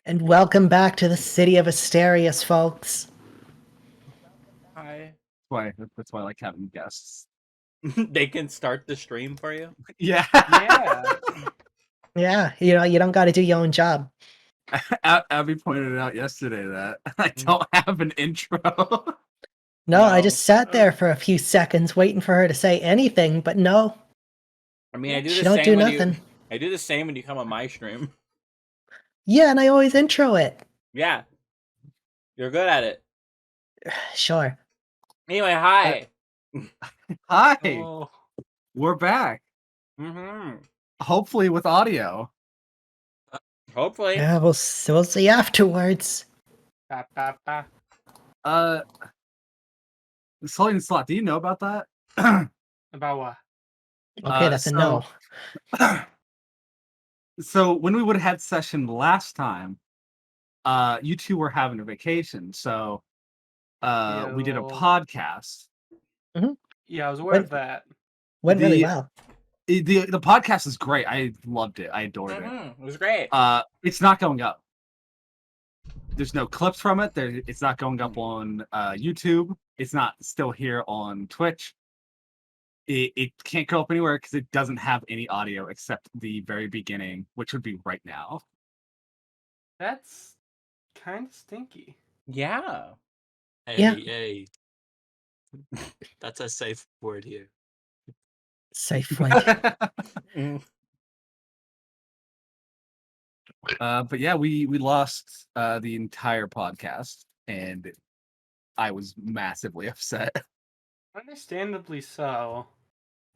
And welcome back to the city of Istarius, folks. Hi. That's why I like having guests. They can start the stream for you. Yeah. Yeah. Yeah, you don't got to do your own job. Abby pointed out yesterday that I don't have an intro. No, I No. just sat there for a few seconds waiting for her to say anything, but no, I mean, I do she the don't same do when nothing. I do the same when you come on my stream. Yeah, and I always intro it. Yeah, you're good at it. Sure. Anyway, hi. Hi, Oh. we're back. Mm-hmm. Hopefully with audio. Hopefully. Yeah, we'll see afterwards. Ba, ba, ba. Sully and Slot, do you know about that? About what? Okay, that's a no. So when we would have had session last time, you two were having a vacation, so we did a podcast. Yeah, I was aware Went, of that. went really well. The podcast is great. I loved it. I adored it. It was great. It's not going up. There's no clips from it. It's not going up on YouTube. It's not still here on Twitch. It can't go up anywhere because it doesn't have any audio except the very beginning, which would be right now. That's kind of stinky. Yeah. Yeah. Hey. That's a safe word here. Safely. But yeah, we lost the entire podcast, and I was massively upset. Understandably so.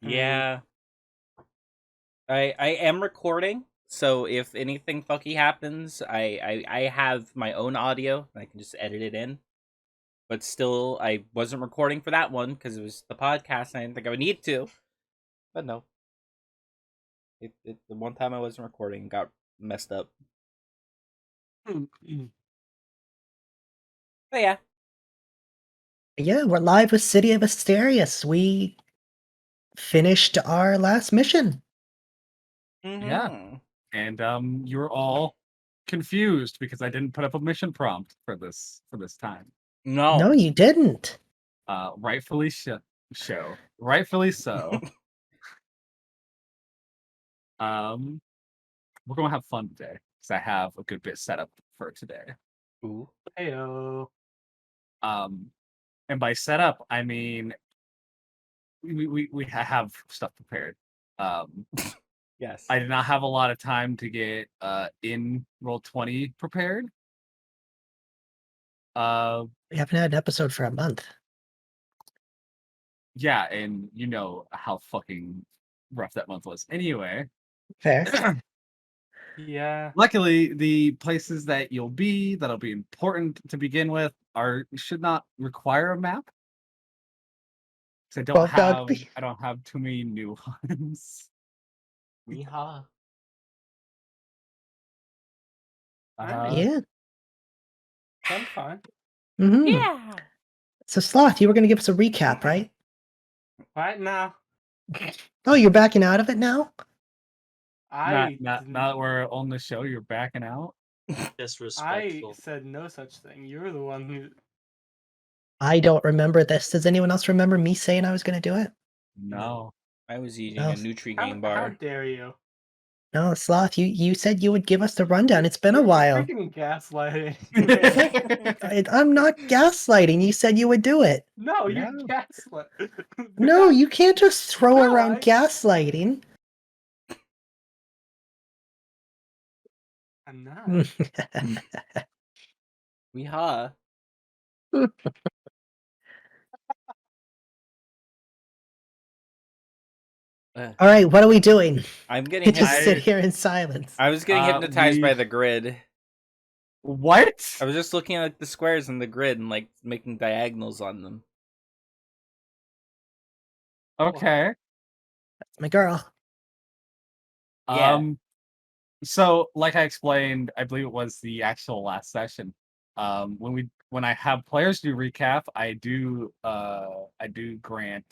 Yeah. I am recording, so if anything fucky happens, I have my own audio and I can just edit it in. But still, I wasn't recording for that one because it was the podcast and I didn't think I would need to. But no. The one time I wasn't recording got messed up. But yeah. Yeah, we're live with City of Astarius. We finished our last mission. Yeah. And you're all confused because I didn't put up a mission prompt for this time. No, you didn't. Rightfully rightfully so. We're gonna have fun today because I have a good bit set up for today. Ooh. Heyo. And by setup I mean we have stuff prepared. Yes. I did not have a lot of time to get in Roll20 prepared. We haven't had an episode for a month. Yeah, and you know how fucking rough that month was. Anyway. Fair. Yeah. Luckily, the places that you'll be that'll be important to begin with should not require a map. Because I don't have too many new ones. Yeehaw. Yeah. Sounds fine. Mm-hmm. Yeah. So Sloth, you were gonna give us a recap, right? What now? Oh, you're backing out of it now? Not that we're on the show, you're backing out. I Disrespectful. said no such thing. You're the one who. I don't remember this. Does anyone else remember me saying I was gonna do it? No. I was eating No. a Nutri-Game How bar. dare you? No, Sloth, you said you would give us the rundown. It's been a You're while. freaking gaslighting. I'm not gaslighting. You said you would do it. No, you're gaslit. No, you can't just throw No, around gaslighting. I'm not. Weehaw. All right, what are we doing? I'm getting Just sit here in silence. I was getting hypnotized by the grid. What? I was just looking at like, the squares in the grid and like making diagonals on them. Okay. That's my girl. Yeah. So like I explained, I believe it was the actual last session. When I have players do recap, I do grant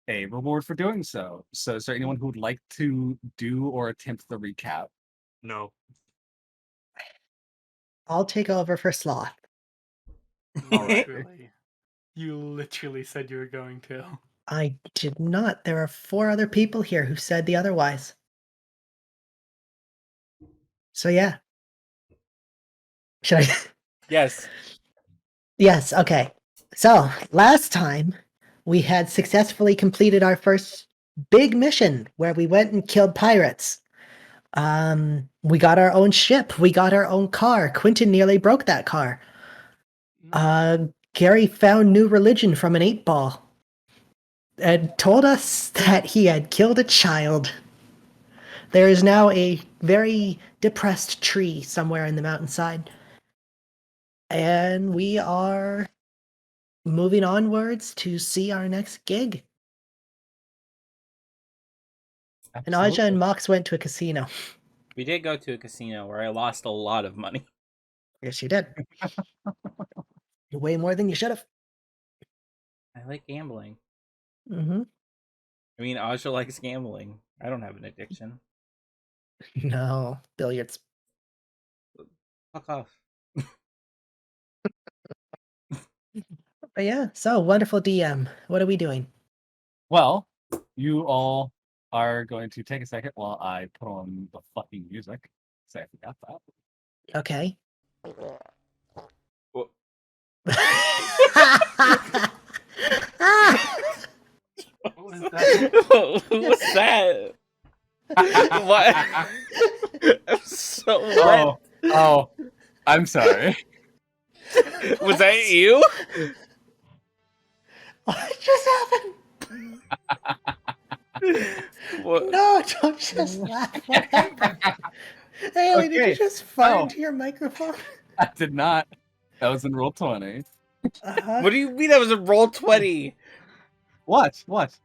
a reward for doing so. So is there anyone who would like to do or attempt the recap? No. I'll take over for Sloth. Alright. You literally said you were going to. I did not. There are 4 other people here who said the otherwise. So yeah. Should I? Yes. Yes, okay. So, last time we had successfully completed our first big mission where we went and killed pirates. We got our own ship, we got our own car. Quentin nearly broke that car. Gary found new religion from an 8-ball and told us that he had killed a child. There is now a very depressed tree somewhere in the mountainside. And we are moving onwards to see our next gig. And Aja Absolutely. and Mox went to a casino. We did go to a casino where I lost a lot of money. Yes, you did. Way more than you should have. I like gambling. Mm-hmm. I mean, Aja likes gambling. I don't have an addiction. No, billiards. Fuck off. But yeah, so wonderful DM. What are we doing? Well, you all are going to take a second while I put on the fucking music. Say I forgot that. Okay. What? What was that? Who was that? What? I'm so wet. Oh, I'm sorry. Was that you? What just happened? What? No, don't just laugh. What happened? Haley, did Okay, you just fart so- into your microphone? I did not. That was in roll 20. Uh-huh. What do you mean that was a roll 20? Watch. What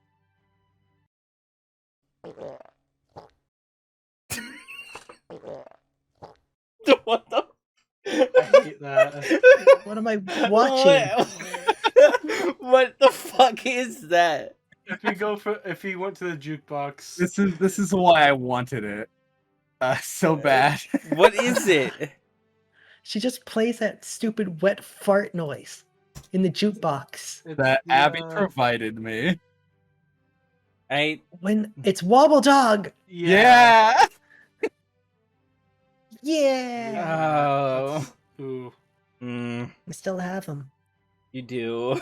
the? I hate that. What am I watching? What the fuck is that? If we went to the jukebox, This is why I wanted it. So bad. What is it? She just plays that stupid wet fart noise in the jukebox. it's that the, Abby provided me. I When it's Wobble Dog. Yeah. Yeah. Oh. that's- Ooh. We still have him. You do.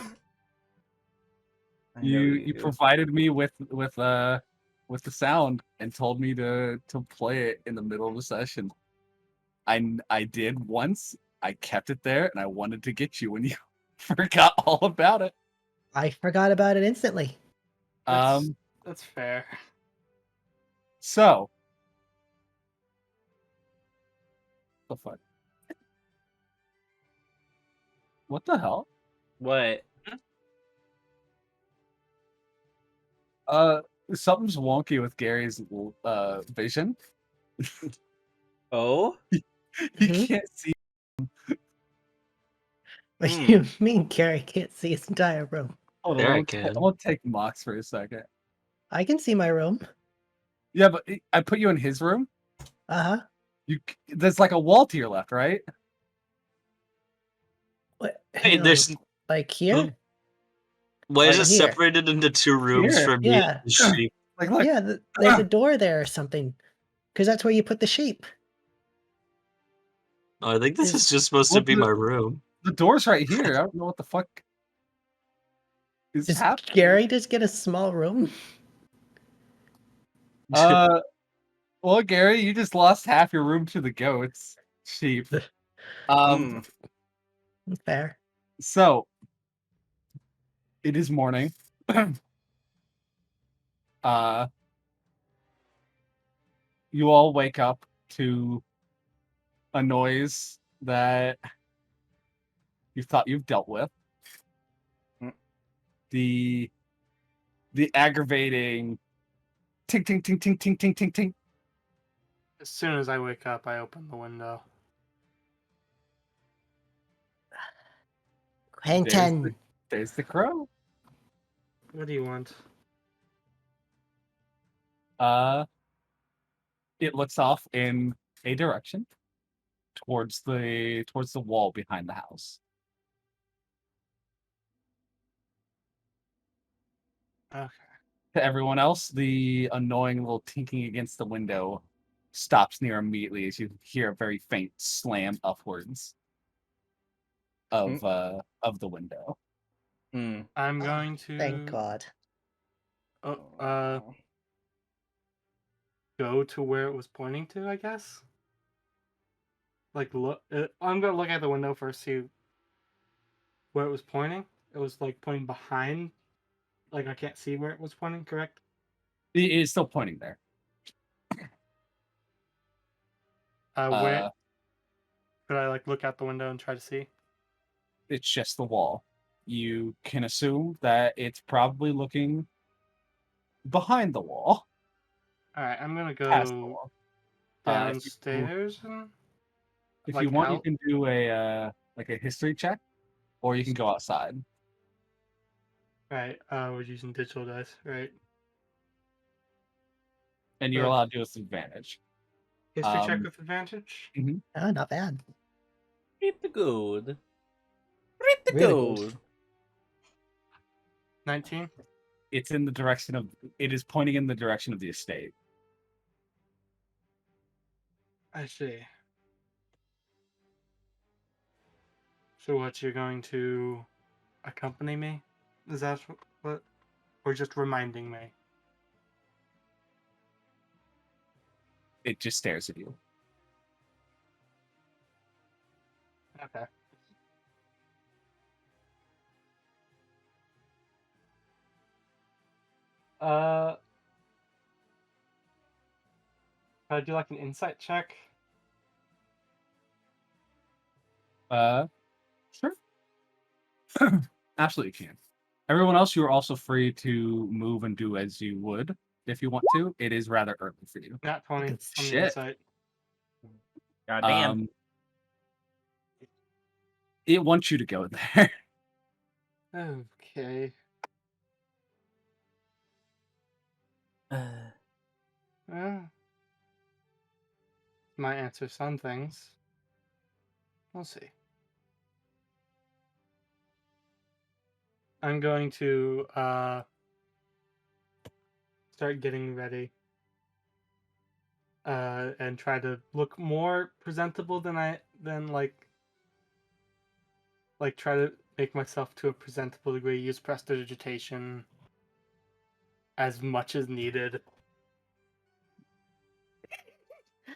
I know You do. provided me with the sound and told me to play it in the middle of the session. I did once. I kept it there, and I wanted to get you when you forgot all about it. I forgot about it instantly. That's fair. So the fuck? What the hell? What? Something's wonky with Gary's vision. Oh? He Mhm. can't see. What Hmm. do you mean Gary can't see his entire room? Hold There I on, can. I'll take Mox for a second. I can see my room. Yeah, but I put you in his room. Uh-huh. There's like a wall to your left, right? What? Hey, hang on, there's like here? why is Right it here. separated into 2 rooms Here. for me Yeah. and the sheep? Like, look. Yeah, there's a door there or something. Because that's where you put the sheep. Oh, I think this Is- is just supposed Well, to be my room. The door's right here. I don't know what the fuck is Does happening. Gary just get a small room? Well, Gary, you just lost half your room to the goats. Sheep. Hmm. Fair. So it is morning. You all wake up to a noise that you thought you've dealt with. Mm. The aggravating ting ting ting ting ting ting ting ting. As soon as I wake up, I open the window. Quentin. There's the crow. What do you want? It looks off in a direction. towards the wall behind the house. Okay. To everyone else, the annoying little tinking against the window stops near immediately as you hear a very faint slam upwards of the window. Hmm. I'm Oh, going to Thank God. go to where it was pointing to, I guess. Like look, I'm gonna look at the window first, see where it was pointing. It was like pointing behind. Like I can't see where it was pointing. Correct. It is still pointing there. Where could I like look out the window and try to see? It's just the wall. You can assume that it's probably looking behind the wall, All right, I'm gonna past the go wall. downstairs and If you like want, you out. can do a like a history check, or you can go outside. Right. We're using digital dice. Right. And you're Uh, allowed to do this advantage. History check with advantage. Oh, not bad. Pretty good. Pretty Really good. good. 19. It's in the direction of. It is pointing in the direction of the estate. I see. So what? You're going to accompany me? Is that what? Or just reminding me? It just stares at you. Okay. Can I do like an insight check? Sure. Absolutely can. Everyone else, you are also free to move and do as you would if you want to. It is rather early for you. Nat 20 on the Shit. insight. Goddamn. It wants you to go there. Okay. Might answer some things. We'll see. I'm going to start getting ready. And try to look more presentable than try to make myself to a presentable degree, use prestidigitation as much as needed.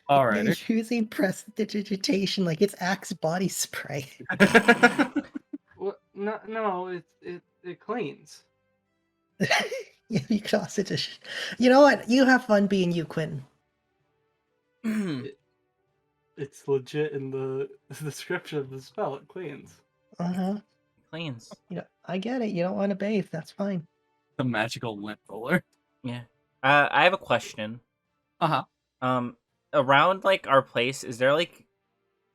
Alrighty. You're using prestidigitation like it's Axe body spray. Well, no, it cleans. Yeah, you could also just. You know what? You have fun being you, Quentin. It's legit in the description of the spell. It cleans. Uh huh. Cleans. You know, I get it. You don't want to bathe. That's fine. The magical lint roller. Yeah. I have a question. Uh-huh. Around like our place, is there like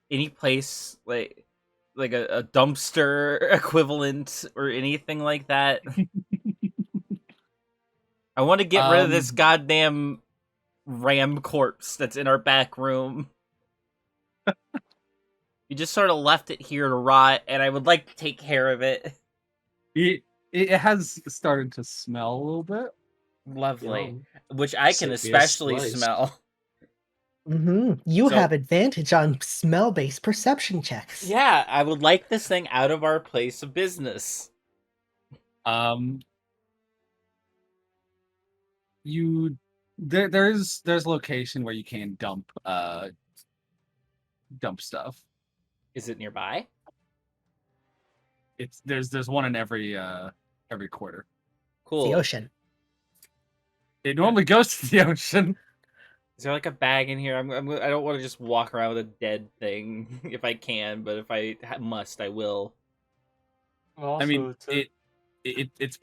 any place like a dumpster equivalent or anything like that? I want to get rid of this goddamn ram corpse that's in our back room. You just sort of left it here to rot, and I would like to take care of it. It has started to smell a little bit. Lovely. Yum. Which I can Sick, yes, especially sliced. smell. You So- have advantage on smell-based perception checks. Yeah, I would like this thing out of our place of business. There's location where you can dump stuff. Is it nearby? There's one in every quarter. Cool. The ocean. It normally goes to the ocean. Is there like a bag in here? I don't want to just walk around with a dead thing if I can, but if I must, I will. Also, I mean, it's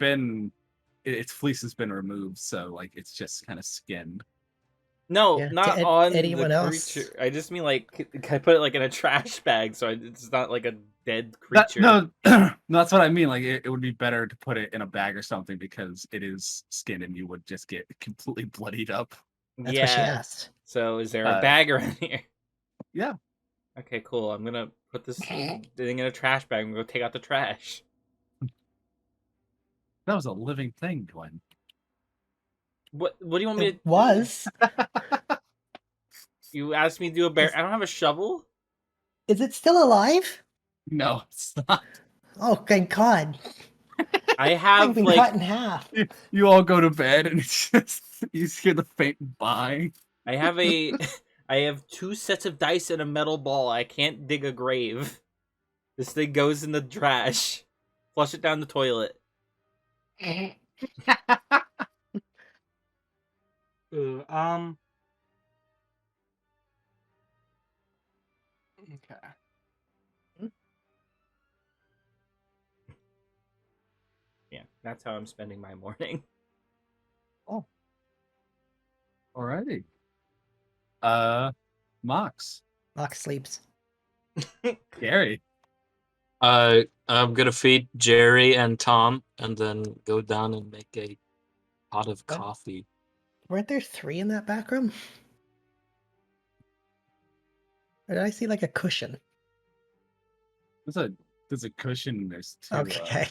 its fleece has been removed, so like it's just kind of skinned. No, Yeah, to not on anyone the else. creature. I just mean like, can I put it like in a trash bag so it's not like a dead creature? No, that's what I mean. Like it would be better to put it in a bag or something because it is skinned and you would just get completely bloodied up. That's what she yeah. asked. So is there a bag around here? Yeah. Okay, cool. I'm gonna put this thing in a trash bag. I'm gonna go take out the trash. That was a living thing, Gwen. What do you want me to It was. You asked me to do a bear. I don't have a shovel. Is it still alive? No, it's not. Oh, thank God. I I've have been like cut in half. You all go to bed and it's just you just hear the faint bang. I have a I have 2 sets of dice and a metal ball. I can't dig a grave. This thing goes in the trash. Flush it down the toilet. Ooh, okay. Yeah, that's how I'm spending my morning. Alrighty. Mox. Mox sleeps. Gary. I'm gonna feed Jerry and Tom, and then go down and make a pot of What? coffee. Weren't there 3 in that back room? Or did I see like a cushion? There's a cushion. There's 2. Okay.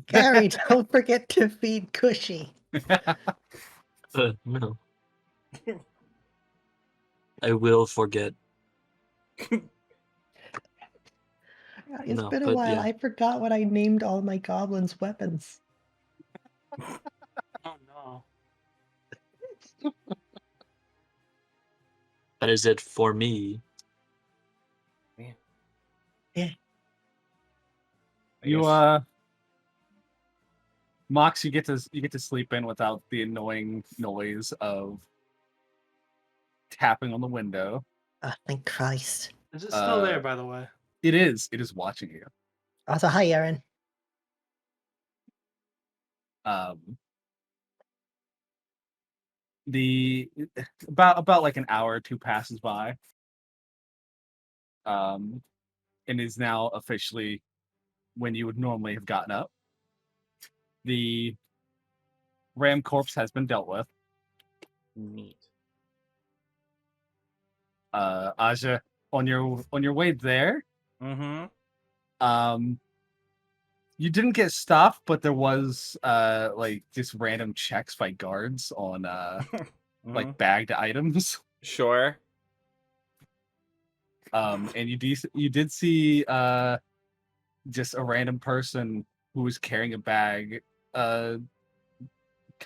Gary, don't forget to feed Cushy. No. I will forget. It's No, been a but while. yeah. I forgot what I named all my goblins' weapons. Oh no. That is it for me. I You guess- Mox, you get to sleep in without the annoying noise of tapping on the window. Oh, thank Christ. Is it still there, by the way? It is watching you. Also, hi, Aaron. The about like an hour or 2 passes by. And is now officially when you would normally have gotten up. The ram corpse has been dealt with. Neat. Aja, on your way there, Mm-hmm. you didn't get stopped, but there was like just random checks by guards on like bagged items. Sure. And you did see just a random person who was carrying a bag, kind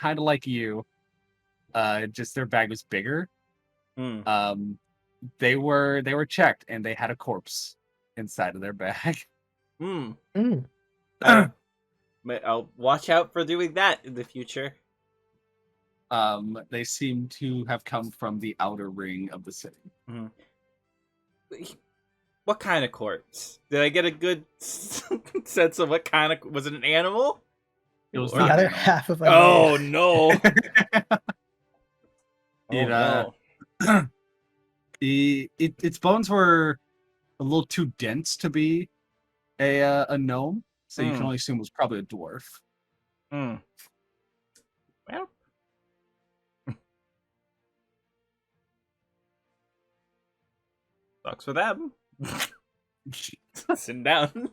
of like you. Just their bag was bigger. Mm. They were checked and they had a corpse inside of their bag. Mm. Mm. I'll watch out for doing that in the future. They seem to have come from the outer ring of the city. What kind of corpse? Did I get a good sense of what kind of... Was it an animal? It was The not other an animal. half of a Oh, no. Its bones were a little too dense to be a gnome, so you can only assume it was probably a dwarf. Well, sucks for them. Sitting down.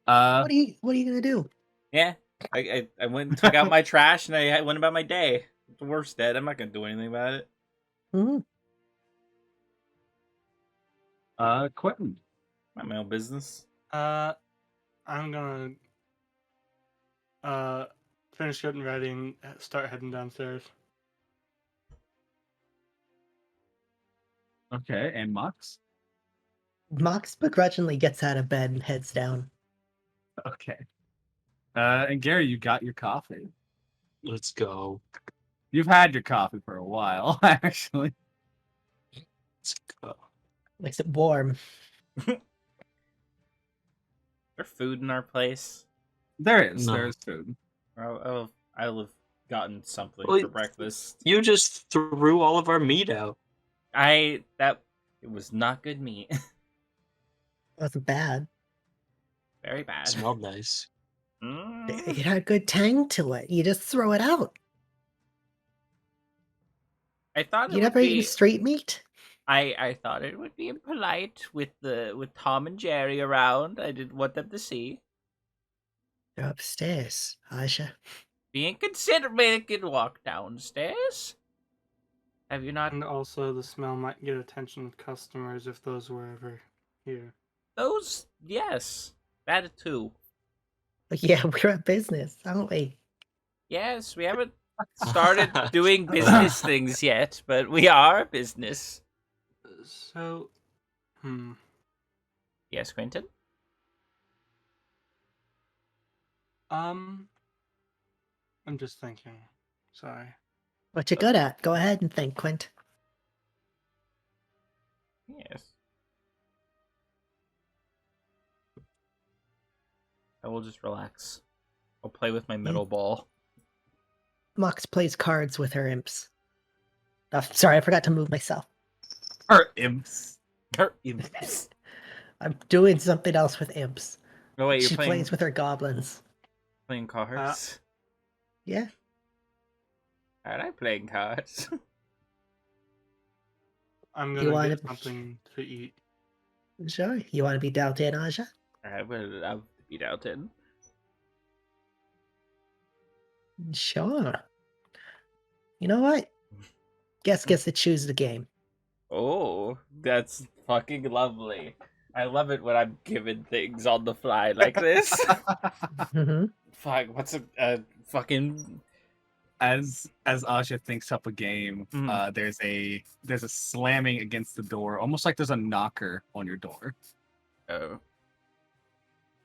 What are you gonna do? Yeah, I went and took out my trash and I went about my day. The worst dead. I'm not gonna do anything about it. Mm-hmm. Quentin. Not my own business. I'm gonna finish getting ready and start heading downstairs. Okay, and Mox. Mox begrudgingly gets out of bed and heads down. Okay. And Gary, you got your coffee. Let's go. You've had your coffee for a while, actually. Let's go. Makes it warm. Is there food in our place? There is. No. There is food. I'll have gotten something Well, for breakfast. You just threw all of our meat out. It was not good meat. It wasn't bad. Very bad. It smelled nice. It had a good tang to it. You just throw it out. I thought You it would never eaten be. street meat? I thought it would be impolite with Tom and Jerry around. I didn't want them to see. They're upstairs, Aja. Being considerate, make it walk downstairs. Have you not? And also, the smell might get attention of customers if those were ever here. Those, yes, that too. Yeah, we're a business, aren't we? Yes, we haven't started doing business things yet, but we are a business. So, Yes, Quentin? I'm just thinking. Sorry. What you good at? Go ahead and think, Quint. Yes. I will just relax. I'll play with my metal ball. Mox plays cards with her imps. Oh, sorry, I forgot to move myself. Or imps. I'm doing something else with imps. No, wait, you're She playing, plays with her goblins. playing cards? Yeah. Aren't I playing cards? I'm You gonna wanna- get something to eat. Sure. You want to be dealt in, Aja? I would love to be dealt in. Sure. You know what? Guest gets to choose the game. Oh, that's fucking lovely. I love it when I'm given things on the fly like this. Mm-hmm. Fuck, what's a fucking... As Asha thinks up a game, Mhm. there's a slamming against the door, almost like there's a knocker on your door. Oh,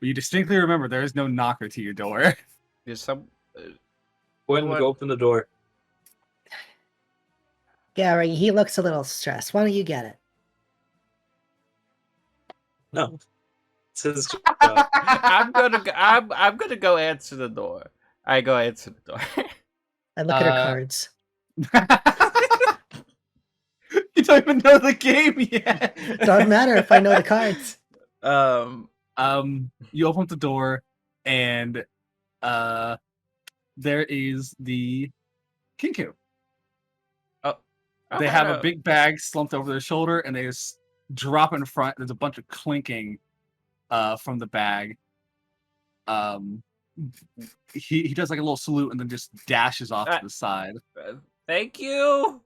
But you distinctly remember there is no knocker to your door. there's some... Quentin, What? go open the door. Gary, he looks a little stressed. Why don't you get it? No. It's his job. I'm gonna go answer the door. I go answer the door. I look at her cards. You don't even know the game yet. Doesn't matter if I know the cards. You open up the door, and there is the Kinku. They have a big bag slumped over their shoulder, and they just drop in front. There's a bunch of clinking from the bag. He does like a little salute and then just dashes off to the side. Thank you.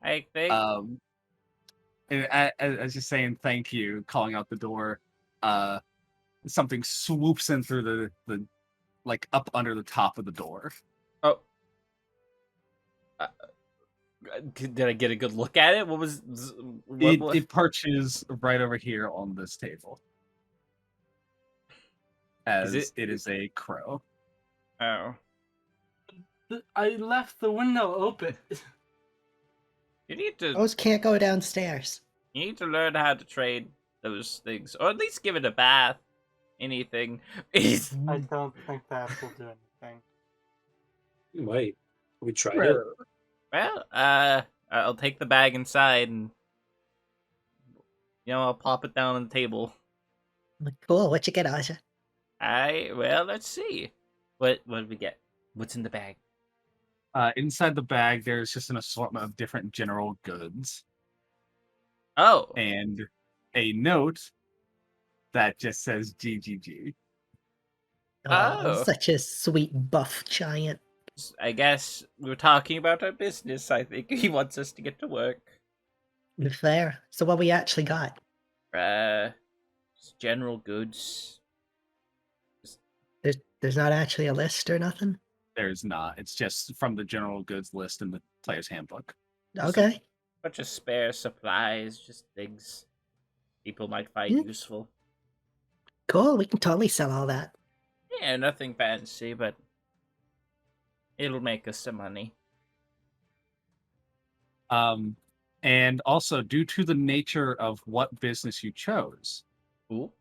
I think. And as you're saying thank you, calling out the door, something swoops in through the like up under the top of the door. Oh. Did I get a good look at it? What was... It perches right over here on this table. As it is a crow. Oh. I left the window open. You need to... Those can't go downstairs. You need to learn how to trade those things, or at least give it a bath. Anything. I don't think that will do anything. You might. We tried it. Well, I'll take the bag inside and, I'll pop it down on the table. Cool. What you get, Aja? Well, let's see. What did we get? What's in the bag? Inside the bag, there's just an assortment of different general goods. Oh. And a note that just says GGG. Oh. Such a sweet buff giant. I guess we were talking about our business. I think he wants us to get to work. Fair. So what we actually got? Just general goods. There's not actually a list or nothing? There's not. It's just from the general goods list in the player's handbook. Okay. Bunch of spare supplies, just things people might find useful. Cool. We can totally sell all that. Yeah, nothing fancy, but it'll make us some money. And also, due to the nature of what business you chose, Ooh.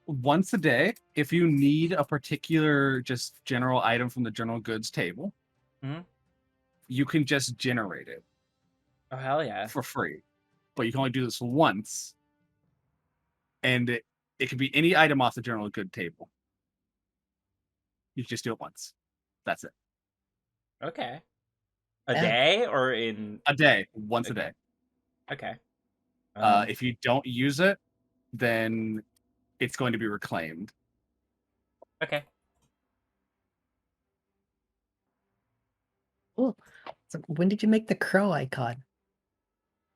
Once a day, if you need a particular just general item from the general goods table, you can just generate it. Oh, hell yeah. For free. But you can only do this once. And it can be any item off the general good table. You just do it once. That's it. Okay. A Yeah. day or in A day, once a day. okay. If you don't use it, then it's going to be reclaimed. Okay. Cool. So when did you make the crow icon?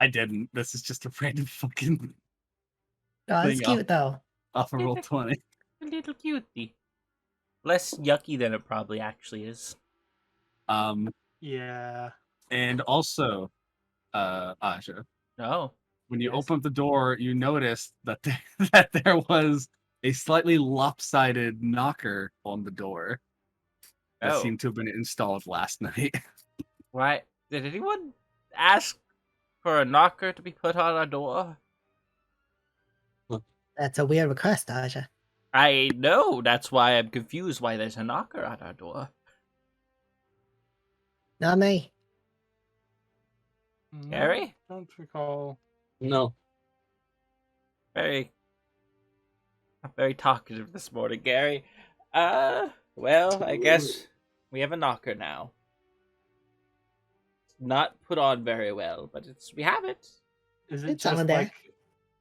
I didn't. This is just a random fucking Oh, that's thing off, cute though. off of Roll20. A little cutie. Less yucky than it probably actually is. Yeah. And also, Aja, No. when you Yes. open up the door, you notice that that there was a slightly lopsided knocker on the door that Oh. seemed to have been installed last night. Why did anyone ask for a knocker to be put on our door? That's a weird request, Aja. I know. That's why I'm confused why there's a knocker on our door. Not me. No, Gary? don't recall. No. Very, very talkative this morning, Gary. Well, I guess we have a knocker now. Not put on very well, but we have it. Is it It's on just there. like?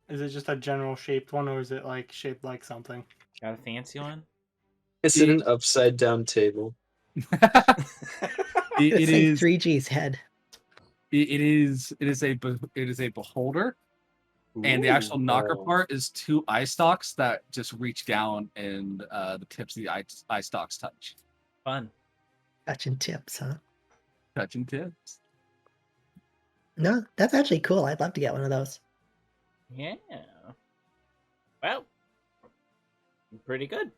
Is it just a general shaped one, or is it like shaped like something? Got a fancy one? Is it an upside down table? It It's like is 3G's head. it is a beholder, and the actual Ooh. knocker Oh. part is two eye stalks that just reach down and the tips of the eye stalks touch. Fun. Touching tips, huh? Touching tips. No, that's actually cool. I'd love to get one of those. Yeah. Well, pretty good.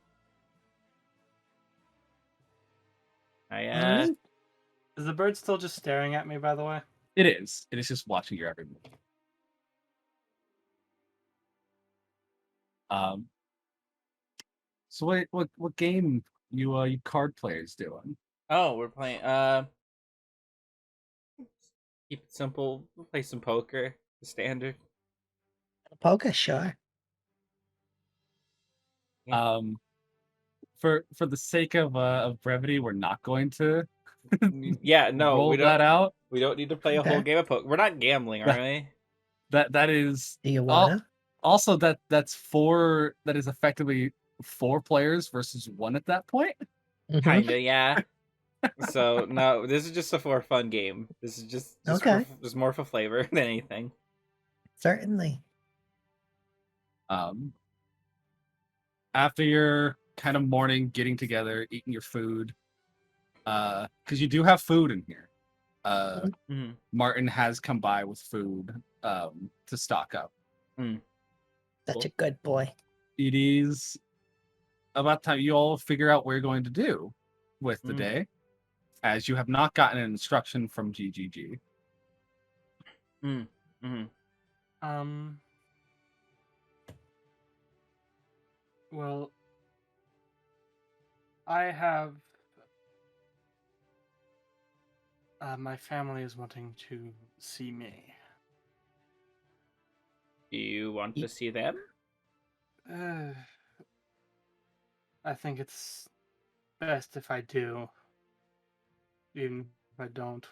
Alright. Is the bird still just staring at me? By the way. It is. It is just watching your every move. So what game you card players doing? Oh, we're playing. Keep it simple. We'll play some poker. The standard. Poker, sure. Yeah. For the sake of brevity, we're not going to Yeah. No, roll we don't. that out. We don't need to play a whole Okay. game of poker. We're not gambling, are we? That is Do you wanna? also that's four. That is effectively 4 players versus 1 at that point. Mhm. Kinda, yeah. So no, this is just a for fun game. This is just Okay. just more for flavor than anything. Certainly. After your kind of morning getting together, eating your food, because you do have food in here. Mhm. Martin has come by with food to stock up. Such Cool. a good boy. It is about time you all figure out what you're going to do with the day, as you have not gotten an instruction from GGG. Well, I have. My family is wanting to see me. Do you want to see them? I think it's best if I do, even if I don't.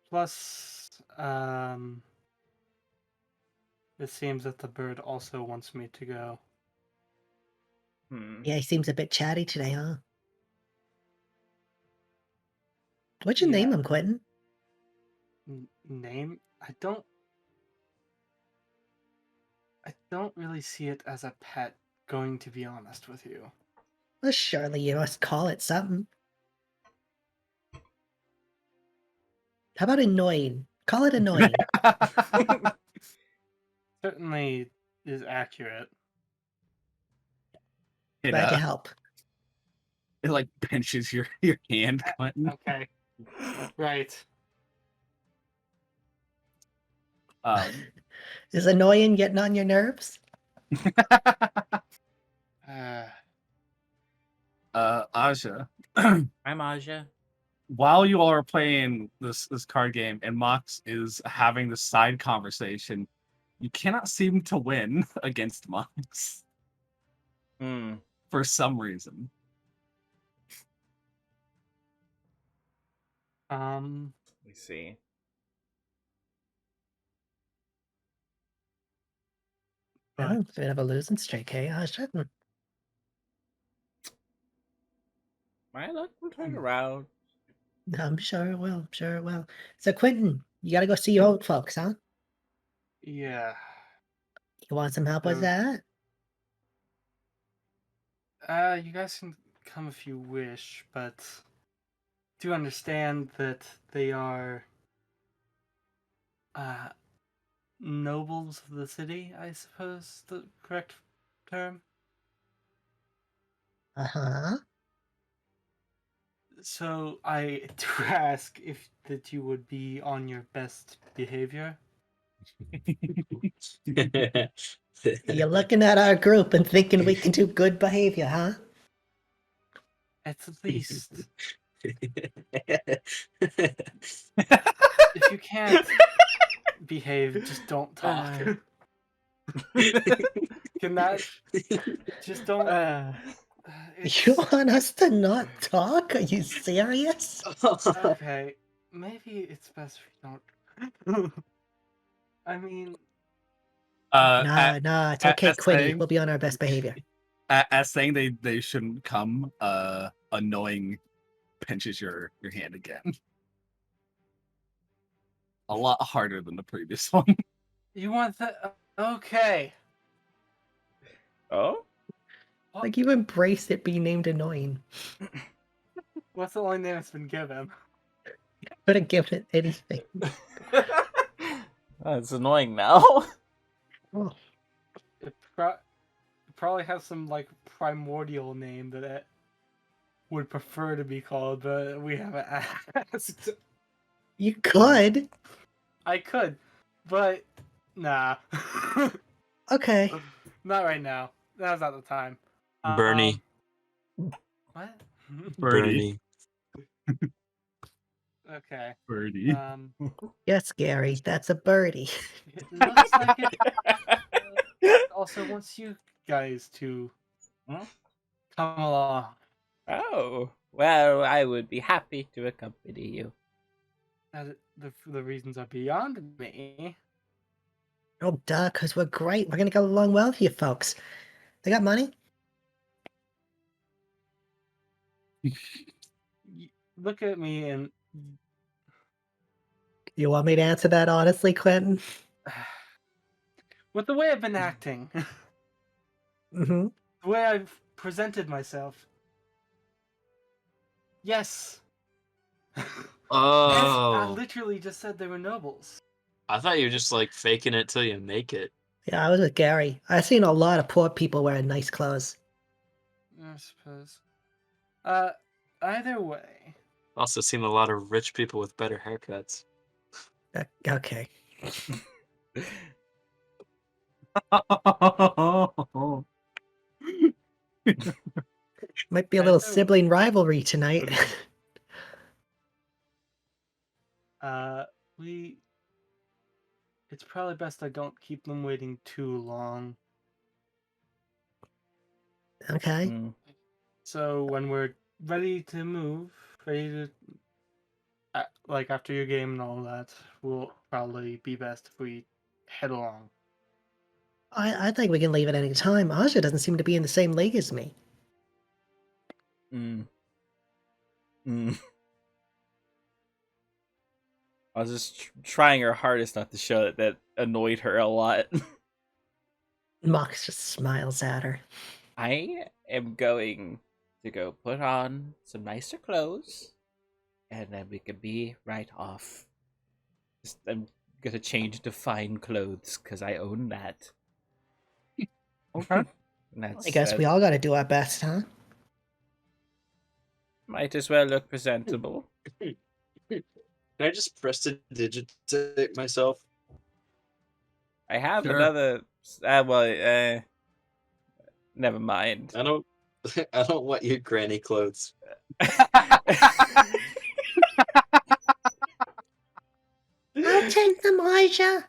Plus, it seems that the bird also wants me to go. Yeah, he seems a bit chatty today, huh? What'd you Yeah. name him, Quentin? Name? I don't really see it as a pet, going to be honest with you. Well, surely you must call it something. How about annoying? Call it annoying. Certainly is accurate. It, Glad to help. it like pinches your hand, Quentin. Okay. Right. Is annoying getting on your nerves? Aja, I'm Aja. while you all are playing this card game and Mox is having this side conversation, you cannot seem to win against Mox for some reason. Let me see. But Oh, it's a bit of a losing streak, hey? I shouldn't. My luck will turn around. I'm sure it will. I'm sure it will. So, Quentin, you gotta go see your old folks, huh? yeah. You want some help with So- that? You guys can come if you wish, but do understand that they are nobles of the city, I suppose the correct term. Uh-huh. So I do ask if that you would be on your best behavior. You're looking at our group and thinking we can do good behavior, huh? At least, if you can't behave, just don't talk. Can that just don't? You want us to not talk? Are you serious? Okay, maybe it's best if you don't. I mean, No, it's okay, as Quinny. saying- We'll be on our best behavior. As saying they shouldn't come, annoying pinches your hand again. A lot harder than the previous one. you want that? Okay. Oh? Like, you embrace it being named annoying. What's the only name that's been given? Couldn't give it anything. Oh, it's annoying now. Oh, It probably has some like primordial name that it would prefer to be called, but we haven't asked. you could. I could, but nah. Okay. Not right now. Now's not the time. Bernie. What? Birdie. Okay. Birdie. Yes, Gary, that's a birdie. It looks like it also wants you guys to Huh? come along. Oh, well, I would be happy to accompany you. The reasons are beyond me. Oh, duh, because we're great. We're gonna go along well with you folks. They got money? Look at me and You want me to answer that honestly, Quentin? with the way I've been acting, Mm-hmm. the way I've presented myself. Yes. I Oh, literally just said they were nobles. I thought you were just like faking it till you make it. Yeah, I was with Gary. I've seen a lot of poor people wearing nice clothes. I suppose. Either way. Also seen a lot of rich people with better haircuts. Okay. Might be a little Either- sibling rivalry tonight. It's probably best I don't keep them waiting too long. Okay. Mm. So when we're ready to move, ready to like after your game and all that, will probably be best if we head along. I think we can leave at any time. Aja doesn't seem to be in the same league as me. Mm. Mm. I was just trying her hardest not to show that that annoyed her a lot. Mox just smiles at her. I am going to go put on some nicer clothes, and then we can be right off. I'm gonna change to fine clothes because I own that. Okay. And that's, I guess we all gotta do our best, huh? might as well look presentable. Can I just prestidigitate myself? I have Sure. another. Never mind. I don't I don't want your granny clothes. I'll take them, Aja.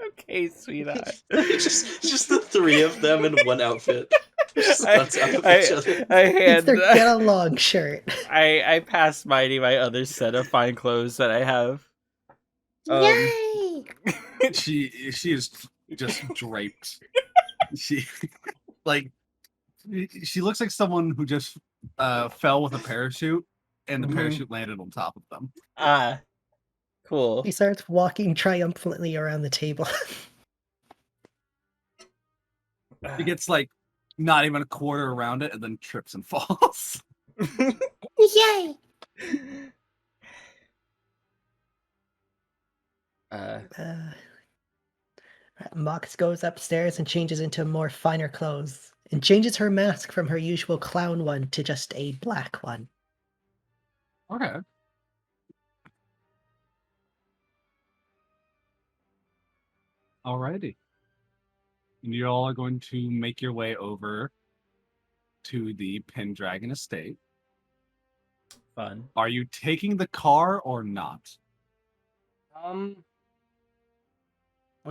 Okay, sweetheart. just the three of them in one outfit. Just bounce off of each other. I It's hand their get along shirt. I pass Mighty my other set of fine clothes that I have. Yay! She is just draped. She like she looks like someone who just fell with a parachute and the Mhm. parachute landed on top of them. Ah, cool. He starts walking triumphantly around the table. He gets like not even a quarter around it and then trips and falls. Yay! uh, Mox goes upstairs and changes into more finer clothes and changes her mask from her usual clown one to just a black one. Okay. Alrighty. You all are going to make your way over to the Pendragon estate. fun. Are you taking the car or not? What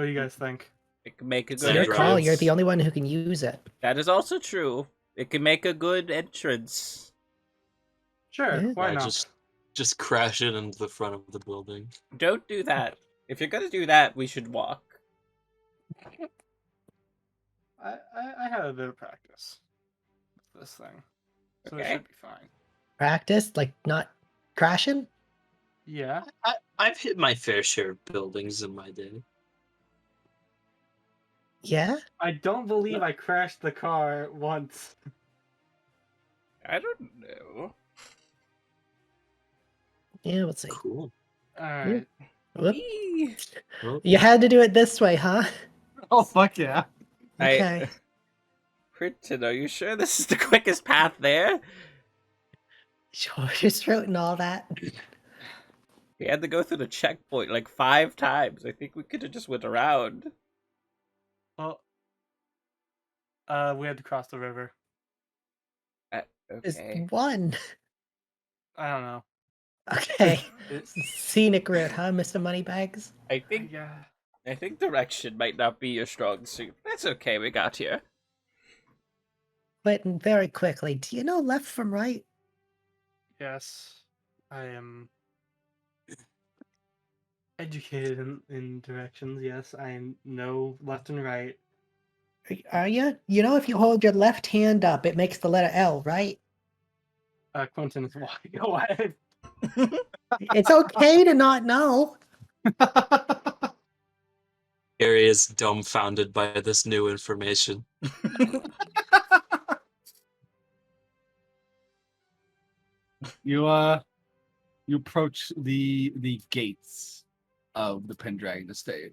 do you guys think? It can make a It's good your Same call. entrance. You're the only one who can use it. That is also true. It can make a good entrance. Sure, Yeah. why Yeah, not? just crash it into the front of the building. Don't do that. If you're gonna do that, we should walk. I had a bit of practice with this thing, so it Okay. should be fine. Practice, like not crashing? Yeah, I've hit my fair share of buildings in my day. Yeah? I don't believe I crashed the car once. I don't know. Yeah, we'll see. Cool. All right. Whoop. Eee. Well, You had to do it this way, huh? Oh fuck yeah. Okay. Quentin, are you sure this is the quickest path there? Sure, just wrote all that. We had to go through the checkpoint like 5 times. I think we could have just went around. Well, we had to cross the river. Just Okay. one. I don't know. Okay. It, Scenic route, huh, Mr. Moneybags? I think yeah. I think direction might not be your strong suit. That's okay. We got here. Quentin, very quickly, do you know left from right? Yes, I am educated in directions. Yes, I know left and right. Are you? You know, if you hold your left hand up, it makes the letter L, right? Quentin is walking away. It's okay to not know. Gary is dumbfounded by this new information. You you approach the gates of the Pendragon estate.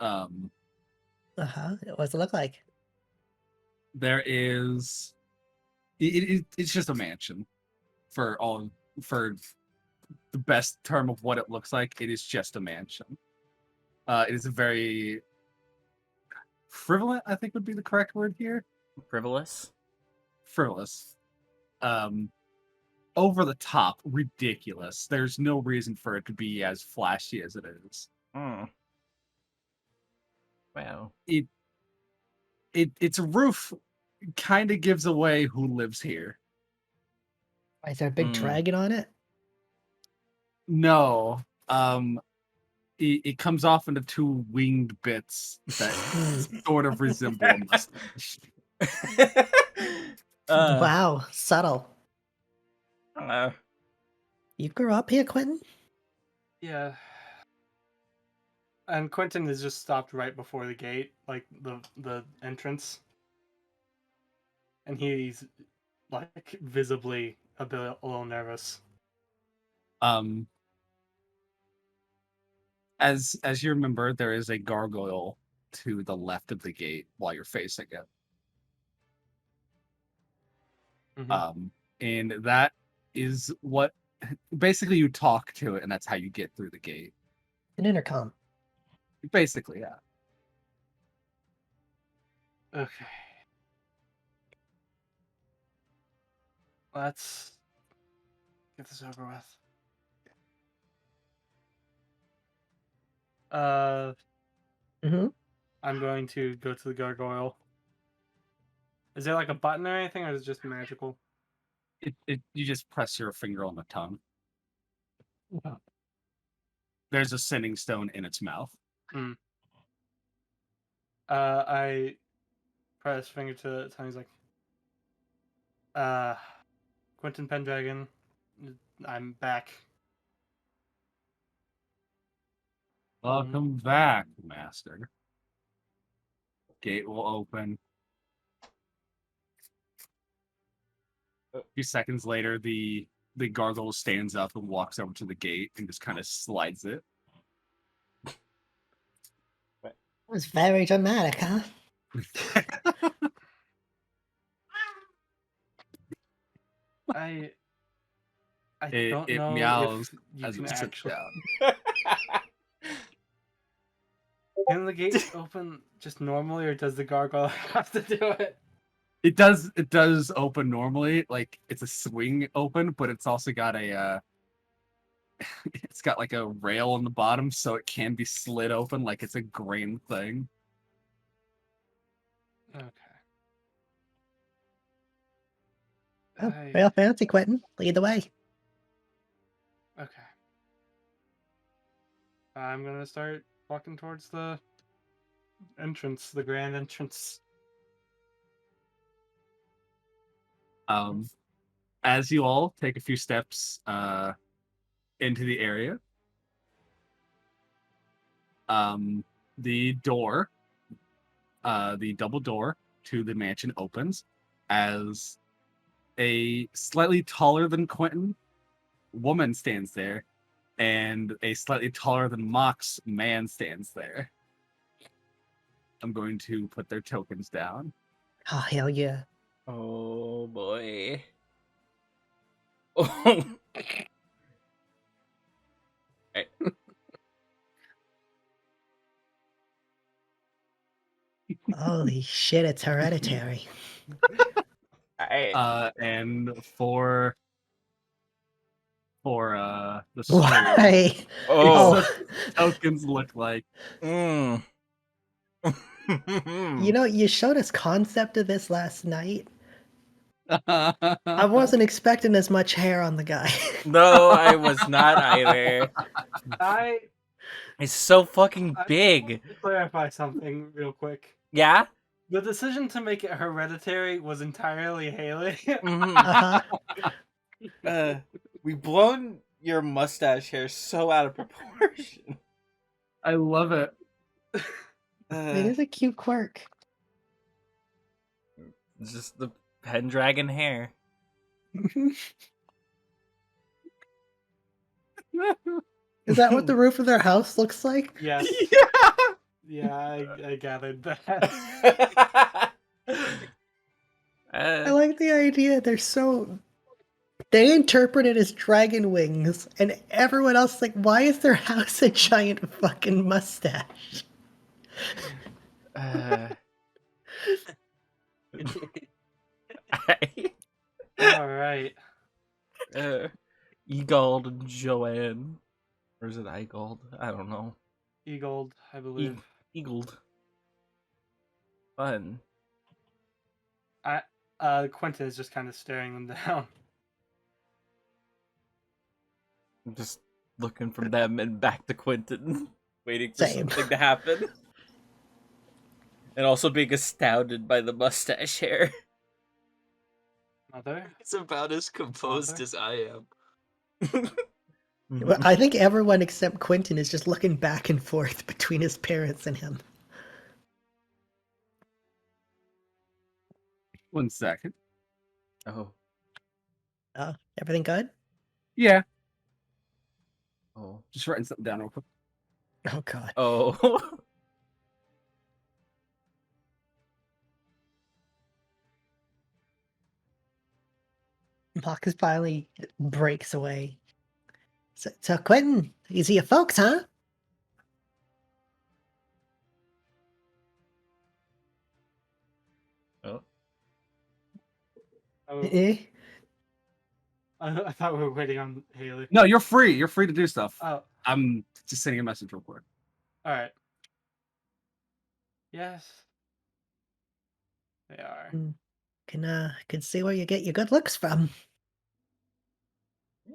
Uh-huh. What does it look like? There is it's just a mansion for the best term of what it looks like. It is just a mansion. It is a very frivolous, I think would be the correct word here. Frivolous. Frivolous. Over the top, ridiculous. There's no reason for it to be as flashy as it is. Hmm. Wow. Its roof kind of gives away who lives here. Is there a big dragon on it? No. It comes off into 2 winged bits that sort of resemble a mustache. Wow, subtle. Uh, You grew up here, Quentin? Yeah. And Quentin is just stopped right before the gate, like the entrance. And he's like visibly a little nervous. As you remember, there is a gargoyle to the left of the gate while you're facing it. Mhm. And that is what basically you talk to it, and that's how you get through the gate. An intercom. Basically, yeah. Okay. Let's get this over with. Mm-hmm. I'm going to go to the gargoyle. Is there like a button or anything, or is it just magical? You just press your finger on the tongue. There's a sending stone in its mouth. I press finger to the tongue. He's like, Quentin Pendragon, I'm back. Welcome back, master. Gate will open. A few seconds later, the gargoyle stands up and walks over to the gate and just kind of slides it. It was very dramatic, huh? I It don't know meows if you as can it sits actually. down. Can the gate open just normally, or does the gargoyle have to do it? It does open normally, like it's a swing open, but it's also got a it's got like a rail on the bottom, so it can be slid open like it's a grain thing. Okay. Oh, real fancy, Quentin. Lead the way. Okay. I'm gonna start walking towards the entrance, the grand entrance. As you all take a few steps into the area, the door, the double door to the mansion opens as a slightly taller than Quentin woman stands there, and a slightly taller than Mox man stands there. I'm going to put their tokens down. Oh, hell yeah. Oh boy. Oh. Right. Holy shit, it's hereditary. And for the story, Why? Oh. tokens look like. Mm. You know, you showed us concept of this last night. I wasn't expecting as much hair on the guy. No, I was not either. I It's so fucking I- big. to clarify something real quick. Yeah? The decision to make it hereditary was entirely Haley. Mhm. Uh-huh. We've blown your mustache hair so out of proportion. I love it. It is a cute quirk. Just the Pendragon hair. Is that what the roof of their house looks like? Yes. Yeah. Yeah, I gathered that. I like the idea. They interpret it as dragon wings, and everyone else is like, why is their house a giant fucking mustache? All right. Egold and Joanne. Or is it Egold? I don't know. Eagled, I believe. Eagled. Fun. Quentin is just kind of staring them down. I'm just looking from them and back to Quentin, waiting for Same. something to happen. And also being astounded by the mustache hair. Mother? It's about as composed Father? as I am. Well, I think everyone except Quentin is just looking back and forth between his parents and him. 1 second. Oh. Oh, everything good? Yeah, Oh. just writing something down real quick. Oh, God. Oh. Marcus finally breaks away. So Quentin, these are your folks, huh? Oh. Oh, Eh? I thought we were waiting on Haley. No, you're free. You're free to do stuff. Oh, I'm just sending a message real quick. all right. Yes. They are. Can see where you get your good looks from.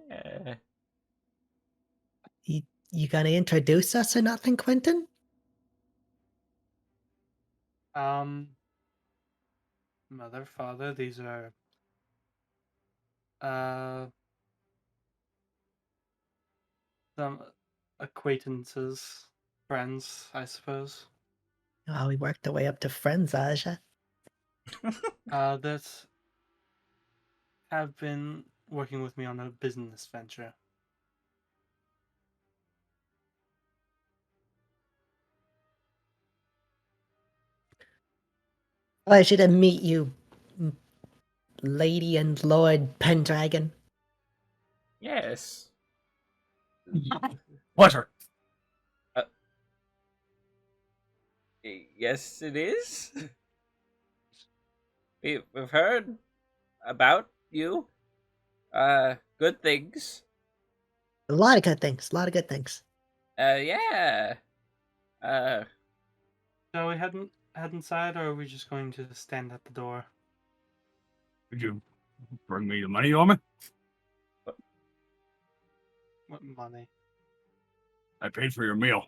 Yeah. You gonna introduce us or nothing, Quentin? Mother, father, these are uh some acquaintances, friends, I suppose. Oh, we worked our way up to friends, Aja. That have been working with me on a business venture. Pleasure to meet you, Lady and Lord Pendragon. Yes. Pleasure. Yes, it is. We've heard about you. Good things. A lot of good things. A lot of good things. Yeah. Uh, Shall we head inside, or are we just going to stand at the door? Did you bring me the money you owe me? What money? I paid for your meal.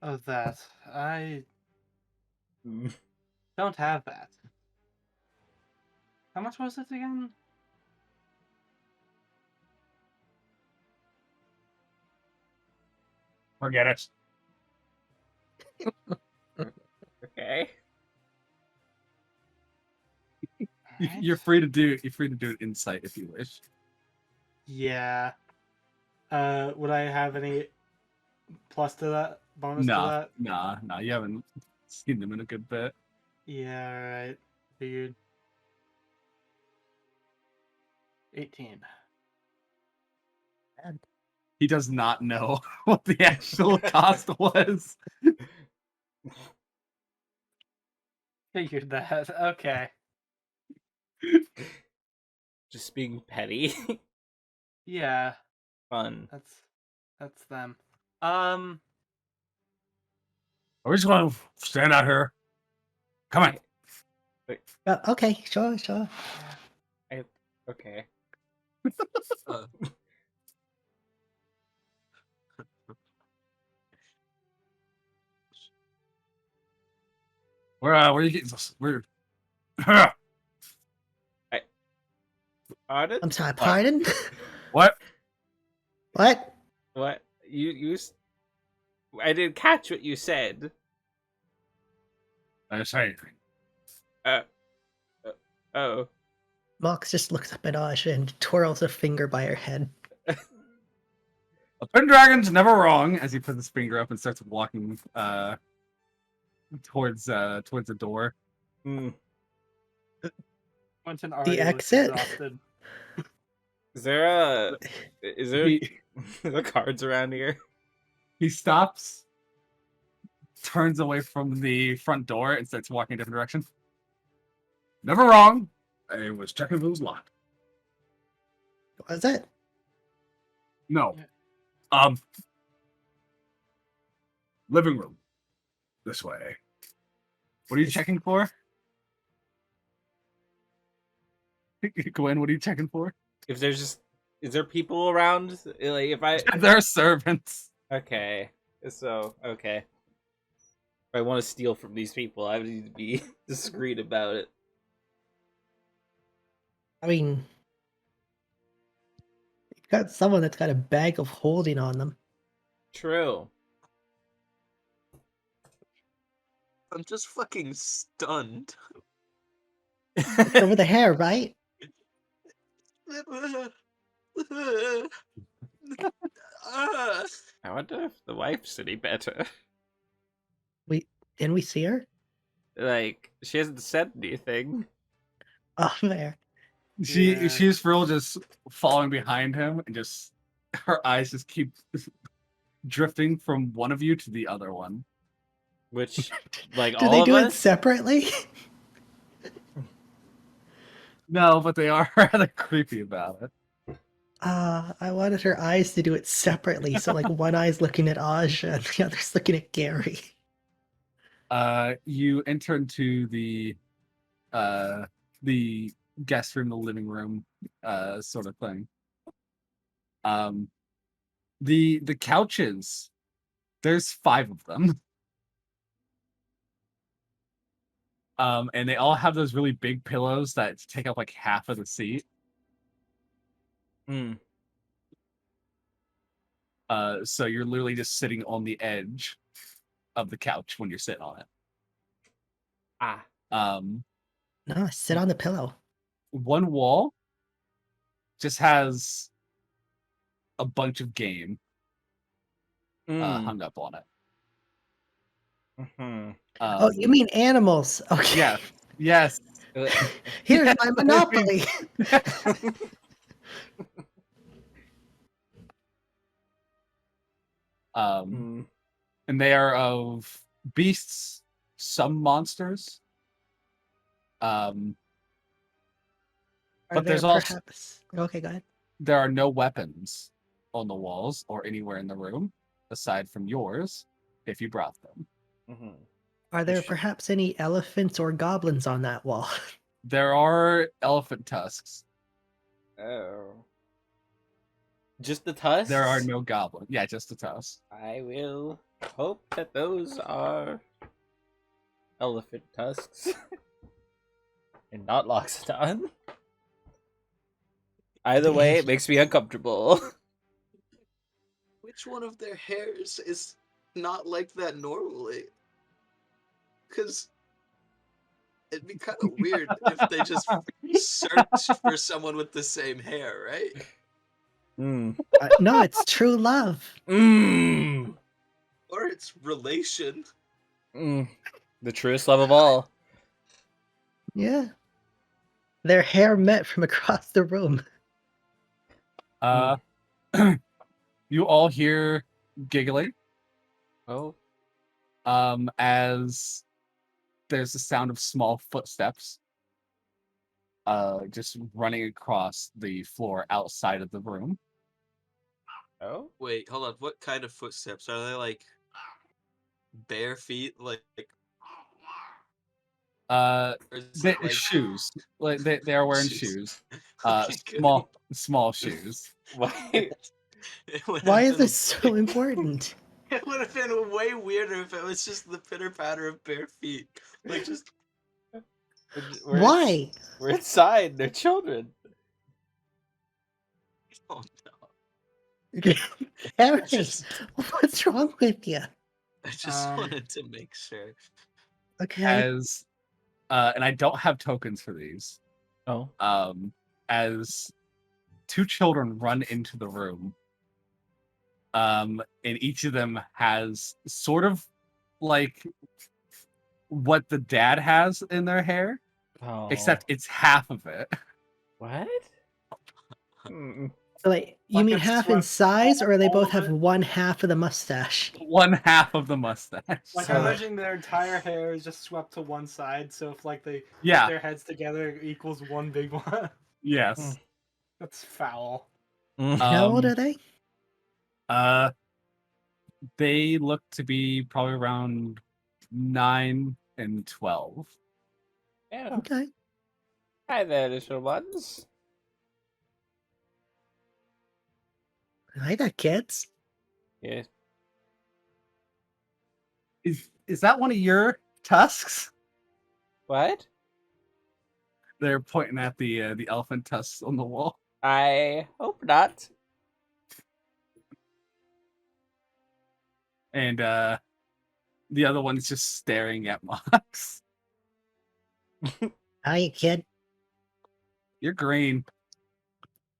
Oh, that. I mm, don't have that. How much was it again? Forget it. okay. You're free to do. You're free to do an insight if you wish. Yeah. Would I have any plus to that? Bonus to Nah, that? nah. You haven't seen them in a good bit. Yeah, right. Figured. 18. He does not know what the actual cost was. Figured that. Okay. Just being petty. Yeah, Fun. that's them. Are we just going to stand out here? Come on. Okay, sure. Okay. Uh, Where are you getting this? Where? Pardon? I'm sorry, pardon? What? What? What? I didn't catch what you said. I didn't say anything. Oh. Mox just looks up at Aja and twirls a finger by her head. A Pendragon's never wrong. As he puts his finger up and starts walking towards the door. Hmm. Quentin already looks exit? exhausted. Is there He, the cards around here? he stops, turns away from the front door, and starts walking a different direction. Never wrong. I was checking if it was locked. Was it? No. Living room. This way. What are you checking for? Gwen, what are you checking for? If is there people around? Like if I There are servants. okay, so okay. If I want to steal from these people, I need to be discreet about it. I mean, you've got someone that's got a bag of holding on them. True. I'm just fucking stunned. Over the hair, right? I wonder if the wife's any better. Didn't we see her? Like she hasn't said anything. Oh, there. She's for real just following behind him and just her eyes just keep drifting from one of you to the other one. Which, like Do all they of do it us? separately? No, but they are rather creepy about it. I wanted her eyes to do it separately. So, like, one eye's looking at Aja and the other's looking at Gary. You enter into the guest room, the living room, sort of thing. The couches, there's 5 of them. And they all have those really big pillows that take up like half of the seat. Hmm. So you're literally just sitting on the edge of the couch when you're sitting on it. Ah. No, sit on the pillow. One wall just has a bunch of game Mm. hung up on it. Mhm. Oh, you mean animals? Okay. Yeah. Yes. Here's Yes, my Monopoly. Mm. And they are of beasts, some monsters. Are But there there's also perhaps? Okay, go ahead. there are no weapons on the walls or anywhere in the room aside from yours, if you brought them. Mhm. Are there Which- perhaps any elephants or goblins on that wall? There are elephant tusks. Oh. Just the tusks? There are no goblins. Yeah, just the tusks. I will hope that those are elephant tusks and not Loxodon. Either way, it makes me uncomfortable. Which one of their hairs is not like that normally? Because it'd be kind of weird if they just search for someone with the same hair, right? Mm. No, it's true love. Mm. Or it's relation. Mm. The truest love of all. Yeah. Their hair met from across the room. You all hear giggling Oh. as there's the sound of small footsteps just running across the floor outside of the room. Oh? Wait, hold on. What kind of footsteps? Are they like bare feet? Like or is They, it like shoes. Like they are wearing shoes. Okay, good. Small shoes. Why? It would Why have is been- this so important? It would have been way weirder if it was just the pitter patter of bare feet. Like just Why? We're inside. They're children. oh Harry, Just- what's wrong with you? I just wanted to make sure. Okay. As and I don't have tokens for these. Oh. As 2 children run into the room. And each of them has sort of like what the dad has in their hair, Oh. except it's half of it. What? Mm. So, like, you Like mean it's half in swept size, or they all both of have it? one half of the mustache? One half of the mustache. Like So- I'm imagining their entire hair is just swept to one side, so if like they Yeah. put their heads together, it equals one big one. Yes. That's foul. How old Um, are they? They look to be probably around 9 and 12. Yeah. Okay. Hi there, little ones. I got kids. Yeah. Is that one of your tusks? What? They're pointing at the elephant tusks on the wall. I hope not. And the other one's just staring at Mox. Hi, kid. You're green.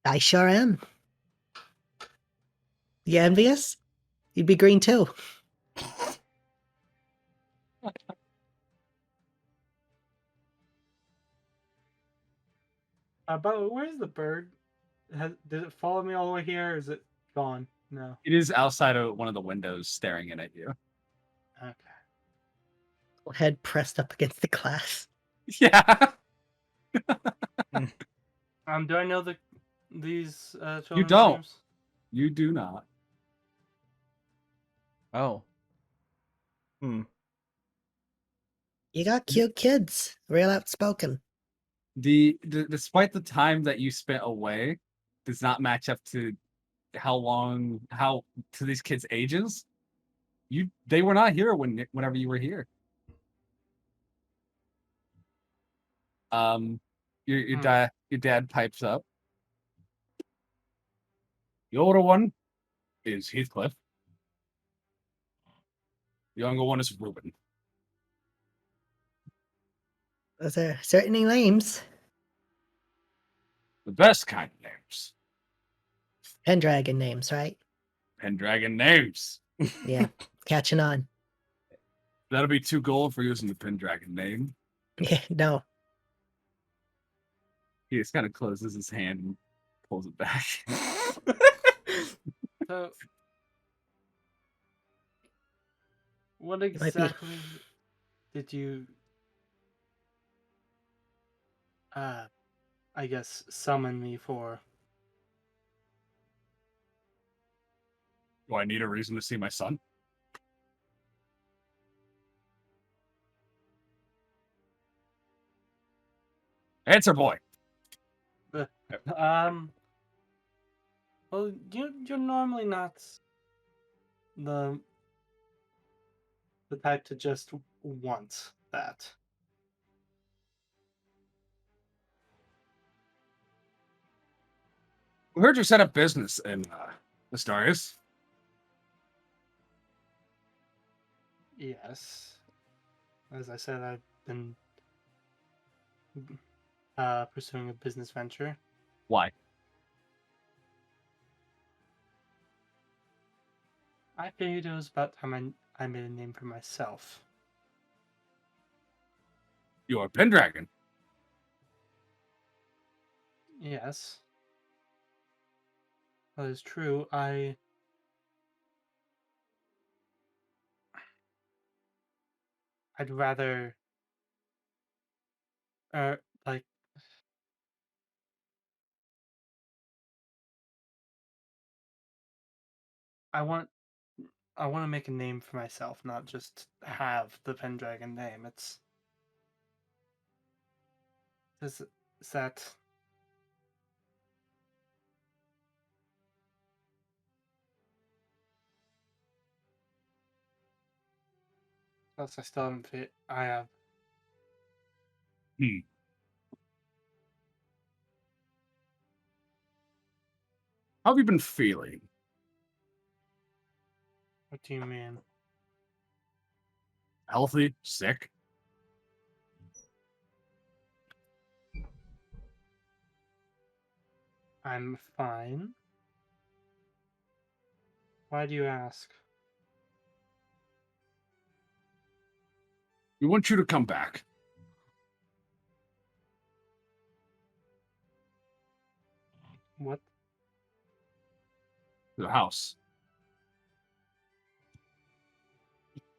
I sure am. You envious? You'd be green too. But where's the bird? Did it follow me all the way here? Or is it gone? No. It is outside of one of the windows staring in at you. Okay. Head pressed up against the glass. Yeah. Do I know these children's don't. names? You do not. Oh. You got cute kids, real outspoken. Despite the time that you spent away, does not match up to how to these kids' ages. They were not here whenever you were here. Your dad pipes up. The older one is Heathcliff. The younger one is Reuben. Those are certainly names. The best kind of names. Pendragon names, right? Pendragon names. Yeah, catching on. That'll be 2 gold for using the Pendragon name. Yeah, no. He just kind of closes his hand and pulls it back. So, what might be- exactly did you, I guess, summon me for? Do I need a reason to see my son? Answer, boy. Well, you're normally not the type to just want that. We heard you set up business in Istarius. Yes. As I said, I've been pursuing a business venture. Why? I figured it was about time I made a name for myself. You are Pendragon. Yes. That is true. I'd rather like I want to make a name for myself, not just have the Pendragon name. Is that plus I still haven't I have How have you been feeling? what do you mean? Healthy? Sick? I'm fine. Why do you ask? We want you to come back. What? To the house.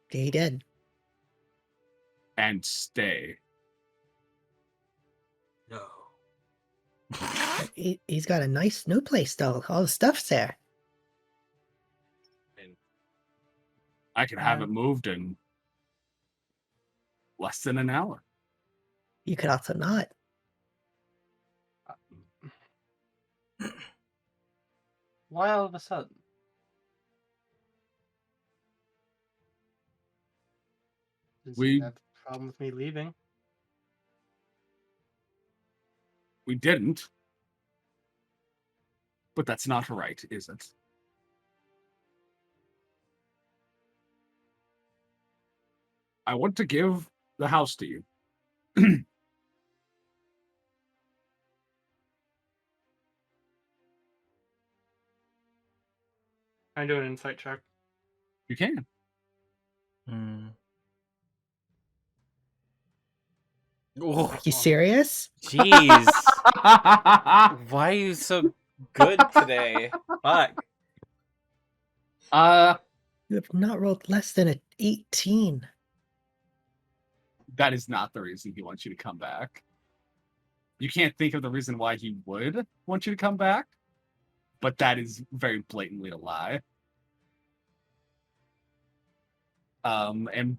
He did. And stay. No. He's got a nice new place, though. All the stuff's there. I can have it moved in less than an hour. You could also not. Why all of a sudden? Didn't seem to have a problem with me leaving. We didn't. But that's not right, is it? I want to give the house to you. I do an insight check. You can. Oh, Are you serious? jeez. Why are you so good today? Fuck. You have not rolled less than an 18. That is not the reason he wants you to come back. You can't think of the reason why he would want you to come back, but that is very blatantly a lie. And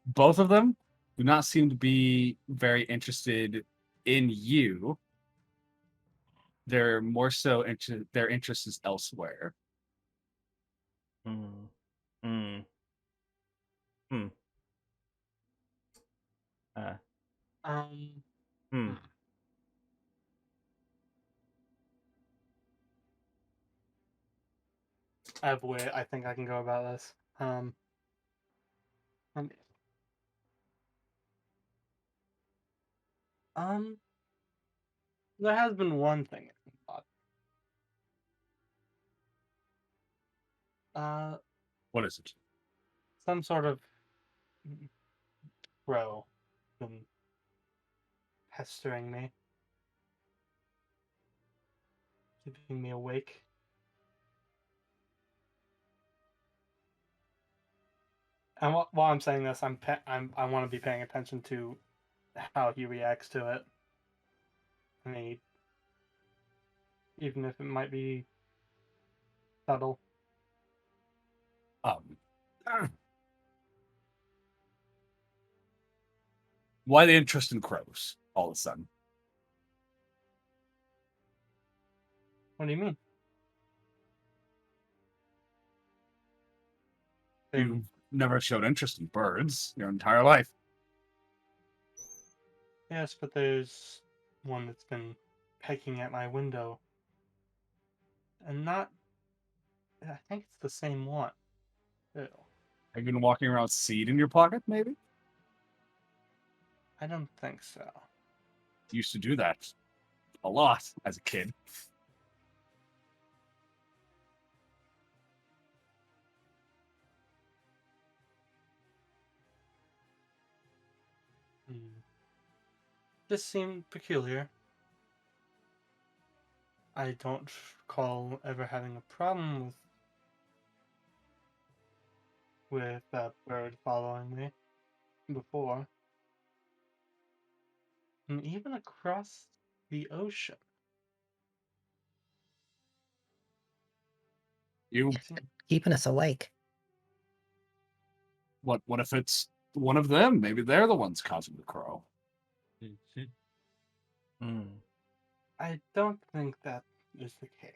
both of them do not seem to be very interested in you. They're more so their interest is elsewhere. Hmm. Hmm. Hmm. Um, Hmm. I have a way I think I can go about this. Let me- there has been one thing. What is it? Some sort of crow been pestering me, keeping me awake. And while I'm saying this, I want to be paying attention to how he reacts to it. I mean, even if it might be subtle. Um, why the interest in crows all of a sudden? What do you mean? You've never showed interest in birds your entire life. Yes, but there's one that's been pecking at my window. And not. I think it's the same one. Ew. Have you been walking around with seed in your pocket, maybe? I don't think so. Used to do that a lot as a kid. This seemed peculiar. I don't recall ever having a problem with that bird following me before. And even across the ocean. You Keeping us awake. what if it's one of them? Maybe they're the ones causing the crow. Hmm. I don't think that is the case.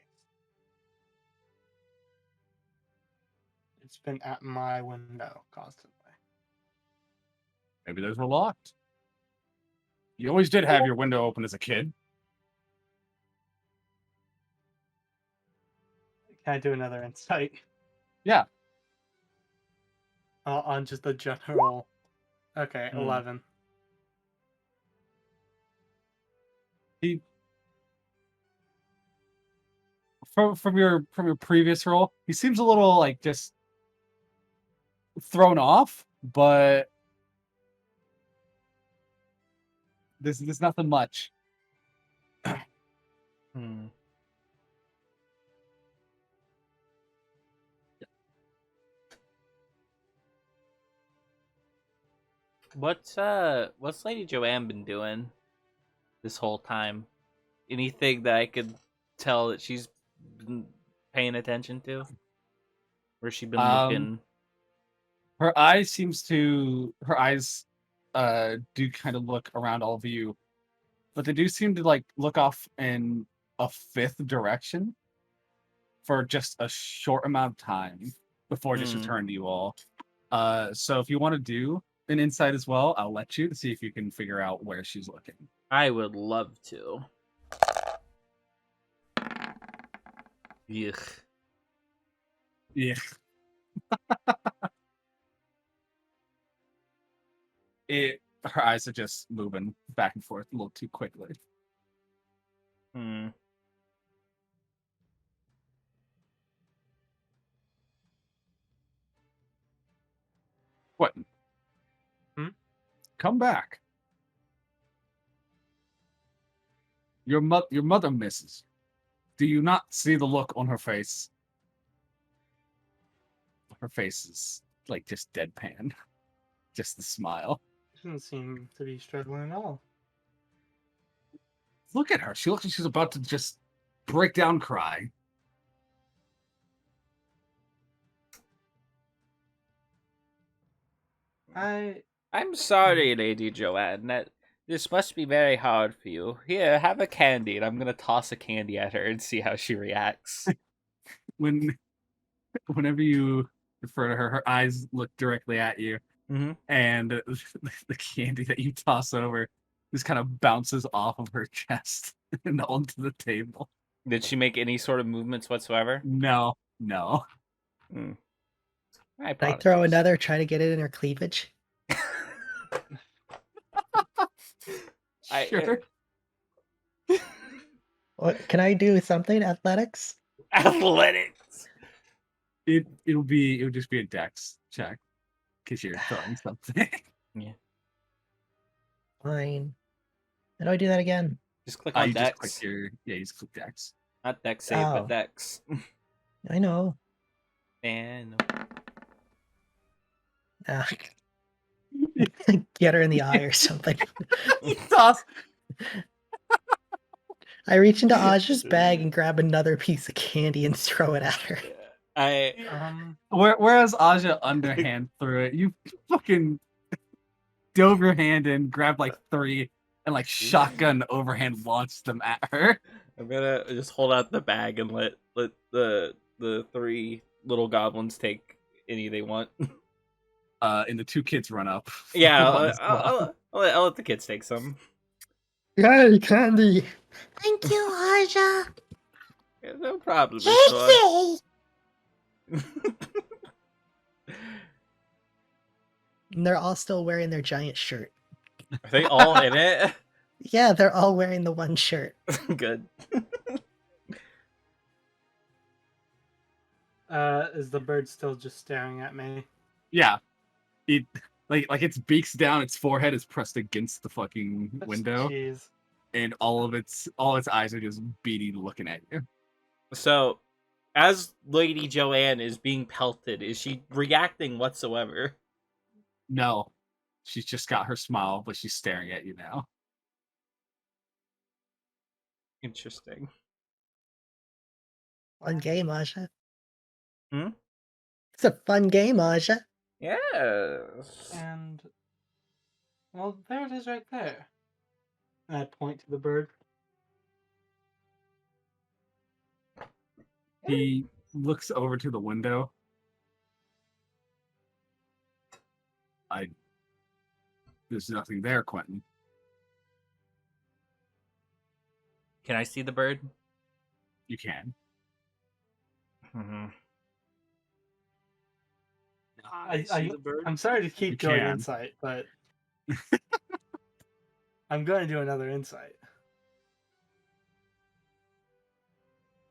It's been at my window constantly. Maybe those were locked. You always did have your window open as a kid. Can I do another insight? Yeah. On just the general. Okay, Hmm. 11. From your previous role, he seems a little like just thrown off, but there's nothing much. Hmm. What's Lady Joanne been doing this whole time? Anything that I could tell that she's been paying attention to? Where's she been looking? Her eyes do kind of look around all of you, but they do seem to like look off in a fifth direction for just a short amount of time before just return to you all. So if you want to do an insight as well, I'll let you to see if you can figure out where she's looking. I would love to. Yuck. Yeah. Her eyes are just moving back and forth a little too quickly. Hmm. What? Come back. Your mother misses. Do you not see the look on her face? Her face is like just deadpan. Just the smile. She doesn't seem to be struggling at all. Look at her. She looks like she's about to just break down cry. I I'm sorry, Lady Joanne. That this must be very hard for you. Here, have a candy, and I'm gonna toss a candy at her and see how she reacts. Whenever you refer to her, her eyes look directly at you, Mm-hmm. and the candy that you toss over just kind of bounces off of her chest and onto the table. Did she make any sort of movements whatsoever? No. Mm. My I apologies. throw another, try to get it in her cleavage. Sure. What can I do? Something athletics? Athletics. It would just be a dex check because you're throwing something. Fine. How do I do that again? Just click on You just Dex. click you just click dex. Not Dex save, Oh. but Dex. I know. And Ah. Get her in the eye or something. Toss. I reach into Aja's bag and grab another piece of candy and throw it at her. I Whereas Aja underhand threw it, you fucking dove your hand in, grabbed like 3, and like shotgun overhand launched them at her. I'm gonna just hold out the bag and let the 3 little goblins take any they want. And the 2 kids run up. Yeah, One as well. I'll let the kids take some. Yay, candy! Thank you, Aja. Yeah, no problem. Yay! Miss And they're all still wearing their giant shirt. Are they all in it? Yeah, they're all wearing the one shirt. Good. Is the bird still just staring at me? Yeah. It like its beak's down, its forehead is pressed against the fucking window, Jeez. and all its eyes are just beady looking at you. So, as Lady Joanne is being pelted, is she reacting whatsoever? No. She's just got her smile, but she's staring at you now. Interesting. Fun game, Aja. Hmm? It's a fun game, Aja. Yes. And well, there it is right there. And I point to the bird. He looks over to the window. There's nothing there, Quentin. Can I see the bird? You can. Mm-hmm. I see the bird. I'm sorry to You keep doing can. insight, but I'm going to do another insight.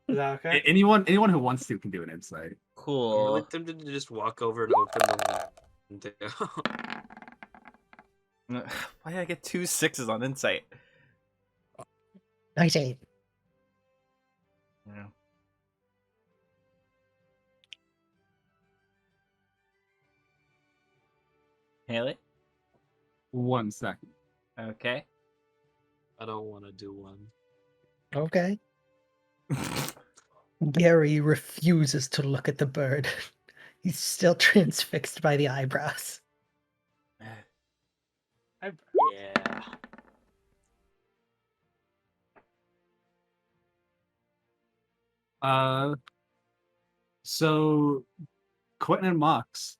Is that okay? Anyone who wants to can do an insight. I'm Cool. really tempted to just walk over and open the window. Why did I get 2 6s on insight? 19. Yeah. Haley? 1 second. Okay. I don't want to do one. Okay. Gary refuses to look at the bird. He's still transfixed by the eyebrows. Yeah. So Quentin and Mox.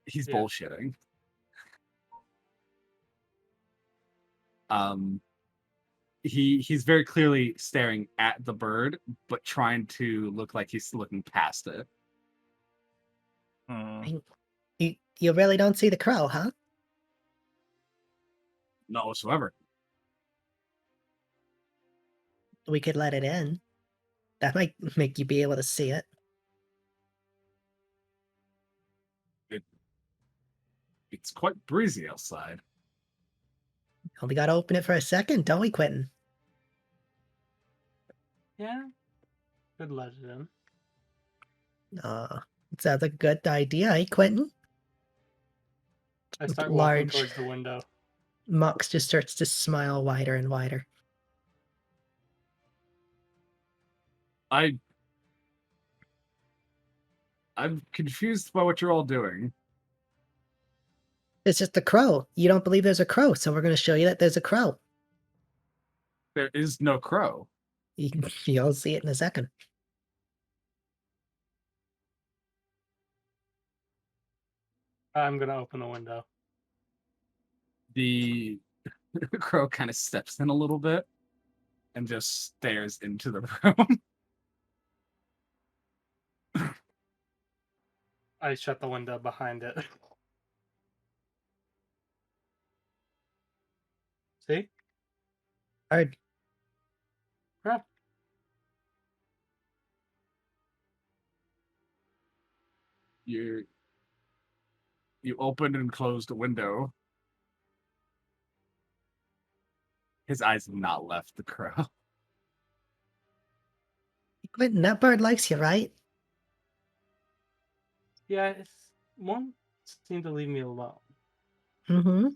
He's Yeah. bullshitting. He's very clearly staring at the bird, but trying to look like he's looking past it. Hmm. You really don't see the crow, huh? Not whatsoever. We could let it in. That might make you be able to see it. It's quite breezy outside. Only gotta open it for a second, don't we, Quentin? Yeah. Could let it in. It sounds like a good idea, eh, Quentin? I start Large. walking towards the window. Mox just starts to smile wider and wider. I I'm confused by what you're all doing. It's just a crow. You don't believe there's a crow, so we're going to show you that there's a crow. There is no crow. You'll see it in a second. I'm gonna open the window. The crow kind of steps in a little bit and just stares into the room. I shut the window behind it. See? Hard. Yeah. You opened and closed the window. His eyes have not left the crow. Quentin, that bird likes you, right? Yeah, it's won't seem to leave me alone. Mm-hmm.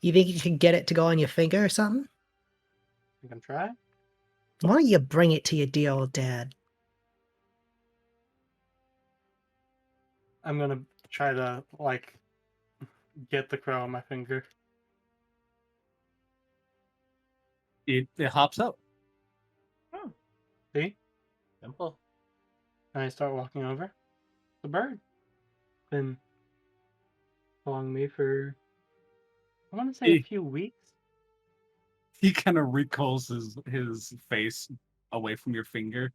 You think you can get it to go on your finger or something? You can try. Why don't you bring it to your dear old dad? I'm gonna try to like get the crow on my finger. It hops up. See? Simple. And I start walking over. The bird. Been following me for I want to say a few weeks. He kind of recalls his face away from your finger.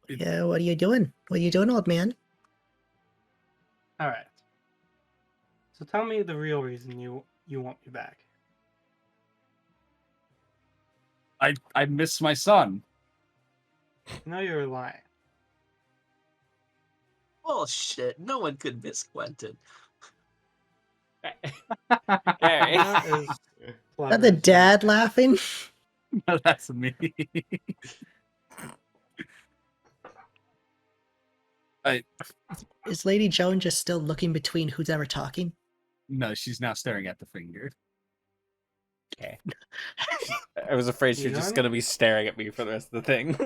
Yeah, what are you doing? What are you doing, old man? Alright. So tell me the real reason you want me back. I miss my son. I know you're lying. Bullshit. No one could miss Quentin. Gary. That is Is clever that the as you. dad laughing? No, that's me. Is Lady Joan just still looking between who's ever talking? No, she's now staring at the finger. Okay. I was afraid she was just Leon? gonna be staring at me for the rest of the thing.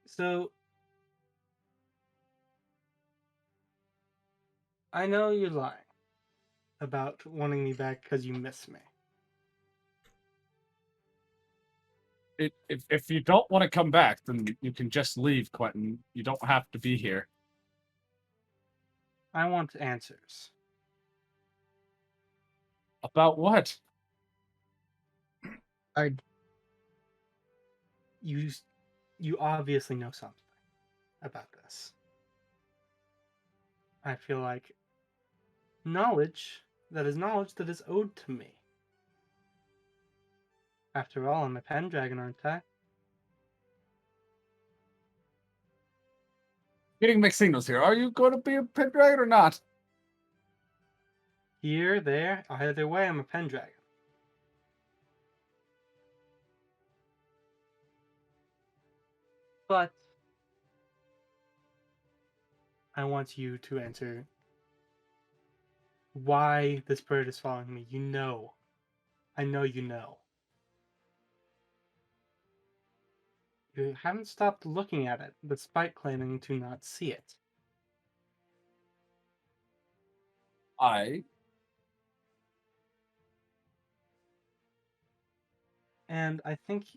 So I know you're lying about wanting me back because you miss me. If you don't want to come back, then you can just leave, Quentin. You don't have to be here. I want answers. About what? Are You obviously know something about this. I feel like knowledge that is owed to me. After all, I'm a Pendragon, aren't I? Getting mixed signals here. Are you going to be a Pendragon or not? Here, there, either way, I'm a Pendragon. But I want you to answer why this bird is following me. You know. I know you know. You haven't stopped looking at it, despite claiming to not see it. And I think...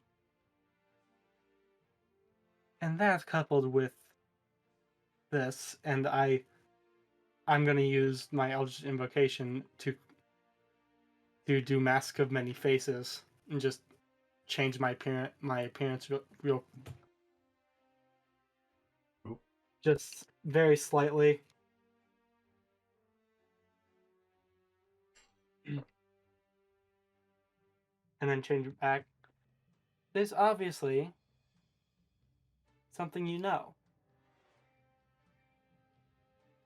And that coupled with this, and I'm gonna use my Eldritch Invocation to do Mask of Many Faces and just change my appearance real just very slightly. And then change it back. There's obviously something you know.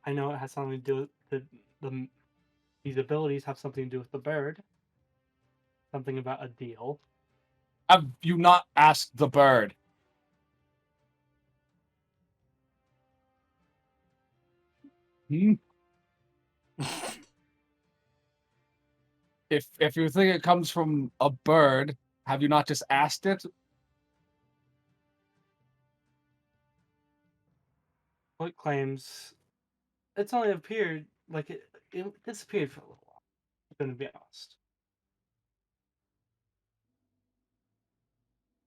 I know it has something to do with these abilities have something to do with the bird. Something about a deal. Have you not asked the bird? Hmm? If you think it comes from a bird, have you not just asked it? Foot claims it's only appeared like it disappeared for a little while. I'm gonna be honest.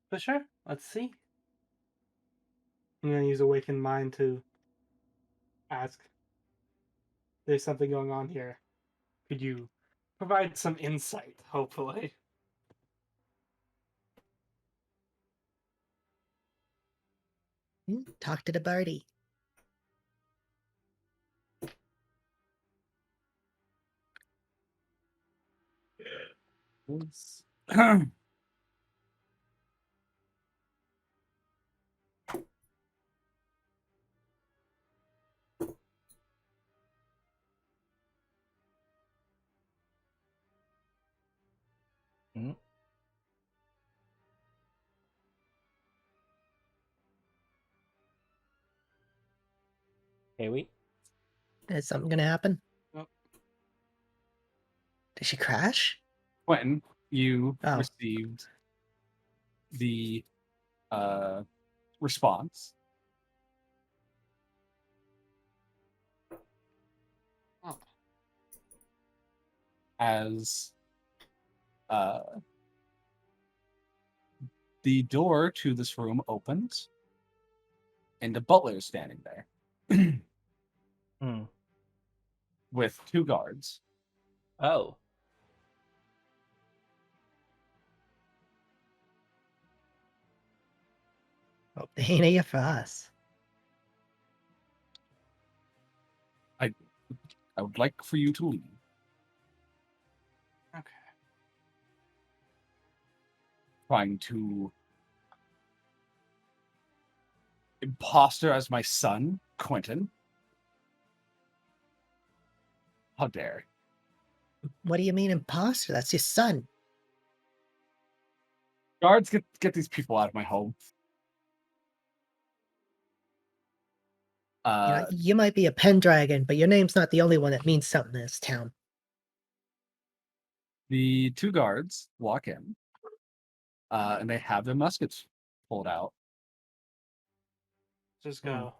But sure, let's see. I'm gonna use awakened mind to ask. There's something going on here. Could you provide some insight? Hopefully. Talk to the birdie. Mhm. Okay, wait. Is something gonna happen? Nope. Did she crash? Quentin, you Oh. received the response. Oh. As the door to this room opens, and the butler is standing there Hmm. with 2 guards. Oh. Oh, they ain't here for us. I would like for you to leave. Okay. Trying to imposter as my son, Quentin. How dare. What do you mean imposter? That's your son. Guards, get these people out of my home. You might be a Pendragon, but your name's not the only one that means something in this town. The 2 guards walk in, and they have their muskets pulled out. Just go.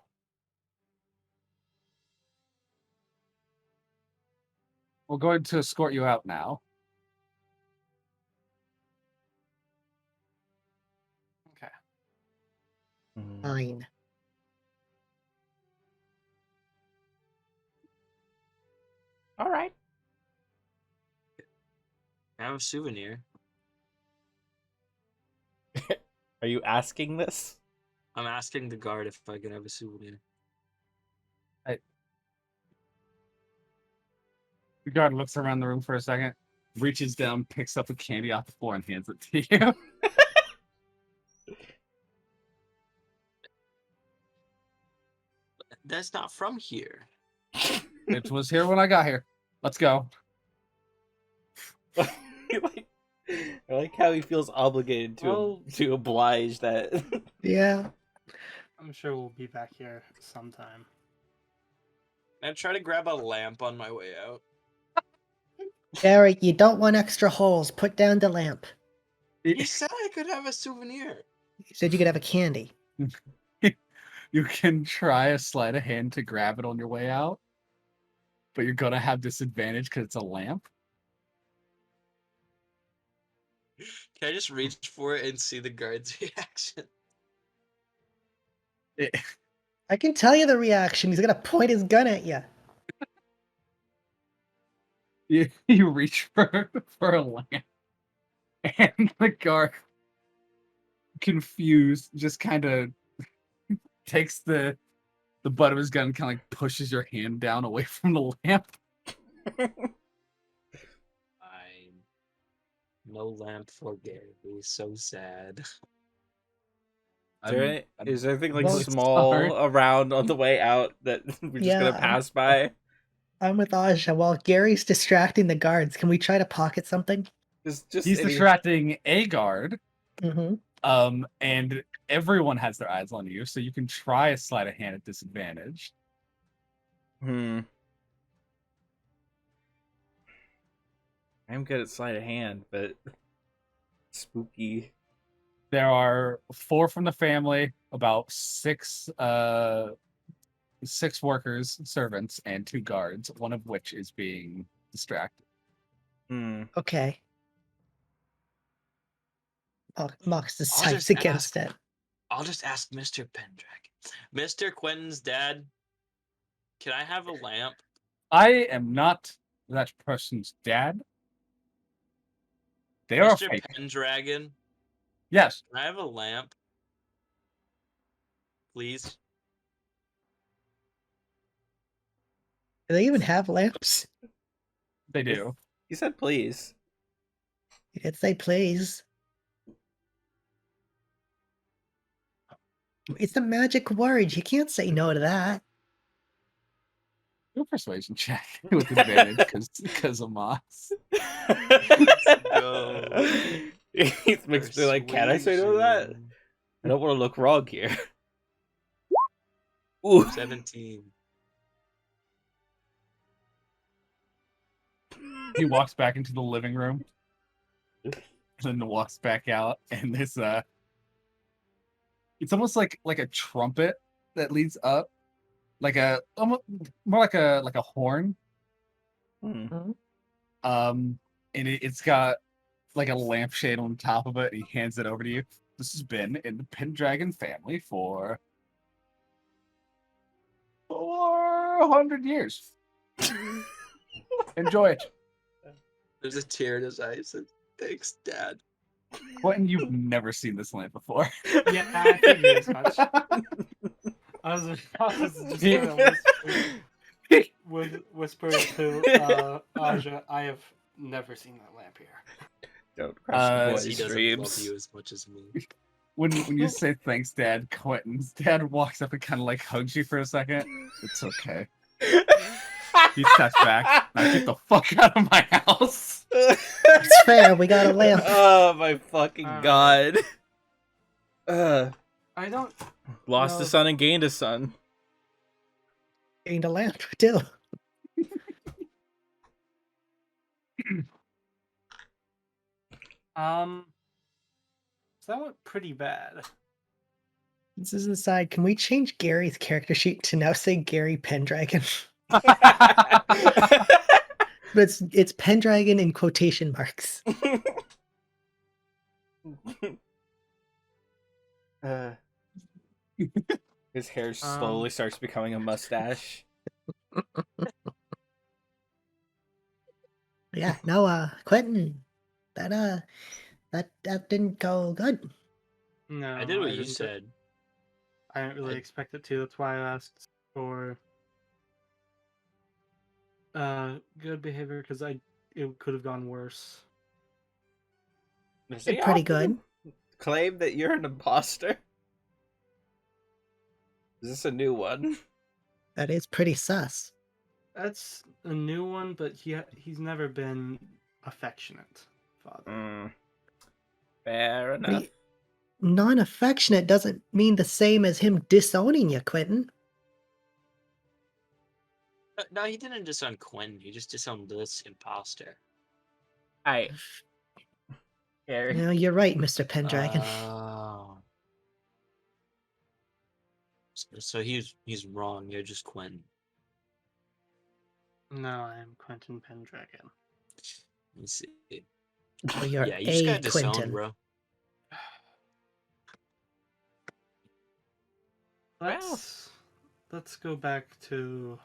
We're going to escort you out now. Okay. Mhm. Fine. All right. I have a souvenir. Are you asking this? I'm asking the guard if I can have a souvenir. The guard looks around the room for a second, reaches down, picks up a candy off the floor, and hands it to you. That's not from here. It was here when I got here. Let's go. I like how he feels obligated to oblige that. Yeah. I'm sure we'll be back here sometime. I try to grab a lamp on my way out. Gary, you don't want extra holes. Put down the lamp. You said I could have a souvenir. You said you could have a candy. You can try a sleight of hand to grab it on your way out, but you're gonna have disadvantage because it's a lamp. Can I just reach for it and see the guard's reaction? I can tell you the reaction. He's gonna point his gun at you. You reach for a lamp, and the guard, confused, just kind of takes the butt of his gun and kind of like pushes your hand down away from the lamp. No lamp for Gary. So sad. Is there anything like Well, small sorry. around on the way out that we're just gonna Yeah, pass by? I'm with Aja. While Gary's distracting the guards, can we try to pocket something? Just He's distracting a guard, Mm-hmm. and everyone has their eyes on you, so you can try a sleight of hand at disadvantage. I'm good at sleight of hand, but spooky. There are 4 from the family, about 6 6 workers, servants, and 2 guards, one of which is being distracted. Hmm. Okay. Mox just decides against it. I'll just ask Mr. Pendragon. Mr. Quentin's dad, can I have a lamp? I am not that person's dad. They are Mr. fake. Pendragon, Yes, can I have a lamp? Please? Do they even have lamps? they do. You said please. Yes, they please. It's a magic word. You can't say no to that. Do a persuasion check with advantage because of Mox. go. He's mixed me like, can I say no to that? I don't want to look wrong here. Ooh. 17. He walks back into the living room, and then walks back out, and there's it's almost like a trumpet that leads up, like almost more like a horn. Hmm. And it's got like a lampshade on top of it. And he hands it over to you. This has been in the Pendragon family for 400 years. Enjoy it. There's a tear in his eyes. And, thanks, Dad. Quentin, you've never seen this lamp before. Yeah, I figured as much. I was just gonna whisper to Aja, I have never seen that lamp here. Don't crush the He boy's doesn't dreams. love you as much as me. When you say thanks, Dad, Quentin's dad walks up and kind of like hugs you for a second. It's okay. He steps back. Now get the fuck out of my house. It's fair. We got a lamp. Oh my fucking god. I don't. Lost No. a son and gained a son. Gained a lamp too. So that went pretty bad. This is aside. Can we change Gary's character sheet to now say Gary Pendragon? But it's Pendragon in quotation marks. His hair slowly starts becoming a mustache. Yeah, no, Quentin, that didn't go good. No, I did what you didn't- said. I didn't really I- expect it to. That's why I asked for good behavior because it could have gone worse. Does Did he pretty often good. claim that you're an imposter? Is this a new one? That is pretty sus. That's a new one, but he's never been affectionate, father. Fair enough. Non-affectionate doesn't mean the same as him disowning you, Quentin. No, he didn't disown Quentin. He just disowned this imposter. Alright. Gary. No, you're right, Mr. Pendragon. Oh. So he's wrong. You're just Quentin. No, I am Quentin Pendragon. Let's see. Well, you're Yeah, you just a got disowned, Quentin. bro. Let's go back to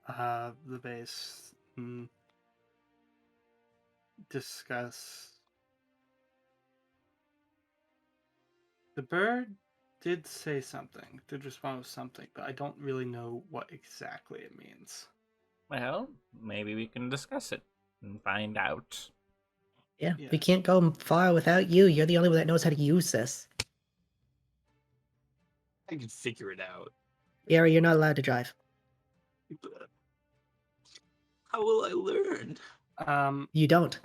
the base and discuss. The bird did say something, did respond with something, but I don't really know what exactly it means. Well, maybe we can discuss it and find out. Yeah, Yeah. we can't go far without you. You're the only one that knows how to use this. I can figure it out. Gary, you're not allowed to drive. But how will I learn? You don't.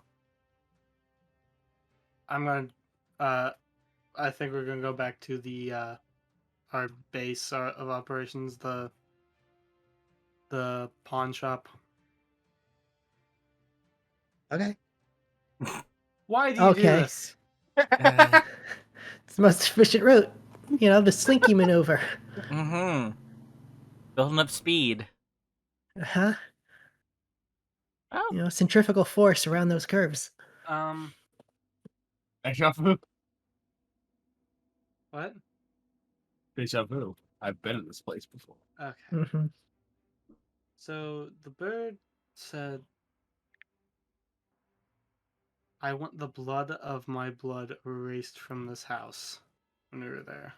I'm gonna. I think we're gonna go back to the our base of operations, the pawn shop. Okay. Why do you do Okay. this? It's the most efficient route. You know, the slinky maneuver. Mm-hmm. Building up speed. Huh? Oh, You know, centrifugal force around those curves. Deja vu. What? Deja vu. I've been in this place before. Okay. Hmm. So the bird said, I want the blood of my blood erased from this house when we were there.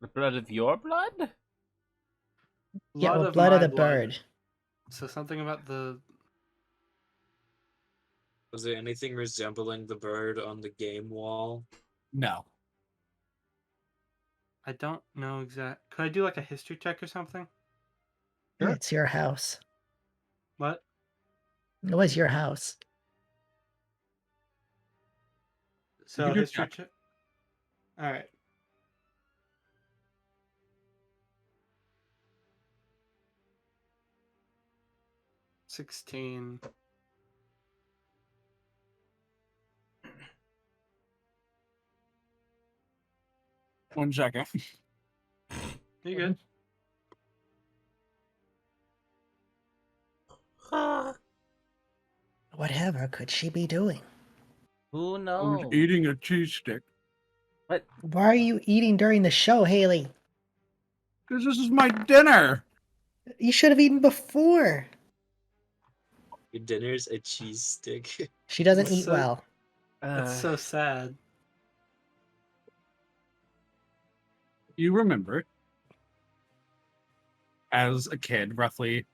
the blood of your blood? Yeah, Blood well, of blood of my the blood. bird. So something about the. Was there anything resembling the bird on the game wall? No. I don't know exact. Could I do like a history check or something? Yeah, Sure. it's your house. What? It was your house. So can do a history check. check. All right. $16. 1 second. You good? Whatever could she be doing? Who I was knows? eating a cheese stick. What? Why are you eating during the show, Haley? Because this is my dinner. You should have eaten before. Your dinner's a cheese stick. She doesn't It's eat so- well. It's so sad. You remember, as a kid, roughly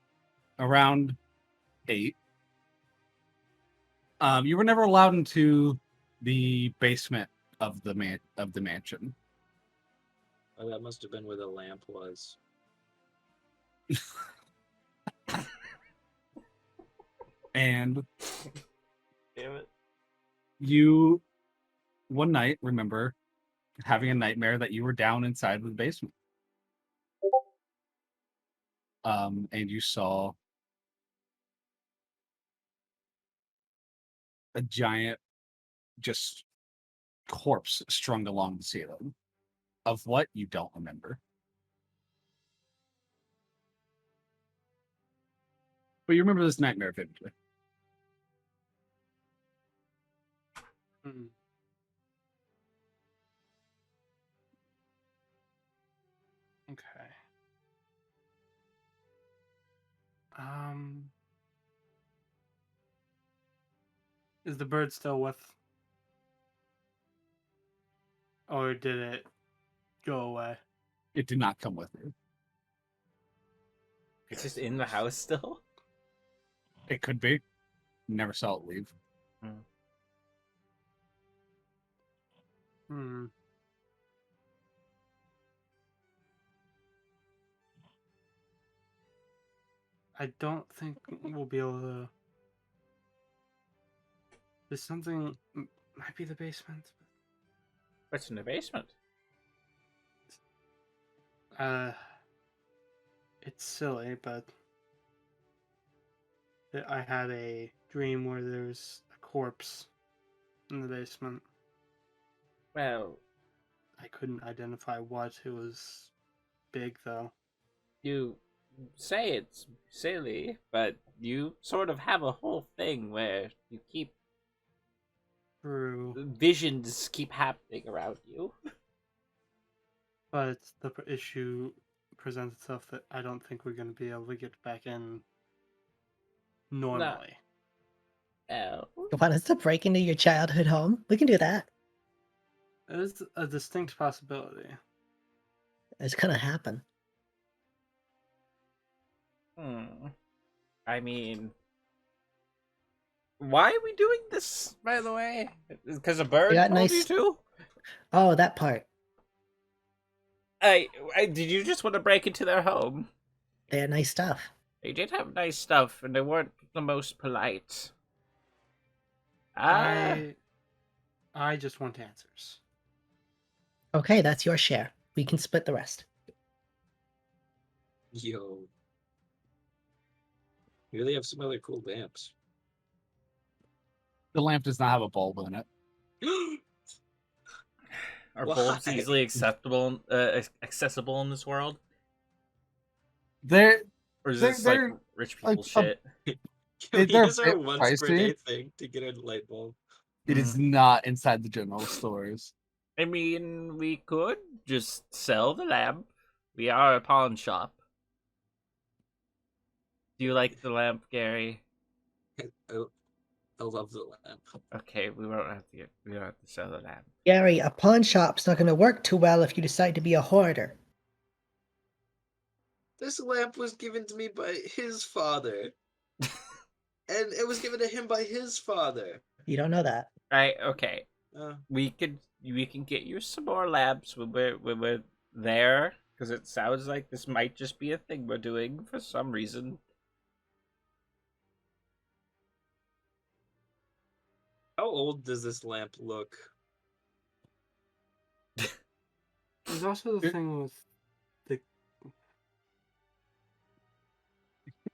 around 8, you were never allowed into the basement of the mansion. Oh, that must have been where the lamp was. And Damn it. you, one night, remember having a nightmare that you were down inside of the basement. And you saw a giant, just corpse strung along the ceiling. Of what you don't remember. But you remember this nightmare vividly. Hmm. Okay. Is the bird still with? Or did it go away? It did not come with you. It's just in the house still? It could be. Never saw it leave. Hmm. I don't think we'll be able to. There's something. Might be the basement. What's in the basement? It's silly, but I had a dream where there was a corpse in the basement. Well, I couldn't identify what. It was big, though. you say it's silly, but you sort of have a whole thing where you keep True. visions keep happening around you. But the issue presents itself that I don't think we're going to be able to get back in normally. Oh. You want us to break into your childhood home? We can do that. It is a distinct possibility. It's gonna happen. I mean, why are we doing this, by the way? Because a bird got told you nice- to? Oh, that part. Did you just want to break into their home? They had nice stuff. They did have nice stuff, and they weren't the most polite. I just want answers. Okay, that's your share. We can split the rest. Yo. Maybe they have some other cool lamps. The lamp does not have a bulb in it. Are Why? bulbs easily accessible in this world, They're or is they're this like they're rich like people shit? Can we they're a use our bit once per pricey. day thing to get a light bulb? It is not inside the general stores. I mean, we could just sell the lamp. We are a pawn shop. Do you like the lamp, Gary? I, I love the lamp. Okay, we don't have to sell the lamp. Gary, a pawn shop's not going to work too well if you decide to be a hoarder. This lamp was given to me by his father. And it was given to him by his father. You don't know that. Right? Okay. Uh, We can get you some more lamps when we're there, because it sounds like this might just be a thing we're doing for some reason. how old does this lamp look? There's also the thing with the.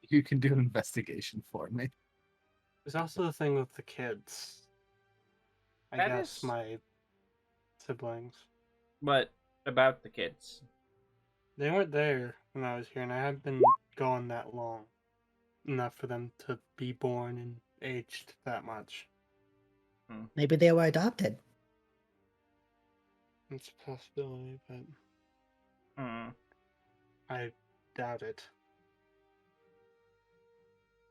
You can do an investigation for me. There's also the thing with the kids. I That guess is- my siblings. What about the kids? They weren't there when I was here, and I haven't been gone that long. Enough for them to be born and aged that much. Maybe they were adopted. It's a possibility, but Hmm. I doubt it.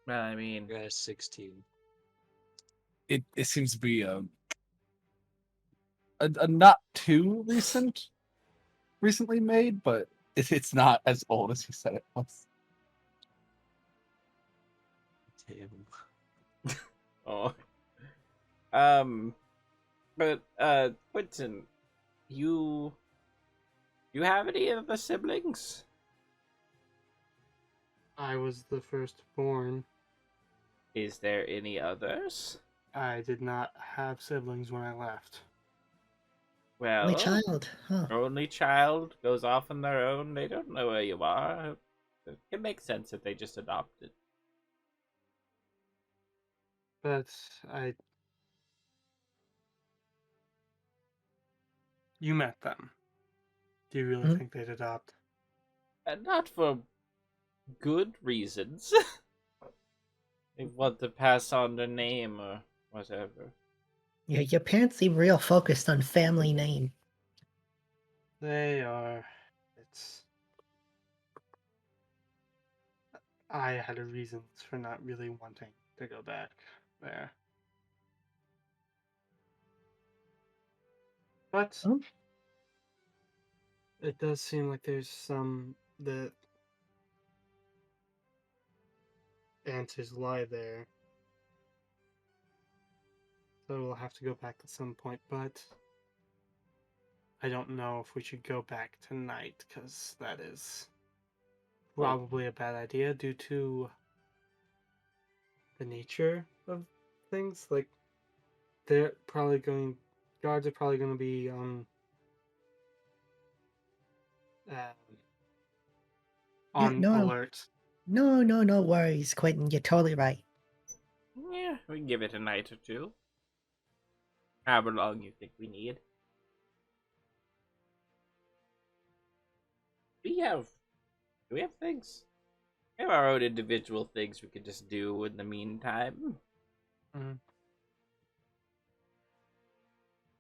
Well, I mean, Guy's 16. It seems to be a not too recently made, but it's not as old as you said it was. Damn. oh. But Quentin, you have any of the siblings? I was the firstborn. Is there any others? I did not have siblings when I left. Well, Only child. Huh. only child goes off on their own. They don't know where you are. It makes sense that they just adopted. But you met them. Do you really Hmm? think they'd adopt? And not for good reasons. They want to pass on their name or whatever. Yeah, your parents seem real focused on family name. They are. It's. I had reasons for not really wanting to go back there. But Oh. it does seem like there's some that answers lie there. So we'll have to go back at some point, but I don't know if we should go back tonight, because that is probably a bad idea due to the nature of things. Like, guards are probably going to be on no. alert. No worries, Quentin. You're totally right. Yeah, we can give it a night or two. However long you think we need. Do we have things? We have our own individual things we could just do in the meantime.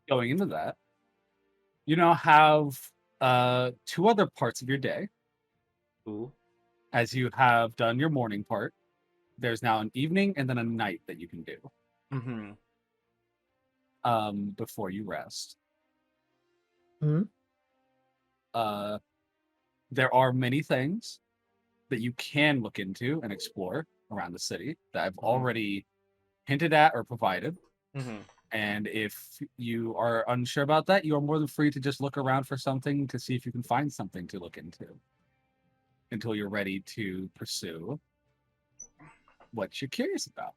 Going into that, you now have two other parts of your day. Ooh. As you have done your morning part, there's now an evening and then a night that you can do Mm-hmm. before you rest. Hmm? There are many things that you can look into and explore around the city that I've already hinted at or provided. Mm-hmm. And if you are unsure about that, you are more than free to just look around for something to see if you can find something to look into until you're ready to pursue what you're curious about.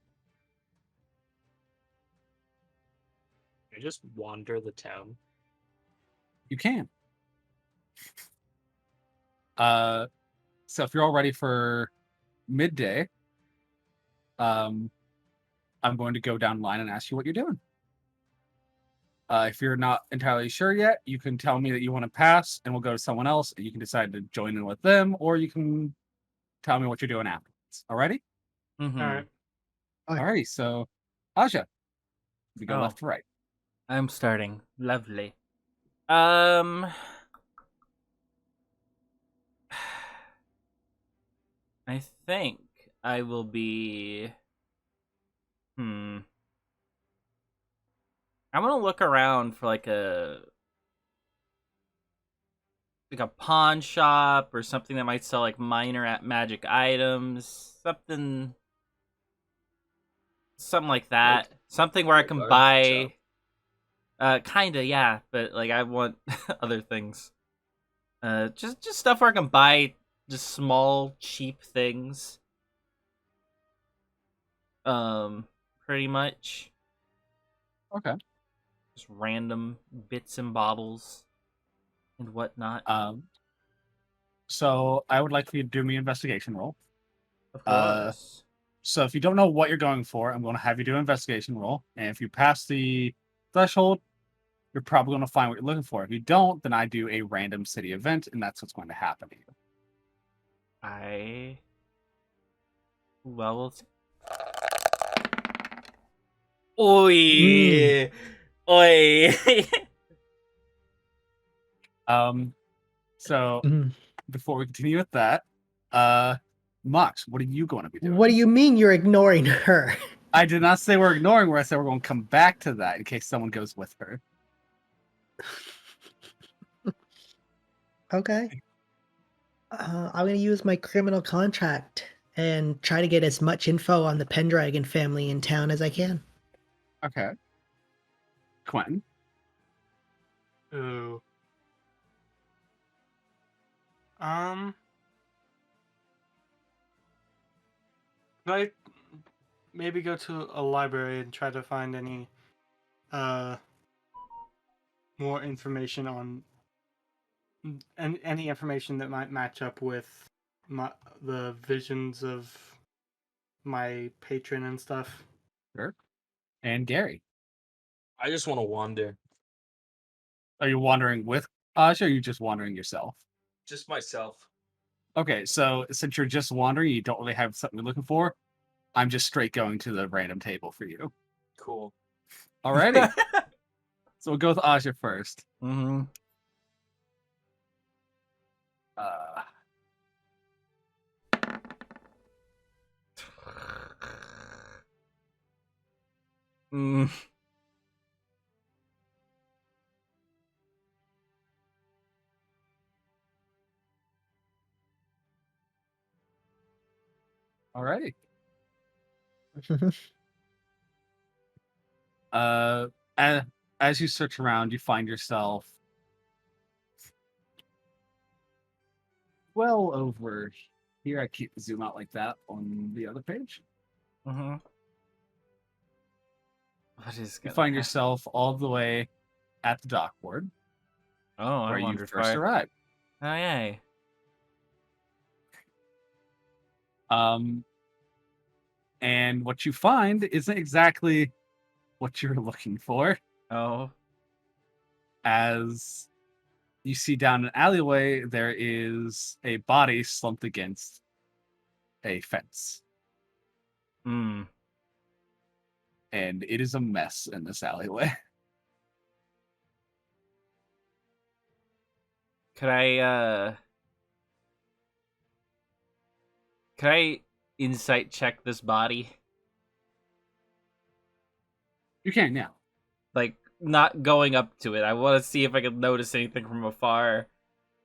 You just wander the town. You can. So if you're all ready for midday, I'm going to go down the line and ask you what you're doing. If you're not entirely sure yet, you can tell me that you want to pass, and we'll go to someone else, and you can decide to join in with them, or you can tell me what you're doing afterwards. Alrighty? Mm-hmm. All right. Alrighty, so Aja, we go Oh. left to right. I'm starting. Lovely. I think I will be. I want to look around for like a pawn shop or something that might sell like minor magic items, something like that. Something where I like can our buy. Kinda, yeah, but like I want other things. Just stuff where I can buy just small, cheap things. Pretty much Okay. just random bits and bottles and whatnot. So I would like for you to do me an investigation roll. Of uh, course. So if you don't know what you're going for, I'm going to have you do an investigation roll, and if you pass the threshold, you're probably going to find what you're looking for. If you don't, then I do a random city event, and that's what's going to happen to you. We'll see. Oi! Oi! So before we continue with that, Mox, what are you going to be doing? What do you mean you're ignoring her? I did not say we're ignoring her. I said we're going to come back to that in case someone goes with her. Okay. I'm going to use my criminal contract and try to get as much info on the Pendragon family in town as I can. Okay. Quentin? Ooh. Could I maybe go to a library and try to find any more information on any information that might match up with the visions of my patron and stuff? Sure. And Gary? I just want to wander. Are you wandering with Aja, or are you just wandering yourself? Just myself. Okay, so since you're just wandering, you don't really have something you're looking for, I'm just straight going to the random table for you. Cool. Alrighty. So we'll go with Aja first. Mm-hmm. Mm. Alrighty. As you search around, you find yourself well over here. I keep zoom out like that on the other page. Mm-hmm. What is You gonna find happen? yourself all the way at the dockboard Oh, I where you wondered first arrived. Oh, yay. And what you find isn't exactly what you're looking for. Oh. As you see down an alleyway, there is a body slumped against a fence. Hmm. And it is a mess in this alleyway. Could I insight check this body? You can now. Like, not going up to it. I want to see if I can notice anything from afar.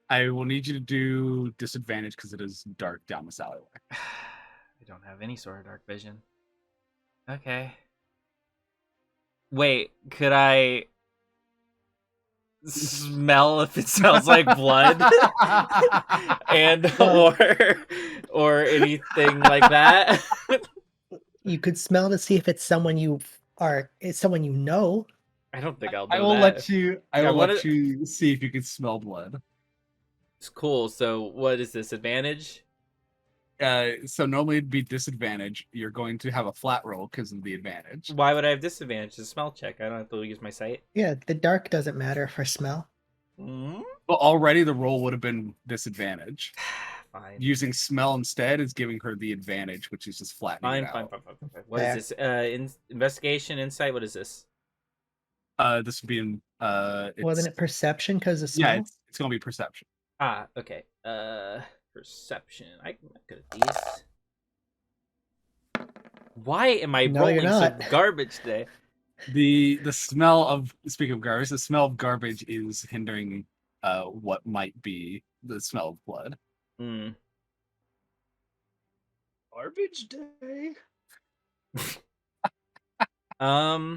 I will need you to do disadvantage because it is dark down this alleyway. I don't have any sort of dark vision. Okay. Wait, could I smell if it smells like blood? And or anything like that? You could smell to see if it's someone it's someone you know. I don't think I'll I know will that. let you. I Yeah, will what let is- you see if you can smell blood. It's cool. So what is this advantage? So normally it'd be disadvantage. You're going to have a flat roll because of the advantage. Why would I have disadvantage? The smell check. I don't have to use my sight. Yeah, the dark doesn't matter for smell. Mm? But already the roll would have been disadvantage. Fine. Using smell instead is giving her the advantage, which is just flattening it Fine. out. What is this? Investigation, insight. What is this? This would be in Wasn't it perception because of smell? yeah, it's gonna be perception. Ah, okay. Perception. I'm good at these. Why am I No, you're rolling so not. garbage today? The smell of, speaking of garbage, the smell of garbage is hindering what might be the smell of blood. Hmm. Garbage day. Hmm.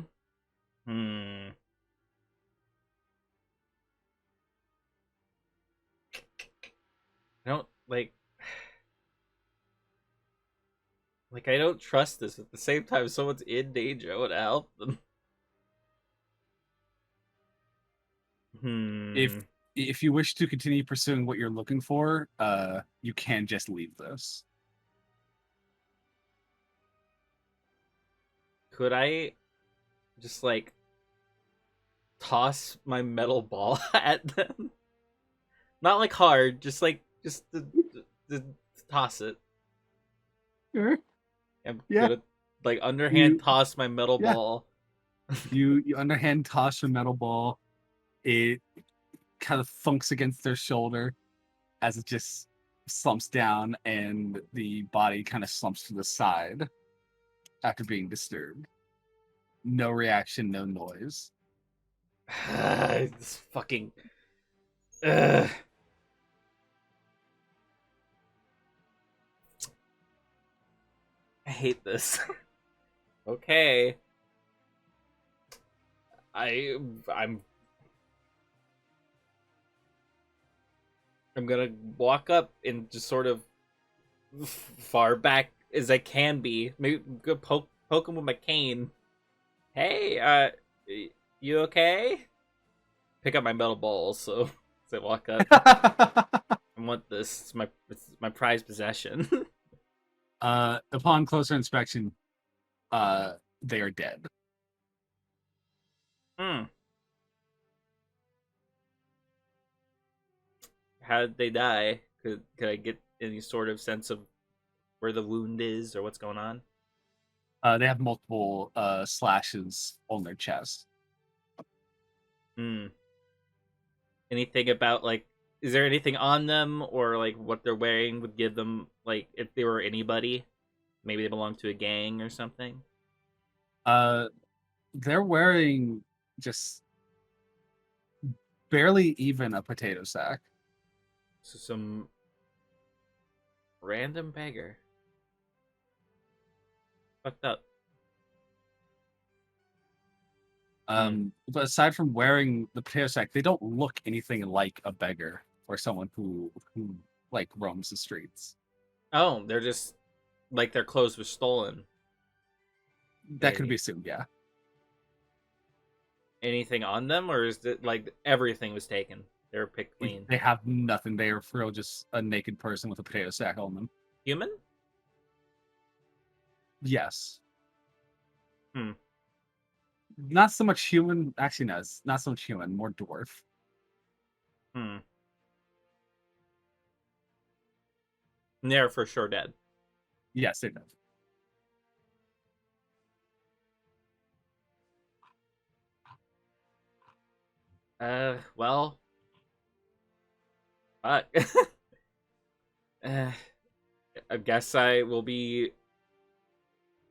I don't like I don't trust this. At the same time, if someone's in danger, I want to help them. If you wish to continue pursuing what you're looking for, you can just leave this. Could I just like toss my metal ball at them? Not like hard, just to toss it. Sure. I'm Yeah. gonna like underhand You- toss my metal yeah. ball. You underhand toss your metal ball. It kind of thunks against their shoulder as it just slumps down, and the body kind of slumps to the side after being disturbed. No reaction, no noise. This fucking. Ugh. I hate this. Okay. I'm gonna walk up and just sort of far back as I can be. Maybe go poke him with my cane. Hey, you okay? Pick up my metal ball, so as I walk up. I want this. It's my prized possession. Upon closer inspection, they are dead. Hmm. How did they die? Could I get any sort of sense of where the wound is or what's going on? They have multiple slashes on their chest. Hmm. Anything about like, is there anything on them or like what they're wearing would give them like if they were anybody, maybe they belong to a gang or something? They're wearing just barely even a potato sack. So some random beggar. Fucked up. But aside from wearing the potato sack, they don't look anything like a beggar or someone who like roams the streets. Oh, they're just like their clothes were stolen. That could Maybe. be assumed, yeah. Anything on them, or is it like everything was taken? They were picked clean. They have nothing. They are for real just a naked person with a potato sack on them. Human? Yes. Hmm. Not so much human. Actually, no, it's not so much human. More dwarf. Hmm. And they're for sure dead. Yes, they do. Well. Fuck. I guess I will be.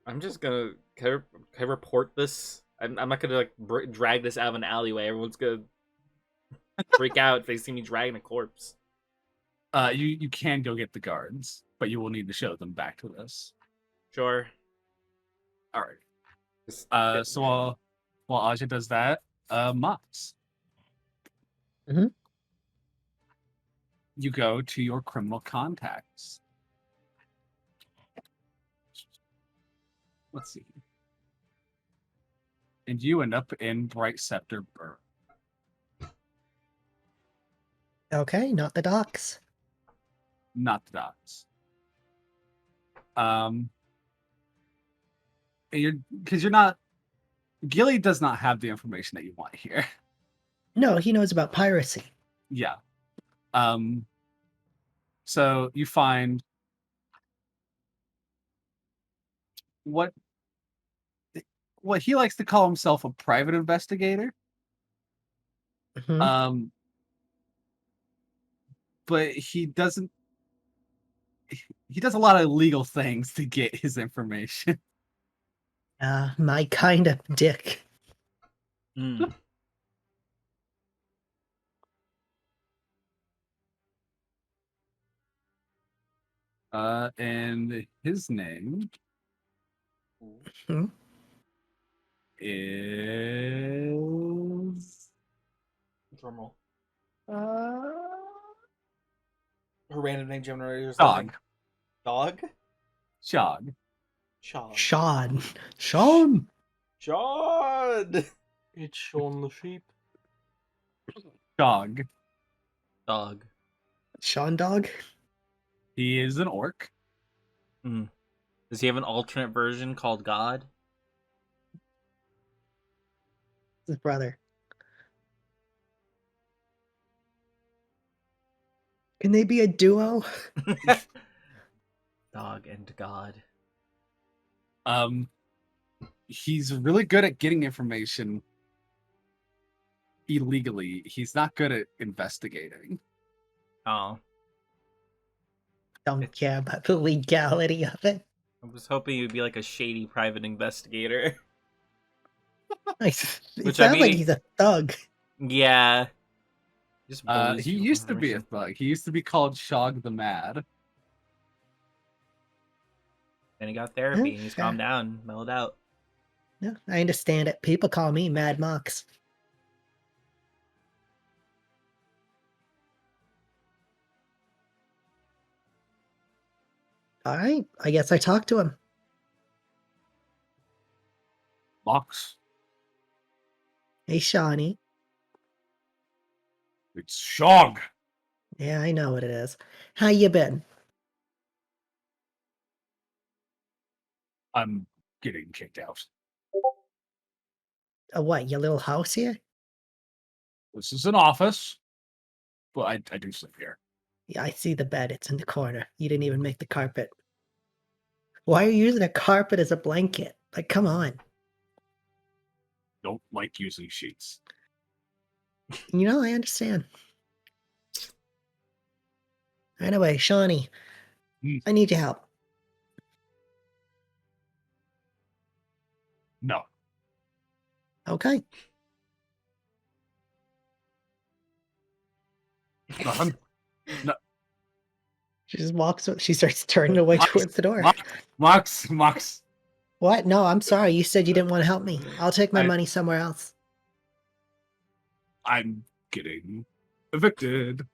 I'm just gonna. Can I report this? I'm not gonna like drag this out of an alleyway. Everyone's gonna freak out if they see me dragging a corpse. You can go get the guards, but you will need to show them back to this. Sure. All right. Just So while Aja does that, Mox. Mhm. You go to your criminal contacts. Let's see. And you end up in Bright Scepter Burr. Okay, not the docks. Not the docks. Because you're not. Gilly does not have the information that you want here. No, he knows about piracy. Yeah. So you find what he likes to call himself a private investigator. Mhm. But he doesn't. He does a lot of legal things to get his information. My kind of dick. Mm. And his name Hmm? is Drumroll. uh, Her random name generator is Dog. Dog? Shog. Sean. Sean. Sean. Sean! It's Sean the sheep. Shog. Dog. Sean Dog. He is an orc. Mm. Does he have an alternate version called God? His brother. Can they be a duo? Dog and God. He's really good at getting information illegally. He's not good at investigating. Oh. Don't care about the legality of it. I was hoping you'd be like a shady private investigator. It Which, sounds I mean, like he's a thug. Yeah. Just bullies He people for used to be a information. thug. He used to be called Shog the Mad. Then he got therapy and he's fair. calmed down, mellowed out. Yeah, I understand it. People call me Mad Mox. All right, I guess I talked to him. Mox. Hey, Shawnee. It's Shog. Yeah, I know what it is. How you been? I'm getting kicked out. What, your little house here? This is an office, but I do sleep here. Yeah, I see the bed. It's in the corner. You didn't even make the carpet. Why are you using a carpet as a blanket? Like, come on. Don't like using sheets. You know, I understand. Anyway, Shawnee, I need your help. No. Okay. Nothing. No. She just walks. She starts turning away Mox, towards the door. Mox. What? No, I'm sorry. You said you didn't want to help me. I'll take my money somewhere else. I'm getting evicted.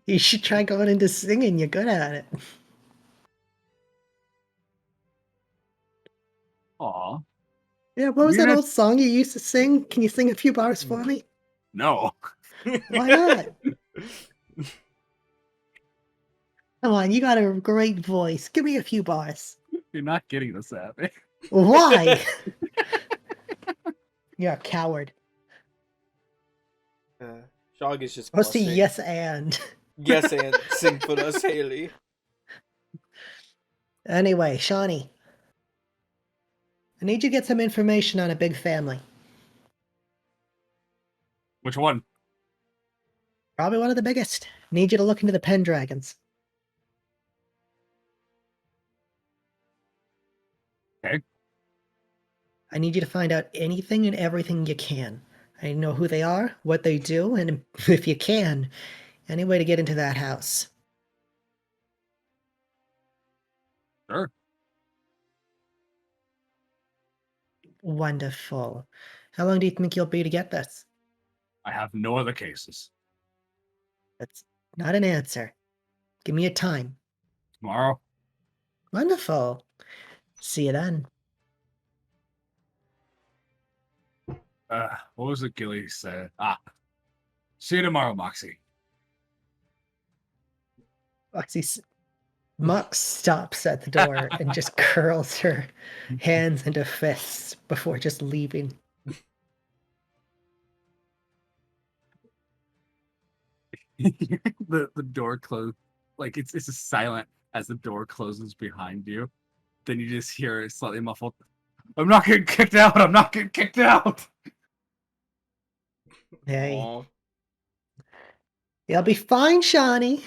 You should try going into singing. You're good at it. Aw. Yeah, what was that Unit- old song you used to sing? Can you sing a few bars for me? No. Why not? Come on, you got a great voice. Give me a few bars. You're not getting this at me. Why? You're a coward. Shog is just I'll see blushing. yes and. Yes, and sing for us, Haley. Anyway, Shawnee. I need you to get some information on a big family. Which one? Probably one of the biggest. Need you to look into the Pendragons. Okay. I need you to find out anything and everything you can. I need to know who they are, what they do, and if you can, any way to get into that house. Sure. Wonderful. How long do you think you'll be to get this? I have no other cases. That's not an answer. Give me a time. Tomorrow. Wonderful. See you then. What was it Gilly said? See you tomorrow, Moxie. Foxy's. Muck stops at the door and just curls her hands into fists before just leaving. The door closed, like it's just silent as the door closes behind you. Then you just hear it slightly muffled. I'm not getting kicked out. I'm not getting kicked out. Hey, Aw. you'll be fine, Shawnee.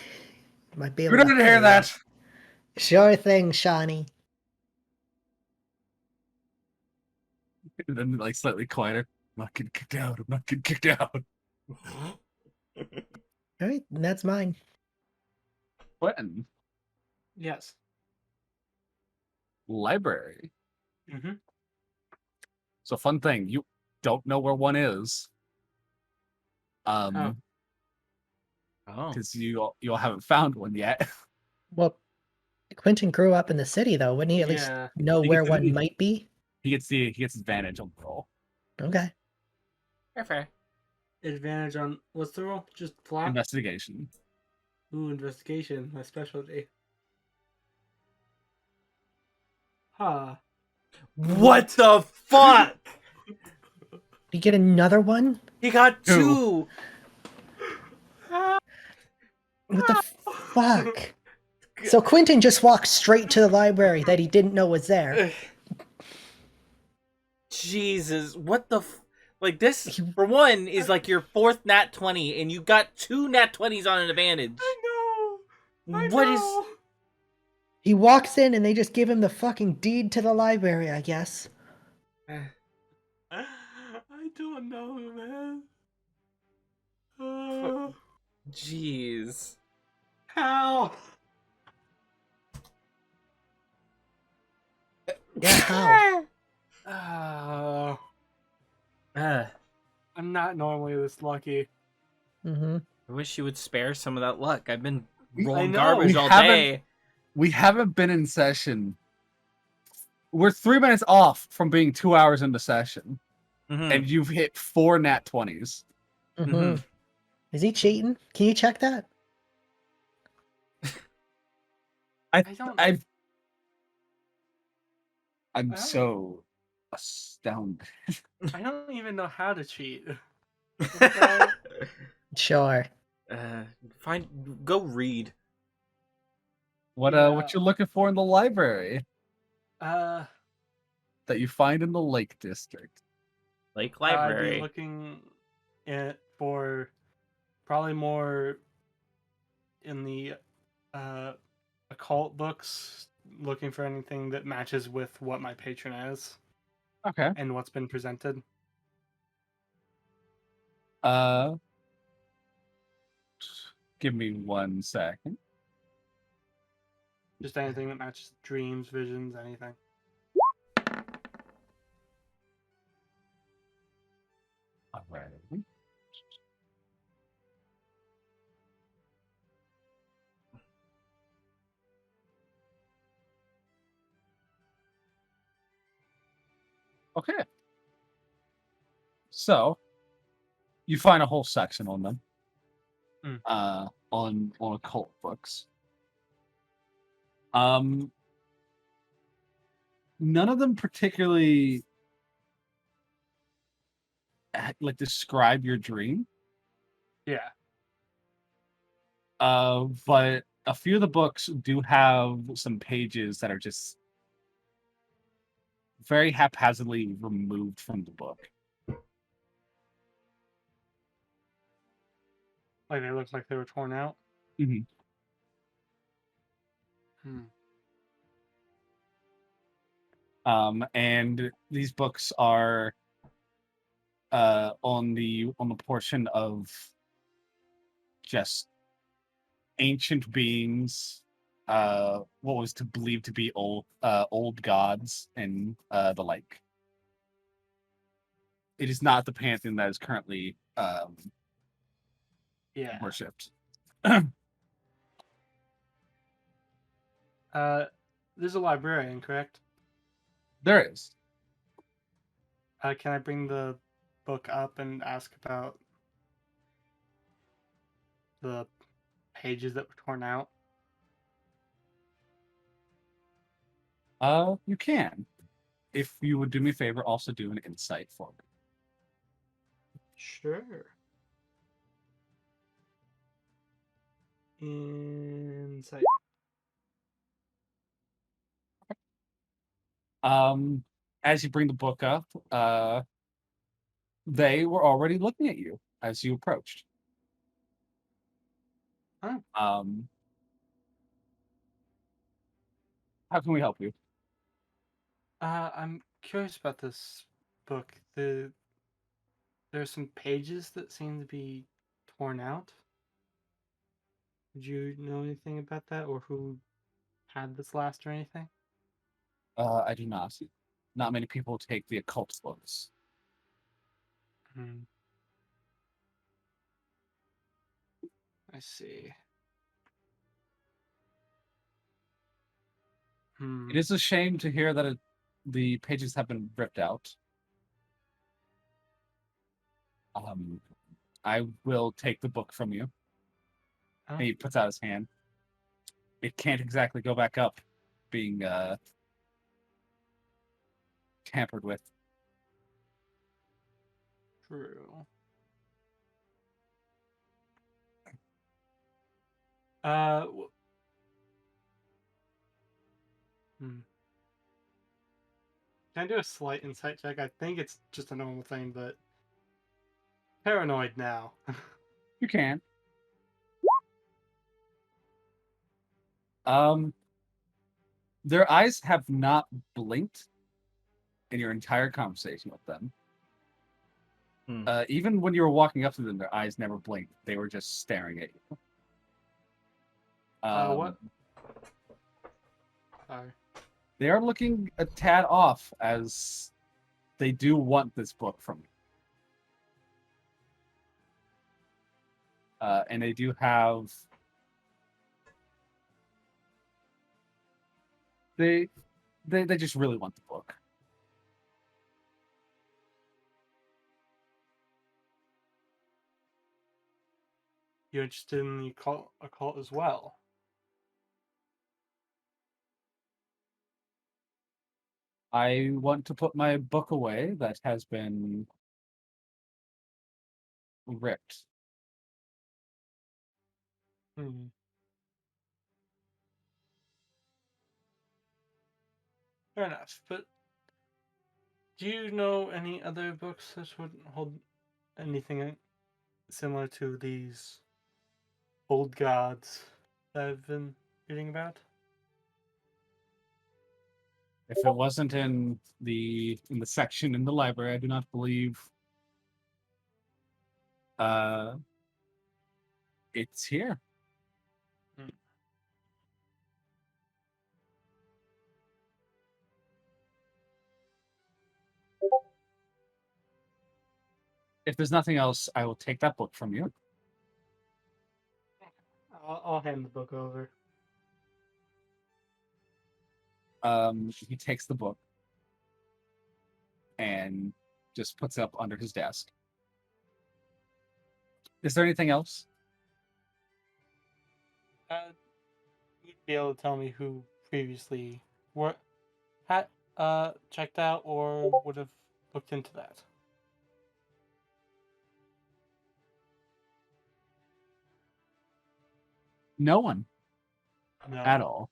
Might be You able to didn't hear pay that. you. Sure thing, Shawnee. And then like slightly quieter. I'm not getting kicked out. I'm not getting kicked out. All right, and that's mine. When? Yes. Library. Mm-hmm. So fun thing, you don't know where one is. Oh. Oh. Because you all haven't found one yet. Well, Quentin grew up in the city, though. Wouldn't he at least Yeah. know He where gets- one might be? he gets advantage on the roll. Okay. Fair. Advantage on what's the roll? Just flat. Investigation. Ooh, investigation, my specialty. Huh. What the fuck? Did you get another one? He got Who? 2. What the fuck? So Quentin just walked straight to the library that he didn't know was there. Jesus, what the like this He- for one is like your 4th nat 20 and you got 2 nat 20s on an advantage. I know. What is He walks in and they just give him the fucking deed to the library, I guess. I don't know, man. Jeez. How? Yeah, how? I'm not normally this lucky. Mm-hmm. I wish you would spare some of that luck. I've been I rolling know. garbage We all haven't- day. We haven't been in session. We're 3 minutes off from being 2 hours into session. Mhm. And you've hit 4 nat 20s. Mm-hmm. Mhm. Is he cheating? Can you check that? I don't. I'm don't- so astounded. I don't even know how to cheat. Sure. Go read. What Yeah. what you looking for in the library Uh, that you find in the Lake District? Lake I'd Library. be looking for probably more in the occult books, looking for anything that matches with what my patron is Okay. and what's been presented. Give me 1 second. Just anything that matches dreams, visions, anything. Alright. Okay. So you find a whole section on them. On occult books. None of them particularly like describe your dream. Yeah. But a few of the books do have some pages that are just very haphazardly removed from the book. Like they look like they were torn out. Mhm. And these books are on the portion of just ancient beings, what was to believed to be old gods and the like. It is not the pantheon that is currently Yeah. worshipped. There's a librarian, correct? There is. Can I bring the book up and ask about the pages that were torn out? You can. If you would do me a favor, also do an insight for me. Sure. Insight. As you bring the book up, they were already looking at you as you approached. Oh. How can we help you? I'm curious about this book. There's some pages that seem to be torn out. Did you know anything about that, or who had this last, or anything? I do not. Not many people take the occult books. Hmm. I see. It is a shame to hear that the pages have been ripped out. I will take the book from you. Oh. And he puts out his hand. It can't exactly go back up, being tampered with. True. Hmm. Can I do a slight insight check? I think it's just a normal thing, but paranoid now. You can. Their eyes have not blinked in your entire conversation with them. Even when you were walking up to them, their eyes never blinked. They were just staring at you. What? Sorry. They are looking a tad off as they do want this book from you. And they do have... They just really want the book. You're interested in the occult as well? I want to put my book away that has been ripped. Hmm. Fair enough, but do you know any other books that would hold anything similar to these old gods that I've been reading about? If it wasn't in the section in the library, I do not believe it's here. If there's nothing else, I will take that book from you. I'll hand the book over. He takes the book and just puts it up under his desk. Is there anything else? You'd be able to tell me who previously had checked out or would have looked into that. No one No. at all.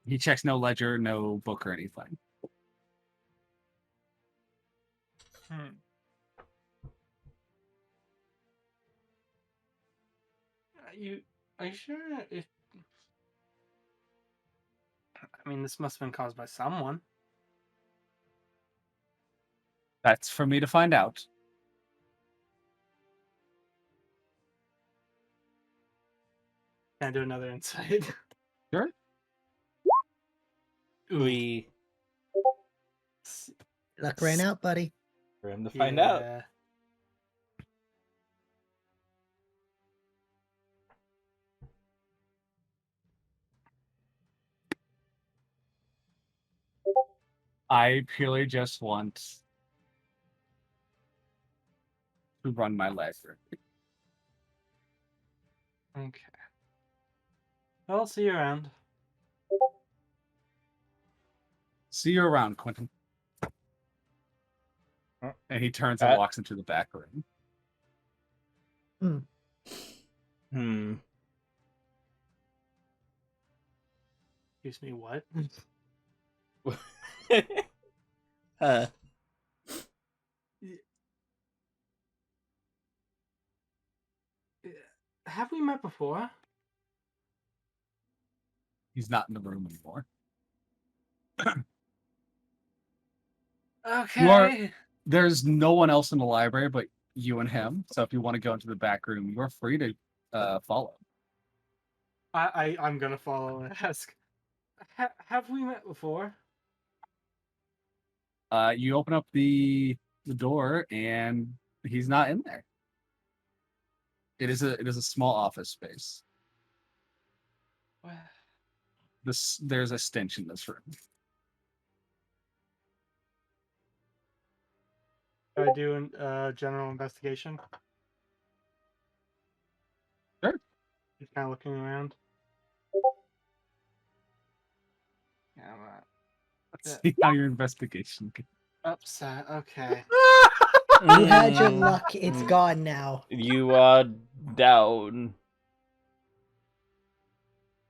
He checks no ledger, no book or anything. Are you sure? I mean, this must have been caused by someone. That's for me to find out. Can I do another insight? Sure. We Luck ran out, buddy. for him to find out. I purely just want to run my library. Okay. I'll see you around. See you around, Quentin. Huh? And he turns and walks into the back room. Excuse me, what? Have we met before? He's not in the room anymore. Okay. There's no one else in the library but you and him. So if you want to go into the back room, you're free to follow. I'm gonna follow and ask. Have we met before? You open up the door and he's not in there. It is a small office space. There's a stench in this room. Do I do a general investigation? Sure. Just kind of looking around. Yeah, I'm Let's see how your investigation goes. upset. Okay. You had your luck. It's gone now. You are down.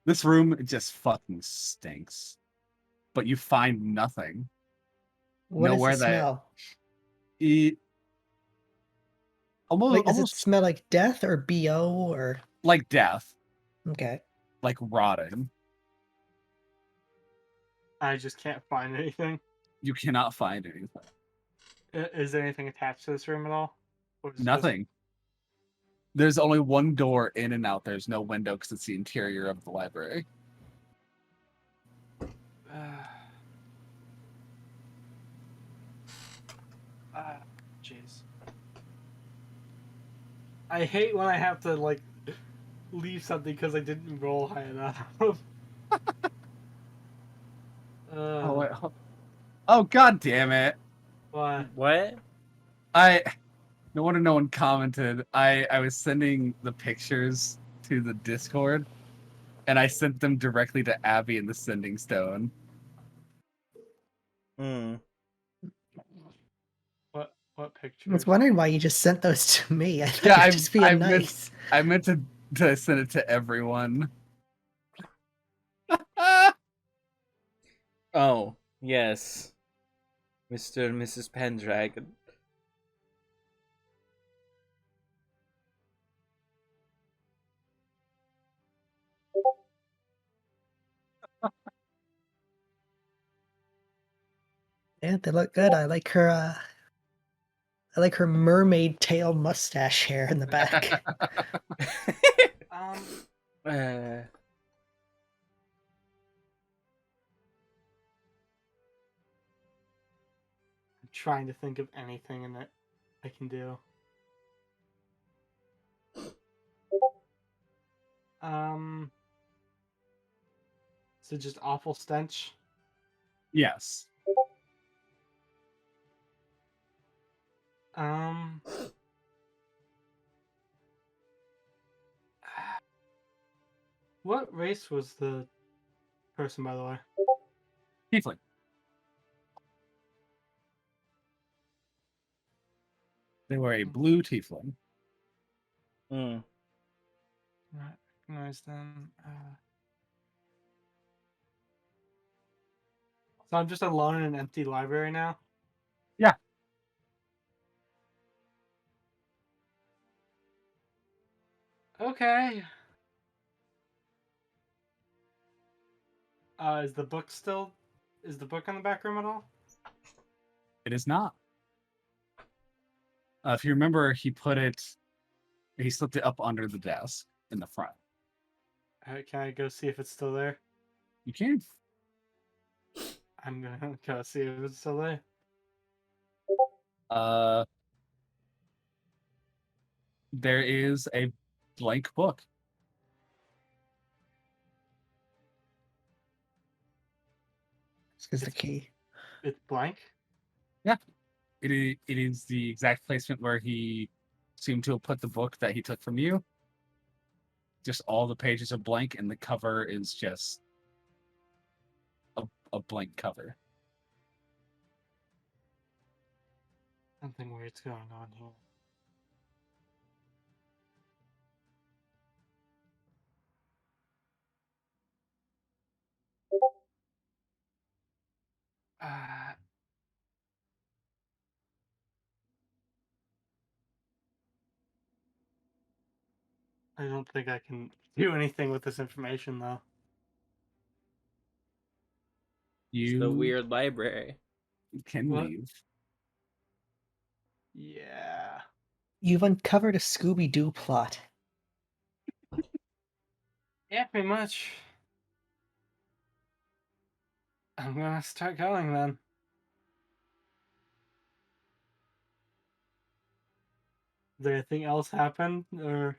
This room just fucking stinks. But you find nothing. What Nowhere does it that smell? it almost Like, does it almost smell like death or BO or like death, okay? like rotting. I just can't find anything. You cannot find anything. Is there anything attached to this room at all? Or is it just- Nothing. There's only one door in and out. There's no window because it's the interior of the library. Jeez. I hate when I have to like leave something because I didn't roll high enough. Oh wait. Oh god damn it! What? What? No wonder no one commented. I was sending the pictures to the Discord, and I sent them directly to Abby in the Sending Stone. What I pictures? was wondering why you just sent those to me. I thought Yeah, you'd just being nice. I meant to send it to everyone. Oh, yes. Mr. and Mrs. Pendragon. Yeah, they look good. I like her mermaid tail mustache hair in the back. Uh, I'm trying to think of anything in it I can do. Is it just awful stench? Yes. What race was the person, by the way? Tiefling. They were a blue tiefling. mm. Not recognize them. So I'm just alone in an empty library now? Yeah. Okay. Is the book on the back room at all? It is not. If you remember, he slipped it up under the desk in the front. Can I go see if it's still there? You can. I'm gonna go see if it's still there. There is a blank book. This is the key. It's blank? Yeah. It is the exact placement where he seemed to have put the book that he took from you. Just all the pages are blank, and the cover is just a blank cover. Something weird's going on here. Uh, I don't think I can do anything with this information, though. It's the You weird library. can What? leave. Yeah. You've uncovered a Scooby Doo plot. Yeah, pretty much. I'm gonna start going then. Did anything else happen, or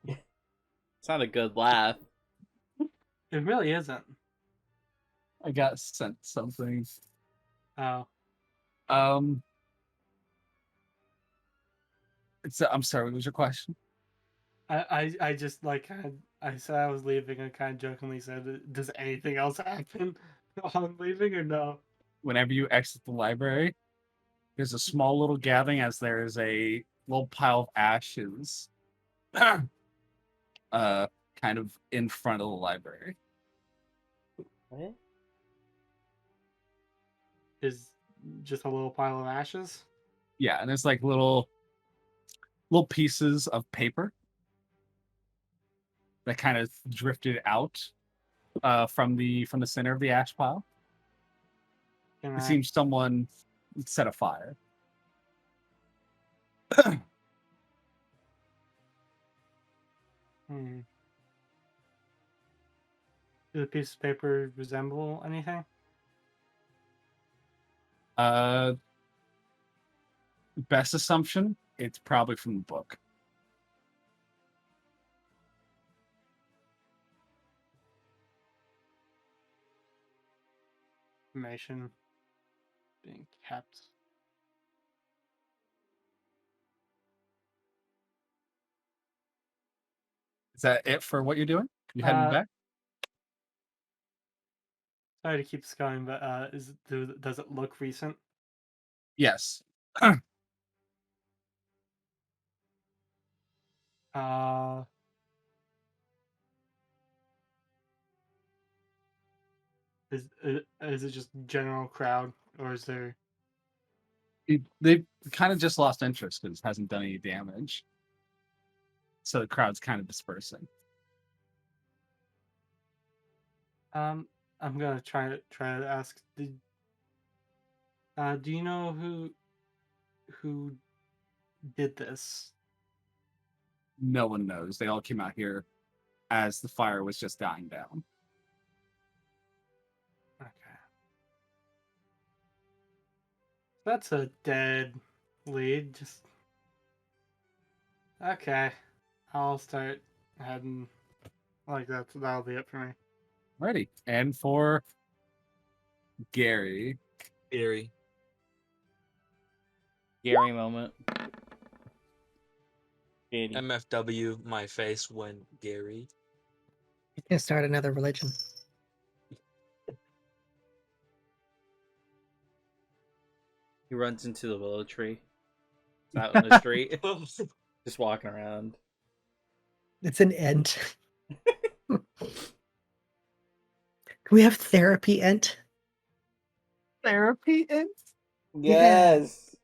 It's not a good laugh. it really isn't? I got sent something. Oh, Um, I'm sorry. What was your question? I just like I said I was leaving and kind of jokingly said, "Does anything else happen while I'm leaving, or no?" Whenever you exit the library, there's a small little gathering as there is a little pile of ashes, kind of in front of the library. What? Is just a little pile of ashes. Yeah, and there's like little pieces of paper that kind of drifted out from the center of the ash pile. Can It I? seems someone set a fire. Hmm. Does the piece of paper resemble anything? Best assumption, it's probably from the book. Information being kept. Is that it for what you're doing? You heading back? Sorry to keep this going, but does it look recent? Yes. Uh, is it just general crowd, or is there? They've kind of just lost interest because it hasn't done any damage. So the crowd's kind of dispersing. I'm gonna try to ask. Do you know who did this? No one knows. They all came out here as the fire was just dying down. Okay. That's a dead lead. Just okay. I'll start heading. Like that'll be it for me. Ready. And for Gary. Gary. Gary moment. Katie. MFW, my face went Gary. He's gonna start another religion. He runs into the willow tree. It's out in the street. Just walking around. It's an ent. Can we have therapy ent? Therapy ent? Yes.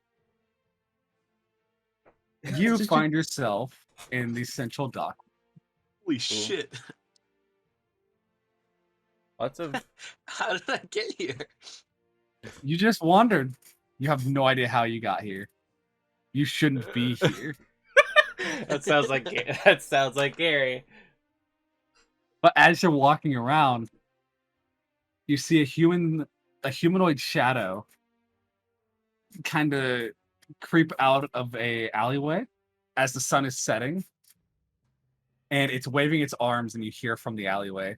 You find yourself in the central dock. Holy shit. Lots of How did I get here? You just wandered. You have no idea how you got here. You shouldn't be here. that sounds like Gary. But as you're walking around, you see a humanoid shadow kind of creep out of a alleyway as the sun is setting. And it's waving its arms, and you hear from the alleyway.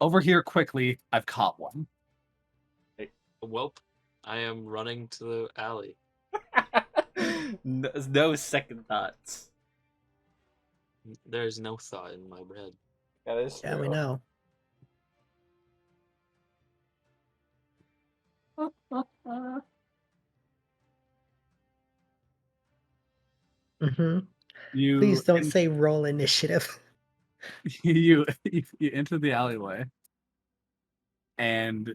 Over here quickly, I've caught one. Welp, I am running to the alley. No second thoughts. There's no thought in my head. That is Yeah, we true. know. Hmm. You Please don't say roll initiative. you enter the alleyway, and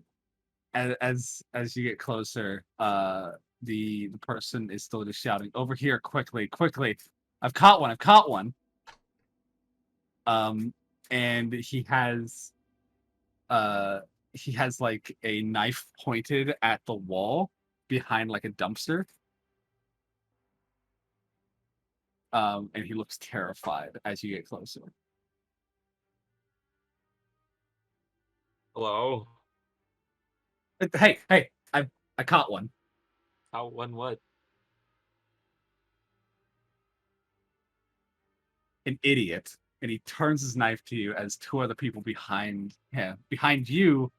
as you get closer, the person is still just shouting, "Over here, quickly, quickly! I've caught one! I've caught one!" And he has like a knife pointed at the wall behind like a dumpster. And he looks terrified as you get closer. Hello. Hey, I caught one. How one what? An idiot. And he turns his knife to you as two other people behind you,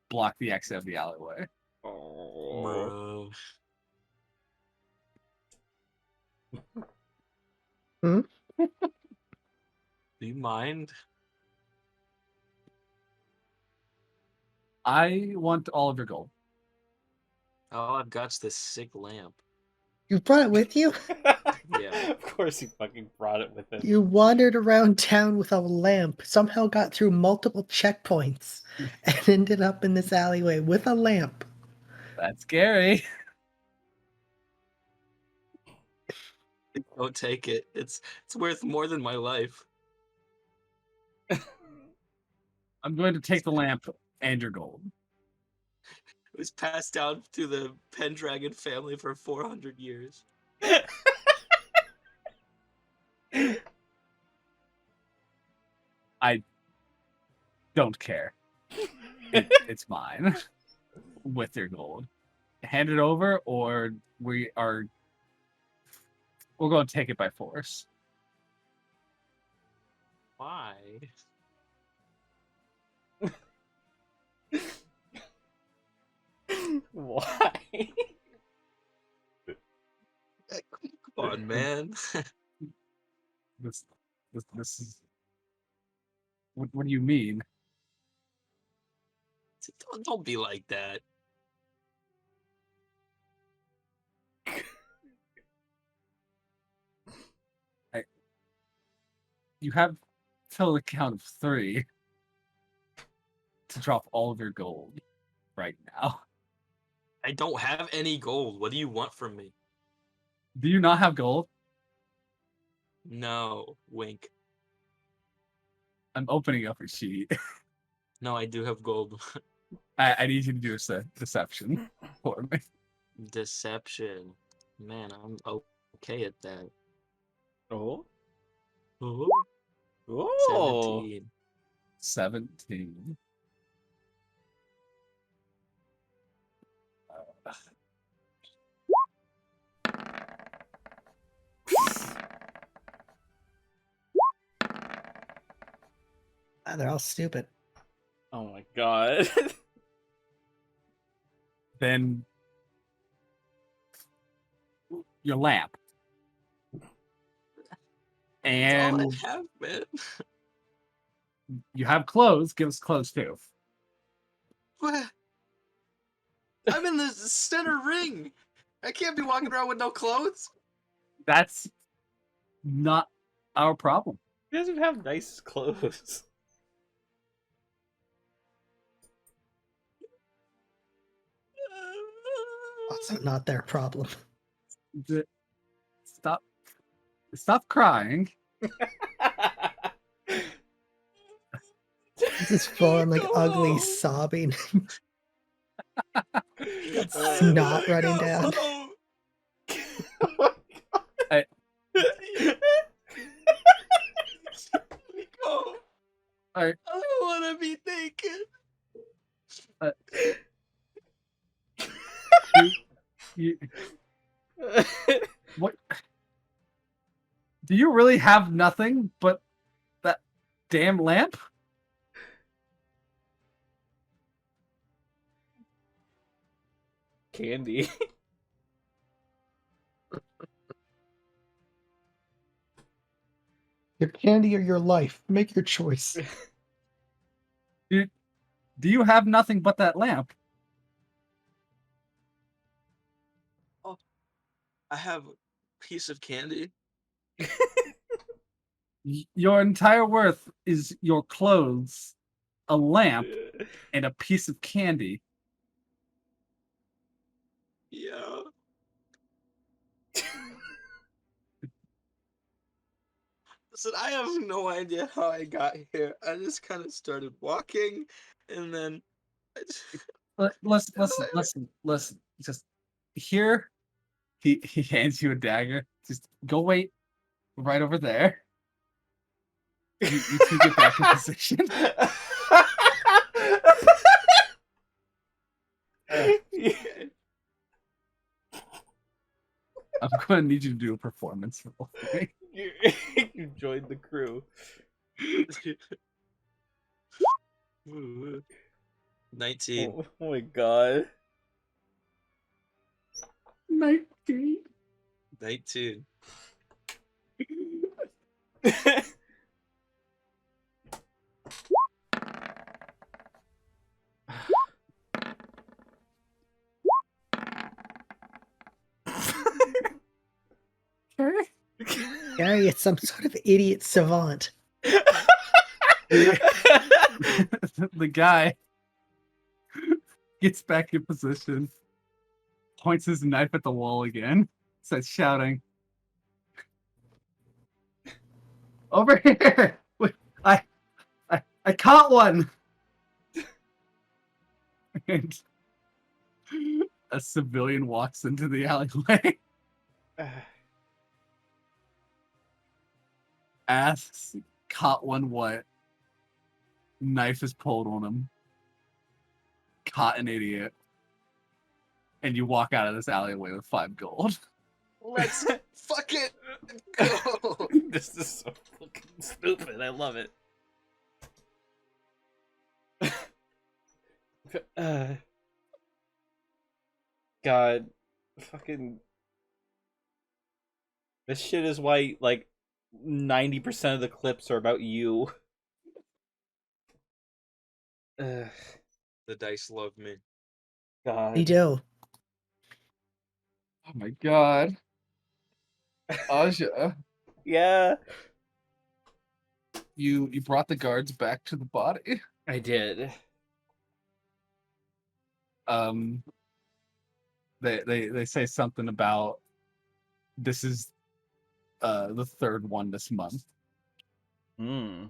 block the exit of the alleyway. Oh. Bro. Hmm? Do you mind? I want all of your gold. All I've got's this sick lamp. You brought it with you? Yeah. Of course, he fucking brought it with him. You wandered around town with a lamp, somehow got through multiple checkpoints, and ended up in this alleyway with a lamp. That's scary. Don't take it. It's worth more than my life. I'm going to take the lamp and your gold. It was passed down to the Pendragon family for 400 years. I don't care. It's mine. With your gold. Hand it over, or we're going to take it by force. Why? Why? Come on, man. This is. What do you mean? Don't be like that. You have till the count of 3 to drop all of your gold right now. I don't have any gold. What do you want from me? Do you not have gold? No. Wink. I'm opening up your sheet. No, I do have gold. I need you to do a deception for me. Deception. Man, I'm okay at that. Oh. Oh. Oh. 17. 17. Ah, they're all stupid. Oh my god. Then your lamp. That's all And I have, man. you have clothes. Give us clothes too. What? I'm in the center ring. I can't be walking around with no clothes. That's not our problem. He doesn't have nice clothes. Also not their problem. Stop crying. This is full on like ugly Go. sobbing. Snot running down. I- Go. Alright. I don't want to be naked. You, what? Do you really have nothing but that damn lamp? Candy. Your candy or your life. Make your choice. Do you have nothing but that lamp? I have a piece of candy. Your entire worth is your clothes, a lamp, and a piece of candy. Yeah. Listen, I have no idea how I got here. I just kind of started walking, and then I just... Listen. Just here, he hands you a dagger. Just go wait right over there. You two get back in position. I'm going to need you to do a performance roll for me. You joined the crew. 19. Oh my god. 19. 19. Gary is some sort of idiot savant. The guy gets back in position, points his knife at the wall again, starts shouting, "Over here! Wait, I caught one!" And a civilian walks into the alleyway, asks, "Caught one what?" Knife is pulled on him. Caught an idiot. And you walk out of this alleyway with 5 gold. Let's fucking go. This is so fucking stupid. I love it. God, fucking. This shit is why, like, 90% of the clips are about you. Ugh, The dice love me. God. They do. Oh my god. Aja, Yeah, you brought the guards back to the body. I did. They say something about this is the third one this month. Hmm.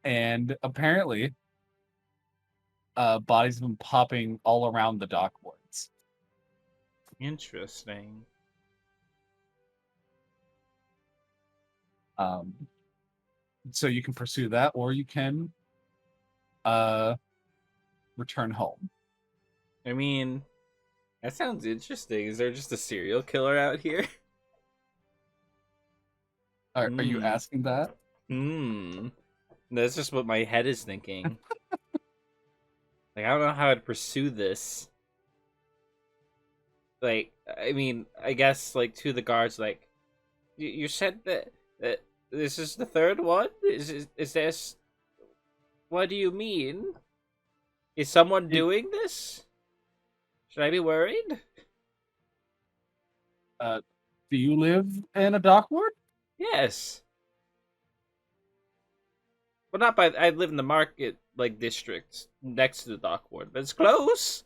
And apparently bodies have been popping all around the dock wards. Interesting. So you can pursue that, or you can return home. I mean, that sounds interesting. Is there just a serial killer out here? Are you asking that? Hmm. That's just what my head is thinking. Like, I don't know how I'd pursue this. Like, I mean, I guess, like, to the guards, like, you said that this is the third one? Is this... What do you mean? Is someone doing this? Should I be worried? Do you live in a dock ward? Yes. Well, not by... I live in the market, like, district next to the dock ward, but it's close.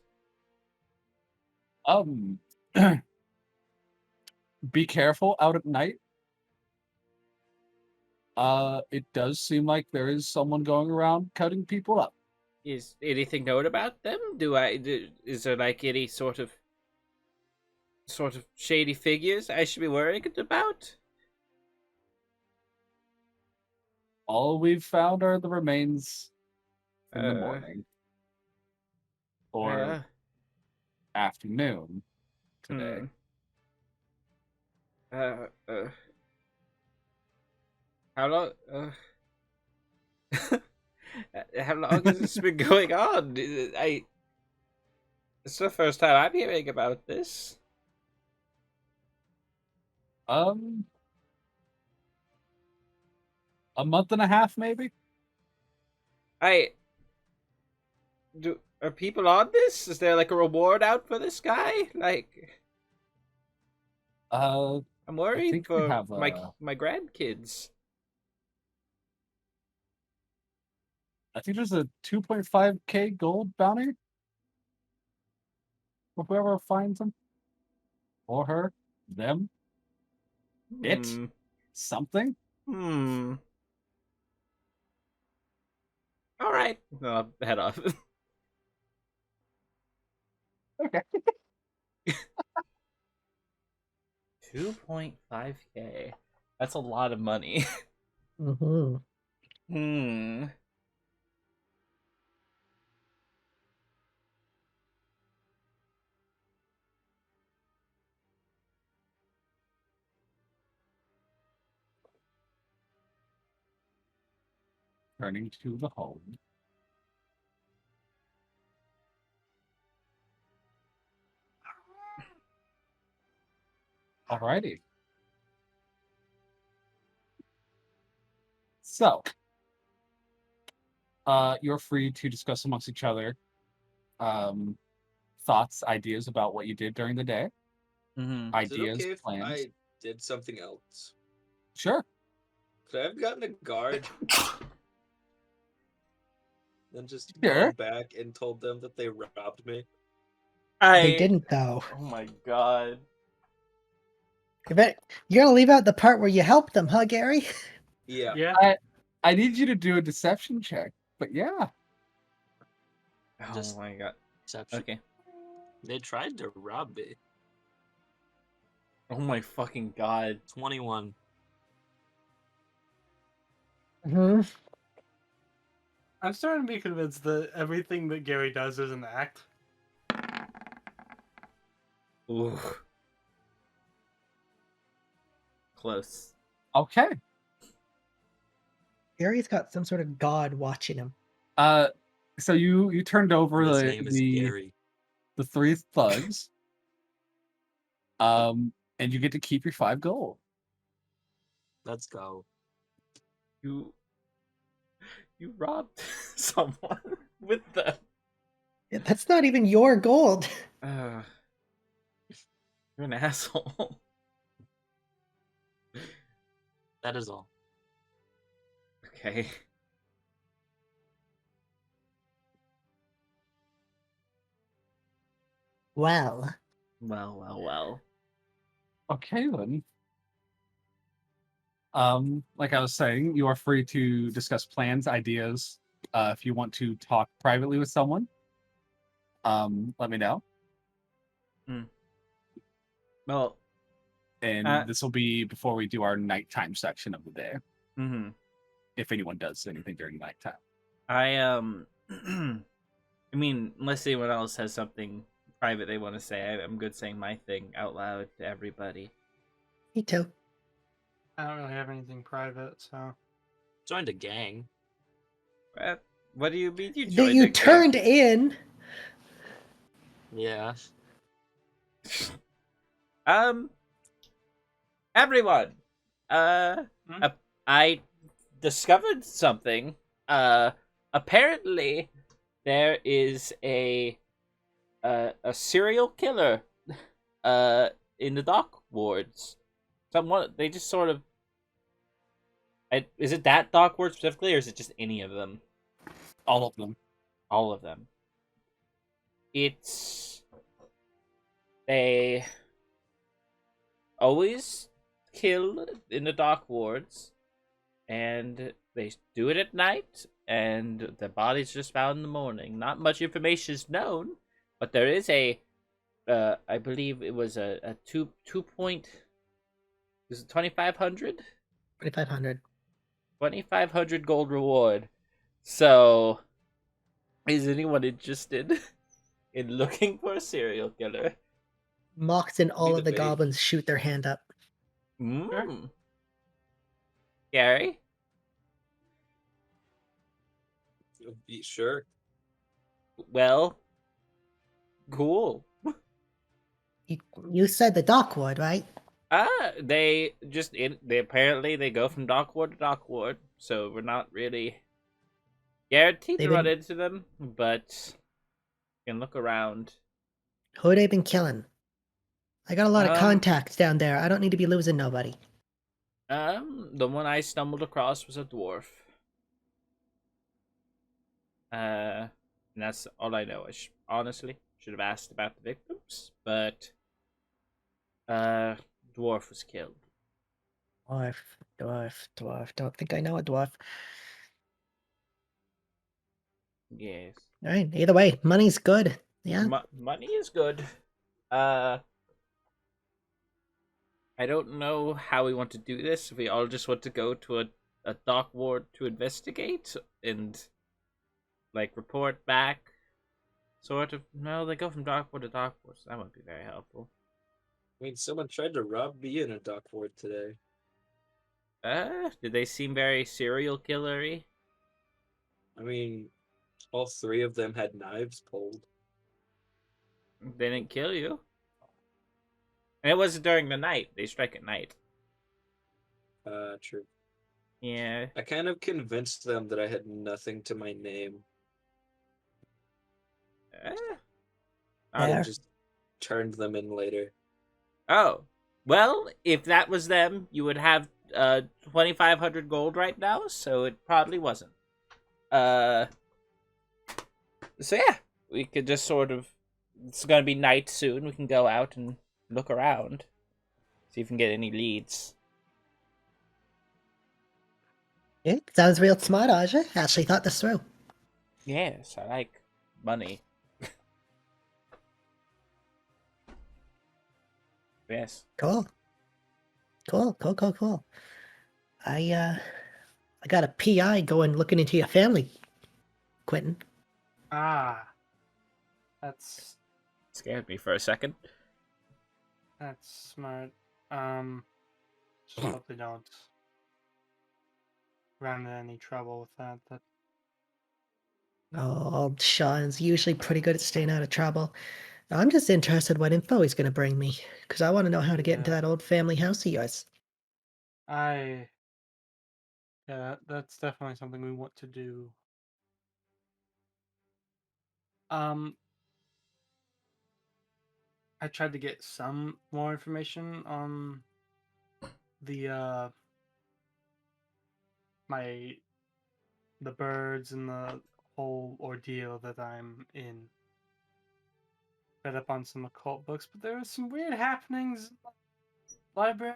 Be careful out at night. It does seem like there is someone going around cutting people up. Is anything known about them? Is there, like, any sort of shady figures I should be worried about? All we've found are the remains in the Uh, morning. Or afternoon today. How long? How long has this been going on? It's the first time I'm hearing about this. a month and a half, maybe. Are people on this? Is there like a reward out for this guy? Like, Uh, I'm I worried think we for have my grandkids. I think there's a 2.5k gold bounty for whoever finds him or her, them, it, Hmm. something. Hmm. All right. I'll head off. Okay. 2.5k. That's a lot of money. Mm-hmm. Hmm. Turning to the home. Alrighty. So, you're free to discuss amongst each other um, thoughts, ideas about what you did during the day, Mm-hmm. Is it ideas, okay if plans. I did something else? Sure. Could I have gotten a guard and just Sure. gone back and told them that they robbed me? They didn't though. Oh my god. I bet you're gonna leave out the part where you helped them, huh, Gary? Yeah. Yeah. I need you to do a deception check, but yeah. Oh Just- my god. Deception. Okay. They tried to rob me. Oh my fucking god. 21. Mm-hmm. I'm starting to be convinced that everything that Gary does is an act. Ooh. Close. Okay. Gary's got some sort of god watching him. So you turned over His name is Gary. the 3 thugs. And you get to keep your 5 gold. Let's go. You robbed someone with them. Yeah, that's not even your gold. You're an asshole. That is all. Okay. Well, Well. Okay then. Like I was saying, you are free to discuss plans, ideas. If you want to talk privately with someone, let me know. Well, And this will be before we do our nighttime section of the day, mm-hmm. if anyone does anything during nighttime. I mean, unless anyone else has something private they want to say, I'm good saying my thing out loud to everybody. me too. I don't really have anything private, so. Joined a gang. What do you mean you That joined you a gang? turned in. Yeah. Everyone, I discovered something. Apparently there is a serial killer, in the dock wards. Someone, they just sort of. Is it that dock ward specifically, or is it just any of them? All of them. All of them. It's. They always kill in the dock wards, and they do it at night, and the body's just found in the morning. Not much information is known, but there is a, I believe it was a 2 point. Is it 2,500? 2,500. 2,500 gold reward. So, is anyone interested in looking for a serial killer? Mox and all Be of the the bait. goblins shoot their hand up. Gary? Sure. Well, cool. You said the dock ward, right? They apparently they go from dock ward to dock ward. so we're not really guaranteed They've to run been- into them, but you can look around. Who they been killing? I got a lot of Um, contacts down there. I don't need to be losing nobody. The one I stumbled across was a dwarf. And that's all I know. Honestly should have asked about the victims, but dwarf was killed. Dwarf. Don't think I know a dwarf. Yes. All right. Either way, money's good. Yeah. Money is good. Uh, I don't know how we want to do this. If we all just want to go to a dock ward to investigate and like report back, sort of. No, they go from dock ward to dock ward, so that won't be very helpful. I mean, someone tried to rob me in a dock ward today. Did they seem very serial killery? I mean, all three of them had knives pulled. They didn't kill you. And it wasn't during the night. They strike at night. True. Yeah. I kind of convinced them that I had nothing to my name. I Fair. just turned them in later. Oh. Well, if that was them, you would have 2,500 gold right now, so it probably wasn't. So yeah, we could just sort of. It's gonna be night soon. We can go out and look around, see if we can get any leads. Yeah, sounds real smart, Aja. Actually thought this through. Yes, I like money. Yes. Cool. I got a PI going looking into your family, Quentin. Ah, that's Scared me for a second. smart. Just hope they don't run into any trouble with that. That Oh, old Sean's usually pretty good at staying out of trouble. I'm just interested what info he's going to bring me, because I want to know how to get into Yeah. that old family house of yours. that's definitely something we want to do. I tried to get some more information on the the birds and the whole ordeal that I'm in. Read up on some occult books, but there were some weird happenings in the library.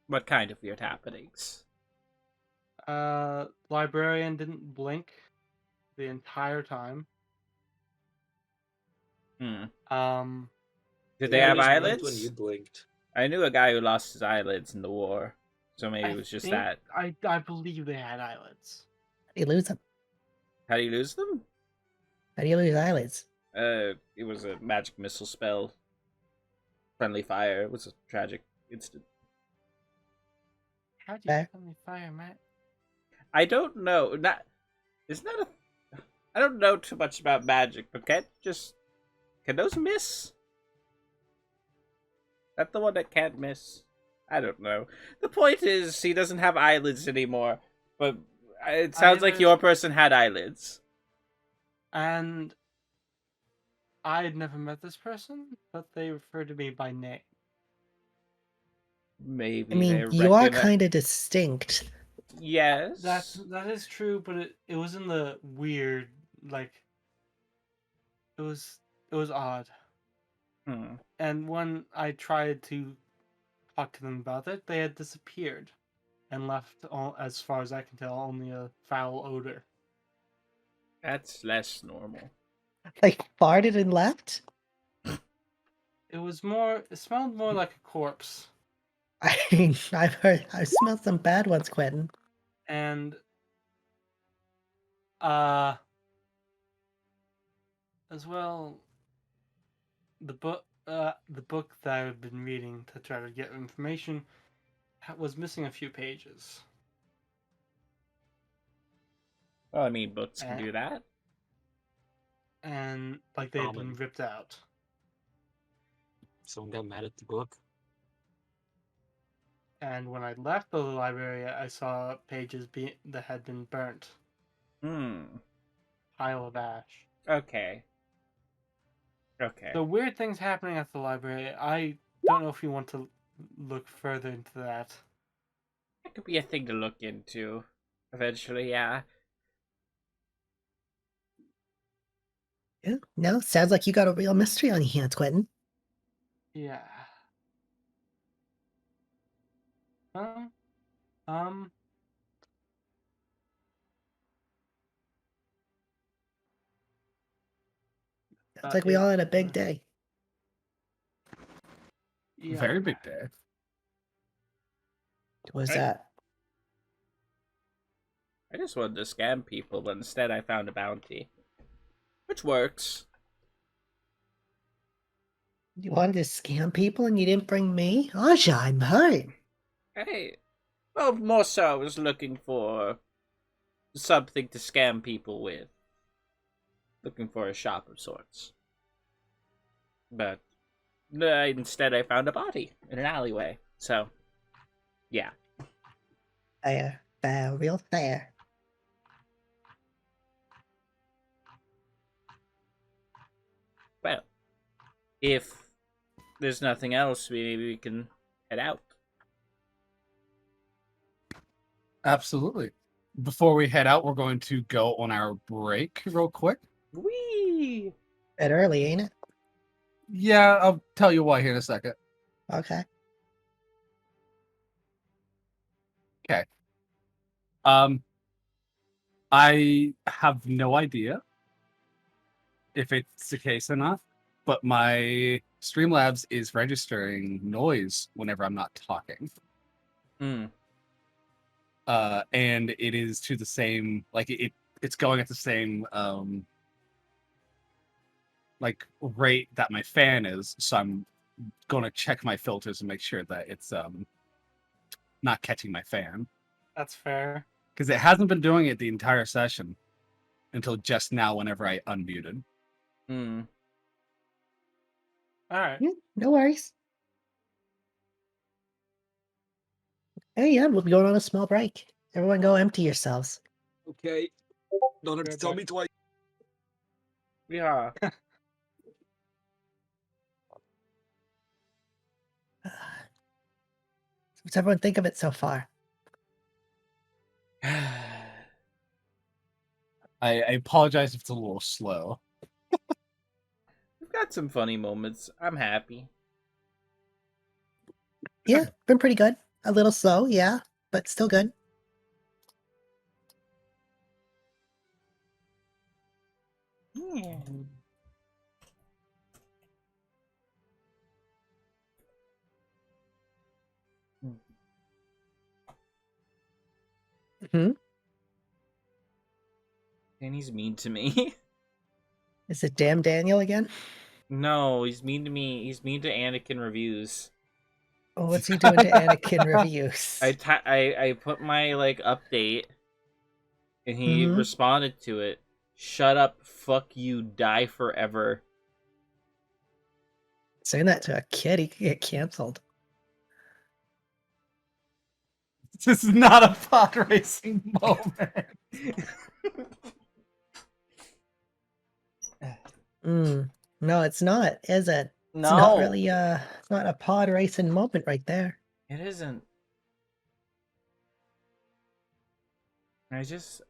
What kind of weird happenings? Librarian didn't blink the entire time. Hmm. Yeah, Did they have I just blinked eyelids? when you blinked. I knew a guy who lost his eyelids in the war, so maybe it was just that. I believe they had eyelids. How do you lose them? How do you lose them? How do you lose eyelids? It was a magic missile spell. Friendly fire. It was a tragic incident. How do you Fair. friendly fire, Matt? I don't know. Isn't that a? I don't know too much about magic, but can those miss? That the one that can't miss? I don't know. The point is, he doesn't have eyelids anymore. But it sounds like your person had eyelids. And I had never met this person, but they referred to me by name. Maybe I mean, they you are recognize- kind of distinct. Yes. That is true, but it was in the weird, like it was odd. Hmm. And when I tried to talk to them about it, they had disappeared and left, as far as I can tell, only a foul odor. That's less normal. Like farted and left? It smelled more like a corpse. I mean, I've smelled some bad ones, Quentin. And as well, the book that I've been reading to try to get information was missing a few pages. Well, I mean, books can do that. And like they've been Common. ripped out. Someone got mad at the book. And when I left the library, I saw pages that had been burnt. Pile of ash. Okay. Okay. So weird things happening at the library. I don't know if you want to look further into that. That could be a thing to look into eventually, yeah. Yeah. No, sounds like you got a real mystery on your hands, Quentin. Yeah. Um. Sounds like we all had a big day. Yeah. Very big day. What was Right. that? I just wanted to scam people, but instead I found a bounty. Which works. You wanted to scam people and you didn't bring me? Aja, I'm hurt. Hey. Well, more so I was looking for something to scam people with. Looking for a shop of sorts. But instead I found a body in an alleyway. So, yeah. Fair. Fair. Real fair. Well, if there's nothing else, maybe we can head out. Absolutely. Before we head out, we're going to go on our break real quick. Whee! Bit early, ain't it? Yeah, I'll tell you why here in a second. Okay. I have no idea if it's the case or not, but my Streamlabs is registering noise whenever I'm not talking. Hmm. And it is to the same, like it's going at the same like rate that my fan is, so I'm gonna check my filters and make sure that it's not catching my fan. That's fair. Because it hasn't been doing it the entire session until just now whenever I unmuted. Hmm. All right. Yeah, no worries. Hey, yeah, we'll be going on a small break. Everyone go empty yourselves. Okay. Don't have to Good tell boy. me twice. Yeah. What's everyone think of it so far? I apologize if it's a little slow. We've got some funny moments. I'm happy. Yeah, been pretty good. A little slow, yeah, but still good. Yeah. Hmm? And he's mean to me. Is it damn Daniel again? No, he's mean to me. He's mean to Anakin reviews. Oh, what's he doing to Anakin reviews? I put my update, and he Mhm. responded to it. Shut up, fuck you, die forever. Saying that to a kid, he could get canceled. This is not a pod racing moment. No, it's not, is it? It's No, not really it's not a pod racing moment right there. it isn't. I just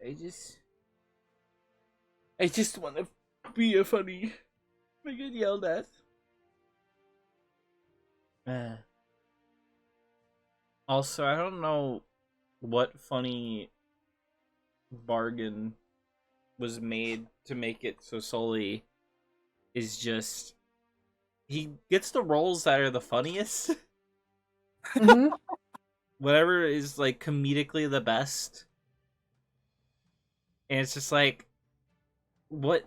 want to be a funny. I get yelled at. Also, I don't know what funny bargain was made to make it so Sully is just he gets the roles that are the funniest. Mhm. Whatever is comedically the best. And it's just what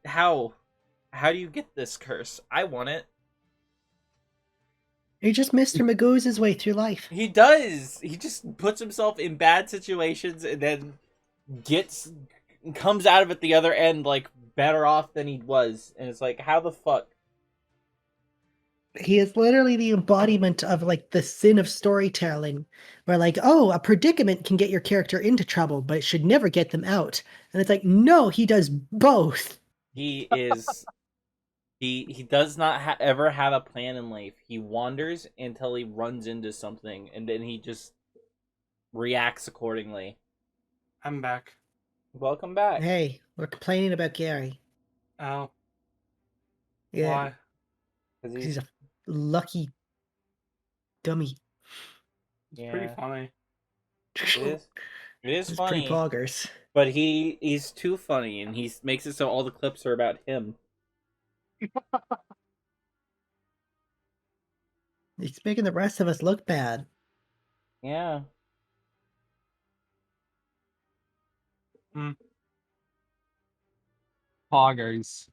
how do you get this curse? I want it. You're just Mr. Magoo's his way through life. He does. He just puts himself in bad situations and then comes out of it the other end better off than he was. And it's how the fuck? He is literally the embodiment of like the sin of storytelling, where like, oh, a predicament can get your character into trouble, but it should never get them out. And it's like, no, he does both. He is. He does not ever have a plan in life. He wanders until he runs into something, and then he just reacts accordingly. I'm back. Welcome back. Hey, we're complaining about Gary. Oh, Yeah, why? 'Cause 'cause he's a lucky dummy. It's pretty yeah, funny. it is. It is It's pretty funny, poggers. but he's too funny, and he makes it so all the clips are about him. He's making the rest of us look bad. Yeah. Poggers.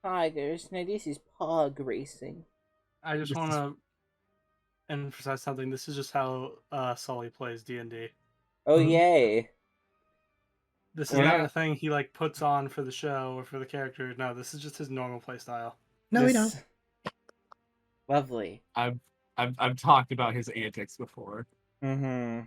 Tigers. Now this is pog racing. I just This want is- to emphasize something. This is just how Sully plays D&D. Oh Mhm. yay! This is Yeah. not a thing he like puts on for the show or for the character. No, this is just his normal play style. No, we don't. Lovely. I've talked about his antics before. Mm-hmm.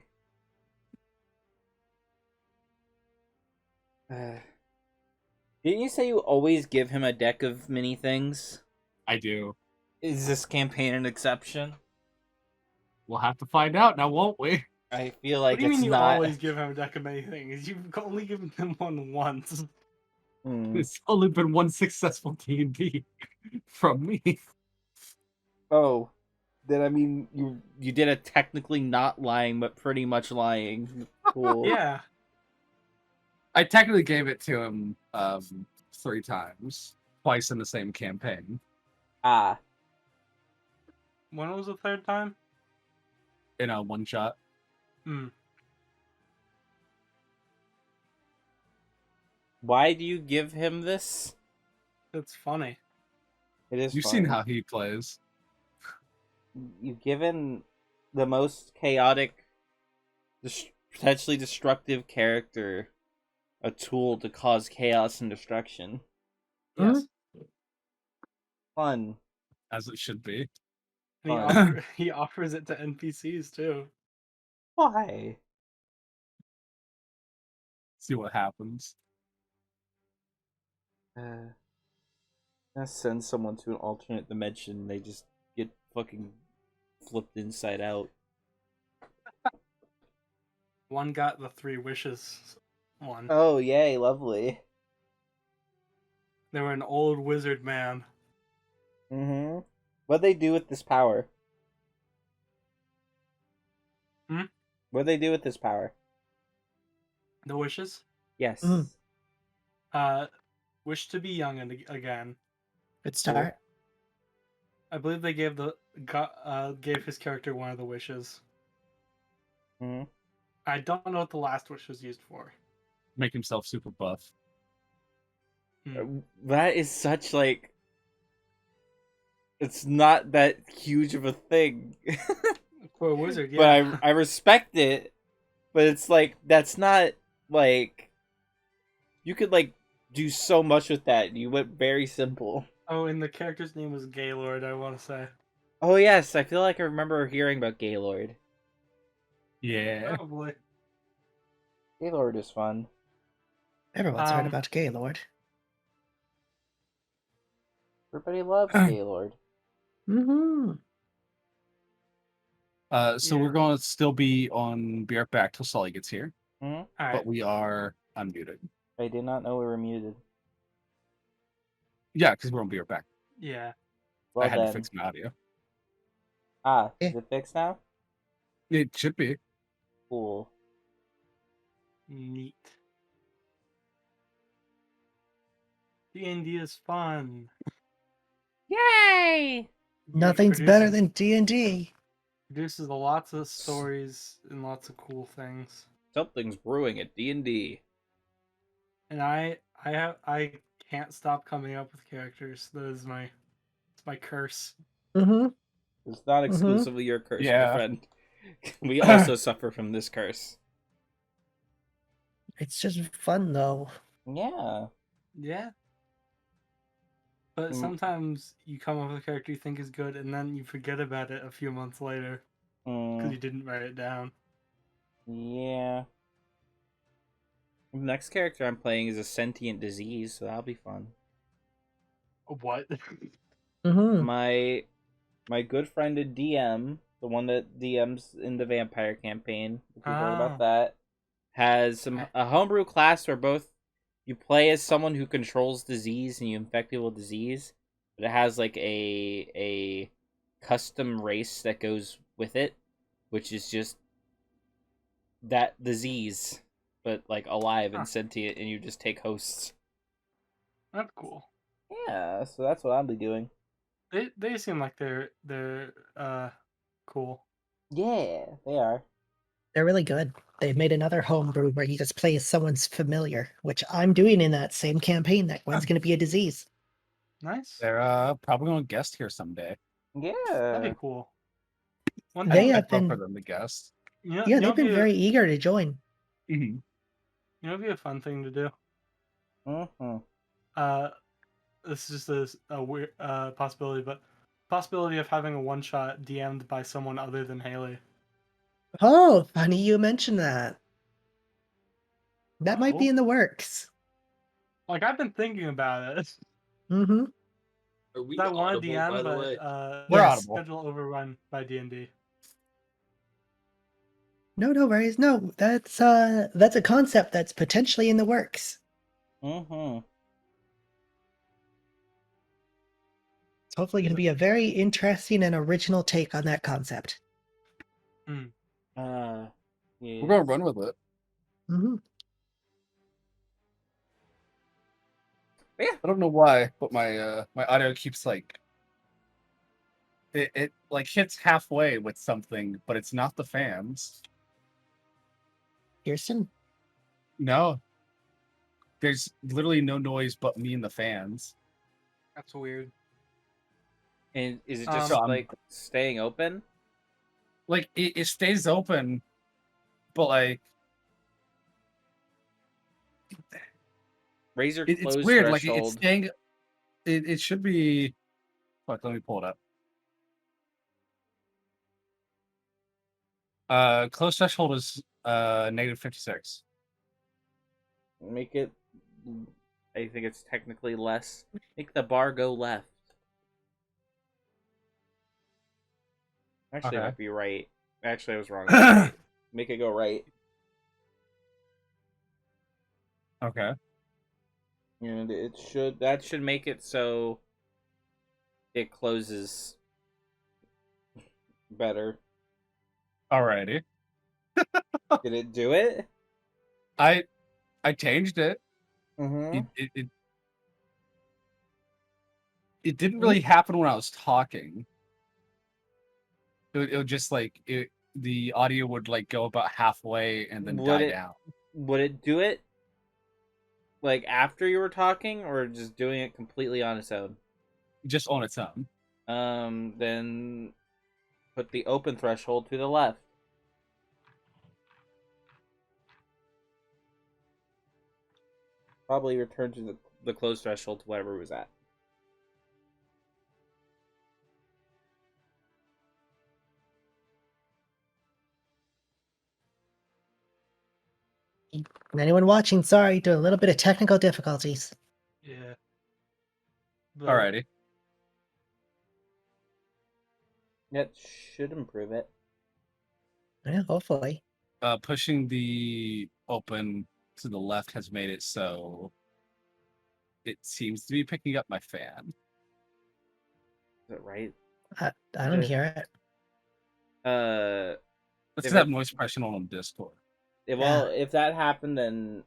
Didn't you say you always give him a deck of mini things? I do. Is this campaign an exception? We'll have to find out now, won't we? I feel like What do you it's mean you not. always give him a deck of many things? You've only given him one once. Hmm. It's only been one successful D&D from me. Oh, then I mean you did a technically not lying, but pretty much lying. Cool. Yeah. I technically gave it to him 3 times, twice in the same campaign. Ah. When was the third time? In a one shot. Why do you give him this? It's funny. It is. You've fun. seen how he plays. You've given the most chaotic, potentially destructive character a tool to cause chaos and destruction. Yes. Fun. As it should be. And Fun. he offers it to NPCs too. Why? See what happens. I send someone to an alternate dimension, they just get fucking flipped inside out. One got the 3 wishes one. Oh, yay, lovely. They were an old wizard man. Mm-hmm. What'd they do with this power? Hmm? What'd they do with this power? The wishes? Yes. Wish to be young again. Good start. I believe they gave gave his character one of the wishes. Mm-hmm. I don't know what the last wish was used for. Make himself super buff. That is such, like... It's not that huge of a thing. For a wizard, yeah. But I respect it. But it's like, that's not, like... You could, like, do so much with that. You went very simple. Oh, and the character's name was Gaylord, I want to say. Oh, yes. I feel like I remember hearing about Gaylord. Yeah. Probably. Gaylord is fun. Everyone's heard about Gaylord. Everybody loves Gaylord. Mm-hmm. So Yeah. we're going to still be be right back till Sully gets here. Hmm? All right. But we are unmuted. I did not know we were muted. Yeah, because we're going to be right back. Yeah. Well I had then. to fix my audio. Is it fixed now? It should be. Cool. Neat. D&D is fun. Yay! Nothing's better than D&D. Produces lots of stories and lots of cool things. Something's brewing at D&D. And I can't stop coming up with characters. That is it's my curse. Mm-hmm. It's not exclusively your curse, Yeah. my friend. We also suffer from this curse. It's just fun, though. Yeah. Yeah. But sometimes you come up with a character you think is good, and then you forget about it a few months later because you didn't write it down. Yeah. The next character I'm playing is a sentient disease, so that'll be fun. What? Mm-hmm. My good friend and DM, the one that DMs in the vampire campaign, if you've heard about that, has a homebrew class where both you play as someone who controls disease and you infect people with disease, but it has like a custom race that goes with it, which is just that disease, but like alive and sentient, and you just take hosts. That's cool. Yeah, so that's what I'll be doing. They seem like they're cool. Yeah, they are. They're really good. They've made another homebrew where you just play as someone's familiar, which I'm doing in that same campaign. That one's going to be a disease. Nice. They're probably going to guest here someday. Yeah, That'd be cool. One They thing, have I'd vote been, for them to guest. yeah, they've been very eager to join. Mm-hmm. You know, it'd be a fun thing to do. Mm-hmm. This is just a weird possibility, but possibility of having a one shot DM'd by someone other than Haley. Oh, funny you mentioned that. That might be Oh. in the works. Like, I've been thinking about it. Mm-hmm. Are we I want a audible, DM, by the way? but We're Yes. audible. schedule overrun by D&D. No worries. No, that's a concept that's potentially in the works. Mm-hmm. It's hopefully going to be a very interesting and original take on that concept. Yeah. We're going to run with it. Mm-hmm. Yeah. I don't know why, but my my audio keeps like it like hits halfway with something, but it's not the fans. Kirsten? No. There's literally no noise but me and the fans. That's weird. And is it just So like staying open? Like it stays open, but like Raise your it's close weird. Like threshold. it's staying. It should be. Fuck. Let me pull it up. Close threshold is -56. Make it. I think it's technically less. Make the bar go left. Actually, it Okay. might be right. Actually, I was wrong. Right. Make it go right. Okay. And that should make it so it closes better. Alrighty. Did it do it? I changed it. Mm-hmm. It didn't really happen when I was talking. It would just like the audio would like go about halfway and then die down. Would it do it like after you were talking, or just doing it completely on its own? Just on its own. Then put the open threshold to the left. Probably return to the closed threshold to whatever it was at. And anyone watching, sorry, do a little bit of technical difficulties. Yeah. Alrighty. That should improve it. Yeah, hopefully. Pushing the open to the left has made it so it seems to be picking up my fan. Is it right? I don't hear it. Let's If have it- noise suppression on Discord. If that happened, then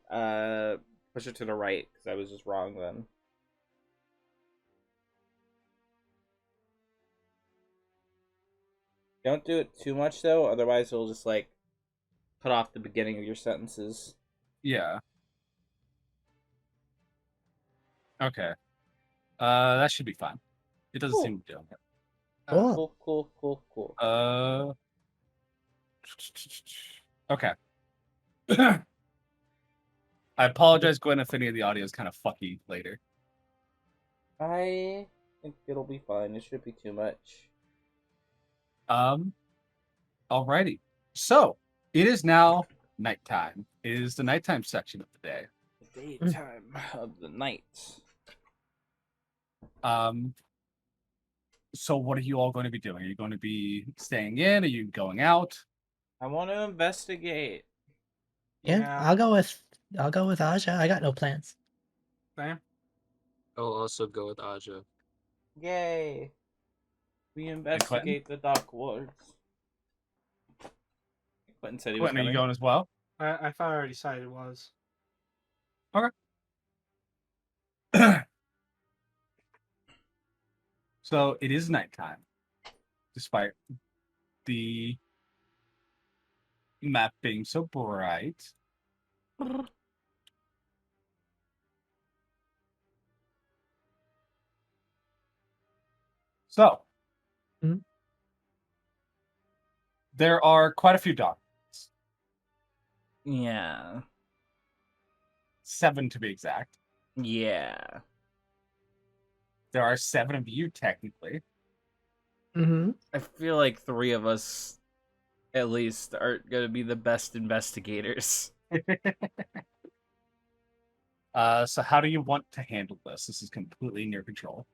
push it to the right, because I was just wrong then. Don't do it too much though, otherwise it'll just like cut off the beginning of your sentences. Yeah. Okay. That should be fine. It doesn't Cool. seem to do it. Cool. Okay. I apologize, Gwen, if any of the audio is kind of fucky later. I think it'll be fine. It should be too much. Alrighty. So it is now nighttime. It is the nighttime section of the day. The daytime of the night. So what are you all going to be doing? Are you going to be staying in? Are you going out? I want to investigate. Yeah, I'll go with Aja. I got no plans. Same. I'll also go with Aja. Yay! We investigate the dock wards. Quentin said he was Quentin, are you coming. going as well? I thought I already decided it was. So it is nighttime, despite the map being so bright. So Mhm. there are quite a few docks. Yeah. 7 to be exact. Yeah. There are 7 of you technically. Mm-hmm. I feel like 3 of us, at least, are gonna be the best investigators. So how do you want to handle this? This is completely in your control.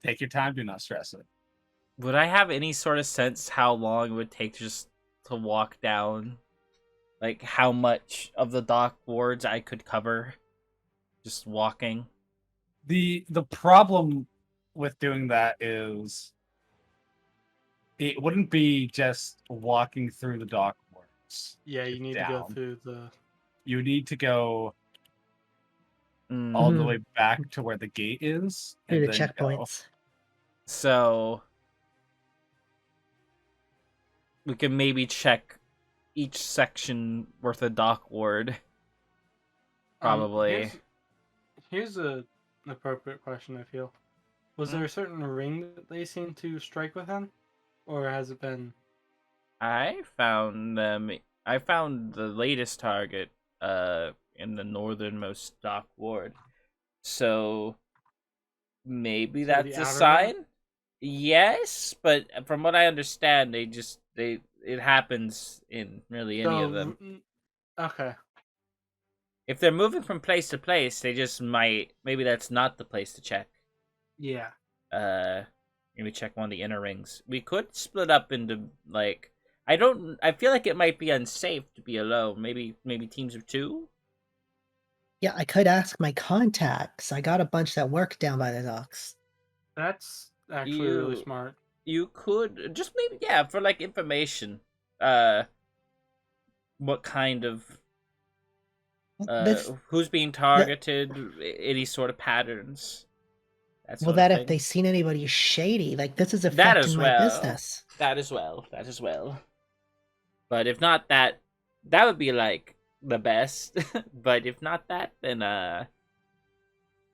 Take your time. Do not stress it. Would I have any sort of sense how long it would take just to walk down? Like, how much of the dock wards I could cover just walking? The problem with doing that is it wouldn't be just walking through the dock wards. Yeah, you need to go Down. through the. You need to go Mm. all the way back to where the gate is. Through and the then go. checkpoints. So we can maybe check each section worth a dock ward. Probably. Here's an appropriate question. I feel. Was there a certain ring that they seem to strike within, or has it been? I found them. I found the latest target in the northernmost dock ward. So maybe So that's the a outer sign. ring? Yes, but from what I understand, it happens in really any of them. Okay. If they're moving from place to place, they just might. Maybe that's not the place to check. Yeah. Maybe check one of the inner rings. We could split up into like. I feel like it might be unsafe to be alone. Maybe teams of 2. Yeah, I could ask my contacts. I got a bunch that work down by the docks. That's actually really You- smart. You could just maybe for like information. What kind of This, who's being targeted? Any sort of patterns. well, that if they seen anybody shady, like this is That affecting as my well. business. That as well. But if not that would be like the best. But if not that, then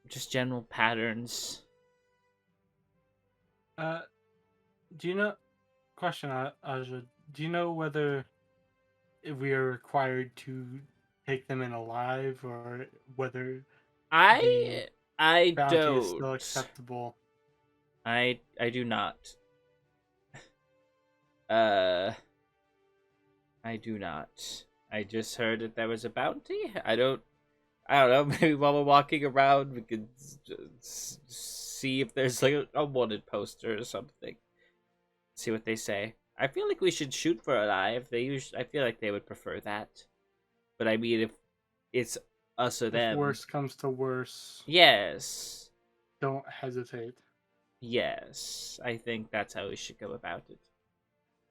just general patterns. Do you know? Question, Aja. Do you know whether we are required to take them in alive, or whether I bounty is still don't. acceptable? I do not. I do not. I just heard that there was a bounty. I don't know. Maybe while we're walking around, we could see if there's like a wanted poster or something. See what they say. I feel like we should shoot for alive. I feel like they would prefer that. But I mean, if it's us or them. If worse comes to worse, Yes. don't hesitate. Yes. I think that's how we should go about it.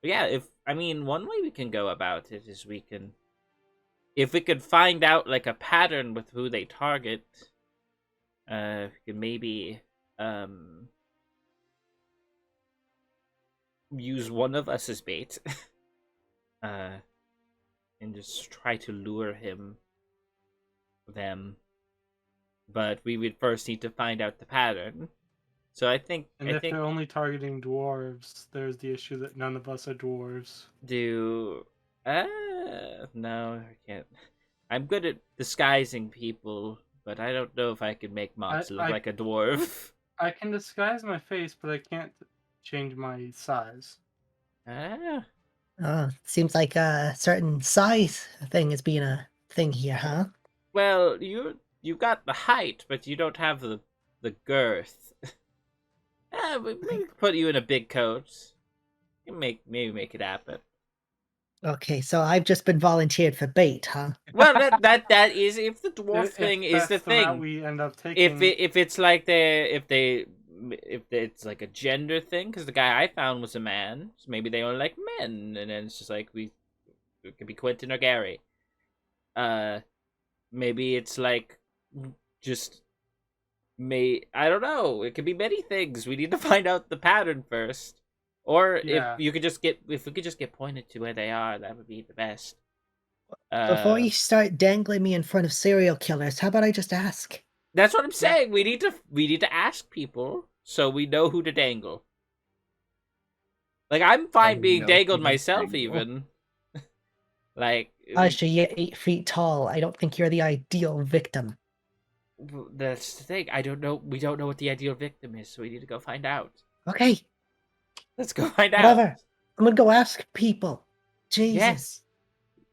But yeah, one way we can go about it is if we could find out like a pattern with who they target, we could maybe use one of us as bait, and just try to lure them. But we would first need to find out the pattern. So I think If they're only targeting dwarves, there's the issue that none of us are dwarves. no, I can't. I'm good at disguising people, but I don't know if I can make Mox look I- like a dwarf. I can disguise my face, but I can't change my size. Ah, Seems like a certain size thing is being a thing here, huh? well, you got the height, but you don't have the girth. Maybe put you in a big coat. Maybe make it happen. Okay, so I've just been volunteered for bait, huh? Well, that is if the dwarf If thing is that's the route thing. we end up taking. If it's like if it's like a gender thing, because the guy I found was a man, so maybe they only like men, and then it's just like it could be Quentin or Gary. Maybe it's like just I don't know. It could be many things. We need to find out the pattern first. Or Yeah. if we could just get pointed to where they are, that would be the best. Before you start dangling me in front of serial killers, how about I just ask? That's what I'm saying. We need to ask people so we know who to dangle. Like I'm fine being know dangled who to myself, dangle. even. Like Asha, you're 8 feet tall. I don't think you're the ideal victim. that's the thing. I don't know. We don't know what the ideal victim is, so we need to go find out. Okay, Let's go find out. whatever. I'm gonna go ask people. Jesus.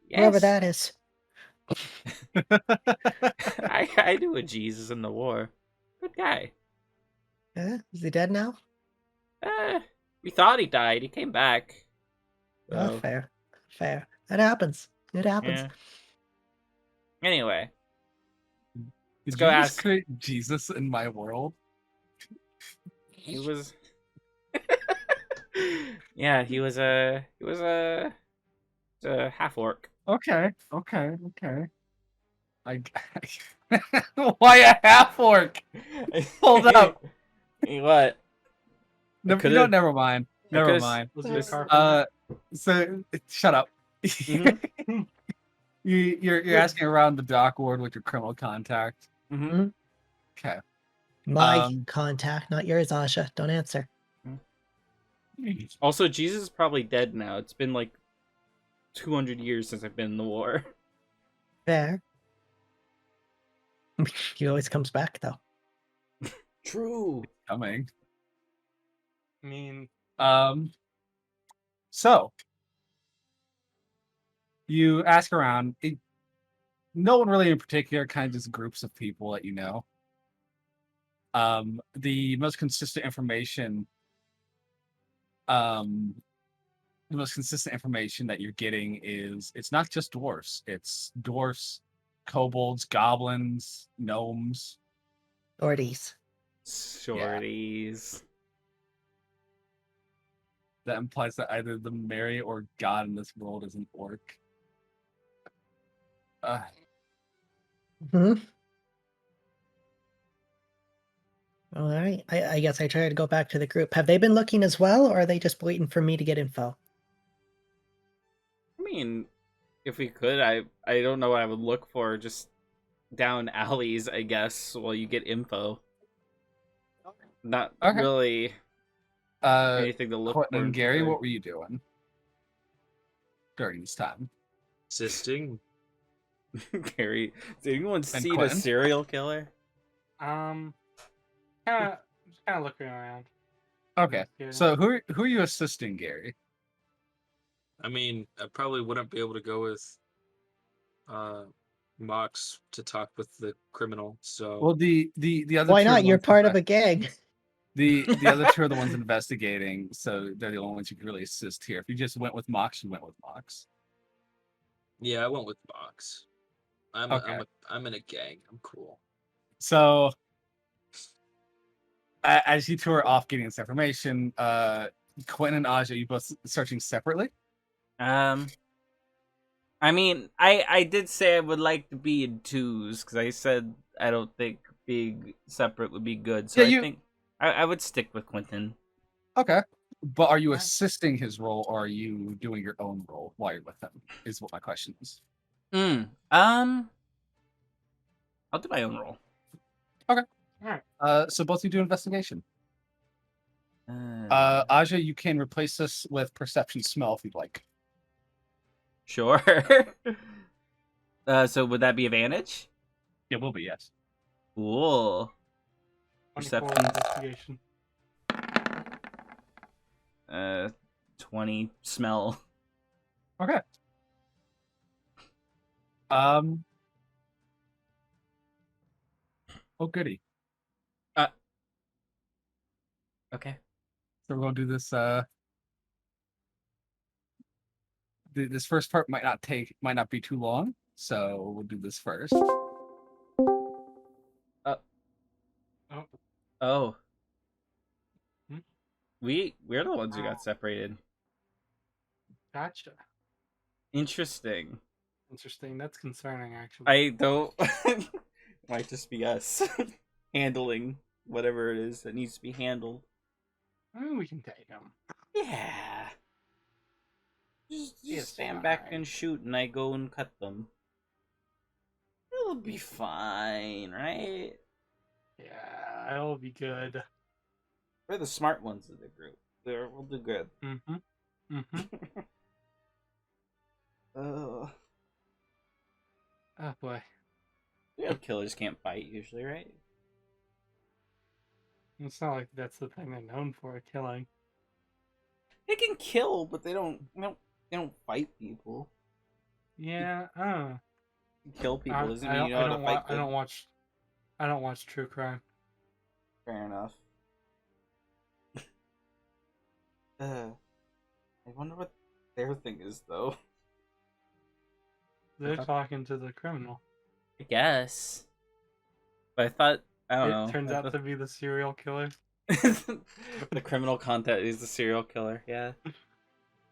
Yes. Whoever that is. I knew a Jesus in the war. Good guy. Is he dead now? We thought he died. He came back. Oh, So, fair. Fair. That happens. It happens. yeah. Anyway, Did go you just ask. create Jesus in my world? he was. Yeah, he was a half orc. Okay. Why a half orc? Hold up. What? No, could've- never mind. I Never could've- mind. Was he a Just- carpenter? So shut up. Mhm. You're asking around the dock ward with your criminal contact. Mm-hmm. Okay. My contact, not yours, Asha. Don't answer. Also, Jesus is probably dead now. It's been like 200 years since I've been in the war. Fair. He always comes back, though. True. Coming. I mean, So you ask around. No one really in particular, kind of just groups of people that you know. The most consistent information that you're getting is it's not just dwarfs, it's dwarfs, kobolds, goblins, gnomes. Orties. Shorties. That implies that either the Mary or God in this world is an orc. Hmm. All right. I guess I try to go back to the group. Have they been looking as well, or are they just waiting for me to get info? I mean, if we could, I don't know what I would look for. Just down alleys, I guess, while you get info. Not Okay. really anything to look Quentin for. and Gary, particular. what were you doing during this time? Assisting. Gary, did anyone see the Quentin? serial killer? just kind of looking around. Okay, Yeah. so who are you assisting, Gary? I mean, I probably wouldn't be able to go with Mox to talk with the criminal. So Well, the other Why two are not? the You're ones part of a gang. the other two are the ones investigating, so they're the only ones who can really assist here. If you just went with Mox, you went with Mox. yeah, I went with Mox. I'm in a gang. I'm cool. So as you two are off getting this information, Quentin and Aja, you both searching separately? I mean, I did say I would like to be in twos because I said I don't think being separate would be good. So Yeah, I think I would stick with Quentin. Okay. But are you assisting his role, or are you doing your own role while you're with him? Is what my question is. I'll do my own role. So both of you do investigation. Uh, Aja, you can replace this with perception smell if you'd like. Sure. So would that be advantage? It will be, yes. Cool. 24 Perception. investigation. 20 smell. Okay. Oh goody. Okay. So we're gonna do this. This first part might not be too long. So we'll do this first. Oh, Oh. Hmm? We're the ones who got separated. gotcha. Interesting. Interesting. That's concerning, actually. I don't. Might just be us handling whatever it is that needs to be handled. I mean, we can take him. Yeah. Just It's stand back fine. and shoot, and I go and cut them. It'll be fine, right? Yeah, it'll be good. We're the smart ones of the group. We'll do good. Mm-hmm. Mm-hmm. Oh. Oh boy. Serial killers can't fight usually, right? It's not like that's the thing they're known for, killing. They can kill, but they don't fight people. Yeah, Kill people doesn't mean I you know how to don't fight them. I don't watch true crime. Fair enough. I wonder what their thing is, though. They're talking to the criminal. I guess. But I thought, I don't know. It turns out to be the serial killer. The criminal content is the serial killer, yeah.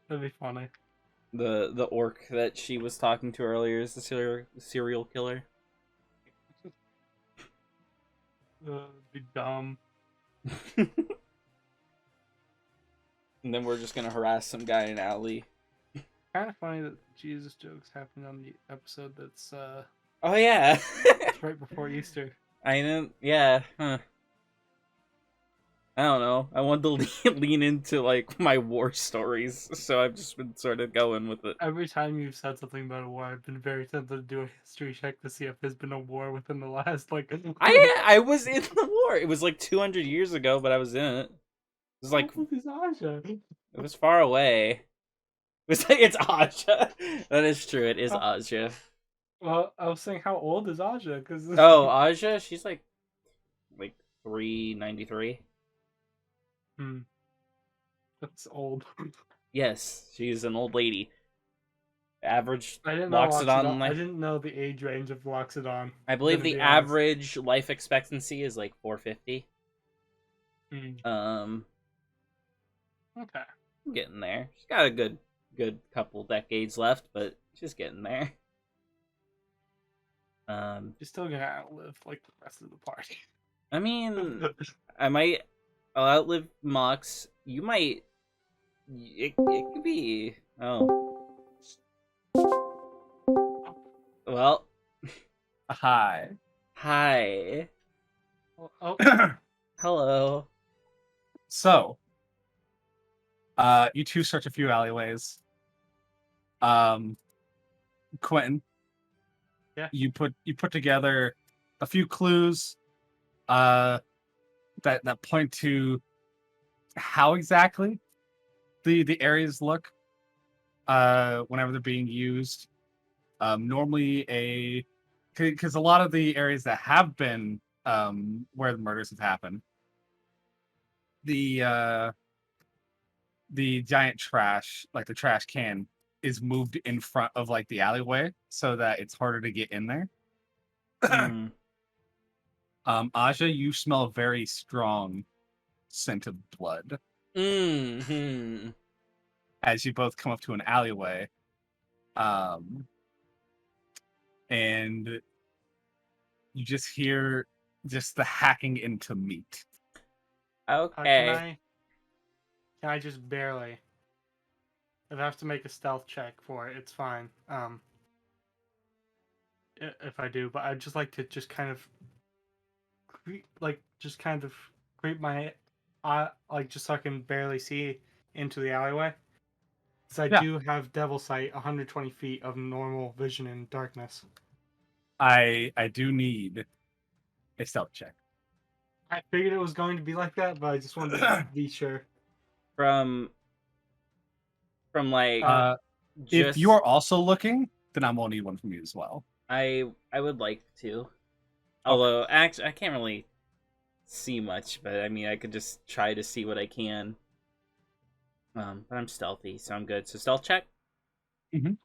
That'd be funny. The orc that she was talking to earlier is the serial killer. Be dumb. And then we're just gonna harass some guy in an alley. Kind of funny that Jesus jokes happened on the episode that's Oh yeah. right before Easter. I know. Yeah. Huh. I don't know. I wanted to lean into like my war stories, so I've just been sort of going with it. Every time you've said something about a war, I've been very tempted to do a history check to see if there's been a war within the last like. I was in the war. It was like 200 years ago, but I was in it. It was like it was far away. It was like it's Aja. That is true. It is Aja. Well, I was saying, how old is Aja? Because Oh, Aja, she's like 393. That's old. Yes, she's an old lady. Average I didn't know Loxodon. I didn't know the age range of Loxodon. I believe the average life expectancy is like 450. Okay. I'm getting there. She's got a good couple decades left, but she's getting there. You're still gonna outlive like the rest of the party. I mean, I'll outlive Mox. You might. It could be. Oh. Well. Hi. Hi. Oh. Hello. So, you two search a few alleyways. Quentin. Yeah. You put together a few clues that point to how exactly the areas look whenever they're being used. Normally because a lot of the areas that have been where the murders have happened, the giant trash, like the trash can, is moved in front of like the alleyway so that it's harder to get in there. Aja, you smell a very strong scent of blood. As you both come up to an alleyway. And you just hear just the hacking into meat. Okay. Can I just barely? If I have to make a stealth check for it, it's fine. If I do, but I'd just like to just kind of creep my like just so I can barely see into the alleyway. So I do have devil sight, 120 feet of normal vision in darkness. I do need a stealth check. I figured it was going to be like that, but I just wanted to be sure. From like If just you are also looking, then I'm gonna need one from you as well. I would like to. Although actually I can't really see much, but I mean I could just try to see what I can. But I'm stealthy, so I'm good. So stealth check? Mhm.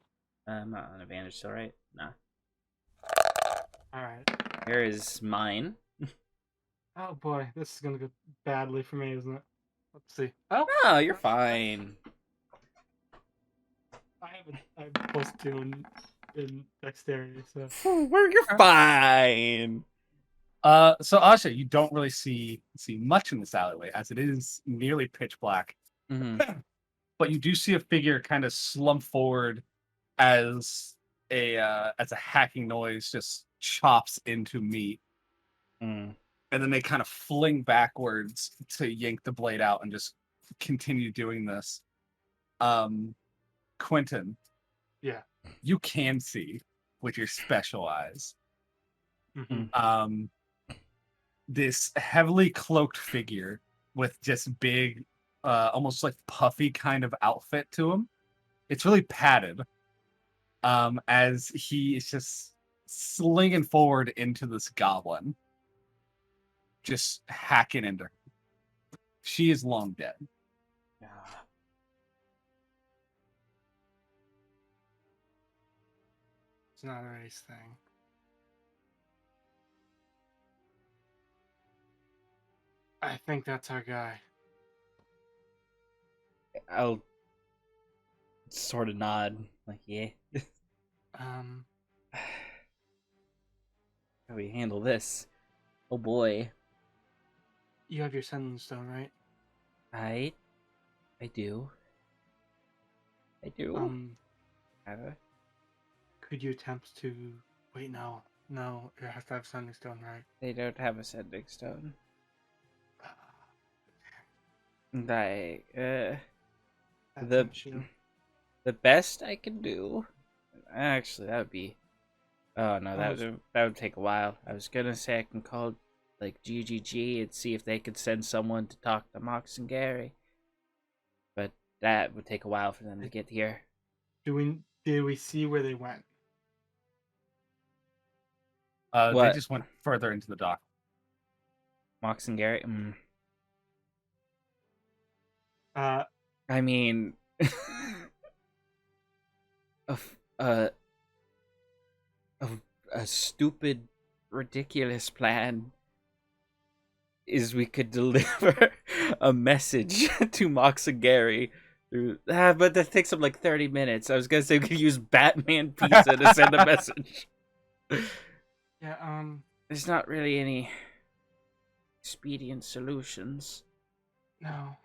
I'm not on advantage still, right? Nah. Alright. Here is mine. Oh boy, this is gonna go badly for me, isn't it? Let's see. Oh, No, you're fine. I have +2 in dexterity, so You're fine. So Asha, you don't really see much in this alleyway as it is nearly pitch black. Mm-hmm. But you do see a figure kind of slump forward as a hacking noise just chops into meat, Mm. and then they kind of fling backwards to yank the blade out and just continue doing this. Quentin, yeah. you can see with your special eyes. Mm-hmm. This heavily cloaked figure with just big, almost like puffy kind of outfit to him. It's really padded. As he is just slinging forward into this goblin, just hacking into her. She is long dead. It's not a race thing. I think that's our guy. I'll sort of nod, like, yeah. How do we handle this? Oh boy. You have your sending stone, right? I do. I do. Could you attempt to... Wait, no. No, you have to have sending stone, right? They don't have a sending stone. Like, That's the an issue. the best I can do. Actually, that would be. Oh no, that would take a while. I was gonna say I can call like GGG and see if they could send someone to talk to Mox and Gary, but that would take a while for them to get here. Did we see where they went? They What? just went further into the dock. Mox and Gary. Uh, I mean, a stupid, ridiculous plan is we could deliver a message to Mox and Gary. But that takes them like 30 minutes. I was gonna say we could use Batman Pizza to send a message. yeah, There's not really any expedient solutions. no.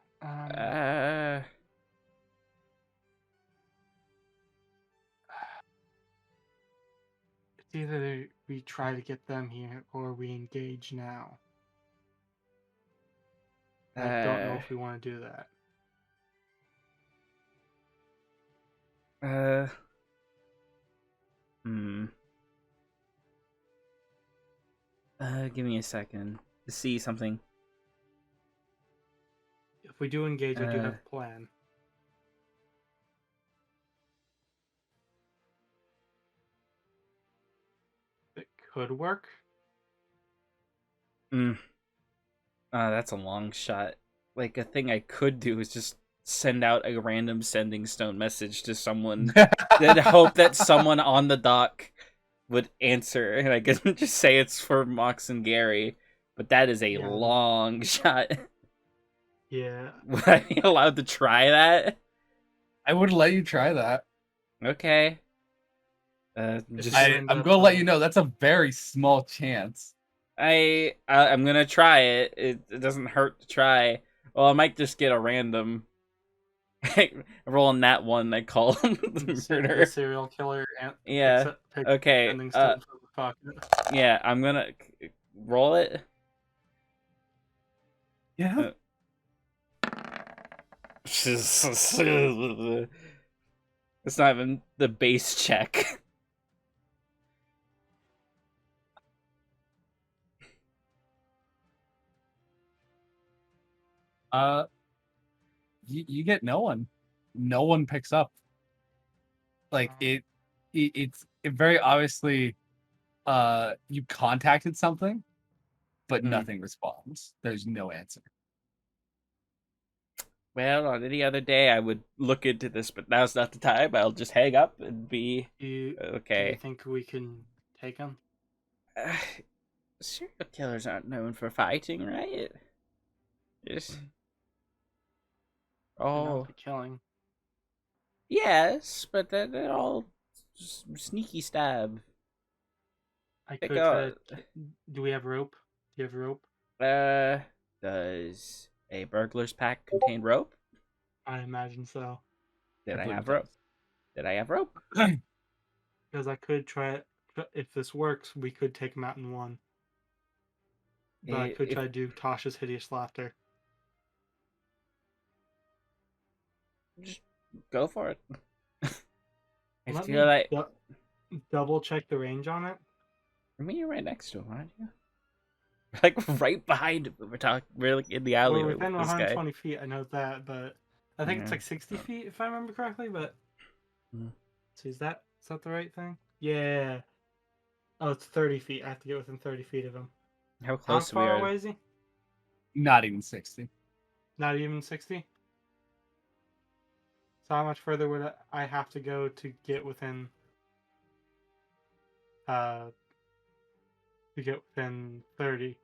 It's either we try to get them here or we engage now. I don't know if we want to do that. Give me a second to see something. If we do engage, I do have a plan. It could work. That's a long shot. Like, a thing I could do is just send out a random sending stone message to someone and hope that someone on the dock would answer, and I guess just say it's for Mox and Gary, but that is a long shot. Yeah. Would I be allowed to try that? I would let you try that. Okay. I'm gonna let you know that's a very small chance. I'm gonna try it. It doesn't hurt to try. Well, I might just get a random. Rolling that one, I call him the murderer. The serial killer. And yeah. Okay. Yeah, I'm gonna roll it. Yeah. It's not even the base check. You get no one. No one picks up. Like it's very obviously you contacted something, but Hmm. nothing responds. There's no answer. Well, on any other day, I would look into this, but now's not the time. I'll just hang up and be Do you okay. think we can take him? Serial killers aren't known for fighting, right? Just They're known oh for killing. yes, but they're all sneaky stab. I They could try go. to. Do we have rope? Do you have rope? Does a burglar's pack contain rope? I imagine so. Did I believe have it rope? Did I have rope? Because I could try it. If this works, we could take him out in one. But I could If try to do Tasha's hideous laughter. just go for it. I Let feel me like double check the range on it. I mean you're right next to him, aren't you? Like right behind him. We're like in the alleyway We're within with this guy. 120 feet. I know that, but I think it's Yeah. like 60 feet if I remember correctly. But Hmm. so is that the right thing? Yeah. Oh, it's 30 feet. I have to get within 30 feet of him. How How close we far are. away is he? Not even 60. Not even 60. So how much further would I have to go to get within? To get within 30,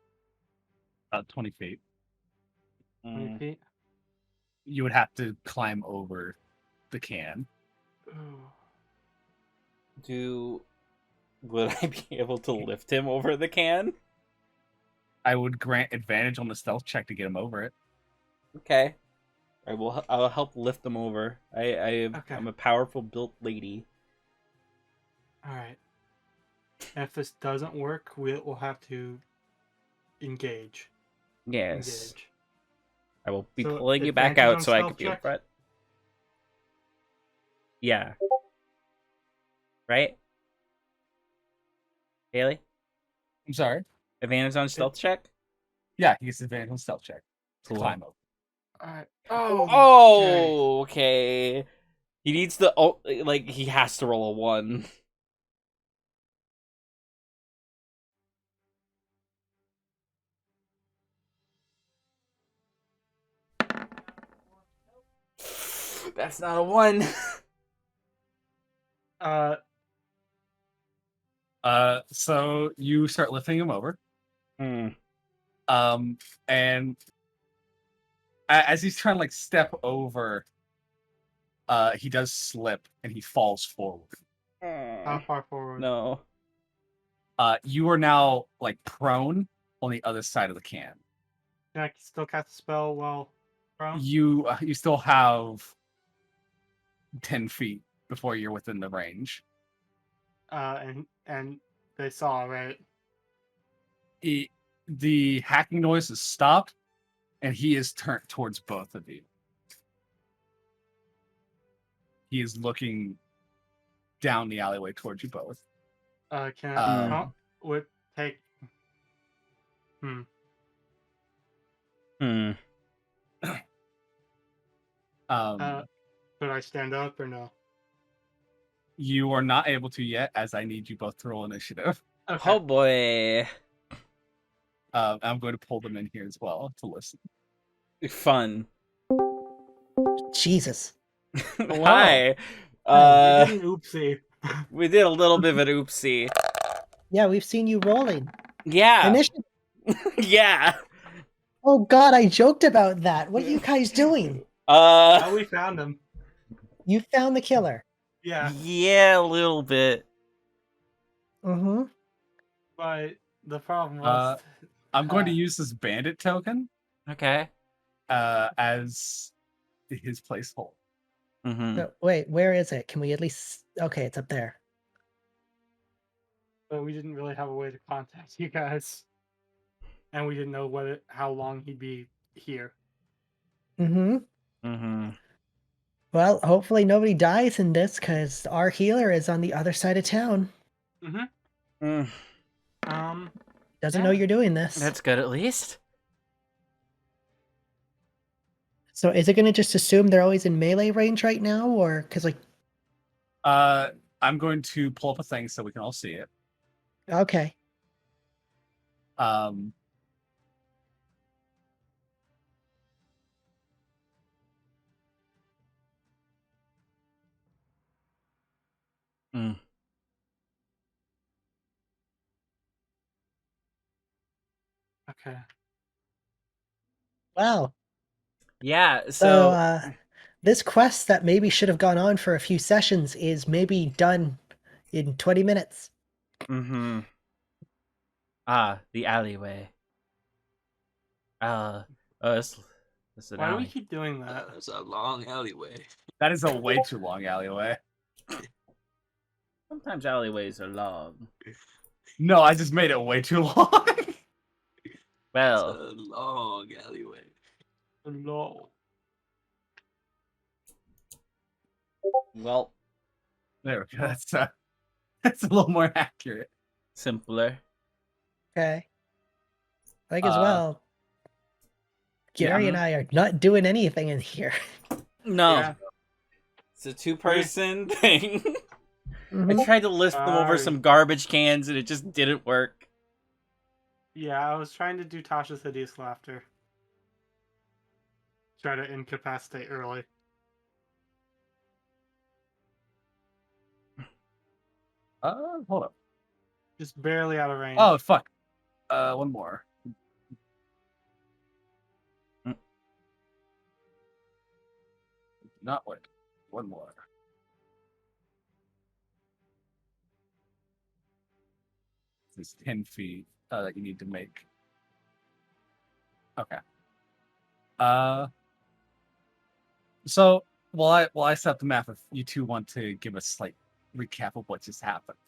About 20 feet. 20 Mm. feet. You would have to climb over the can. Ooh. Would I be able to lift him over the can? I would grant advantage on the stealth check to get him over it. Okay. I'll help lift them over. Okay. I'm a powerful built lady. All right. And if this doesn't work, we'll have to engage. Yes. Engage. I will be So, pulling you back advantage out on so I can stealth be in check? front. Yeah. Right? Haley? I'm sorry. Advantage on stealth check? Yeah, he gets advantage on stealth check to Cool. climb over. All right. Oh. Okay. Oh, okay. He needs to he has to roll a 1. That's not a 1. So you start lifting him over. Hmm. And as he's trying to like step over, he does slip and he falls forward. How far forward? No. You are now like prone on the other side of the can. Can I still cast a spell while prone? You still have 10 feet before you're within the range. And they saw, right? The hacking noise has stopped, and he is turned towards both of you. He is looking down the alleyway towards you both. Can I would take? Hmm. Could I stand up or no? You are not able to yet, as I need you both to roll initiative. Okay. Oh boy. I'm going to pull them in here as well to listen. Fun. Jesus. Hi. We did an oopsie. We did a little bit of an oopsie. Yeah, we've seen you rolling. Yeah. Initiative. Yeah. Oh God, I joked about that. What are you guys doing? Oh, we found him. You found the killer. Yeah, Yeah, a little bit. Mm-hmm. but the problem was. I'm going to use this bandit token Okay. as his placeholder. Mm-hmm. So, wait, where is it? Can we at least? Okay, it's up there. But we didn't really have a way to contact you guys, and we didn't know how long he'd be here. Mm-hmm. Mm-hmm. Well, hopefully nobody dies in this, because our healer is on the other side of town. Mm-hmm. Doesn't know you're doing this. That's good at least. So is it going to just assume they're always in melee range right now, or because like I'm going to pull up a thing so we can all see it. okay, Um, Mm. Okay. wow. Yeah, So so this quest that maybe should have gone on for a few sessions is maybe done in 20 minutes. mm-hmm. Ah, the alleyway. This is an Why do we alley. keep doing that? It's a long alleyway. that is a way too long alleyway. Sometimes alleyways are long. No, I just made it way too long. It's Well, a long alleyway. No. well, There we go. That's a little more accurate. simpler. Okay. Like as Uh, well, Gary Yeah. and I are not doing anything in here. No, Yeah. it's a two-person thing. I Mhm. tried to list them over Sorry. some garbage cans and it just didn't work. Yeah, I was trying to do Tasha's hideous laughter. Try to incapacitate early. Hold up. Just barely out of range. Oh fuck. One more. Mm. Not one. One more. This is 10 feet that you need to make. Okay. So while I set up the map, if you two want to give a slight recap of what just happened.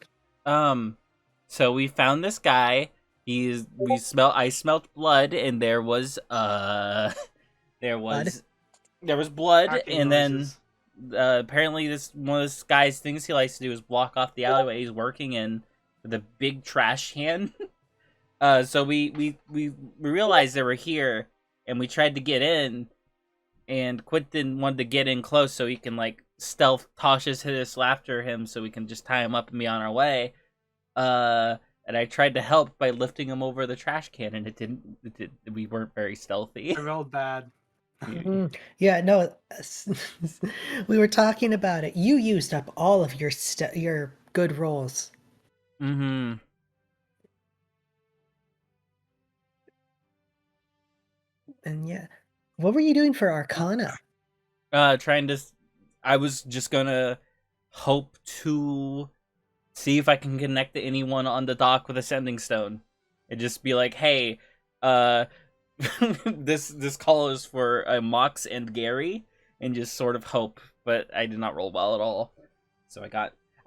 So we found this guy. I smelled blood and there was there was blood Hacking and noises. then apparently this one of this guy's things he likes to do is block off the alleyway he's working in with a big trash can. So we realized they were here and we tried to get in and Quentin wanted to get in close so he can like stealth Tasha's hideous laughter him so we can just tie him up and be on our way. And I tried to help by lifting him over the trash can, and we weren't very stealthy. I rolled bad. Mhm. Yeah, no, we were talking about it. You used up all of your good rolls. Mm-hmm. And yeah, what were you doing for Arcana? Trying to. I was just gonna hope to see if I can connect to anyone on the dock with a sending stone, and just be like, "Hey, uh, this call is for Mox and Gary," and just sort of hope. But I did not roll well at all, so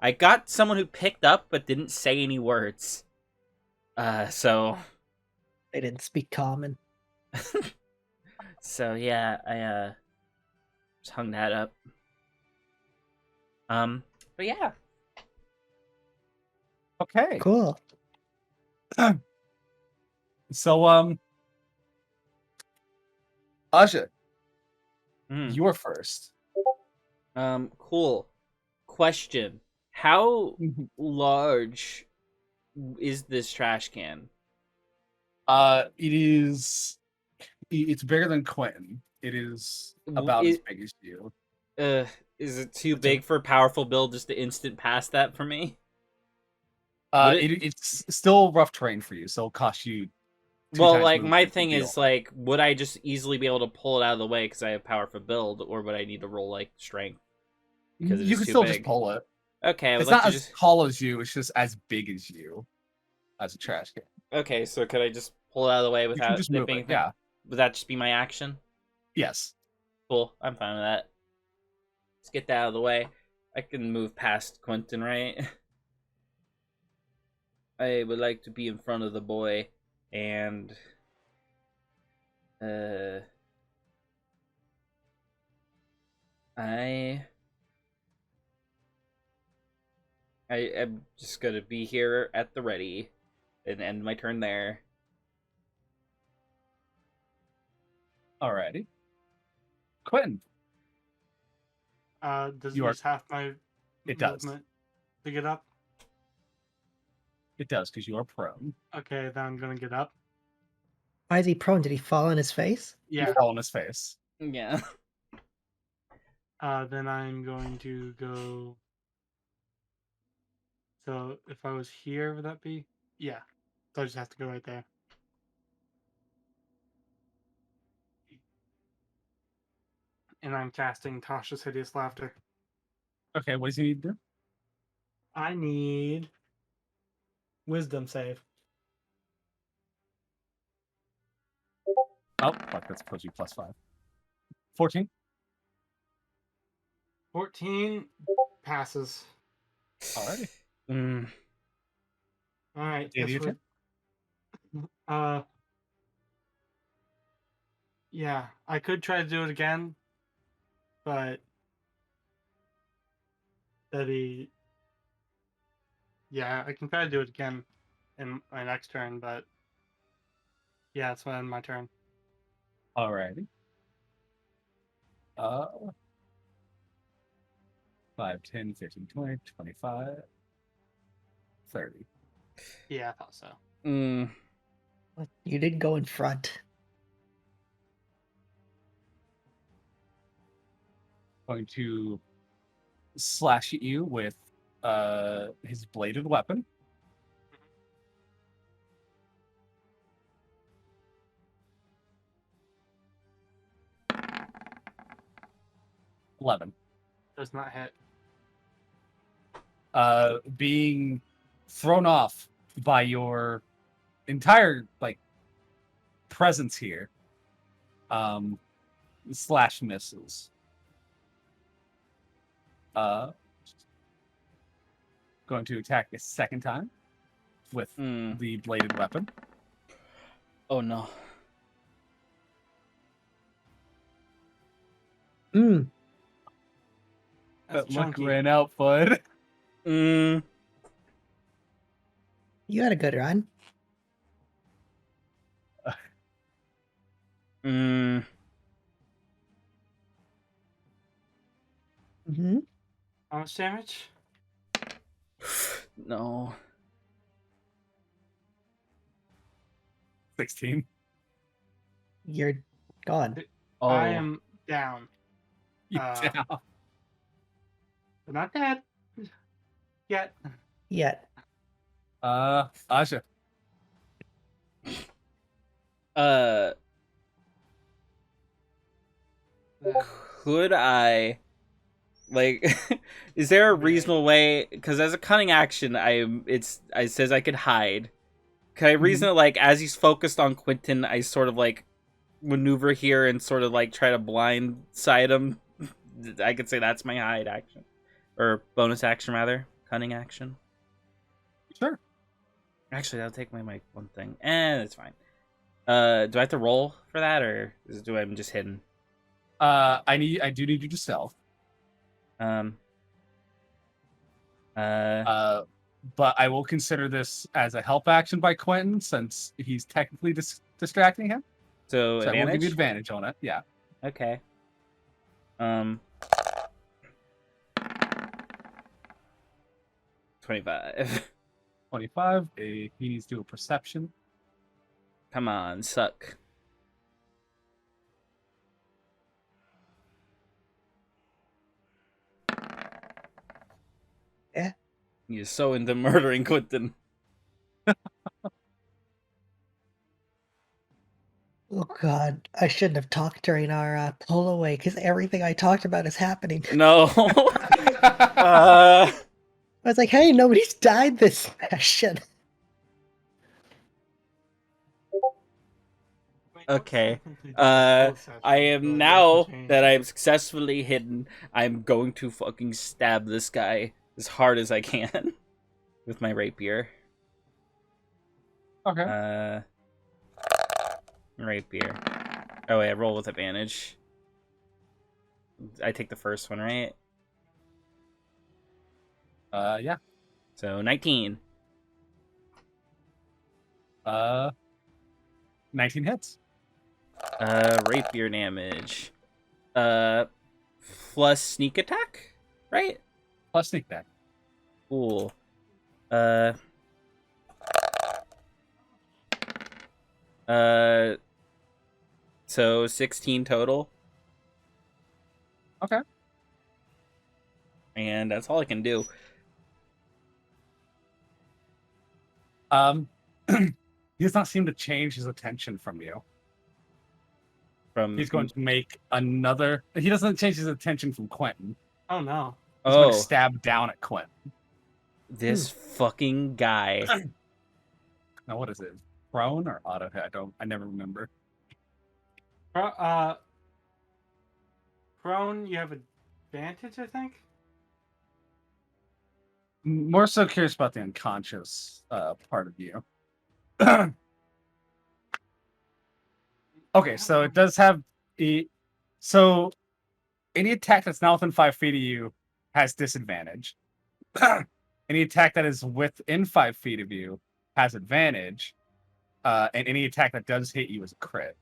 I got someone who picked up but didn't say any words. So They didn't speak common. so yeah, I just hung that up. But yeah. Okay. Cool. So Aja, Mm. you're first. Cool. Question: how Mhm. large is this trash can? It's bigger than Quentin. It is about as big as you. Is it too It's big for a powerful build just to instant pass that for me? It's still rough terrain for you, so it'll cost you two Well, times like my movement to thing be is over. like, would I just easily be able to pull it out of the way because I have powerful build, or would I need to roll like strength? because it You is can too still big. just pull it. Okay, I would It's like not to as just. tall as you. It's just as big as you, as a trash can. Okay, so could I just pull it out of the way You can without just move nipping it. anything? Yeah. Would that just be my action? Yes. Cool, I'm fine with that. Let's get that out of the way. I can move past Quentin, right? I would like to be in front of the boy, and I am just gonna be here at the ready and end my turn there. Alrighty. Quentin. Does You it are- use half my It does. movement to get up? It does, because you are prone. Okay, then I'm gonna get up. Why is he prone? Did he fall on his face? You Yeah. fall on his face. Yeah. Then I'm going to go. So if I was here, would that be? Yeah. So I just have to go right there. And I'm casting Tasha's Hideous Laughter. Okay, what does he need to do? I need Wisdom save. Oh, fuck, that's supposed to be +5. 14. 14 passes. Alrighty. Mm. All right. Idiot This would, yeah, I could try to do it again, but yeah, I can try to do it again in my next turn, but yeah, it's my turn. Alrighty. 5, 10, 15, 20, 25, 30. Yeah, I thought so. Mm. What? You didn't go in front. Going to slash at you with his bladed weapon. $11. Does not hit. Being thrown off by your entire presence here. Slash misses. Going to attack a second time with the bladed weapon. Oh no. Mm. That's That luck chunky. ran out, bud. Mm. You had a good run. Mm. Mm-hmm. How much damage? No. 16. You're gone. Oh. I am down. You Uh, down. But not dead. Yet. Yet. Asha. Could I is there a reasonable way, because as a cunning action it says I could hide. Can I reason it as he's focused on Quentin, I sort of maneuver here and sort of try to blindside him? I could say that's my hide action. Or bonus action rather. Cunning action. Sure. Actually, that'll take my one thing. It's fine. Do I have to roll for that, or do I'm just hidden? I do need you to stealth. But I will consider this as a help action by Quentin, since he's technically distracting him. So I will advantage? give you advantage on it. Yeah. Okay. 25. 25. He needs to do a perception. Come on, suck. Yeah. He's so into murdering Quentin. Oh God, I shouldn't have talked during our pull away because everything I talked about is happening. No. I was like, hey, nobody's died this session. Okay. I am now that I'm successfully hidden, I'm going to fucking stab this guy as hard as I can with my rapier. Okay. Rapier. Oh wait, I roll with advantage. I take the first one, right? Yeah. So 19. 19 hits. Rapier damage. Uh, plus sneak attack, right? Plus sneak attack. Cool. So 16 total. Okay. And that's all I can do. He does not seem to change his attention from you. From He's going to make another. He doesn't change his attention from Quentin. Oh no. He's going oh, to stab down at Quentin. this fucking guy. Now, what is it? Prone or auto hit? I never remember. Prone, you have advantage, I think. More so curious about the unconscious part of you. Okay, so it does have so any attack that's not within 5 feet of you has disadvantage. Any attack that is within 5 feet of you has advantage, and any attack that does hit you is a crit.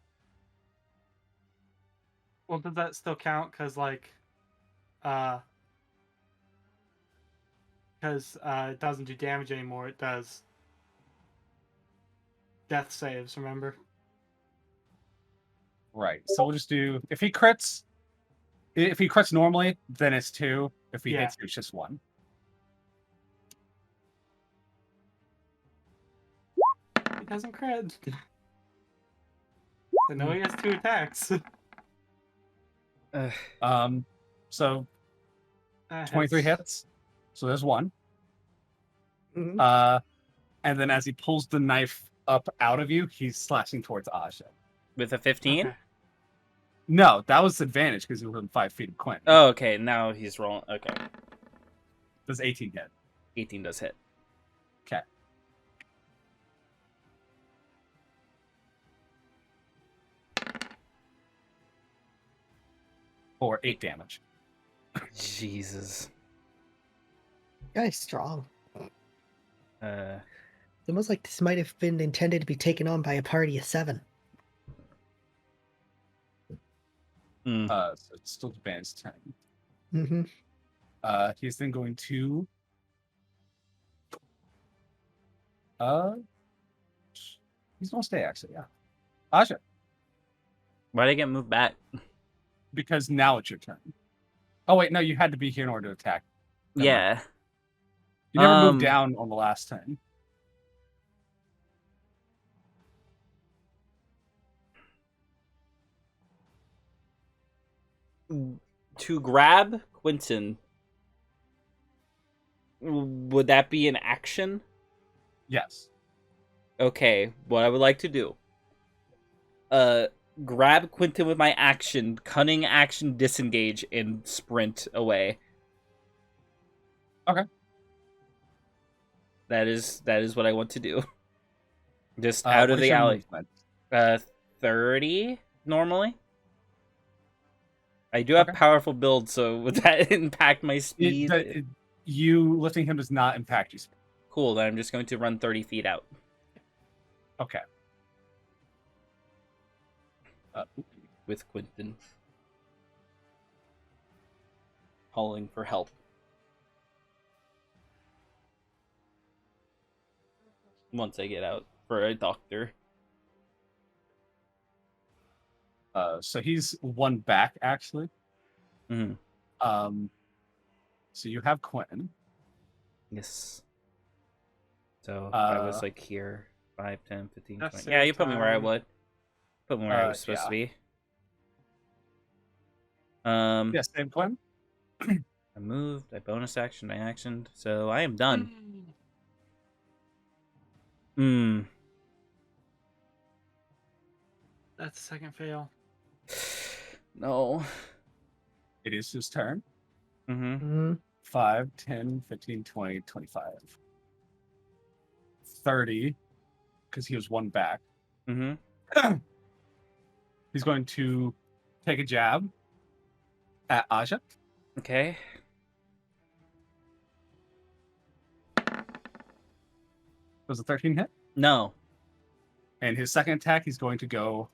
Well, does that still count? Because it doesn't do damage anymore. It does death saves. Remember? Right. So we'll just do if he crits normally, then it's 2. If he Yeah. hits you, it's just 1. He doesn't crit. So no, he has 2 attacks. So 23 hits. So there's 1. Mhm. And then as he pulls the knife up out of you, he's slashing towards Aja. With a 15? Okay. No, that was advantage because he was within 5 feet of Quentin. Oh, okay. Now he's rolling. Okay. Does 18 hit? 18 does hit. Okay. For 8 damage. Jesus. Guy's strong. Uh, It's almost like this might have been intended to be taken on by a party of 7. So it's still Japan's turn. Mm-hmm. He's then going to he's gonna stay actually, yeah. Aja, why did I get moved back? because now it's your turn. Oh wait, no, you had to be here in order to attack. Never mind. Yeah. You never moved down on the last turn. To grab Quentin, would that be an action? Yes. Okay, what I would like to do. Grab Quentin with my action, cunning action, disengage, and sprint away. Okay. That is what I want to do. Just out of What is the your alley. movement? 30 normally. I do have Okay. powerful build, so would that impact my speed? You lifting him does not impact you. Cool, then I'm just going to run 30 feet out. Okay. With Quentin. Calling for help. Once I get out for a doctor. So he's 1 back actually. Mm-hmm. So you have Quentin. Yes. So if I was like here, 5, 10, 15, That's 20. Yeah, you put me where I time. would. Put me where I was supposed to be. Yes, same Quentin. I moved, I bonus actioned, I actioned, so I am done. That's the second fail. No. It is his turn. Mm-hmm. Mm-hmm. 5, 10, 15, 20, 25. 30, because he was 1 back. Mm-hmm. He's going to take a jab at Aja. Okay. Does a 13 hit? No. And his second attack, he's going to go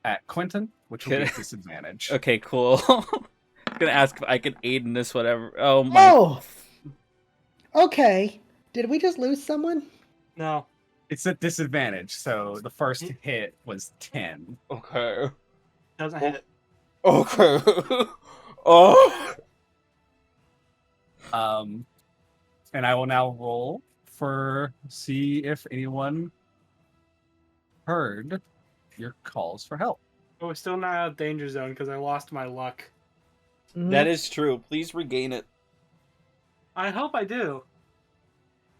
at Quentin, which will be Can- a disadvantage. Okay, cool. I'm gonna ask if I can aid in this, whatever. Oh my. Oh! Okay. Did we just lose someone? No. It's a disadvantage, so the first hit was 10. Okay. Doesn't hit. Okay. Oh. And I will now roll for see if anyone heard your calls for help. But we're still not out of danger zone because I lost my luck. That is true. Please regain it. I hope I do.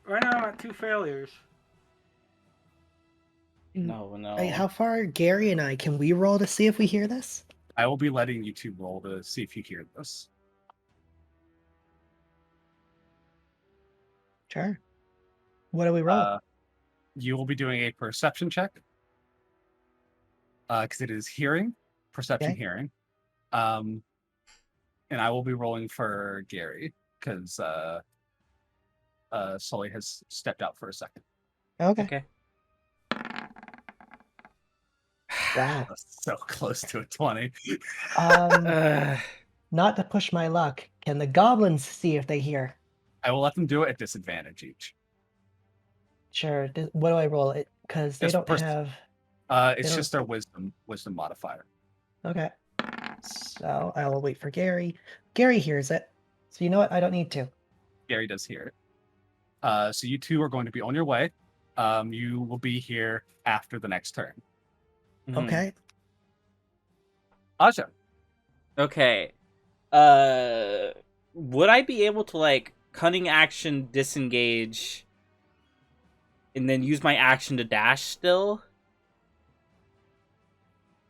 Right now I'm at 2 failures. No, no. Hey, how far are Gary and I? Can we roll to see if we hear this? I will be letting you two roll to see if you hear this. Sure. What do we roll? You will be doing a perception check because it is hearing, perception, Okay. hearing. And I will be rolling for Gary because Sully has stepped out for a second. Okay. Okay. Wow. So close to a 20. Not to push my luck. Can the goblins see if they hear? I will let them do it at disadvantage each. Sure. What do I roll? It because they Just don't first- have. It's don't- just their wisdom modifier. Okay. So I will wait for Gary. Gary hears it. So you know what? I don't need to. Gary does hear it. So you two are going to be on your way. You will be here after the next turn. Mhm. Okay. Aja. Okay. Would I be able to like cunning action disengage and then use my action to dash still?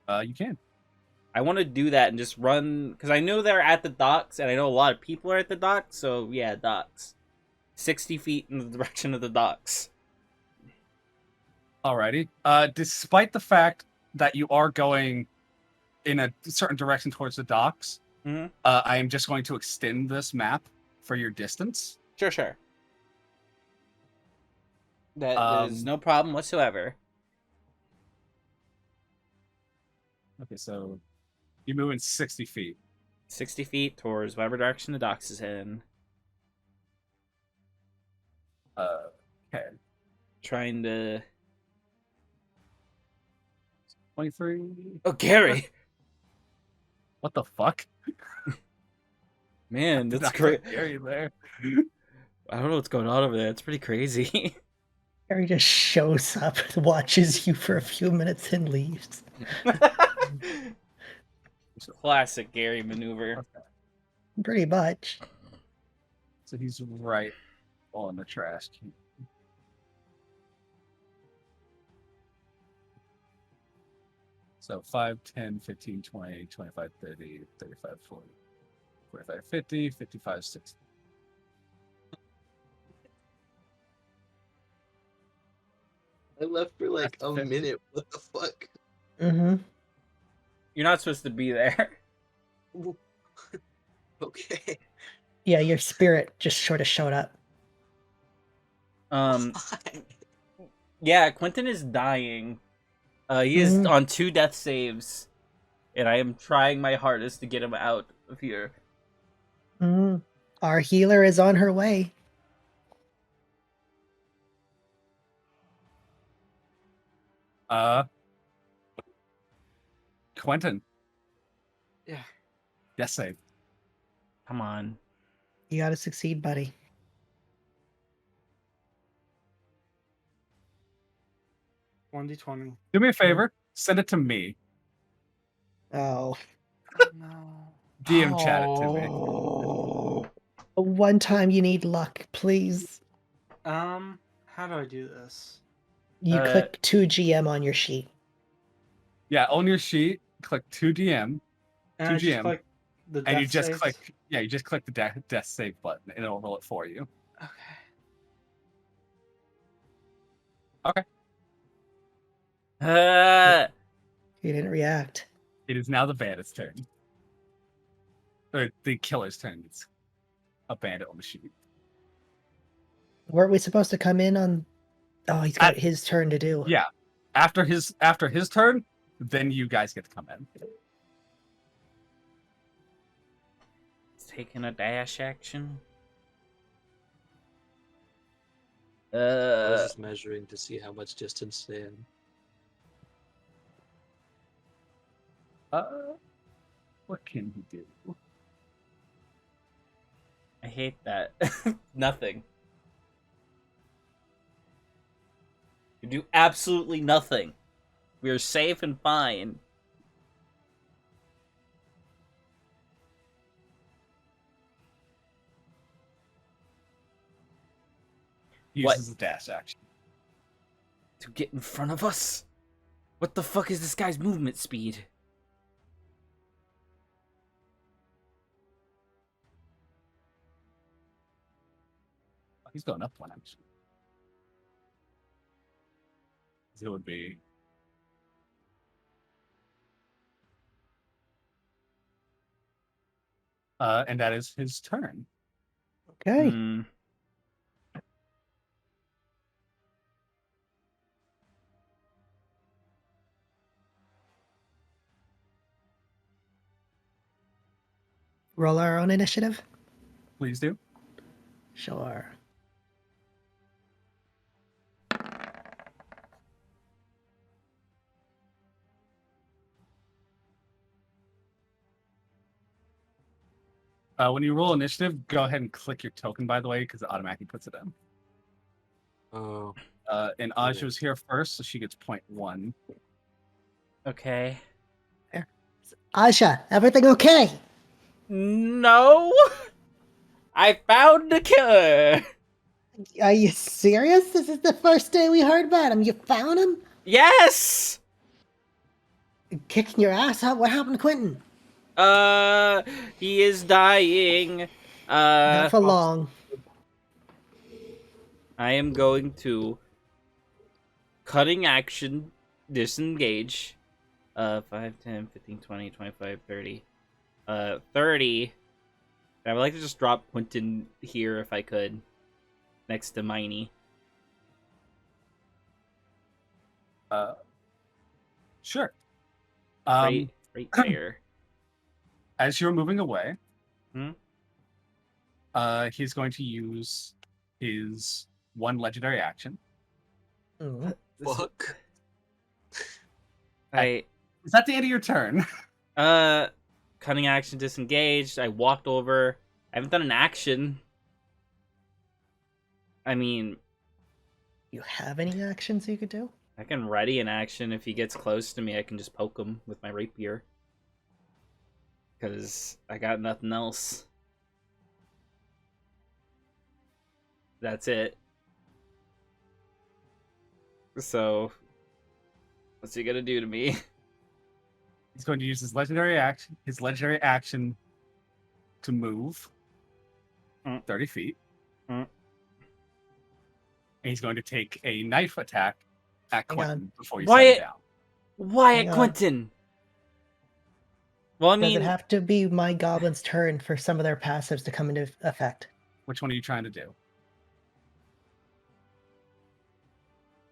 You can. I want to do that and just run because I know they're at the docks and I know a lot of people are at the docks. So yeah, docks. 60 feet in the direction of the docks. Alrighty. Despite the fact that you are going in a certain direction towards the docks, Mhm. I am just going to extend this map for your distance. Sure. That is no problem whatsoever. Okay, so you're moving 60 feet. 60 feet towards whatever direction the docks is in. Okay. Trying to. 23. Oh, Gary! What the fuck? Man, Did that's I great. put Gary there. I don't know what's going on over there. It's pretty crazy. Gary just shows up, watches you for a few minutes, and leaves. Classic Gary maneuver. Pretty much. So he's right on the trash can. So 5, 10, 15, 20, 25, 30, 35, 40, 45, 50, 55, 60. I left for like That's a 50. minute. What the fuck? Mm-hmm. You're not supposed to be there. Okay. Yeah, your spirit just sort of showed up. Yeah, Quentin is dying. He is Mhm. on 2 death saves, and I am trying my hardest to get him out of here. Mm-hmm. Our healer is on her way. Quentin. Yeah. Death save. Come on. You gotta succeed, buddy. One d20. Do me a favor. Send it to me. Oh. No. DM chat it to me. Oh. One time you need luck, please. How do I do this? You click 2GM on your sheet. Yeah, on your sheet, click 2DM, And I 2GM, just click the and death you just saves? click. Yeah, you just click the death save button, and it'll roll it for you. Okay. He didn't react. It is now the bandit's turn. Or the killer's turn. It's a bandit on the sheet. Weren't we supposed to come in on? Oh, he's got his turn to do. Yeah. After his turn, then you guys get to come in. It's taking a dash action. I was just measuring to see how much distance they had. What can he do? I hate that. Nothing. You do absolutely nothing. We are safe and fine. He What? uses a dash action. To get in front of us? What the fuck is this guy's movement speed? He's going up one actually. It would be and that is his turn. Okay. Hmm. Roll our own initiative? Please do. Sure. When you roll initiative, go ahead and click your token, by the way, because it automatically puts it in. Oh, And Aja was here first, so she gets 0.1. Okay. Aja, everything okay? No! I found the killer! Are you serious? This is the first day we heard about him. You found him? Yes! Kicking your ass out? What happened to Quentin? He is dying. Not for long. I am going to cutting action disengage. 5, 10, 15, 20, 25, 30. 30. I would like to just drop Quentin here if I could. Next to Miney. Sure. Right there. As you're moving away, Hmm? He's going to use his one legendary action. Mm. fuck. Is that the end of your turn? Cutting action disengaged. I walked over. I haven't done an action. I mean, You have any actions you could do? I can ready an action. If he gets close to me, I can just poke him with my rapier. Because I got nothing else. That's it. So, what's he gonna do to me? He's going to use his legendary action to move 30 feet. Mm. And he's going to take a knife attack at Hang Quentin before you Wyatt! set him down. Wyatt Hang on. Quentin! Well, I Does it mean, have to be my goblin's turn for some of their passives to come into effect? Which one are you trying to do?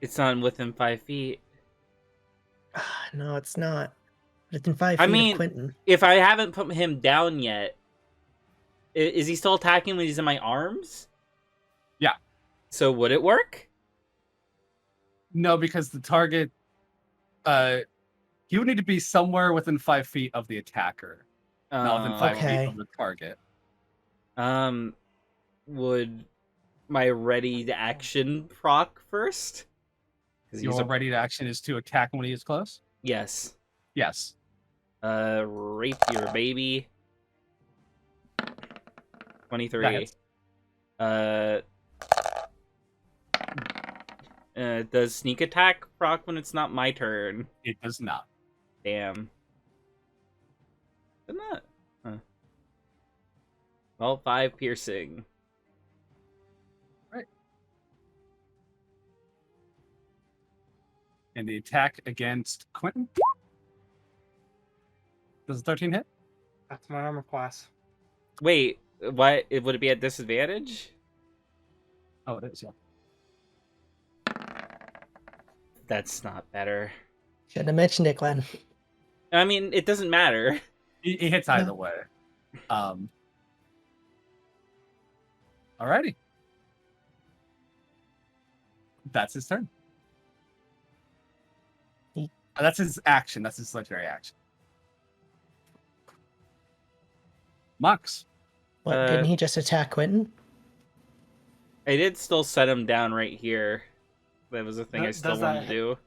it's not within 5 feet. No, it's not. Within 5 I feet mean- of Quentin. If I haven't put him down yet, is he still attacking when he's in my arms? Yeah. So would it work? No, because the target, he would need to be somewhere within 5 feet of the attacker, not within 5 Okay. feet of the target. Would my ready to action proc first? 'Cause Your ready to action is to attack when he is close? Yes. Yes. Rapier, baby. 23. That Does sneak attack proc when it's not my turn? It does not. Damn. Did not. Huh. Well, 5 piercing. And the attack against Quentin? Does a 13 hit? That's my armor class. Wait, what? Would it be at disadvantage? Oh, it is, yeah. That's not better. Shouldn't have mentioned it, Glenn. I mean, it doesn't matter. It hits either way. Alrighty. That's his turn. That's his action. That's his legendary action. Mox. What, didn't he just attack Quentin? I did still set him down right here. That was a thing I still Does wanted that to do.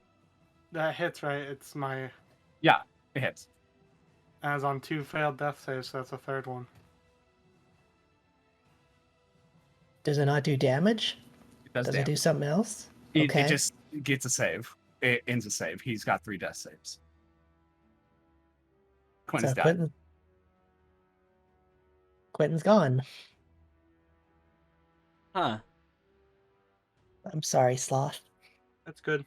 That hits, right? It's my. Yeah, it hits. As on 2 failed death saves, so that's a third one. Does it not do damage? It does Does damage. it do something else? It Okay. just gets a save. It ends a save. He's got 3 death saves. Quentin's So dead. Quentin's gone. Huh. I'm sorry, Sloth. That's good.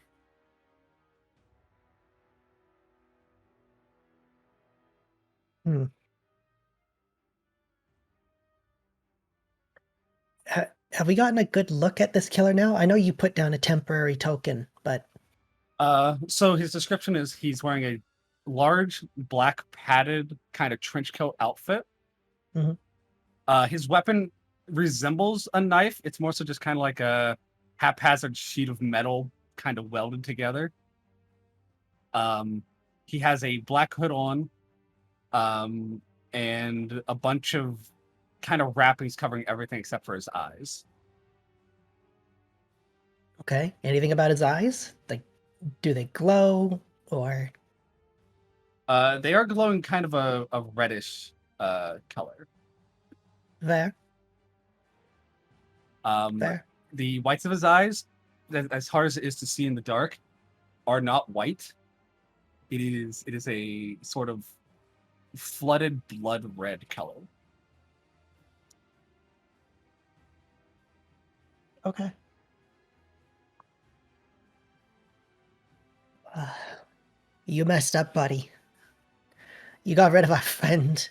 Have we gotten a good look at this killer now? I know you put down a temporary token, but So his description is he's wearing a large black padded kind of trench coat outfit. Mhm. His weapon resembles a knife. It's more so just kind of like a haphazard sheet of metal kind of welded together. He has a black hood on, and a bunch of kind of wrappings covering everything except for his eyes. okay. Anything about his eyes? Like, do they glow or? They are glowing kind of a reddish color. There. There. The whites of his eyes, as hard as it is to see in the dark, are not white. It is a sort of flooded blood red color. Okay. You messed up, buddy. You got rid of our friend.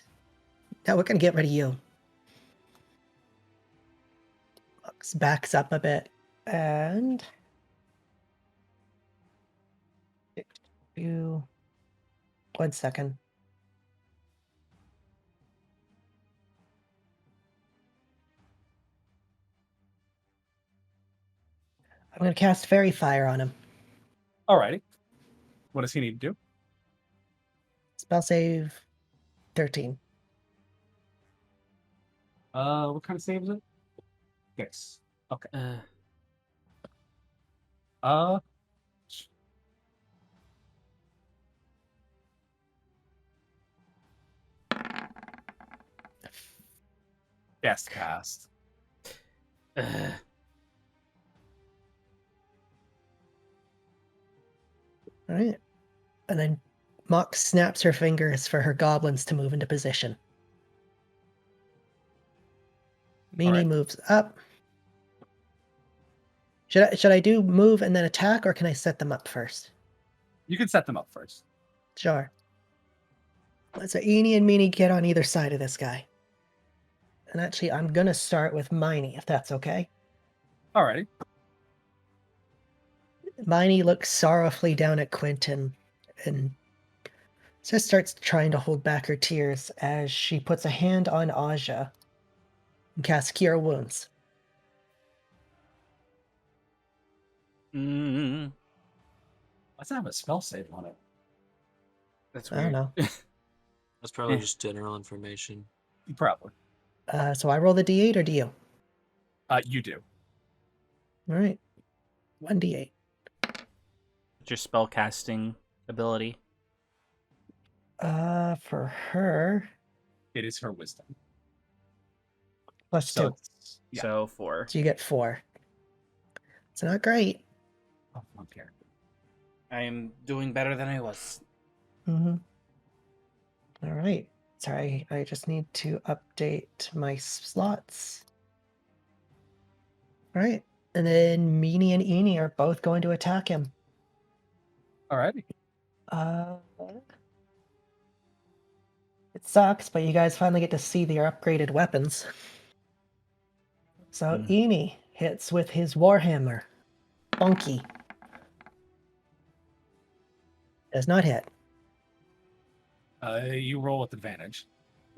Now we're gonna get rid of you. Lux backs up a bit and you. 1 second. I'm gonna cast Fairy Fire on him. Alrighty. What does he need to do? Spell save 13. What kind of save is it? Yes. Okay. Uh. Yes, cast. All right. And then Mox snaps her fingers for her goblins to move into position. Meanie Alright. moves up. Should I do move and then attack, or can I set them up first? You can set them up first. Sure. So Eenie and Meanie get on either side of this guy. And actually, I'm going to start with Miney, if that's okay. Alrighty. Miney looks sorrowfully down at Quentin and just starts trying to hold back her tears as she puts a hand on Aja and casts Cure Wounds. Mm, Why does it have a spell save on it? that's I don't weird. know. That's probably just general information. Probably. So I roll the d8 or do you? You do. All right. 1d8. What's your spell casting ability? For her, It is her wisdom. plus So 2. it's, yeah. So 4. So you get 4. It's not great. Oh, okay. I am doing better than I was. Mm-hmm. All right. Sorry, I just need to update my slots. All right. And then Meanie and Eenie are both going to attack him. Alrighty. It sucks, but you guys finally get to see their upgraded weapons. So Eenie hits with his Warhammer. Funky. Does not hit. You roll with advantage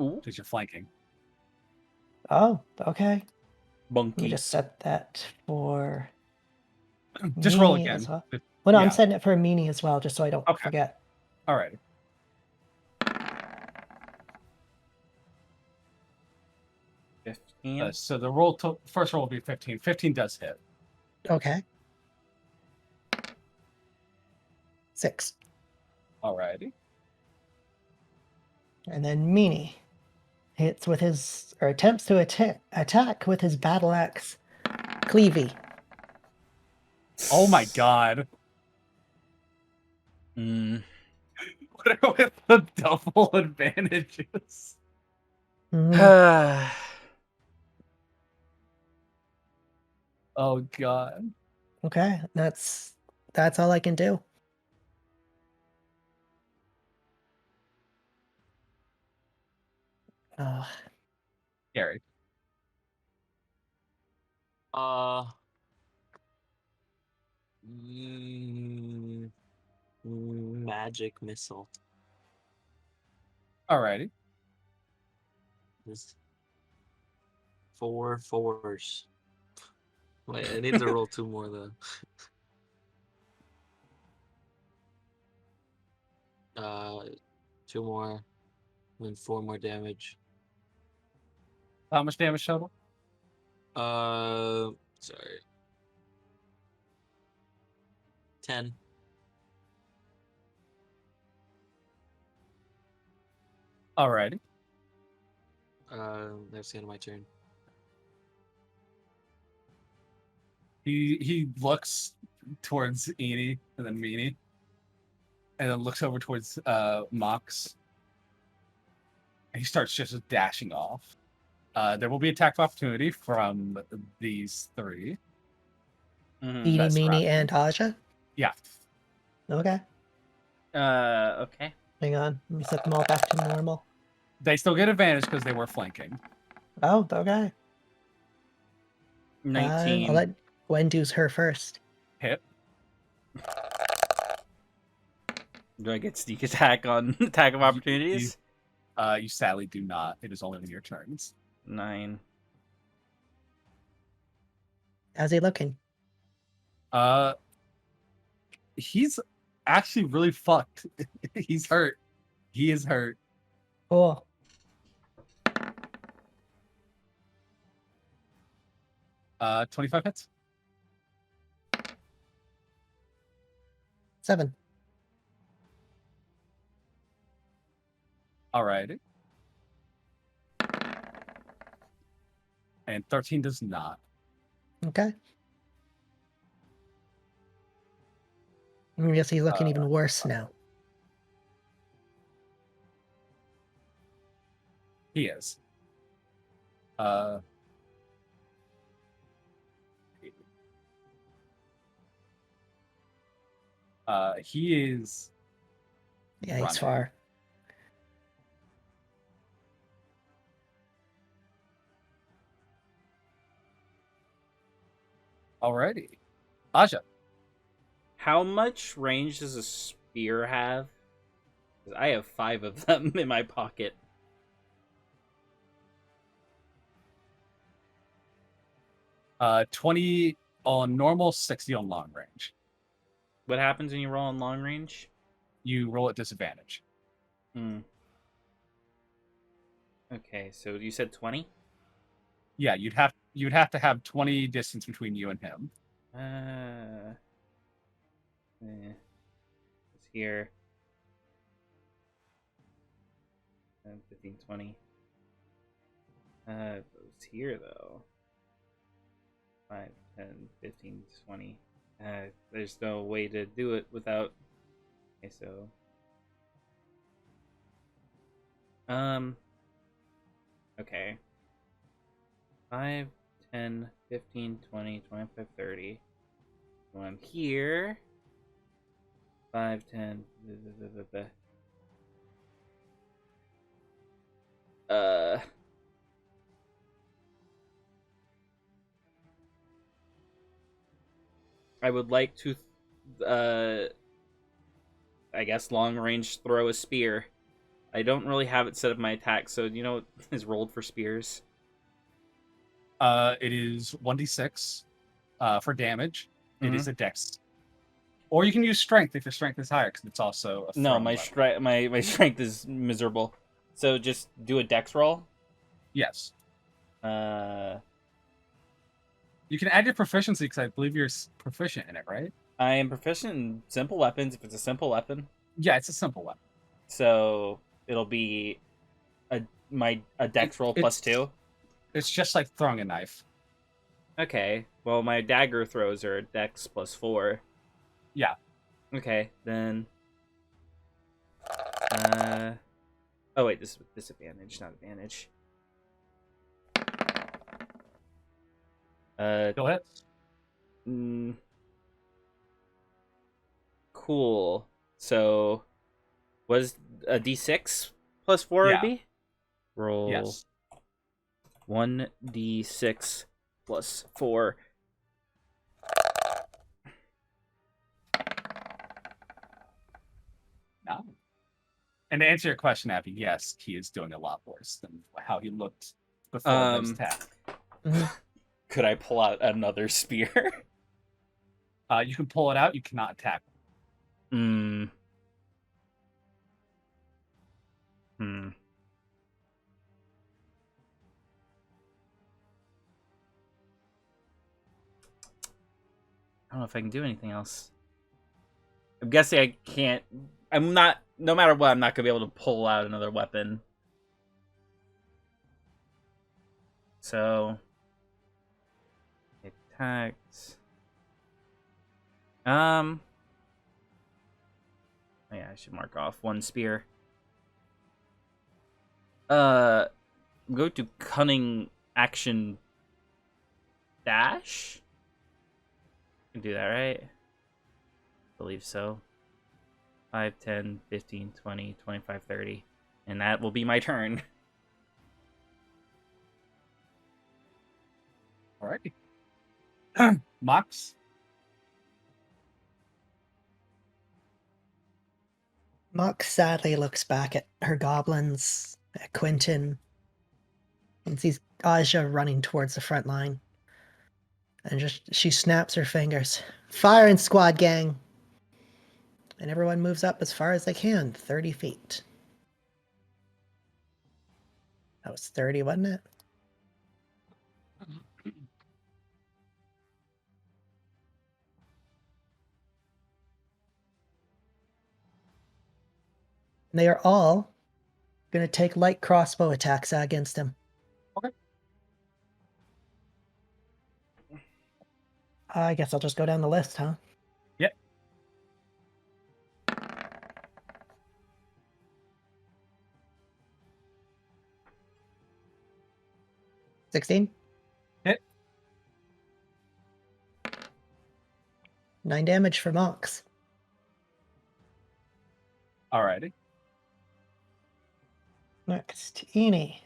Ooh, because you're flanking. Oh, okay. Let me bunky. just set that for Just roll me again. as well. Well, no, I'm Yeah. setting it for Meanie as well, just so I don't Okay. forget. All right. 15. So the first roll will be 15. 15 does hit. Okay. 6. Alrighty. And then Meanie hits with his, or attempts to attack with his battle axe, Cleavy. Oh my god. Mm. What are with the double advantages? Mhm. Oh god. Okay, that's all I can do. Uh, Gary. Mm, magic missile. Alrighty. Just 4 4s. Wait, I need to roll 2 more though. 2 more, and then 4 more damage. How much damage total? Sorry. 10. Alrighty. That's the end of my turn. He looks towards Eenie and then Meanie. And then looks over towards Mox. And he starts just dashing off. There will be attack of opportunity from these 3. Edie, That's Meanie, right. and Aja? Yeah. Okay. Okay. Hang on. Let me set them all back to normal. They still get advantage because they were flanking. Oh, okay. 19. I'll let Gwen do her first. Hit. Do I get sneak attack on attack of opportunities? You sadly do not. It is only in your turns. 9. How's he looking? He's actually really fucked. He's hurt. He is hurt. Cool. 25 hits. 7. Alrighty. And 13 does not. Okay. I guess he's looking even worse now. He is. He is. Yeah, he's running. far. Alrighty. Aja. How much range does a spear have? 'Cause I have 5 of them in my pocket. Uh, 20 on normal, 60 on long range. What happens when you roll on long range? You roll at disadvantage. Okay, so you said 20? Yeah, you'd have to have 20 distance between you and him. It's here. 15, 20. It's here though. 5, 10, 15, 20. There's no way to do it without. Okay, so. Okay. 5, 10, 15, 20, 25, 30. So I'm here. 5, 10. I would like to I guess, long range throw a spear. I don't really have it set up my attack, so you know what is rolled for spears? It is 1d6 for damage. It Mhm. is a dex. Or you can use strength if your strength is higher, because it's also a No, thrown my weapon. my strength is miserable. So just do a dex roll. Yes. Uh, You can add your proficiency, because I believe you're proficient in it, right? I am proficient in simple weapons if it's a simple weapon. Yeah, it's a simple weapon. So it'll be a dex roll plus 2. It's just like throwing a knife. Okay. Well, my dagger throws are dex plus 4. Yeah. Okay, then. Oh wait, this is with disadvantage, not advantage. Still hits. Cool. So, was a d6 plus 4 Yeah. would be? Roll Yes. 1d6 plus 4. No. And to answer your question, Abby, yes, he is doing a lot worse than how he looked before those attacks. Could I pull out another spear? You can pull it out. You cannot attack. Hmm. I don't know if I can do anything else. I'm guessing I can't. I'm not. No matter what, I'm not gonna be able to pull out another weapon. So, attacks. Oh yeah, I should mark off one spear. Go to cunning action dash. You can do that, right? I believe so. 5, 10, 15, 20, 25, 30. And that will be my turn. Alrighty. Mox. Mox sadly looks back at her goblins, at Quentin, and sees Aja running towards the front line. And she snaps her fingers. Fire in squad, gang! And everyone moves up as far as they can, 30 feet. That was 30, wasn't it? And they are all going to take light crossbow attacks against him. Okay. I guess I'll just go down the list, huh? Yep. $16. Hit. 9 damage for Mox. Alrighty. Next, Eni.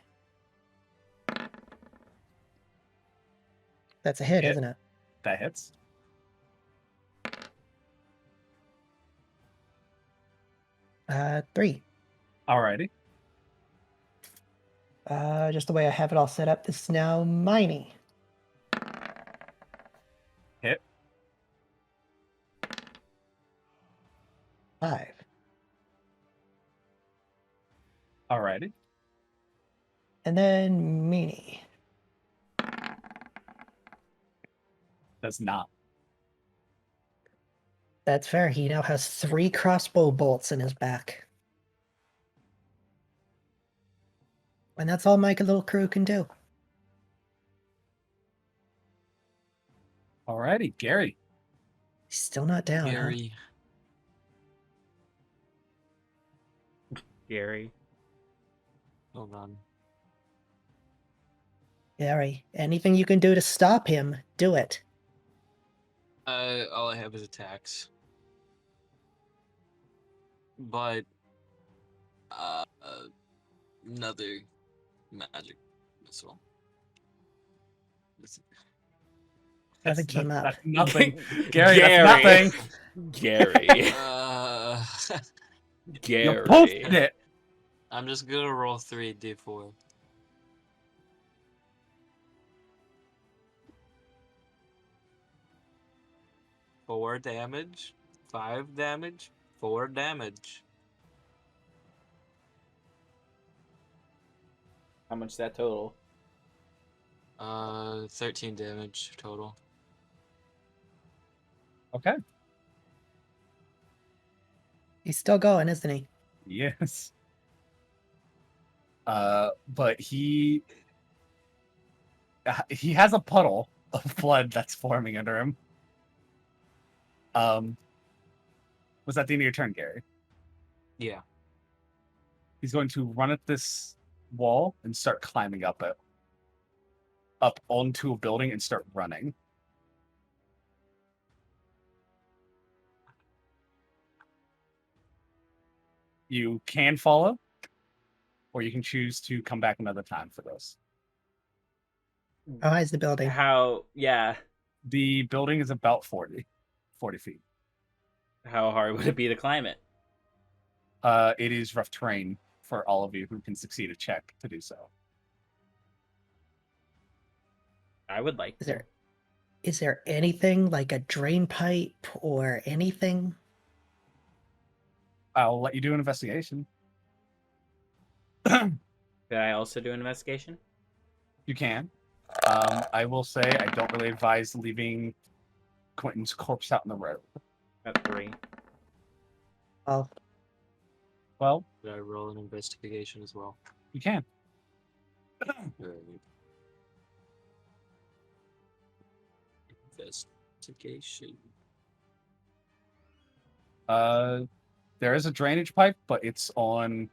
That's a hit, isn't it? That hits. Three. Alrighty. Just the way I have it all set up, this is now Miney. Hit. 5. Alrighty. And then Meanie. Does not. That's fair. He now has 3 crossbow bolts in his back. And that's all my little crew can do. Alrighty, Gary. He's still not down. Huh? Gary. Gary. Hold on. Gary, anything you can do to stop him, do it. All I have is attacks. But another magic missile. Nothing came up. That's nothing. Gary, Gary. that's nothing. Gary. You both Gary. did it. I'm just gonna roll 3d4. 4 damage, 5 damage, 4 damage. How much is that total? 13 damage total. Okay. He's still going, isn't he? Yes. But he has a puddle of blood that's forming under him. Was that the end of your turn, Gary? Yeah. He's going to run at this wall and start climbing up it. Up onto a building and start running. You can follow, or you can choose to come back another time for this. How high is the building? How? Yeah. The building is about 40 feet. How hard would it be to climb it? It is rough terrain for all of you who can succeed a check to do so. I would like. Is there anything like a drain pipe or anything? I'll let you do an investigation. Could I also do an investigation? You can. I will say I don't really advise leaving Quentin's corpse out in the road. At 3. Oh, Well, Did I roll an investigation as well? you can. Investigation. There is a drainage pipe, but it's on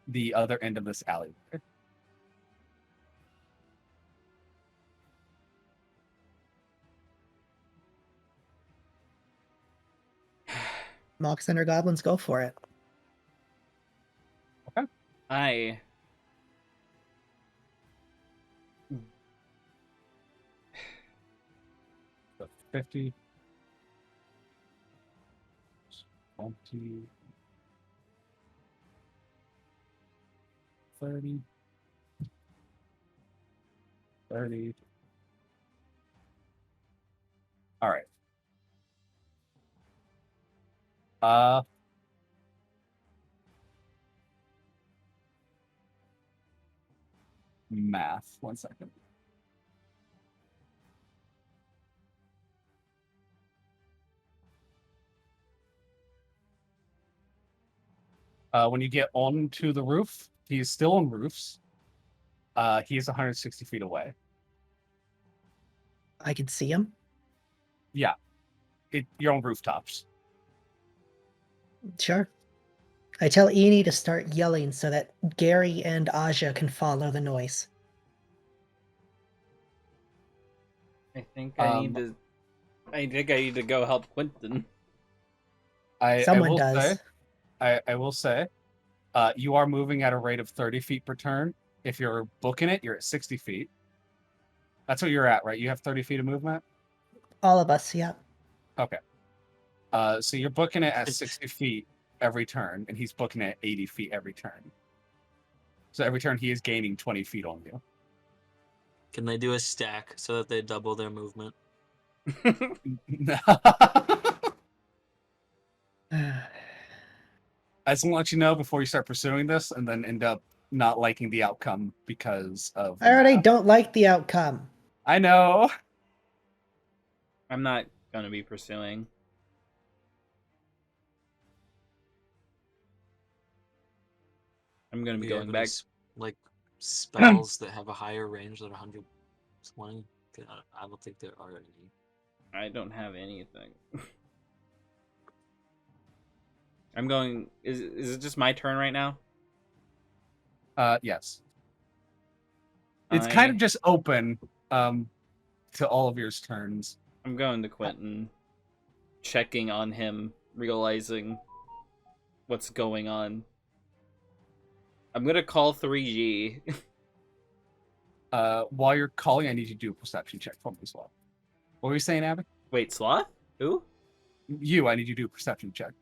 the other end of this alleyway. Mock Center Goblins, go for it. I 50, 20, 30, 30. All right. Math. 1 second. When you get onto the roof, he's still on roofs. He's 160 feet away. I can see him. Yeah. You're on rooftops. Sure. I tell Eni to start yelling so that Gary and Aja can follow the noise. I think I need to. I think I need to go help Quentin. Someone will does. Say, I will say, you are moving at a rate of 30 feet per turn. If you're booking it, you're at 60 feet. That's what you're at, right? You have 30 feet of movement? All of us, yeah. Okay. So you're booking it at 60 feet every turn, and he's booking it at 80 feet every turn. So every turn he is gaining 20 feet on you. Can they do a stack so that they double their movement? I just want to let you know before you start pursuing this and then end up not liking the outcome because of... I already don't like the outcome. I know. I'm not gonna be pursuing. I'm gonna be Do you going have back. any like spells that have a higher range than 120? I don't think there are any. I don't have anything. I'm going. Is it just my turn right now? Yes. It's kind of just open to all of your turns. I'm going to Quentin, checking on him, realizing what's going on. I'm gonna call 3G. While you're calling, I need you to do a perception check for me as well. What were you saying, Abby? Wait, Sloth? Who? I need you to do a perception check.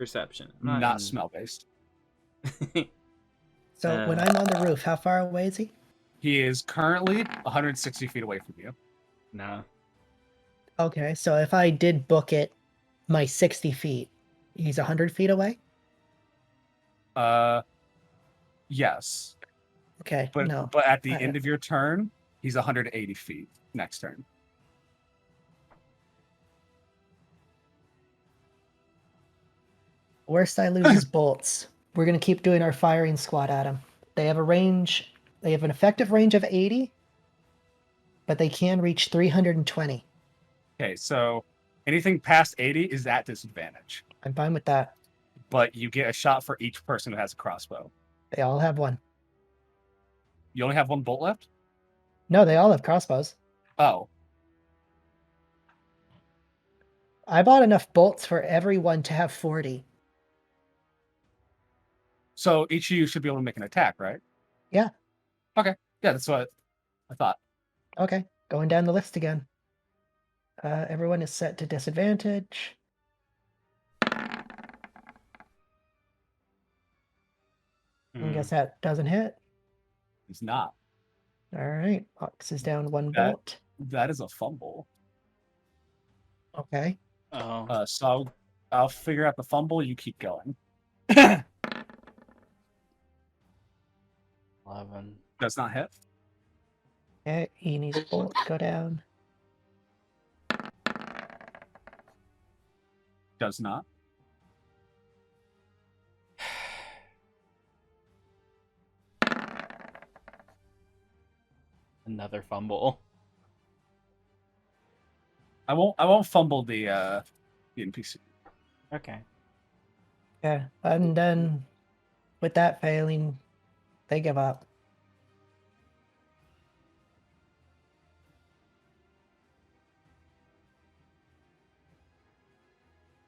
Perception. Not smell based. So when Uh, I'm on the roof, how far away is he? He is currently 160 feet away from you. No. Okay, so if I did book it my 60 feet, he's 100 feet away? Yes, Okay, but no. at the I- end of your turn, he's 180 feet next turn. Worst I lose is bolts. We're going to keep doing our firing squad at him. They have an effective range of 80, but they can reach 320. Okay, so anything past 80 is at disadvantage, I'm fine with that. but you get a shot for each person who has a crossbow. They all have one. You only have one bolt left? No, they all have crossbows. Oh, I bought enough bolts for everyone to have 40. so each of you should be able to make an attack, right? Yeah. Okay, yeah, that's what I thought. Okay, going down the list again. Everyone is set to disadvantage. I guess that doesn't hit. It's not. All right, Ox is down one That- bolt. That is a fumble. Okay. Oh. So I'll figure out the fumble. You keep going. 11. Does not hit. Okay, he needs bolt to go down. Does not. Another fumble. I won't fumble the NPC. Okay. Yeah, and then with that failing, they give up.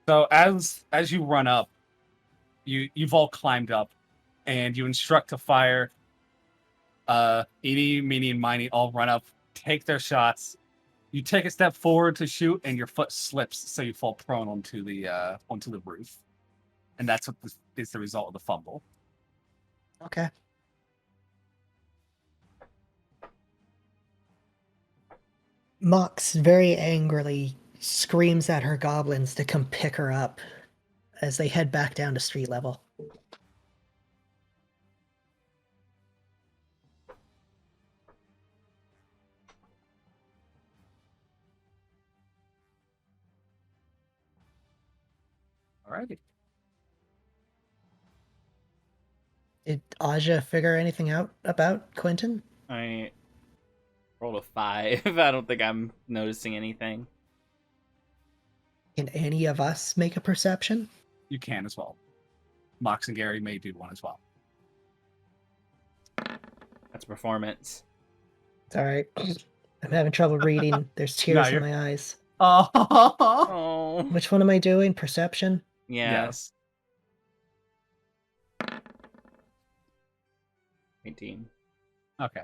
So as you run up, you've all climbed up, and you instruct to fire. Eeny, meeny, and miny all run up, take their shots. You take a step forward to shoot, and your foot slips, so you fall prone onto the roof, and that's what is the result of the fumble. Okay. Mox very angrily screams at her goblins to come pick her up as they head back down to street level. Alrighty. Did Aja figure anything out about Quentin? I rolled a 5. I don't think I'm noticing anything. Can any of us make a perception? You can as well. Mox and Gary may do one as well. That's performance. It's all right. I'm having trouble reading. There's tears in you're- my eyes. Oh, Oh. Which one am I doing? Perception? Yeah. yes. 18. Okay.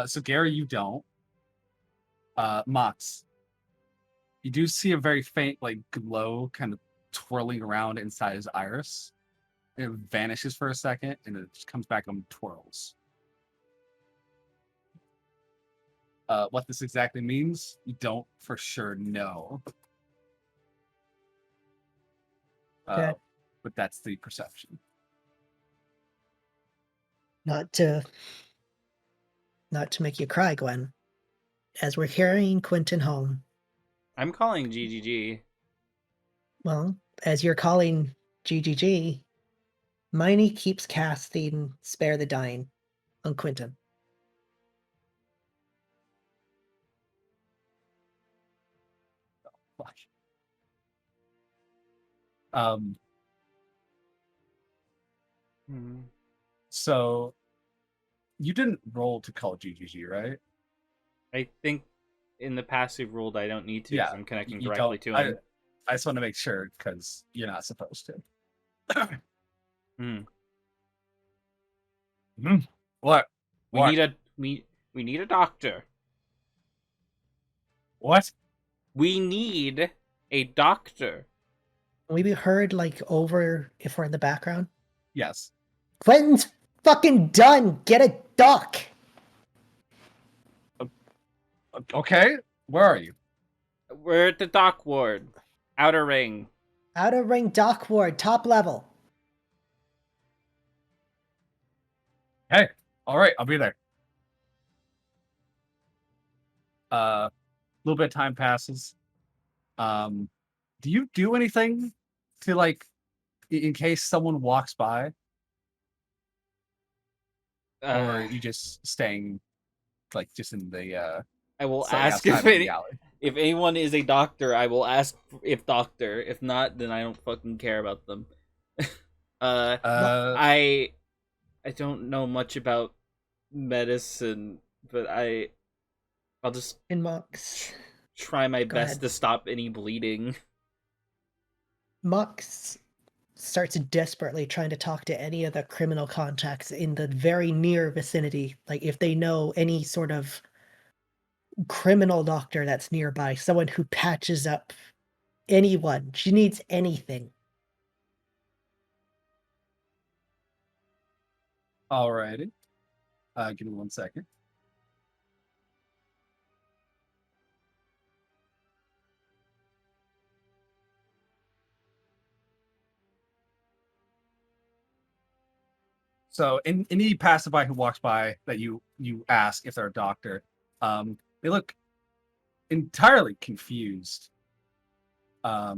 So Gary, you don't. Mox, you do see a very faint, like, glow kind of twirling around inside his iris. It vanishes for a second, and it just comes back and twirls. What this exactly means, you don't for sure know. Okay. But that's the perception. Not to make you cry, Gwen. As we're carrying Quentin home, I'm calling GGG. well, as you're calling GGG, Miney keeps casting Spare the Dying on Quentin. Fuck. Um. So, you didn't roll to call GGG, right? I think in the passive ruled I don't need to because Yeah, I'm connecting you directly don't- to him. I just want to make sure because you're not supposed to. Hmm. What? We What? need a we need a doctor. What? We need a doctor. We be heard like over if we're in the background. Yes. Quentin's fucking done. Get a duck. Okay. Where are you? We're at the dock ward. Outer ring. Outer ring dock ward, top level. Hey. All right. I'll be there. A little bit of time passes. Do you do anything to like in case someone walks by, or are you just staying like just in the I will slightly ask outside of the alley? if anyone is a doctor. I will ask if doctor. If not, then I don't fucking care about them. I don't know much about medicine, but I'll just In Mox. try my Go best ahead. to stop any bleeding. Mox starts desperately trying to talk to any of the criminal contacts in the very near vicinity. Like if they know any sort of criminal doctor that's nearby, someone who patches up anyone. She needs anything. Alrighty. Give me 1 second. So, any passerby who walks by that you ask if they're a doctor, they look entirely confused by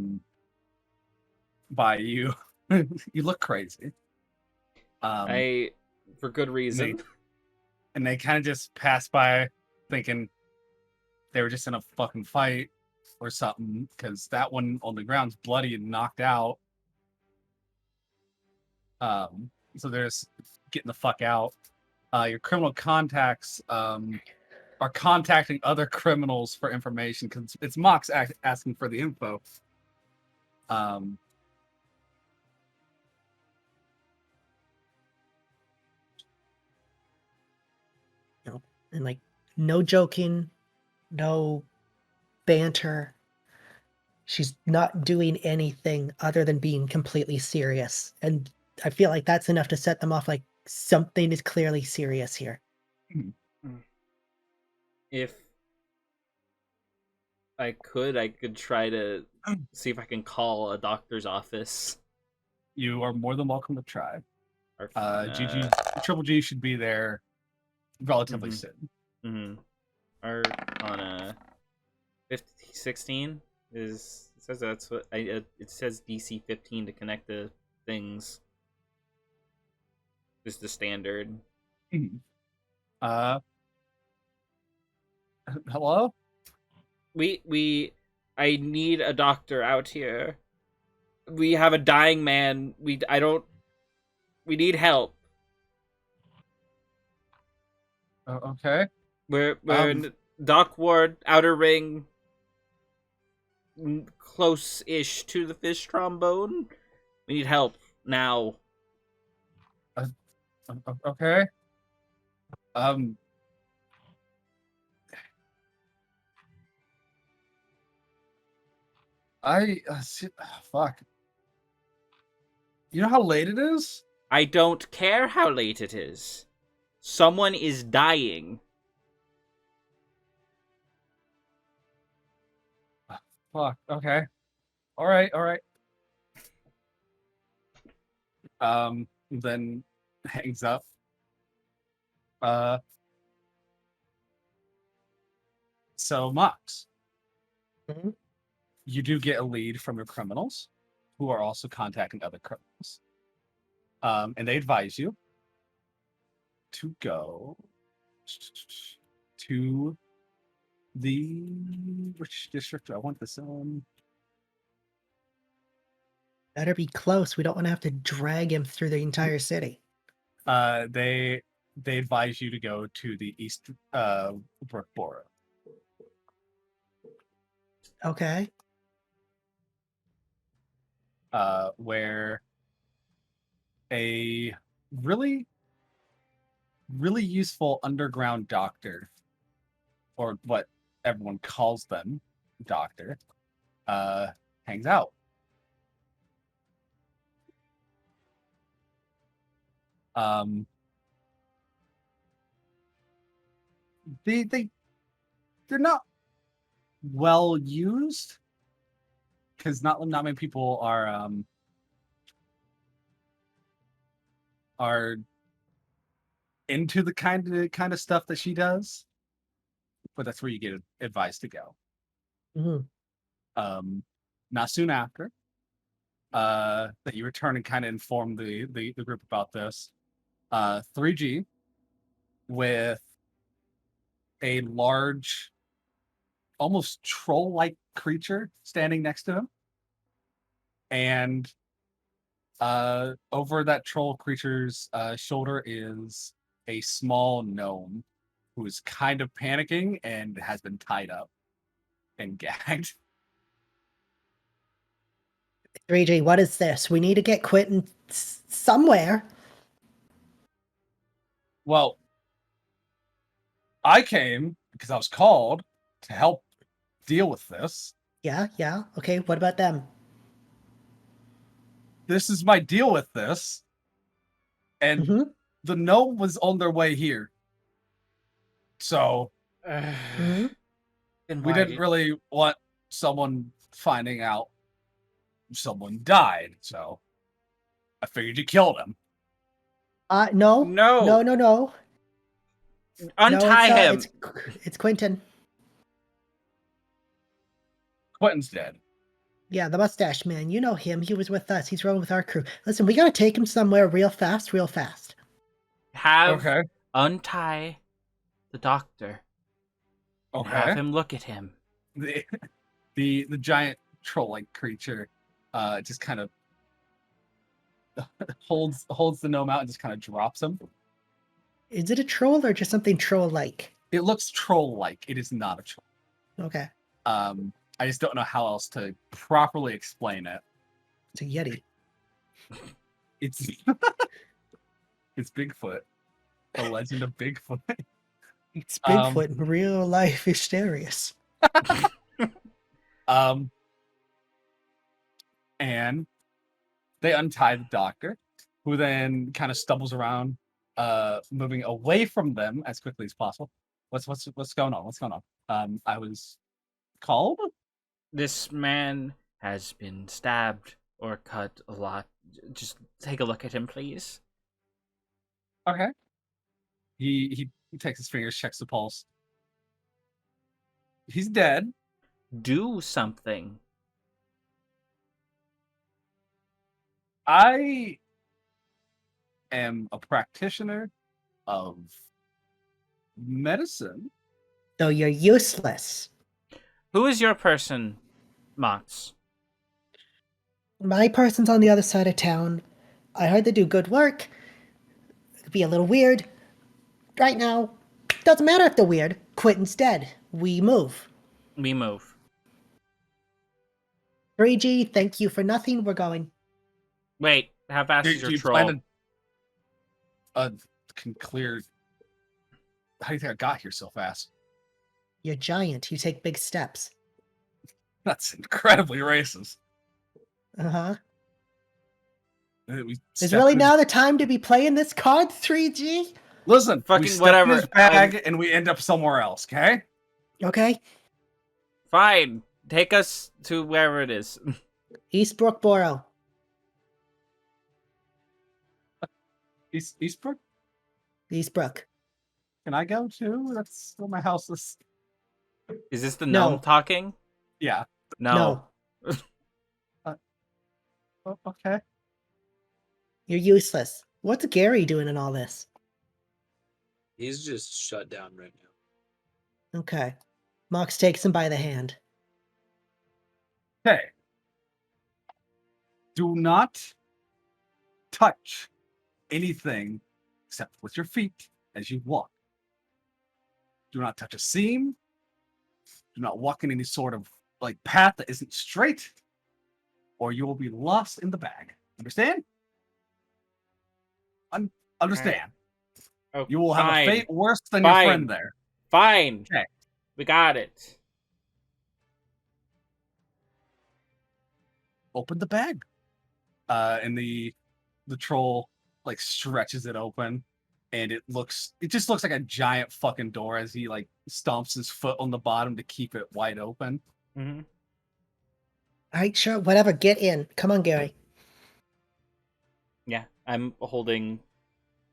you. You look crazy. For good reason. And they kind of just pass by thinking they were just in a fucking fight or something, because that one on the ground's bloody and knocked out. So they're just getting the fuck out. Your criminal contacts are contacting other criminals for information, because it's Mox asking for the info. And like no joking, no banter. She's not doing anything other than being completely serious. And I feel like that's enough to set them off like something is clearly serious here. If I could try to see if I can call a doctor's office. You are more than welcome to try. Or, GG, Triple G should be there relatively soon. Or on a 16 is it says that's what it says DC 15 to connect the things. Is the standard. Hello? I need a doctor out here. We have a dying man. We need help. Okay. We're in dock ward, outer ring, close-ish to the fish trombone. We need help now. Okay. Fuck. You know how late it is? I don't care how late it is. Someone is dying. Fuck. Okay. All right. Then hangs up. So Mox, you do get a lead from your criminals, who are also contacting other criminals. And they advise you to go to which district do I want this in? Better be close. We don't want to have to drag him through the entire city. They advise you to go to the East Brook Borough. Okay. Where a really, really useful underground doctor, or what everyone calls them, doctor, hangs out. They're not well used because not many people are into the kind of stuff that she does, but that's where you get advice to go. Mhm. Not soon after that you return and kind of inform the group about this. 3G with a large, almost troll-like creature standing next to him, and over that troll creature's shoulder is a small gnome who is kind of panicking and has been tied up and gagged. 3G, what is this? We need to get Quentin somewhere. Well, I came because I was called to help deal with this. Yeah. Okay, what about them? This is my deal with this. And Mhm. the gnome was on their way here. So Mhm. Then we why didn't did- really want someone finding out someone died. So I figured you killed him. No. No. No, Untie him. it's Quentin. Quentin's dead. Yeah, the mustache man. You know him. He was with us. He's rolling with our crew. Listen, we gotta take him somewhere real fast. Have Okay. untie the doctor. And have Okay. him look at him. The giant troll-like creature just kind of holds the gnome out and just kind of drops him. Is it a troll or just something troll-like? It looks troll-like. It is not a troll. Okay, I just don't know how else to properly explain it. it's a yeti. It's it's Bigfoot. The legend of Bigfoot. It's Bigfoot in real life. Istarius. And they untie the doctor, who then kind of stumbles around, moving away from them as quickly as possible. What's going on? What's going on? I was called. This man has been stabbed or cut a lot. Just take a look at him, please. Okay. He takes his fingers, checks the pulse. He's dead. Do something. I am a practitioner of medicine. So you're useless. Who is your person, Mots? My person's on the other side of town. I heard they do good work. It could be a little weird. Right now, doesn't matter if they're weird. Quentin's dead. We move. We move. 3G, thank you for nothing. We're going. Wait, how fast is your troll? Can clear. How do you think I got here so fast? You're giant. You take big steps. That's incredibly racist. Uh-huh. We Is stepped really in- now the time to be playing this card, 3G? Listen, Fucking we step whatever. in his bag and we end up somewhere else. Okay. Okay. Fine. Take us to wherever it is. Eastbrook Borough. Eastbrook. Eastbrook. Can I go too? That's where my house is. Is this the No. gnome talking? Yeah. No. Okay. You're useless. What's Gary doing in all this? He's just shut down right now. Okay. Mox takes him by the hand. Okay. Do not touch anything except with your feet as you walk. Do not touch a seam. Do not walk in any sort of path that isn't straight, or you will be lost in the bag. Understand? Understand. Oh, You will have a fine. fate worse than your Fine. friend there. Fine. Okay. We got it. Open the bag. And the troll like stretches it open, and it just looks like a giant fucking door as he like stomps his foot on the bottom to keep it wide open. Mm-hmm. All right, sure, whatever. Get in. Come on, Gary. Yeah, I'm holding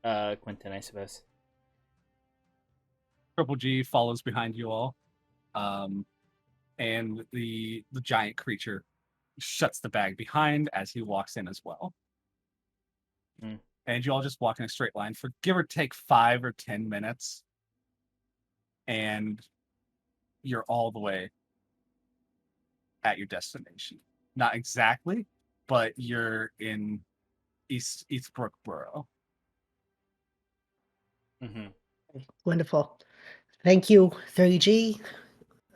Quentin, I suppose. Triple G follows behind you all, and the giant creature shuts the bag behind as he walks in as well. Mm. And you all just walk in a straight line for give or take 5 or 10 minutes, and you're all the way at your destination. Not exactly, but you're in Eastbrook Borough. Mm-hmm. Wonderful. Thank you, 30G.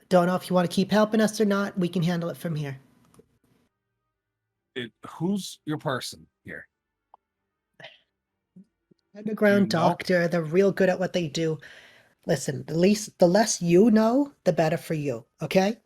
Don't know if you want to keep helping us or not. We can handle it from here. Who's your person here? Underground Do you know? doctor, they're real good at what they do. Listen, the less you know, the better for you, okay?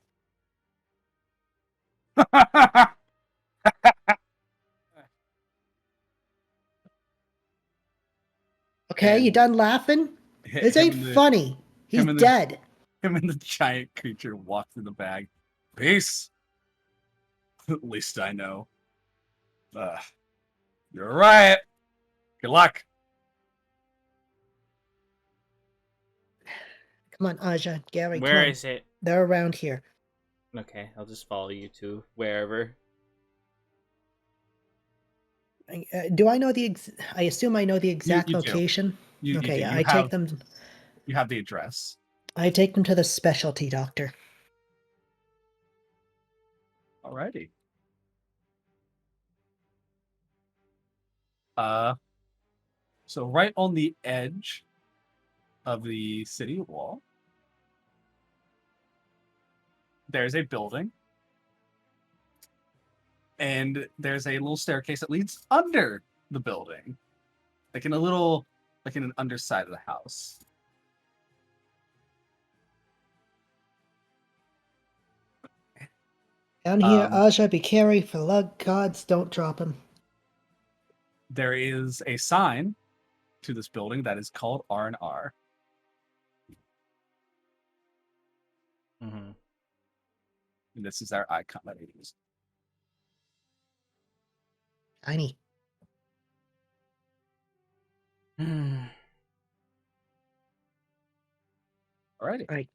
Okay, you And done laughing? This ain't funny. He's him and the- dead. Him and the giant creature walk through the bag. Peace. At least I know. You're right. Good luck. Come on, Aja, Gary, come Where on. is it? They're around here. Okay, I'll just follow you to wherever. Do I know I assume I know the exact you do. location? You Okay, do. yeah, You I have, take them. You have the address. I take them to the specialty doctor. Alrighty. So right on the edge of the city wall, there's a building, and there's a little staircase that leads under the building, like in an underside of the house. Down here, Aja, be carry for love gods, don't drop him. There is a sign to this building that is called R&R. Mm-hmm. And this is our icon that we use. Tiny. Mm. Alrighty. All right.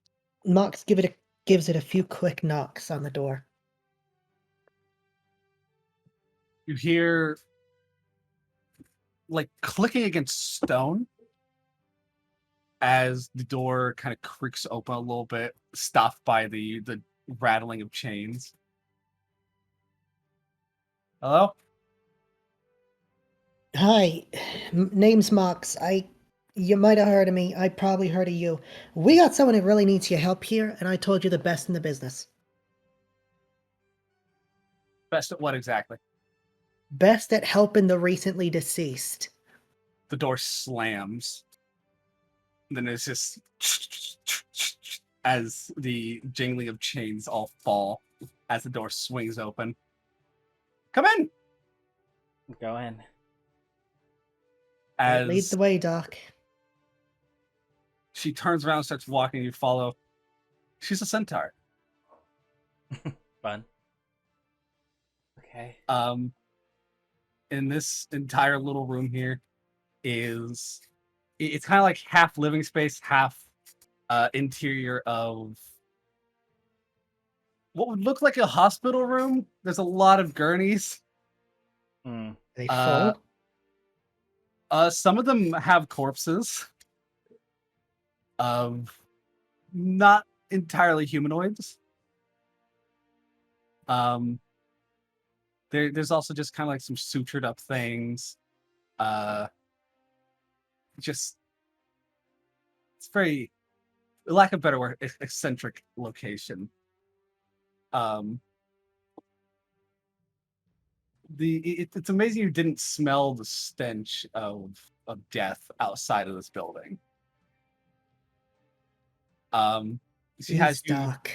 Mox gives it a few quick knocks on the door. You hear like clicking against stone as the door kind of creaks open a little bit, stopped by the rattling of chains. Hello? Hi, name's Mox. You might have heard of me. I probably heard of you. We got someone that really needs your help here, and I told you the best in the business. Best at what exactly? Best at helping the recently deceased. The door slams. Then it's just as the jingling of chains all fall as the door swings open. Come in! Go in. Lead As the way, Doc. she turns around and starts walking, you follow. She's a centaur. Fun. Okay. In this entire little room here is it's kind of like half living space, half interior of what would look like a hospital room. There's a lot of gurneys. Mm. They full? Some of them have corpses of not entirely humanoids. There's also just kind of like some sutured up things. Just it's very, lack of better word, eccentric location. It's amazing you didn't smell the stench of death outside of this building. She has you. Doc.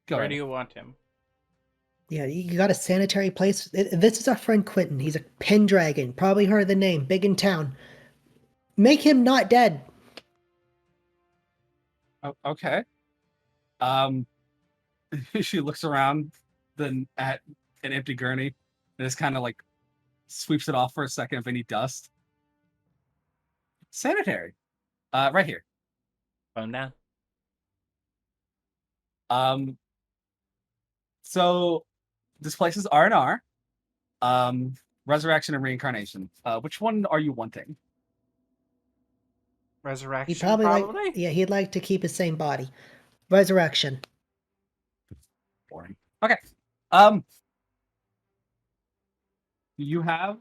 Go Where ahead. do you want him? Yeah, you got a sanitary place. This is our friend Quentin. He's a Pendragon. Probably heard of the name. Big in town. Make him not dead. Oh, okay. Um, she looks around then at an empty gurney and just kind of like sweeps it off for a second of any dust. Sanitary. Right here. Phone down. So this place is R&R. Resurrection and reincarnation. Which one are you wanting? Resurrection, He'd probably probably. like. Yeah, he'd like to keep his same body. Resurrection. Boring. Okay. You have.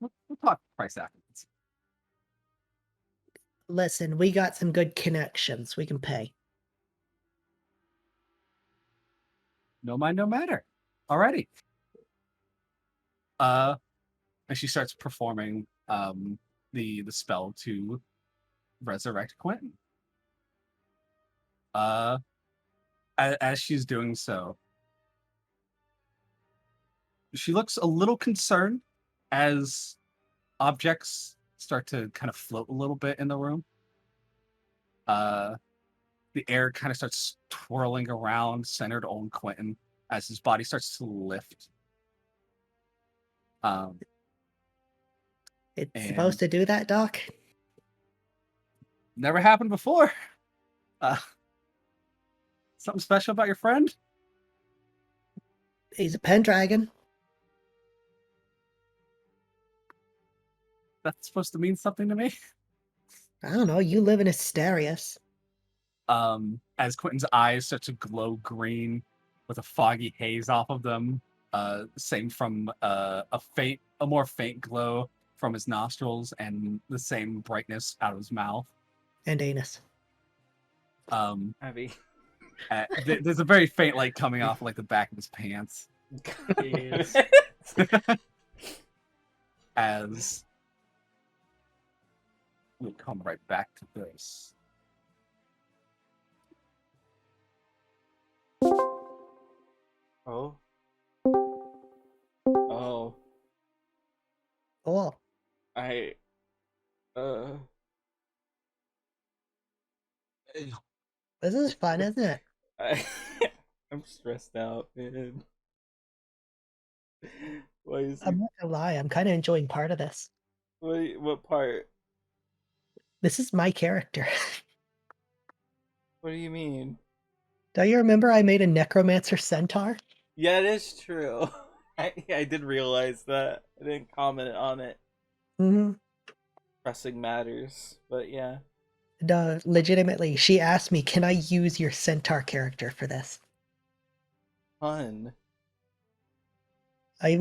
We'll talk price afterwards. Listen, we got some good connections. We can pay. No mind, no matter. Alrighty. And she starts performing the spell to resurrect Quentin. As she's doing so, she looks a little concerned as objects start to kind of float a little bit in the room. The air kind of starts twirling around, centered on Quentin, as his body starts to lift. It's And- supposed to do that, Doc? Never happened before. Something special about your friend? He's a Pendragon. That's supposed to mean something to me. I don't know. You live in Istarius. As Quentin's eyes start to glow green with a foggy haze off of them. Same from a more faint glow from his nostrils, and the same brightness out of his mouth. And anus. Abby. There's a very faint light coming off like the back of his pants. Yes. As we'll come right back to this. Oh. Oh. Oh, I. this is fun, isn't it? I'm stressed out, man. Why is he? I'm not gonna lie. I'm kind of enjoying part of this. What part? This is my character. What do you mean? Do you remember I made a necromancer centaur? Yeah, it is true. I did realize that. I didn't comment on it. Mm-hmm. Pressing matters, but yeah. No, legitimately, she asked me, "Can I use your centaur character for this?" Fun. I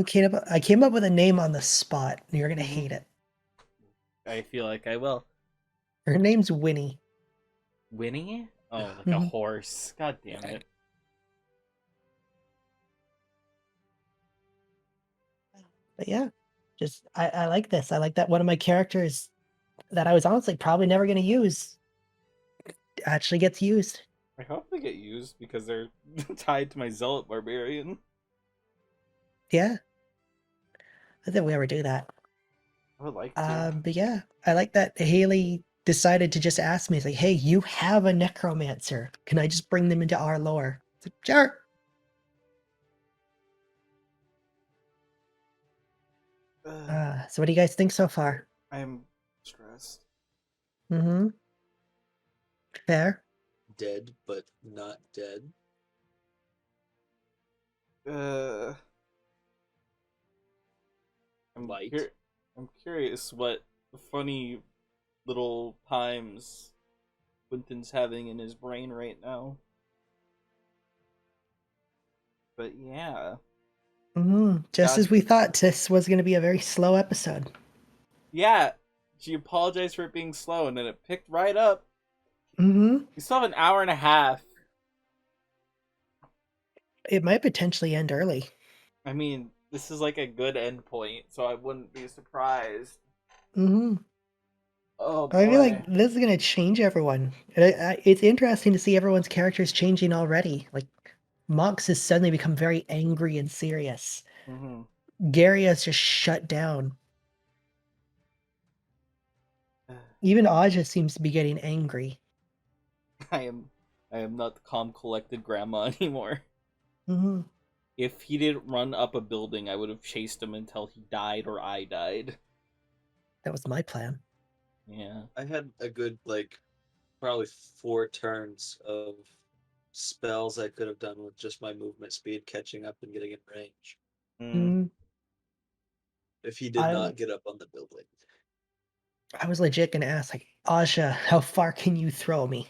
came up with a name on the spot. And you're gonna hate it. I feel like I will. Her name's Winnie. Winnie? Oh, like a Mhm. horse. God damn it. But yeah, just I like this. I like that one of my characters that I was honestly probably never gonna use actually gets used. I hope they get used because they're tied to my zealot barbarian. Yeah. I think we ever do that. I would like to. But yeah, I like that Haley decided to just ask me, it's like, hey, you have a necromancer. Can I just bring them into our lore? It's like, sure. So what do you guys think so far? I'm stressed. Mm-hmm. Fair. Dead, but not dead. I'm Light. I'm curious what funny little times Quentin's having in his brain right now. But yeah. Mm-hmm. Just God. as we thought, this was going to be a very slow episode. Yeah. She apologized for it being slow and then it picked right up. Mm-hmm. We still have an hour and a half. It might potentially end early. I mean, this is like a good end point, so I wouldn't be surprised. Mm-hmm. Oh boy. I feel like this is going to change everyone. And it's interesting to see everyone's characters changing already. Like, Mox has suddenly become very angry and serious. Mm-hmm. Gary has just shut down. Even Aja seems to be getting angry. I am not the calm, collected grandma anymore. Hmm. If he didn't run up a building, I would have chased him until he died or I died. That was my plan. Yeah. I had a good probably 4 turns of spells I could have done with just my movement speed catching up and getting in range. Mm, If he did I not get up on the building. I was legit gonna ask, like, Aja, how far can you throw me?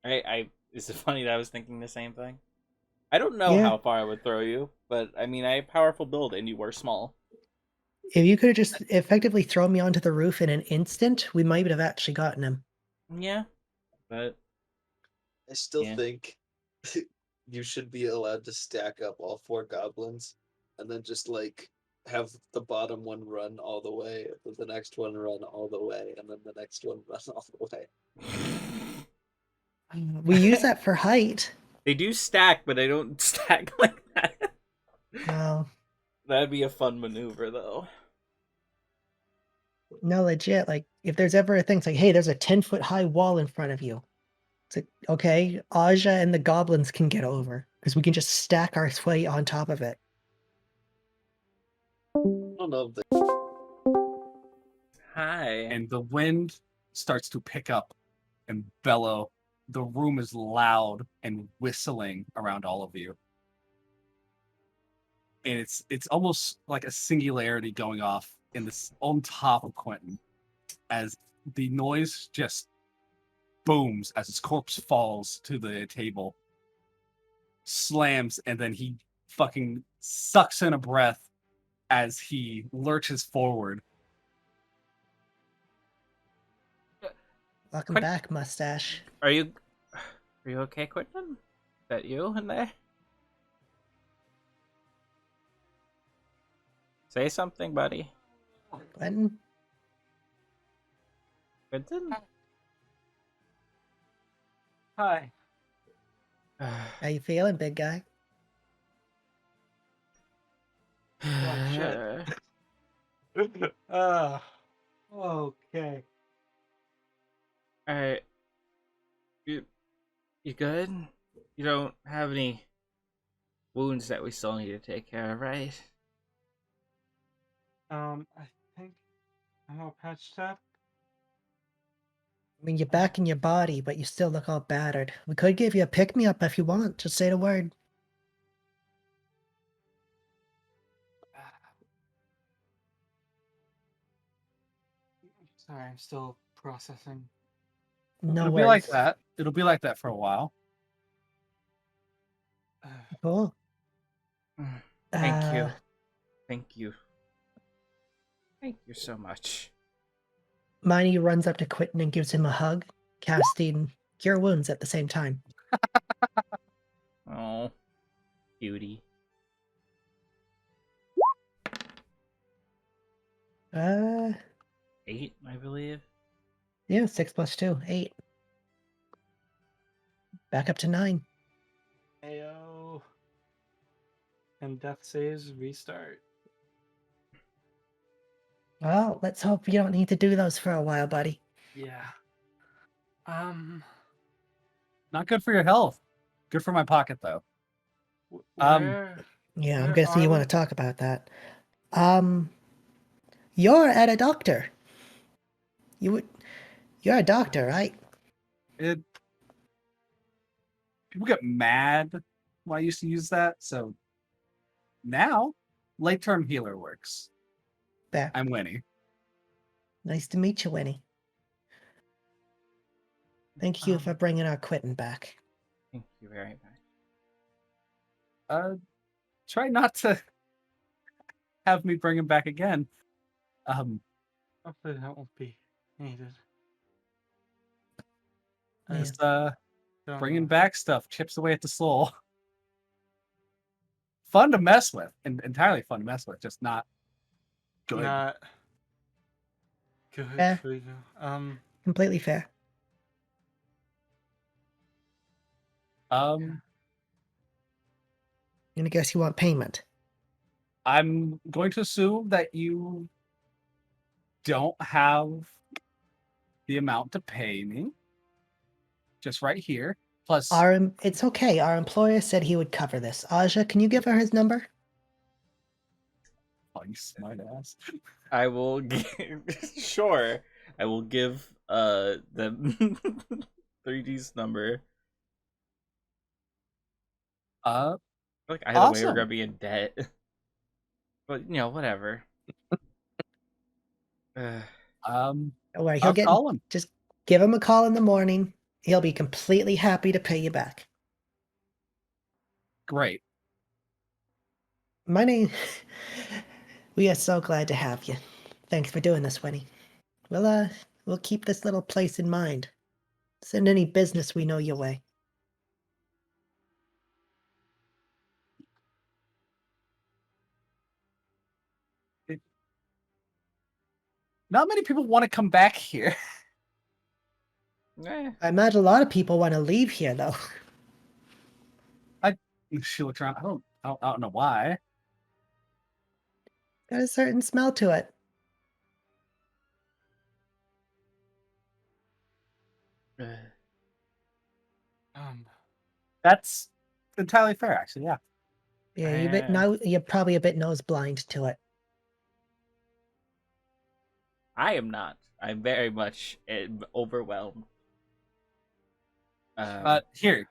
Is it funny that I was thinking the same thing? I don't know Yeah. how far I would throw you, but I mean, I have powerful build and you were small. If you could have just effectively thrown me onto the roof in an instant, we might have actually gotten him. Yeah, but I still Yeah. think you should be allowed to stack up all 4 goblins and then just have the bottom one run all the way, then the next one run all the way, and then the next one run all the way. We use that for height. They do stack, but they don't stack like that. No, That'd be a fun maneuver, though. no, legit. Like, if there's ever a thing, it's like, hey, there's a 10-foot high wall in front of you. It's like, okay, Aja and the goblins can get over because we can just stack our way on top of it. I don't know if they Hi. And the wind starts to pick up and bellow. The room is loud and whistling around all of you. And it's almost like a singularity going off in this on top of Quentin as the noise just booms as his corpse falls to the table, slams, and then he fucking sucks in a breath as he lurches forward. Welcome Quint- back, mustache. Are you okay, Quentin? Is that you in there? Say something, buddy. Quentin, Quentin? Hi. how you feeling, big guy? shit. Okay. Alright. You good? You don't have any wounds that we still need to take care of, right? I think I'm all patched up. I mean, you're back in your body, but you still look all battered. We could give you a pick-me-up if you want. Just say the word. Sorry, I'm still processing. No It'll worries. be like that. It'll be like that for a while. Cool. Thank Uh, you. Thank you. Thank you so much. Miney runs up to Quentin and gives him a hug, casting Cure Wounds at the same time. Oh, cutie. Uh, 8, I believe. yeah, 6 plus 2, 8. Back up to 9. Ayo. And death saves restart. Well, let's hope you don't need to do those for a while, buddy. Yeah. Not good for your health. Good for my pocket though. Where? Yeah, I'm Where guessing are you we? want to talk about that. You're at a doctor. You're a doctor, right? People get mad when I used to use that, so now late term healer works. There. I'm Winnie. Nice to meet you, Winnie. Thank you for bringing our Quentin back. Thank you very much. Try not to have me bring him back again. Hopefully that won't be needed. Just Don't bringing know. back stuff chips away at the soul. Fun to mess with, and entirely fun to mess with, just not good. Not good Yeah. for you. Completely fair. And I guess you want payment. I'm going to assume that you don't have the amount to pay me. Just right here. Plus, It's okay. Our employer said he would cover this. Aja, can you give her his number? oh, you smart ass. I will give, sure. I will give the 3D's number. Like either way, we're Awesome. gonna be in debt. But whatever. Don't worry, I'll call him. Just give him a call in the morning. He'll be completely happy to pay you back. Great. My name. We are so glad to have you. Thanks for doing this, Winnie. We'll keep this little place in mind. Send any business we know your way. Not many people want to come back here. Eh. I imagine a lot of people want to leave here, though. She looks around. I don't know why. Got a certain smell to it. That's entirely fair, actually. Yeah. Yeah, you're probably a bit nose blind to it. I am not. I'm very much overwhelmed. Here.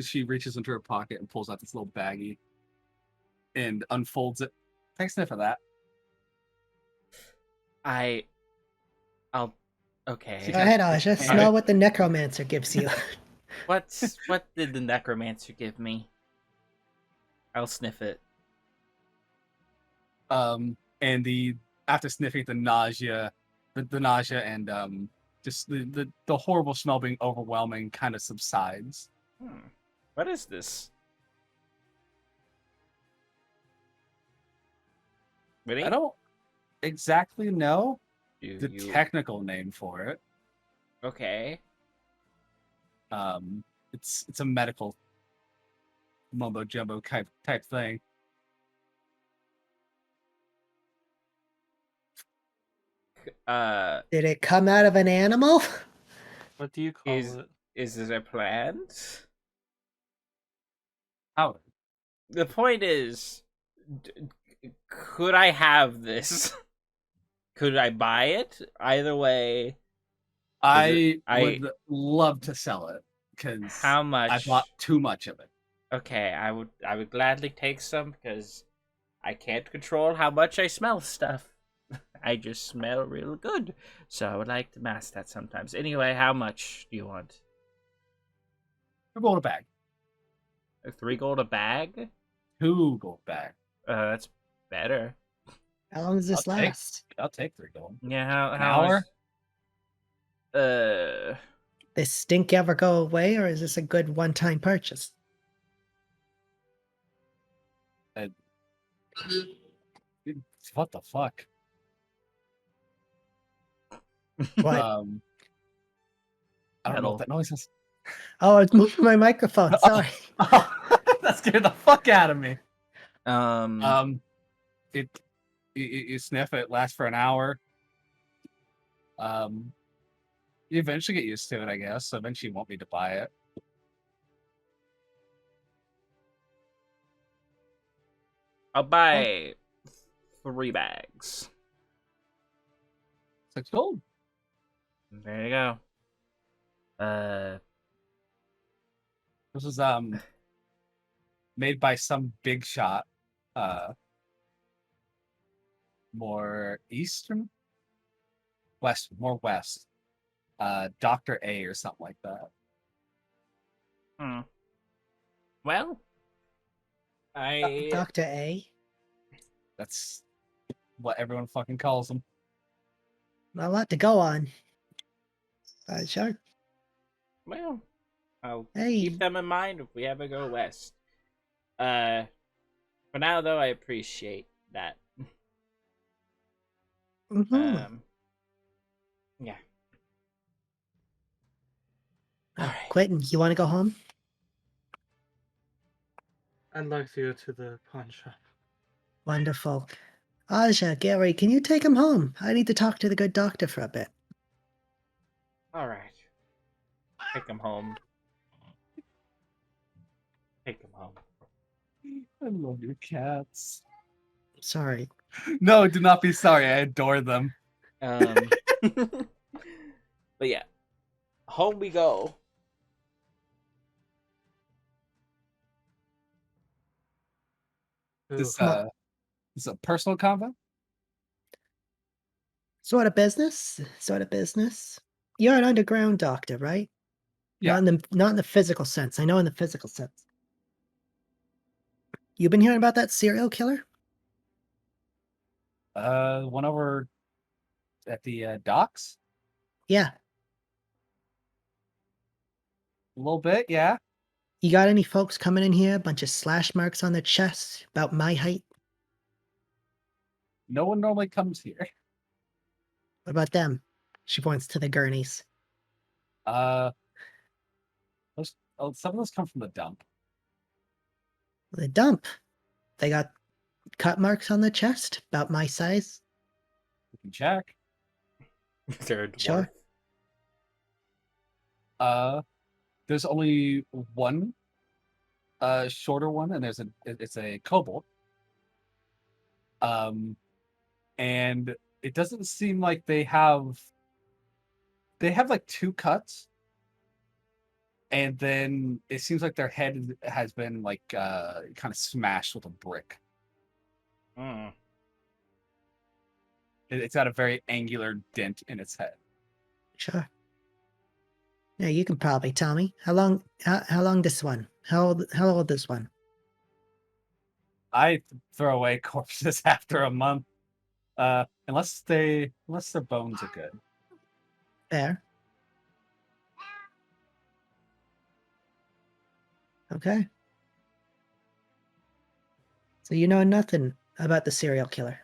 She reaches into her pocket and pulls out this little baggie and unfolds it. Thanks, Sniff, for that. I'll. Okay. Go ahead, Aja. Hey. Smell what the necromancer gives you. What did the necromancer give me? I'll sniff it. And after sniffing the nausea and just the horrible smell being overwhelming kind of subsides. What is this? Really? I don't exactly know the You technical name for it. okay? It's a medical mumbo jumbo type thing. Did it come out of an animal? What do you call it? Is this a plant? How? The point is, could I have this? Could I buy it? Either way, I would love to sell it because how much? I bought too much of it. Okay, I would gladly take some because I can't control how much I smell stuff. I just smell real good, so I would like to mask that sometimes. Anyway, how much do you want? 2 gold a bag. 3 gold a bag? 2 gold bag. That's better. How long does this last? I'll take 3 gold. Yeah, how An hour? This stink ever go away, or is this a good one-time purchase? What the fuck? What? I don't know what that noise is. Oh, I was moving my microphone. Sorry. That scared the fuck out of me. You sniff it, lasts for an hour. You eventually get used to it, I guess. So eventually you won't need to buy it. I'll buy 3 bags. 6 gold. There you go. This was made by some big shot. More eastern, more west. Dr. A or something like that. Well, Dr. A? That's what everyone fucking calls him. Not a lot to go on. Sure. Well, I'll Hey. keep them in mind if we ever go west. For now, though, I appreciate that. Yeah. Quentin, you want to go home? I'd like to go to the pawn shop. Wonderful. Aja, Gary, can you take him home? I need to talk to the good doctor for a bit. All right. Take him home. Take him home. I love your cats. Sorry. No, do not be sorry. I adore them. But yeah, home we go. This Come on. this is a personal combo. Sort of business. Sort of business. You're an underground doctor, right? Yeah. Not in the physical sense. I know in the physical sense. You been hearing about that serial killer? One over at the docks. Yeah. A little bit, yeah. You got any folks coming in here? A bunch of slash marks on their chests, about my height? No one normally comes here. What about them? She points to the gurneys. Some of those come from the dump. The dump. They got cut marks on their chest, about my size. We can check. Is there a dwarf? Sure. There's only one shorter one, and it's a kobold. And it doesn't seem like they have like two cuts, and then it seems like their head has been like kind of smashed with a brick. Mm. It's got a very angular dent in its head. Sure. Yeah, you can probably tell me. How long this one? How old this one? I throw away corpses after a month, unless their bones are good. Fair. Okay. So you know nothing about the serial killer.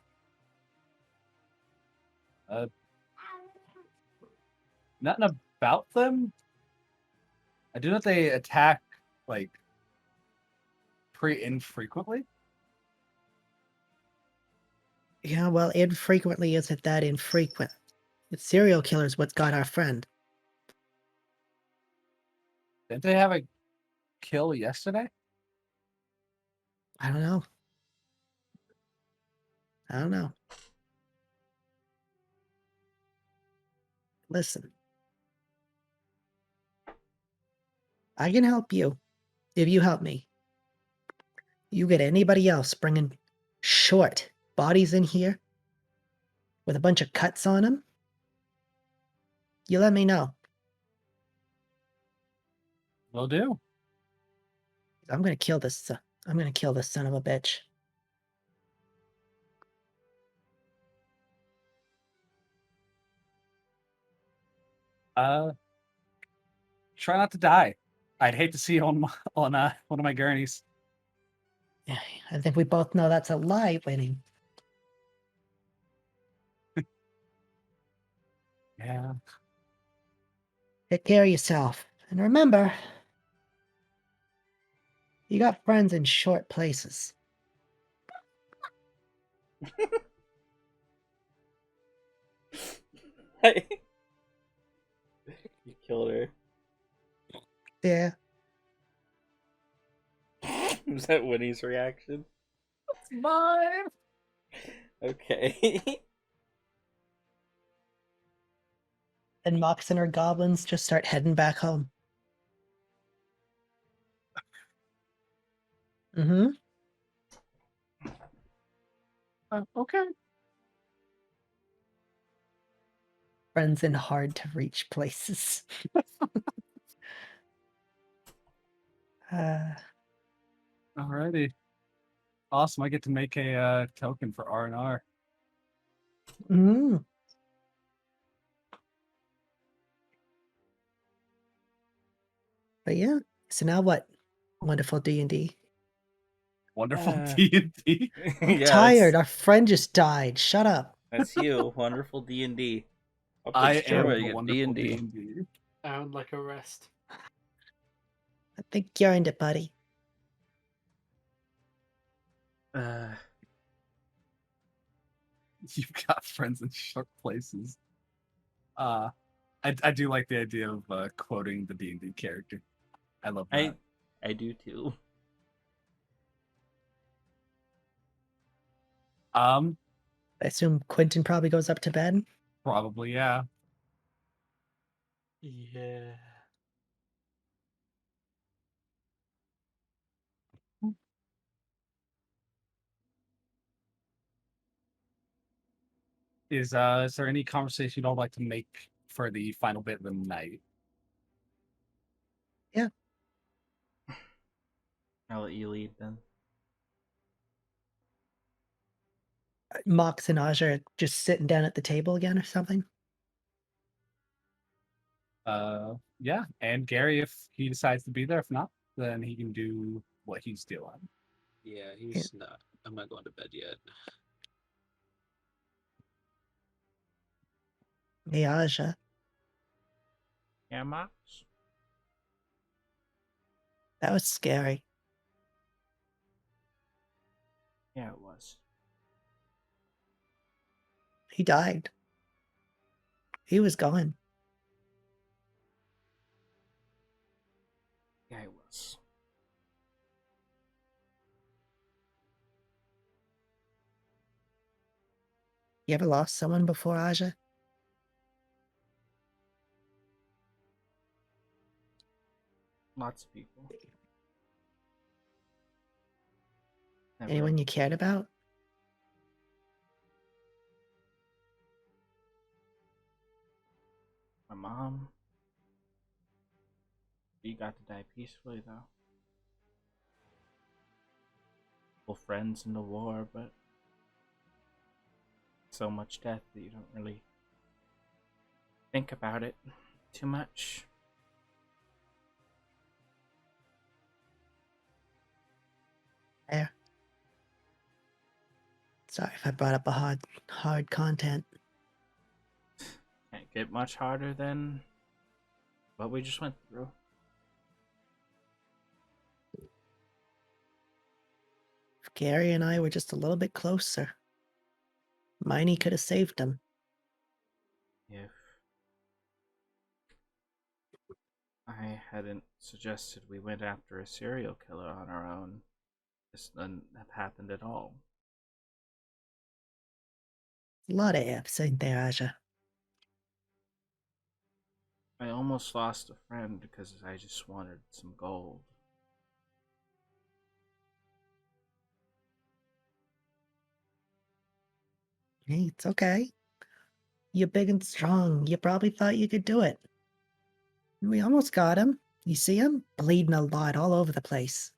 Nothing about them. I do know they attack like pretty infrequently. Yeah, well, infrequently isn't that infrequent. The serial killer's what's got our friend. Didn't they have a kill yesterday? I don't know. I don't know. Listen. I can help you if you help me. You get anybody else bringing short bodies in here with a bunch of cuts on them, you let me know. Will do. I'm gonna kill this. I'm gonna kill this son of a bitch. Try not to die. I'd hate to see you on one of my gurneys. Yeah, I think we both know that's a lie, Winnie. Yeah. Take care of yourself. And remember, you got friends in short places. You killed her. Yeah. Was that Winnie's reaction? That's mine. Okay. And Mox and her goblins just start heading back home. Mm-hmm. Okay. Friends in hard to reach places. Alrighty. Awesome. I get to make a token for R&R. Mm. But yeah. So now what? Wonderful D&D. Wonderful D&D. Yeah, Tired. Our friend just died. Shut up. That's you. Wonderful D&D. I am a a wonderful D&D. D&D. I would like a rest. I think you're into, buddy. You've got friends in sharp places. I do like the idea of quoting the D&D character. I love that. I do too. Um, I assume Quentin probably goes up to bed. probably, yeah. Yeah. Is there any conversation you'd all like to make for the final bit of the night? I'll let you lead then. Mox and Aja are just sitting down at the table again or something. Yeah, and Gary, if he decides to be there, if not, then he can do what he's doing. Yeah, he's not. I'm not going to bed yet. Hey, Aja, Yeah, Mox? that was scary. Yeah, it was. He died. He was gone. Yeah, it was. You ever lost someone before, Aja? Lots of people. Never Anyone you cared about? My mom. She got to die peacefully, though. Well, friends in the war, but so much death that you don't really think about it too much. There. Sorry if I brought up a hard content. Can't get much harder than what we just went through. If Gary and I were just a little bit closer, Miney could have saved him. If I hadn't suggested we went after a serial killer on our own, this wouldn't have happened at all. A lot of ifs, ain't there, Aja? I almost lost a friend because I just wanted some gold. Hey, it's okay. You're big and strong. You probably thought you could do it. We almost got him. You see him? Bleeding a lot all over the place.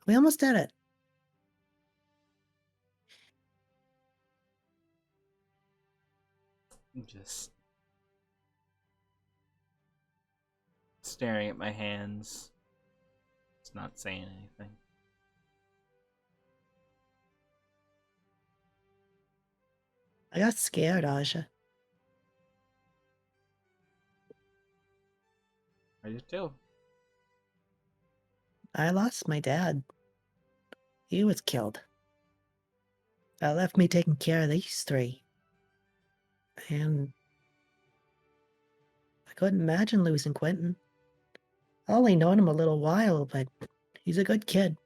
We almost did it. I'm just staring at my hands. It's not saying anything. I got scared, Aja. I did too. I lost my dad. He was killed. That left me taking care of these three. And I couldn't imagine losing Quentin. I only known him a little while, but he's a good kid.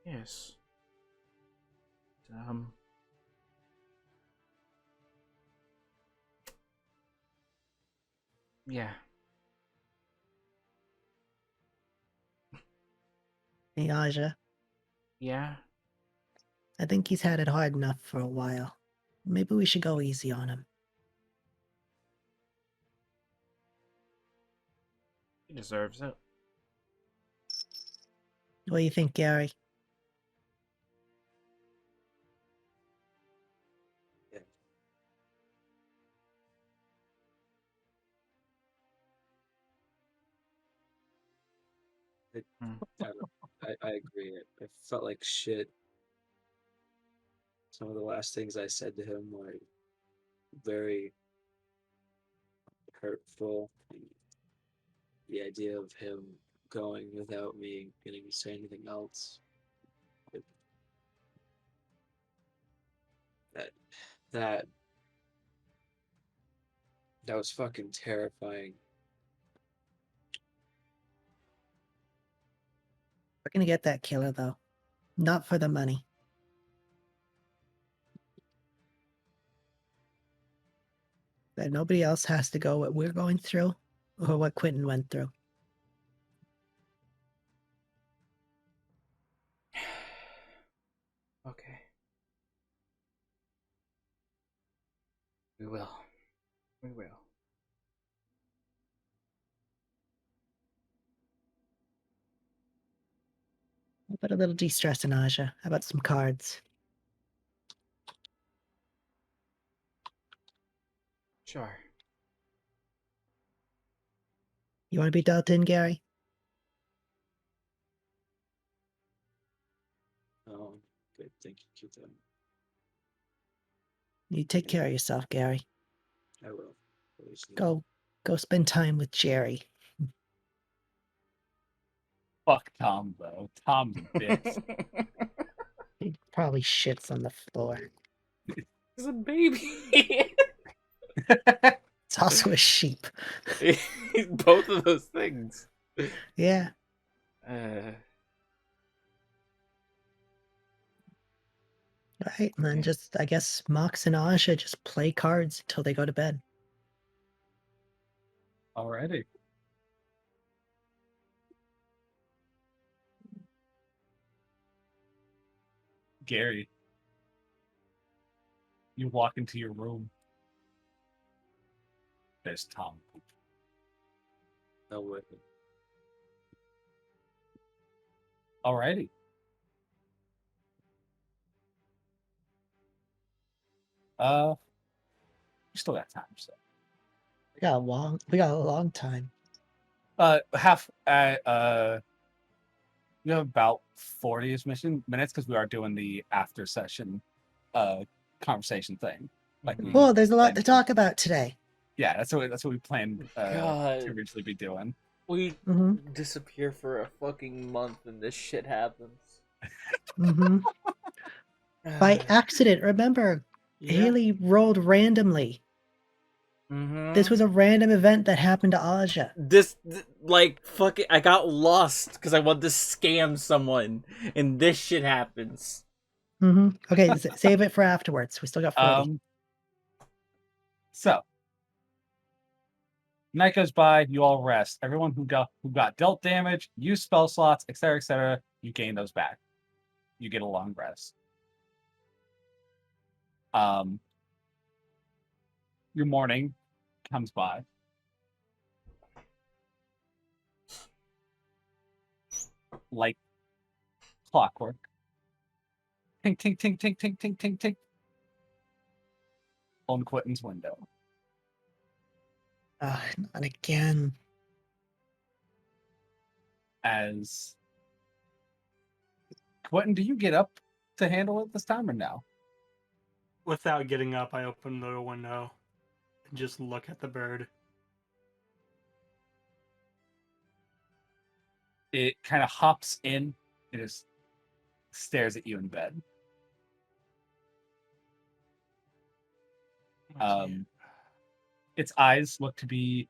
Yes. Yeah. Hey, Aja, Yeah. I think he's had it hard enough for a while. Maybe we should go easy on him. He deserves it. What do you think, Gary? I agree. I felt like shit. Some of the last things I said to him were very hurtful. The idea of him going without me getting to say anything else That was fucking terrifying. We're gonna get that killer though. Not for the money. That nobody else has to go what we're going through or what Quentin went through. Okay. We will. We will. How about a little de-stress, Anaja? How about some cards? Sure. You want to be dealt in, Gary? Oh, good. Thank you, Keith. You take care of yourself, Gary. I will. Please. Go spend time with Jerry. Fuck Tom, though. Tom's a bitch. He probably shits on the floor. He's a baby. It's also a sheep. Both of those things. Yeah. Right, and then Okay. just, I guess, Mox and Asha just play cards until they go to bed. Alrighty. Gary, you walk into your room. There's Tom. No way. Alrighty. We still got time, so. We got a long time. We have about 40-ish minutes because we are doing the after session conversation thing. Like we Oh, there's a lot planned to talk about today. Yeah, that's what we planned God. to originally be doing. We Mhm. disappear for a fucking month and this shit happens. Mm-hmm. By accident, remember, Yeah. Haley rolled randomly. Mm-hmm. This was a random event that happened to Aja. Like, fucking, I got lost because I wanted to scam someone, and this shit happens. Mm-hmm. Okay, save it for afterwards. We still got 40. So night goes by, you all rest. Everyone who got dealt damage, use spell slots, etc., you gain those back. You get a long rest. Your morning comes by. Like clockwork. Tink, tink, tink, tink, tink, tink, tink, tink. On Quentin's window. Not again. As Quentin, do you get up to handle it this time or no? Without getting up, I open the window and just look at the bird. It kind of hops in and just stares at you in bed. Its eyes look to be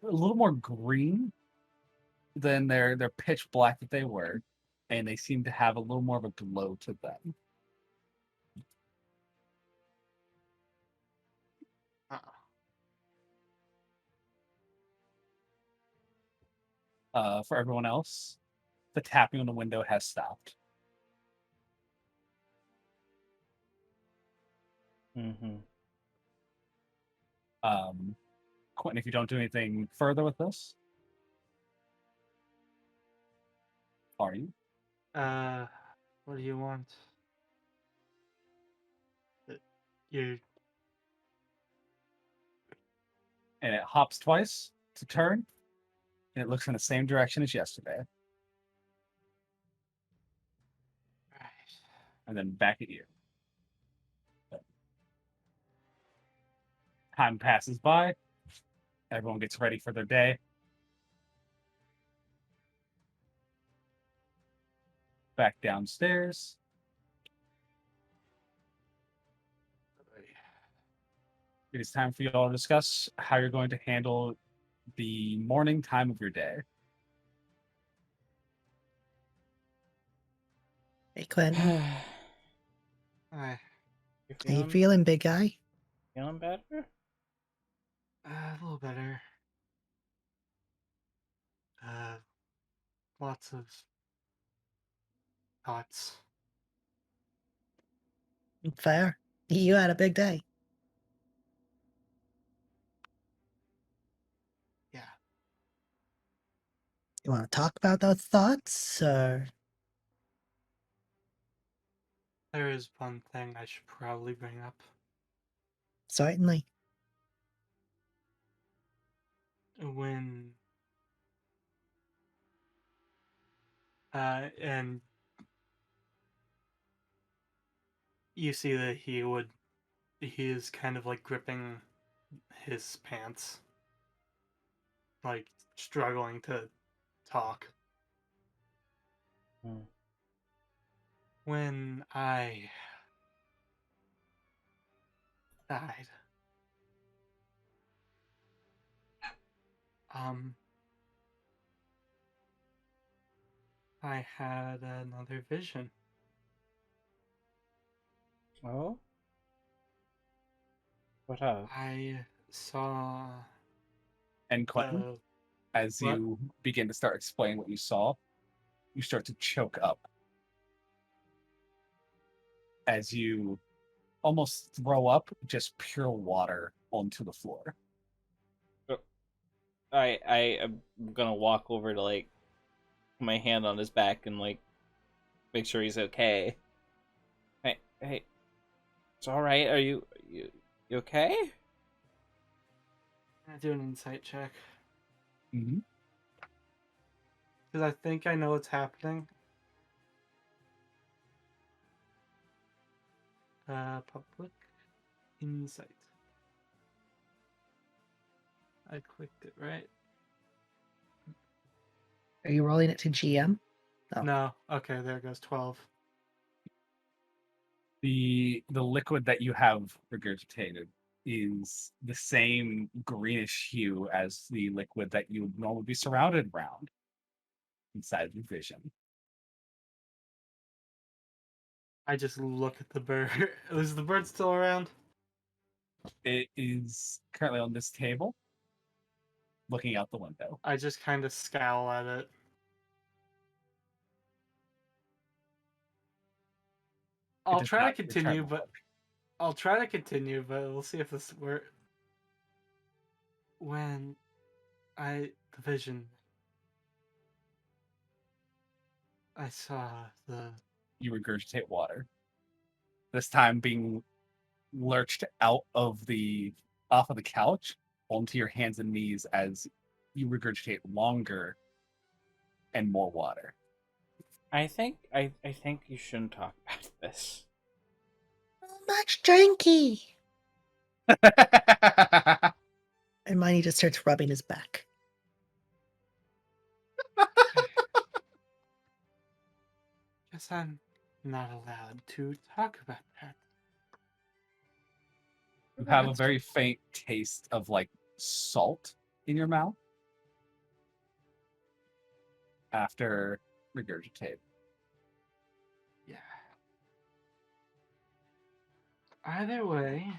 a little more green than their pitch black that they were, and they seem to have a little more of a glow to them. For everyone else, the tapping on the window has stopped. Mm-hmm. Quentin, if you don't do anything further with this, are you? What do you want? You. And it hops twice to turn, and it looks in the same direction as yesterday, and then back at you. Time passes by. Everyone gets ready for their day. Back downstairs. It is time for you all to discuss how you're going to handle the morning time of your day. Hey, Quinn. Hi. You How you feeling, feeling, big guy? feeling better? A little better. Lots of thoughts. Fair. You had a big day. Yeah. You want to talk about those thoughts, or There is one thing I should probably bring up. certainly? When and you see that he is kind of like gripping his pants, like struggling to talk. Hmm. When I died, um, I had another vision. Oh? What up? I saw And Quentin, the as what? you begin to start explaining what you saw, you start to choke up as you almost throw up just pure water onto the floor. I am gonna walk over to like put my hand on his back and like make sure he's okay. Hey, it's all right. Are you okay? I do an insight check Mm-hmm. because I think I know what's happening. Public insight. I clicked it right. Are you rolling it to GM? Oh. No. Okay, there goes 12. The liquid that you have regurgitated is the same greenish hue as the liquid that you would normally be surrounded around inside of your vision. I just look at the bird. Is the bird still around? It is currently on this table, looking out the window. I just kind of scowl at it. I'll does try to not return continue, the but look. we'll see if this works. When the vision, I saw the You regurgitate water. This time being lurched out of off of the couch onto your hands and knees as you regurgitate longer and more water. I think you shouldn't talk about this. So much drinky. Hermione just starts rubbing his back. guess I'm not allowed to talk about that. You have a very faint taste of like salt in your mouth after regurgitate. Yeah. Either way,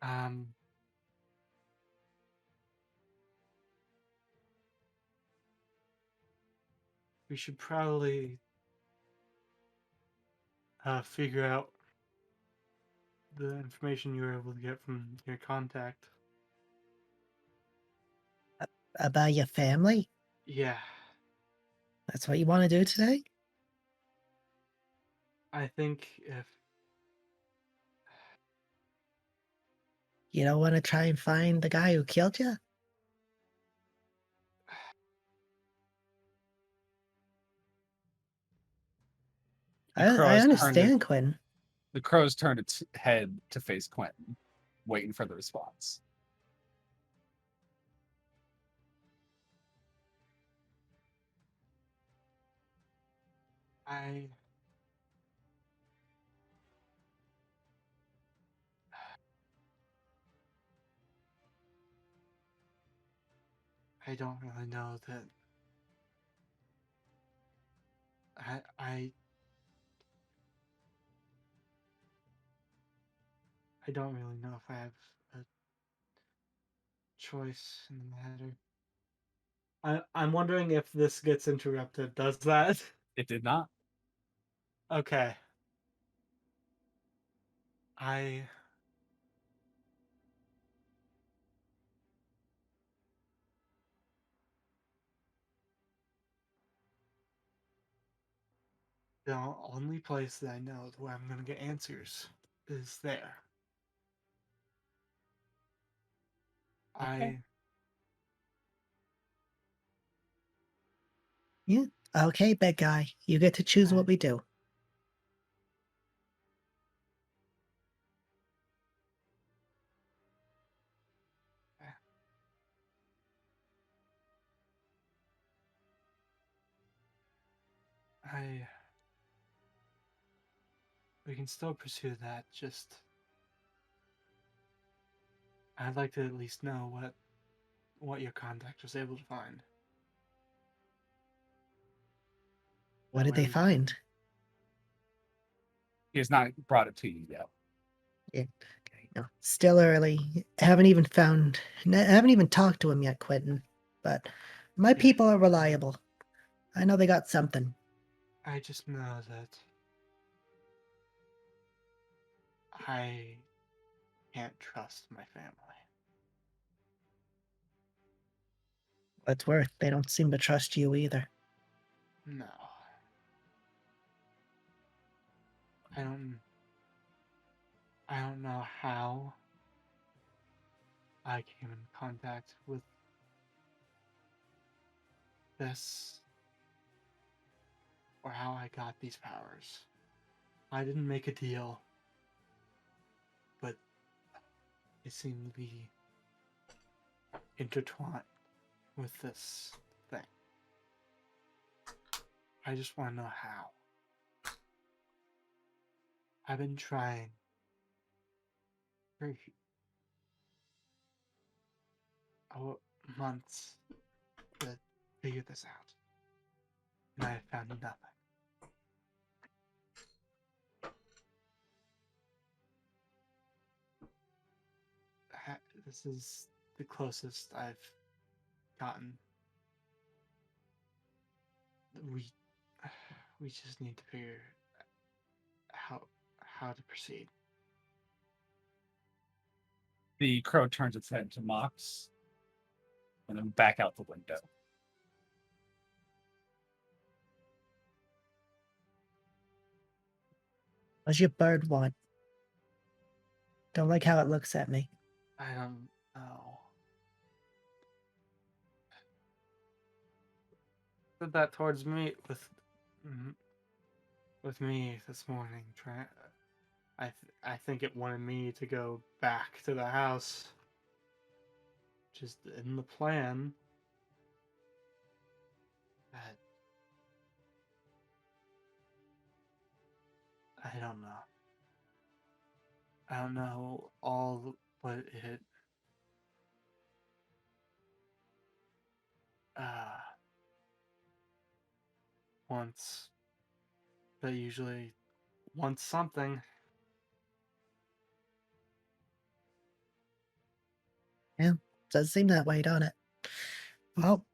um, we should probably figure out the information you were able to get from your contact. About your family? Yeah, That's what you want to do today? I think if You don't want to try and find the guy who killed you? I understand, Quinn. The crow's turned its head to face Quentin, waiting for the response. I don't really know that. I don't really know if I have a choice in the matter. I'm wondering if this gets interrupted. Does that? It did not. Okay. I the only place that I know where I'm gonna get answers is there. Okay. Yeah. Okay, big guy. You get to choose what we do. I we can still pursue that. Just I'd like to at least know what your contact was able to find. What That did way they we- find? He has not brought it to you yet. Yeah. Okay. No. Still early. Haven't even talked to him yet, Quentin. But my Yeah. people are reliable. I know they got something. I just know that I can't trust my family. What's worth, they don't seem to trust you either. No. I don't know how I came in contact with this or how I got these powers. I didn't make a deal, but it seemed to be intertwined with this thing. I just want to know how. I've been trying for months to figure this out, and I have found nothing. This is the closest I've gotten. We we just need to figure how to proceed. The crow turns its head to Mox and then back out the window. What's your bird want? Don't like how it looks at me. I don't know. Said that towards me with me this morning. I think it wanted me to go back to the house. Just in the plan. But I don't know. I don't know all what it uh wants. But usually wants something. Yeah, does seem that way, don't it? Well,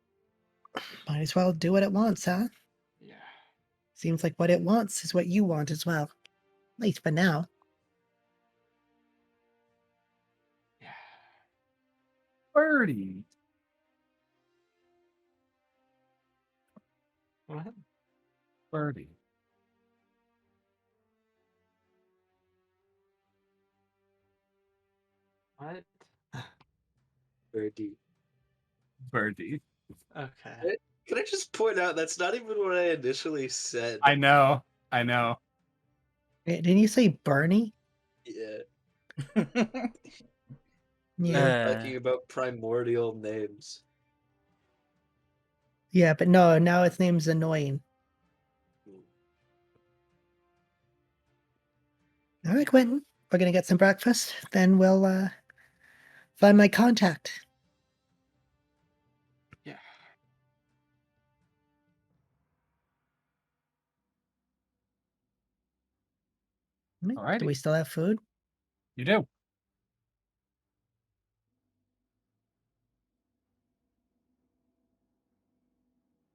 might as well do what it wants, huh? Yeah. Seems like what it wants is what you want as well. At least for now. Yeah. Birdie. What? Birdie. What? Birdie. Birdie. Okay. Can I just point out that's not even what I initially said? I know. I know. Didn't you say Bernie? Yeah. Yeah. Talking about primordial names. Yeah, but no, now its name's annoying. All right, Quentin. We're gonna get some breakfast. Then we'll find my contact. Yeah. Do Alrighty. we still have food? You do.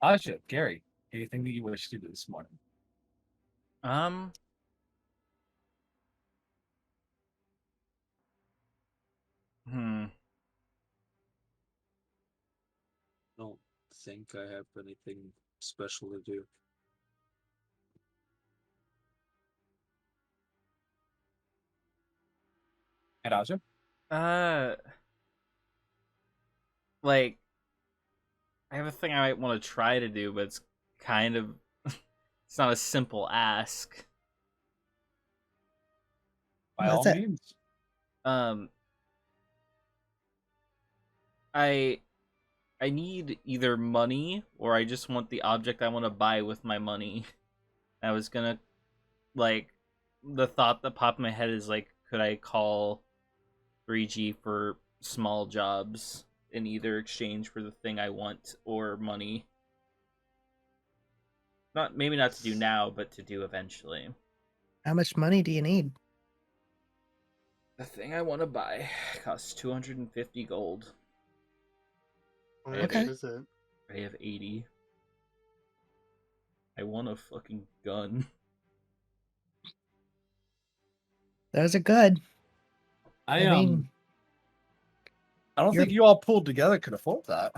Aja, Gary, anything that you wish to do this morning? Um, hmm. Don't think I have anything special to do. And Aja? Uh, like, I have a thing I might want to try to do, but it's kind of, it's not a simple ask. By all What's it? means. Um, I I need either money or I just want the object I want to buy with my money. I was gonna like the thought that popped in my head is like, could I call 3G for small jobs in either exchange for the thing I want or money? Not maybe not to do now, but to do eventually. How much money do you need? The thing I want to buy costs 250 gold. What Okay. else is it? I have 80. I want a fucking gun. Those are good. I I mean, I don't you're- think you all pulled together could afford that.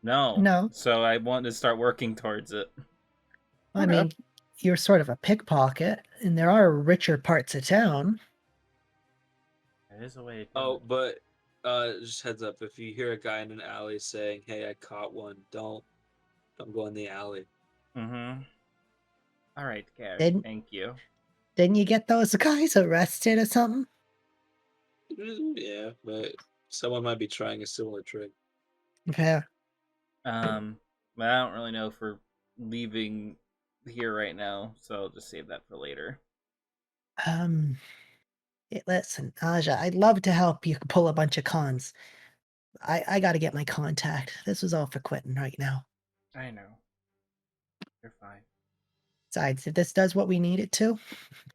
No. No. So I want to start working towards it. I Okay. mean, you're sort of a pickpocket, and there are richer parts of town. There is a way to do Oh, it. but just heads up, if you hear a guy in an alley saying, "Hey, I caught one," don't go in the alley. Mm-hmm. All right, Gary. Didn't- Thank you. Didn't you get those guys arrested or something? Yeah, but someone might be trying a similar trick. Yeah. But I don't really know if we're leaving here right now, so I'll just save that for later. Listen, Aja, I'd love to help you pull a bunch of cons. I got to get my contact. This was all for Quentin right now. I know. You're fine. Besides, if this does what we need it to,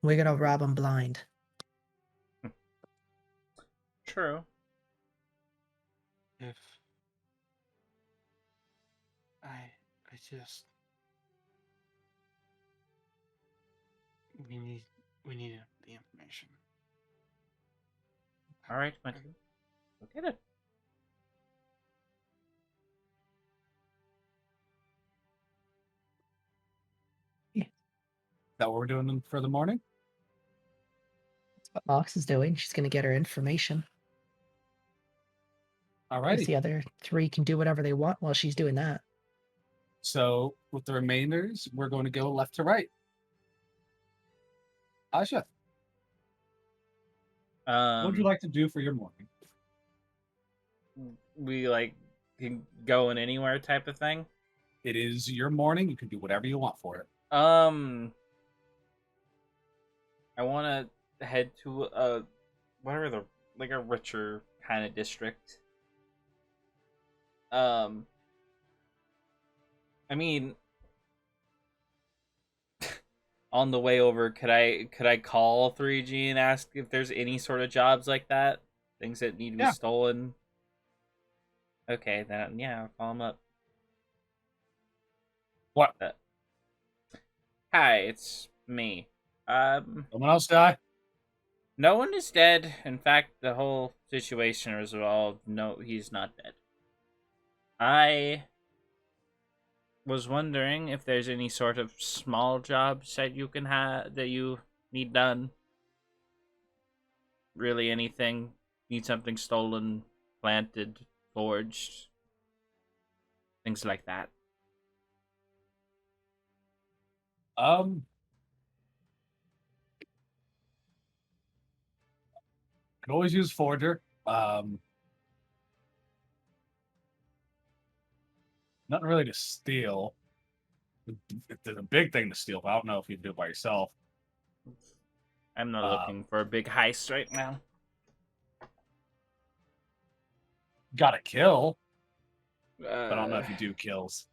we're gonna rob him blind. True. If I just we need the information. All right, Quentin. Look at it. Is that what we're doing for the morning? That's what Mox is doing. She's gonna get her information. Guess Alrighty. the other three can do whatever they want while she's doing that. So with the remainders, we're going to go left to right. Aja, what would you like to do for your morning? We like can go in anywhere type of thing. It is your morning. You can do whatever you want for it. I want to head to whatever the like a richer kind of district. I mean, on the way over, could I call 3G and ask if there's any sort of jobs like that, things that need to be Yeah. stolen? Okay, then yeah, I'll call him up. What? Hi, it's me. Someone else die? No one is dead. In fact, the whole situation is resolved. No, he's not dead. I was wondering if there's any sort of small jobs that you can have that you need done. Really, anything? Need something stolen, planted, forged, things like that. Can always use forger. Nothing really to steal. It's a big thing to steal, but I don't know if you do it by yourself. I'm not looking for a big heist right now. Got to kill. But I don't know if you do kills.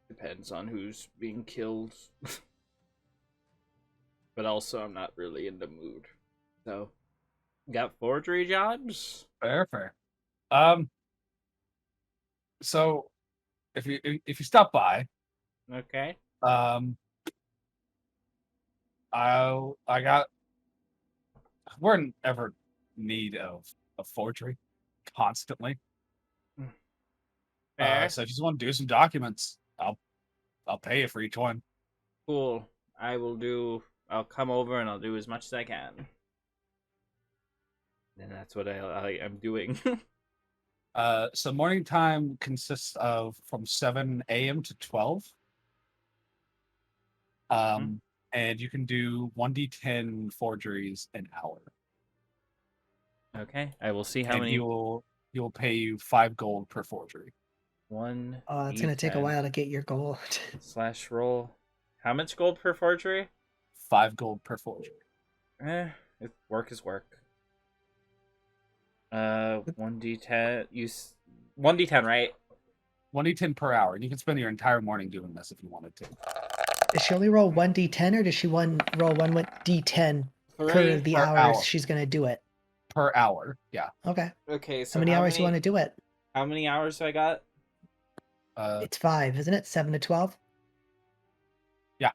Depends on who's being killed. But also, I'm not really in the mood. So, got forgery jobs? Fair. So if you stop by, Okay. we're in ever need of forgery constantly. Fair. So if you just want to do some documents, I'll pay you for each one. Cool. I'll come over and I'll do as much as I can. And that's what I'm doing. So morning time consists of from 7 a.m. to 12. And you can do 1d10 forgeries an hour. Okay. I will see how and many. he will pay you 5 gold per forgery. It's gonna take a while to get your gold. / roll. How much gold per forgery? 5 gold per forgery. Work is work. 1d10. 1d10, right? 1d10 per hour. You can spend your entire morning doing this if you wanted to. Does she only roll 1d10 or does she roll 1d10 per the per hours hour. she's gonna do it? Per hour, yeah. Okay. Okay, so How many hours do you want to do it? How many hours do I got? It's 5, isn't it? 7 to 12? Yeah.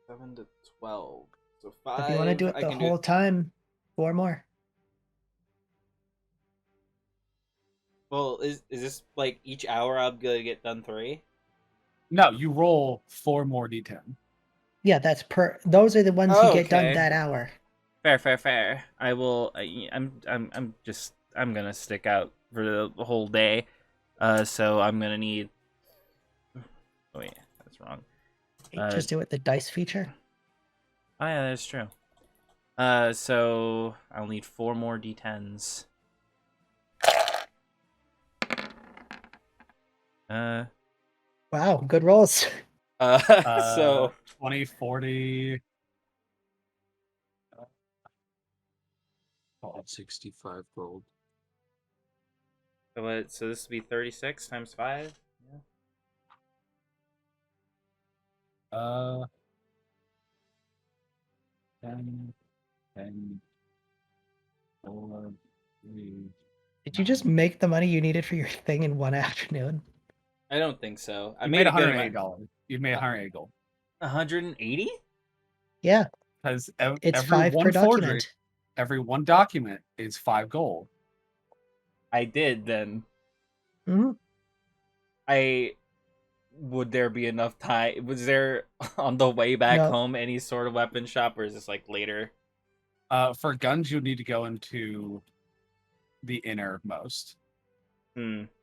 7 to 12. So 5. If you want to do it the whole time, 4 more. Well, is this like each hour I'm gonna get done 3? No, you roll 4 more d10. Yeah, those are the ones you get done that hour. Fair. I will. I'm gonna stick out for the whole day. So I'm gonna need. Oh yeah, that's wrong. Just do it the dice feature. Oh yeah, that's true. So I'll need 4 more d10s. Wow, good rolls. So 20, 40. 65 gold. So this would be 36 times 5. Yeah. 10, 4, 3. Did you just make the money you needed for your thing in one afternoon? I don't think so. I You made made a good $180. You've made 180 gold. 180? Yeah. Because It's every 5 one per forgery, document. every one document is 5 gold. I did then. Mm-hmm. Would there be enough time? Was there on the way back No. home any sort of weapon shop, or is this like later? For guns, you need to go into the innermost.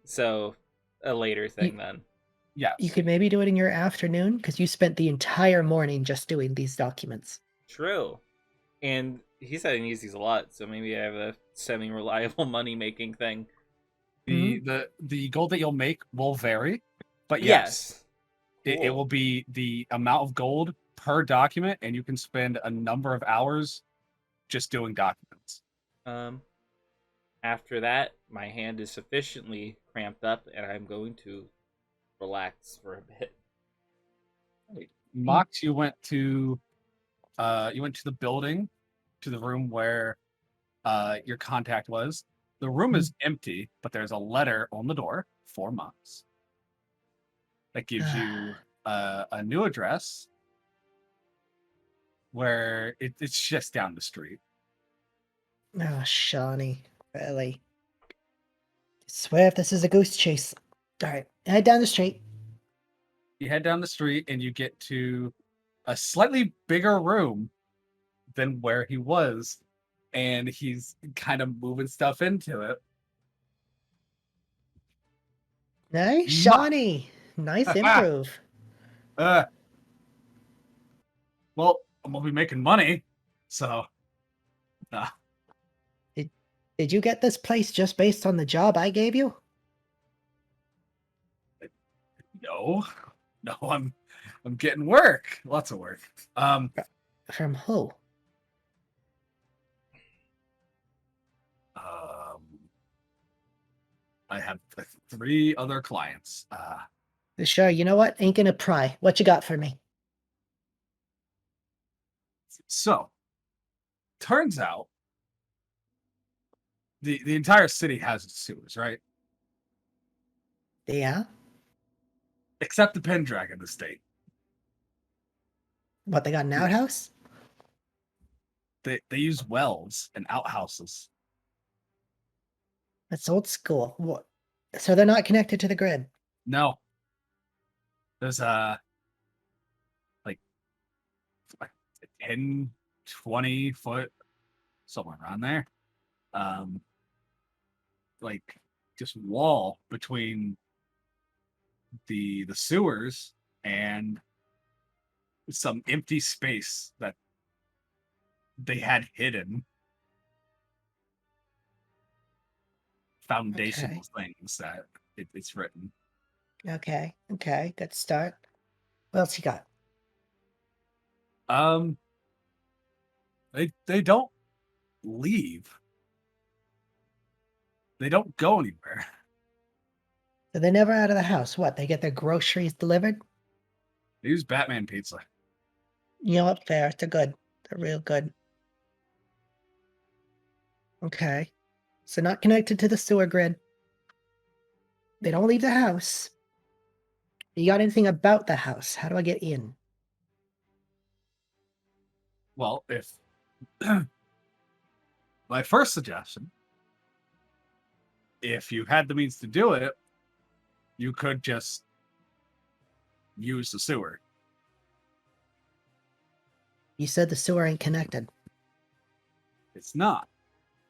So a later thing then. Yes. You could maybe do it in your afternoon because you spent the entire morning just doing these documents. True. And he said he needs these a lot, so maybe I have a semi-reliable money-making thing. The gold that you'll make will vary, but yes. Cool. It will be the amount of gold per document, and you can spend a number of hours just doing documents. After that, my hand is sufficiently cramped up, and I'm going to relax for a bit. Mox, you went to the building, to the room where your contact was. The room is empty, but there's a letter on the door for Mox that gives you a new address where it's just down the street. Oh, Shawnee. Really? I swear if this is a goose chase. Alright, head down the street. You head down the street and you get to a slightly bigger room than where he was, and he's kind of moving stuff into it. Nice, Shawnee. Nice improv. Well, I'm gonna be making money, so. Did you get this place just based on the job I gave you? No, I'm getting work. Lots of work. From who? I have 3 other clients. Sure, you know what? Ain't gonna pry. What you got for me? So, turns out the entire city has sewers, right? Yeah? Except the Pendragon estate. What, they got an outhouse? They use wells and outhouses. That's old school. What? So they're not connected to the grid. No. There's like 10, 20 foot, somewhere around there. Like just wall between the sewers and some empty space that they had hidden foundational things that it's written. Okay, good start. What else you got? They don't leave. They don't go anywhere. So they're never out of the house. What, they get their groceries delivered? They use Batman pizza. You know what? Fair. They're good. They're real good. Okay. So not connected to the sewer grid. They don't leave the house. You got anything about the house? How do I get in? Well, if my first suggestion, if you had the means to do it, you could just use the sewer. You said the sewer ain't connected. It's not,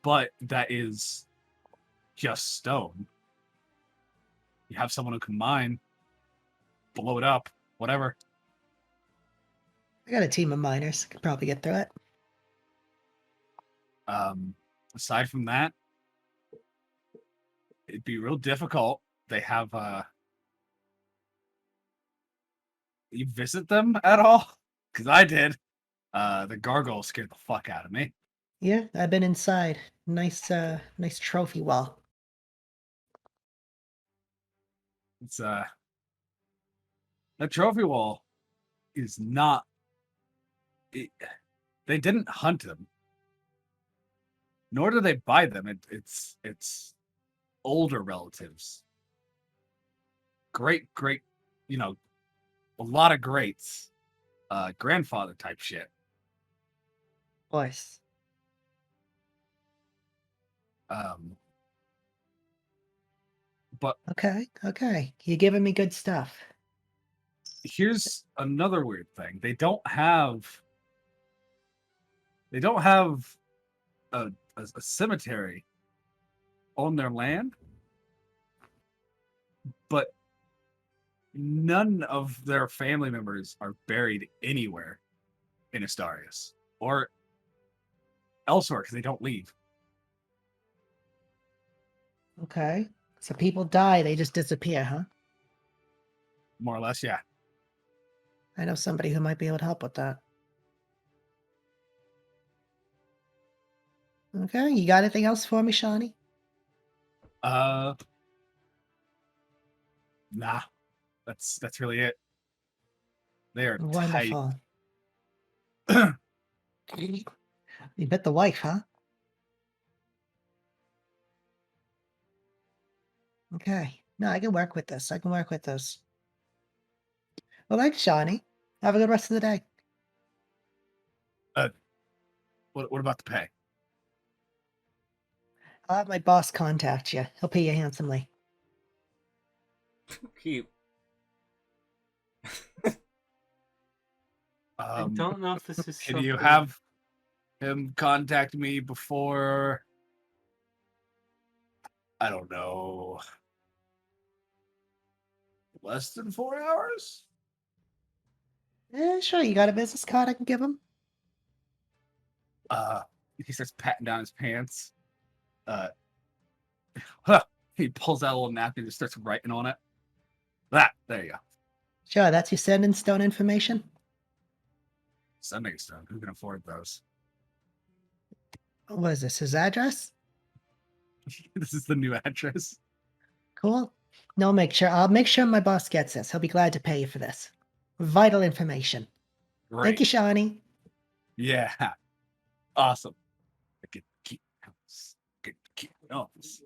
but that is just stone. You have someone who can mine, blow it up, whatever. I got a team of miners. Could probably get through it. Aside from that, it'd be real difficult. They have you visit them at all? Because I did. The gargoyle scared the fuck out of me. Yeah, I've been inside. Nice trophy wall. It's that trophy wall is not. They didn't hunt them, nor do they buy them. It's older relatives. Great, a lot of greats. Grandfather type shit. Of course. But Okay. You're giving me good stuff. here's another weird thing. They don't have a cemetery on their land, but none of their family members are buried anywhere in Istarius or elsewhere because they don't leave. Okay. So people die, they just disappear, huh? More or less, yeah. I know somebody who might be able to help with that. Okay, you got anything else for me, Shawnee? Nah. That's really it. They are Wonderful. tight. You bet the wife, huh? Okay. No, I can work with this. Well, thanks, Shawnee. Have a good rest of the day. What about the pay? I'll have my boss contact you. He'll pay you handsomely. Cute. I don't know if this is. Can you something- have him contact me before? I don't know. Less than 4 hours? Yeah, sure. You got a business card I can give him? He starts patting down his pants. He pulls out a little napkin and just starts writing on it. There you go. Sure, that's your sending stone information? Sending stone. Who can afford those? What is this, his address? This is the new address. Cool. No, I'll make sure my boss gets this. He'll be glad to pay you for this. Vital information. Great. Thank you, Shawnee. Yeah. Awesome. I could keep house. Could keep house.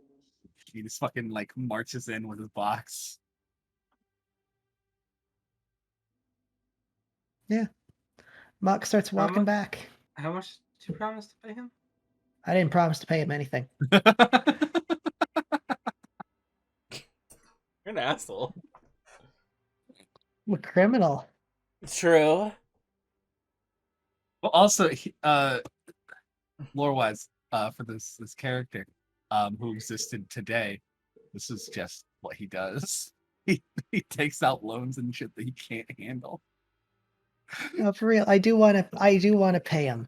He just fucking like marches in with his box. Mark starts walking much? back. How much did you promise to pay him? I didn't promise to pay him anything. You're an asshole. I'm a criminal. True. Well, also, lore-wise, for this character, who existed today, this is just what he does. He takes out loans and shit that he can't handle. No, for real. I do want to pay him.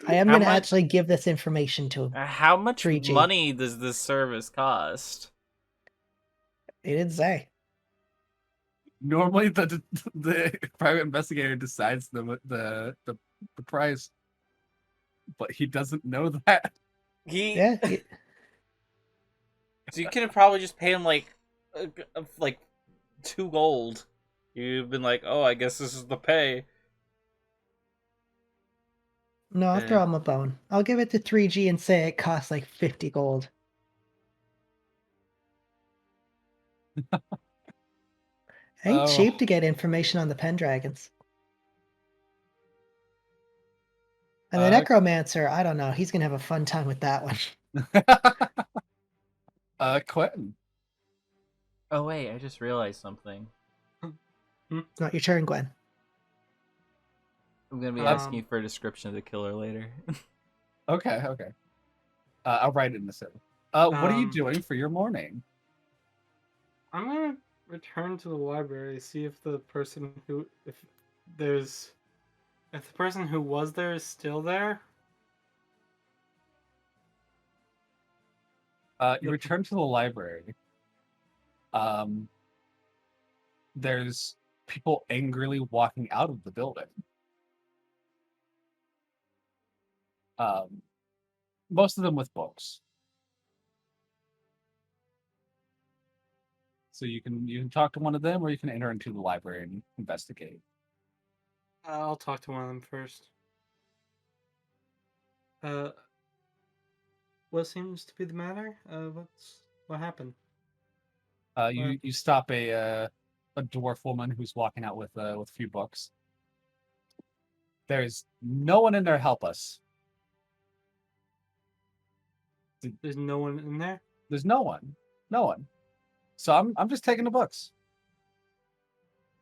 I am How going to much- actually give this information to him. How much 3G. money does this service cost? He didn't say. Normally, the private investigator decides the price, but he doesn't know that. Yeah. So you could have probably just paid him like 2 gold. You've been like, oh, I guess this is the pay. No, I'll throw him a bone. I'll give it to 3G and say it costs like 50 gold. Ain't cheap to get information on the Pendragons. And the Necromancer, I don't know. He's going to have a fun time with that one. Quentin. Oh wait, I just realized something. It's not your turn, Gwen. I'm gonna be asking you for a description of the killer later. Okay. I'll write it in the server. What are you doing for your morning? I'm gonna return to the library, see if the person who if the person who was there is still there. You return to the library. There's people angrily walking out of the building. Most of them with books. So you can talk to one of them, or you can enter into the library and investigate. I'll talk to one of them first. What seems to be the matter? What happened? You stop a dwarf woman who's walking out with a few books. There's no one in there to help us. There's no one in there? There's no one. So I'm just taking the books.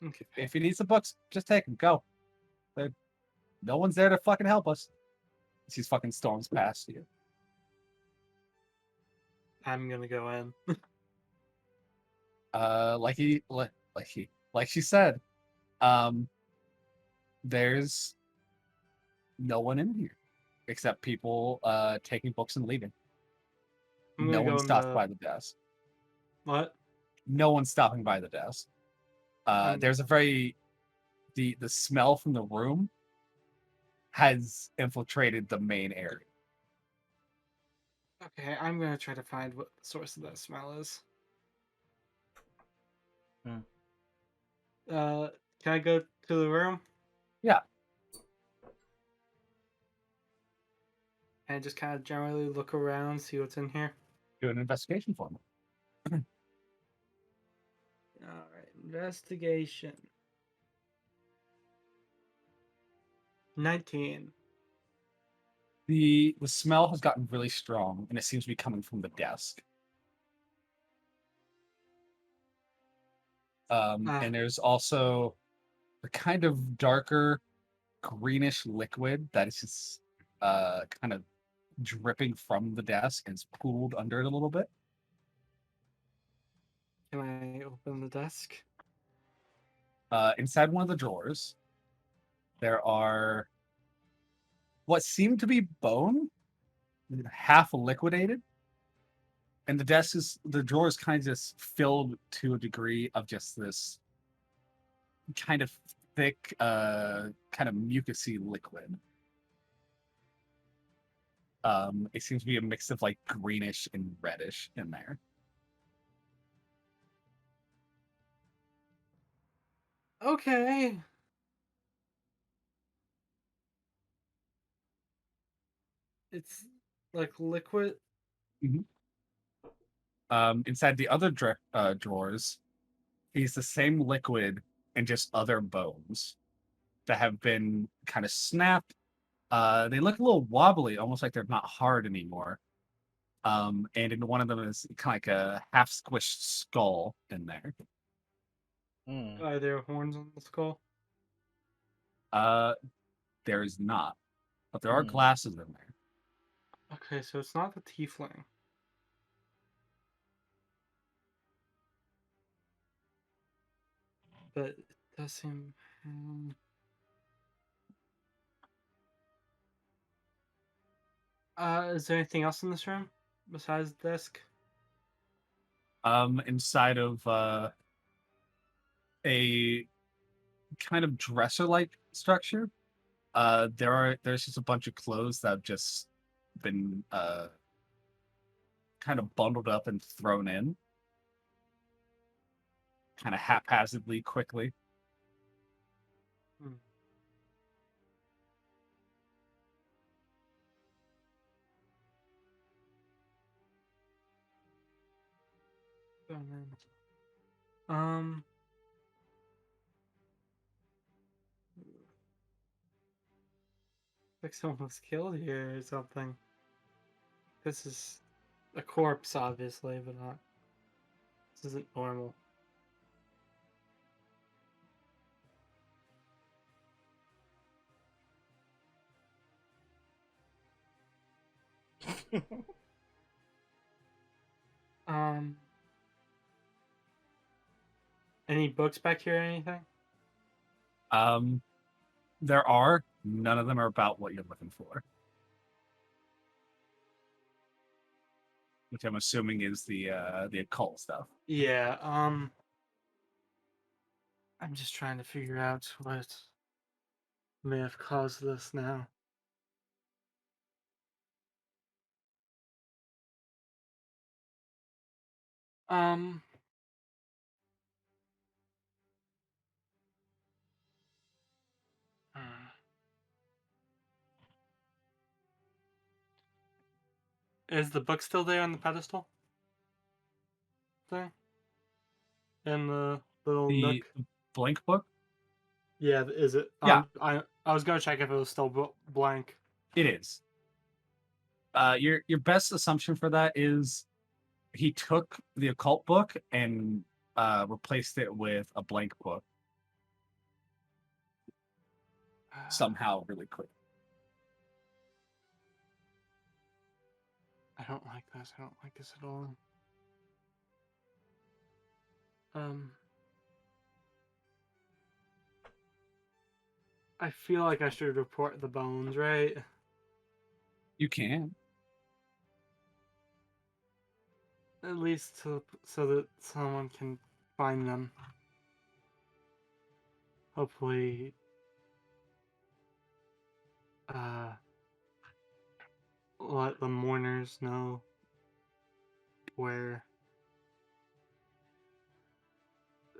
Okay. If you need some books, just take them. Go. No one's there to fucking help us. She's fucking storms past you. I'm gonna go in. Like she said, there's no one in here except people taking books and leaving. I'm No gonna one go in stopped the- by the desk. What? No one's stopping by the desk. There's a very the smell from the room has infiltrated the main area. Okay, I'm gonna try to find what the source of that smell is. Can I go to the room? Yeah. And just kind of generally look around, see what's in here. Do an investigation for me. Alright, investigation. 19. The smell has gotten really strong, and it seems to be coming from the desk. And there's also a kind of darker greenish liquid that is just kind of dripping from the desk and it's pooled under it a little bit. Can I open the desk? Inside one of the drawers, there are what seem to be bone, half liquidated. And the drawer is kind of just filled to a degree of just this kind of thick, kind of mucusy liquid. It seems to be a mix of like greenish and reddish in there. Okay. It's like liquid. Inside the other drawers is the same liquid and just other bones that have been kind of snapped. They look a little wobbly, almost like they're not hard anymore. And in one of them is kind of like a half squished skull in there. Hmm. Are there horns on the skull? There is not, but there are Hmm. glasses in there. Okay, so it's not the tiefling. But it does seem. Is there anything else in this room besides the desk? Inside of a kind of dresser-like structure, there's just a bunch of clothes that have just been kind of bundled up and thrown in, kind of haphazardly, quickly. Hmm. Oh, man. Like someone was killed here or something. This is a corpse, obviously, but not. This isn't normal. Um, any books back here or anything? There are none of them are about what you're looking for, which I'm assuming is the occult stuff. Yeah, I'm just trying to figure out what may have caused this now. Um, hmm. Is the book still there on the pedestal? Thing? In the little The nook? blank book. Yeah, is it? Yeah. I was gonna check if it was still blank. It is. Your best assumption for that is he took the occult book and replaced it with a blank book somehow really quick. I don't like this. I don't like this at all. I feel like I should report the bones, right? You can. At least so that someone can find them. Hopefully, let the mourners know where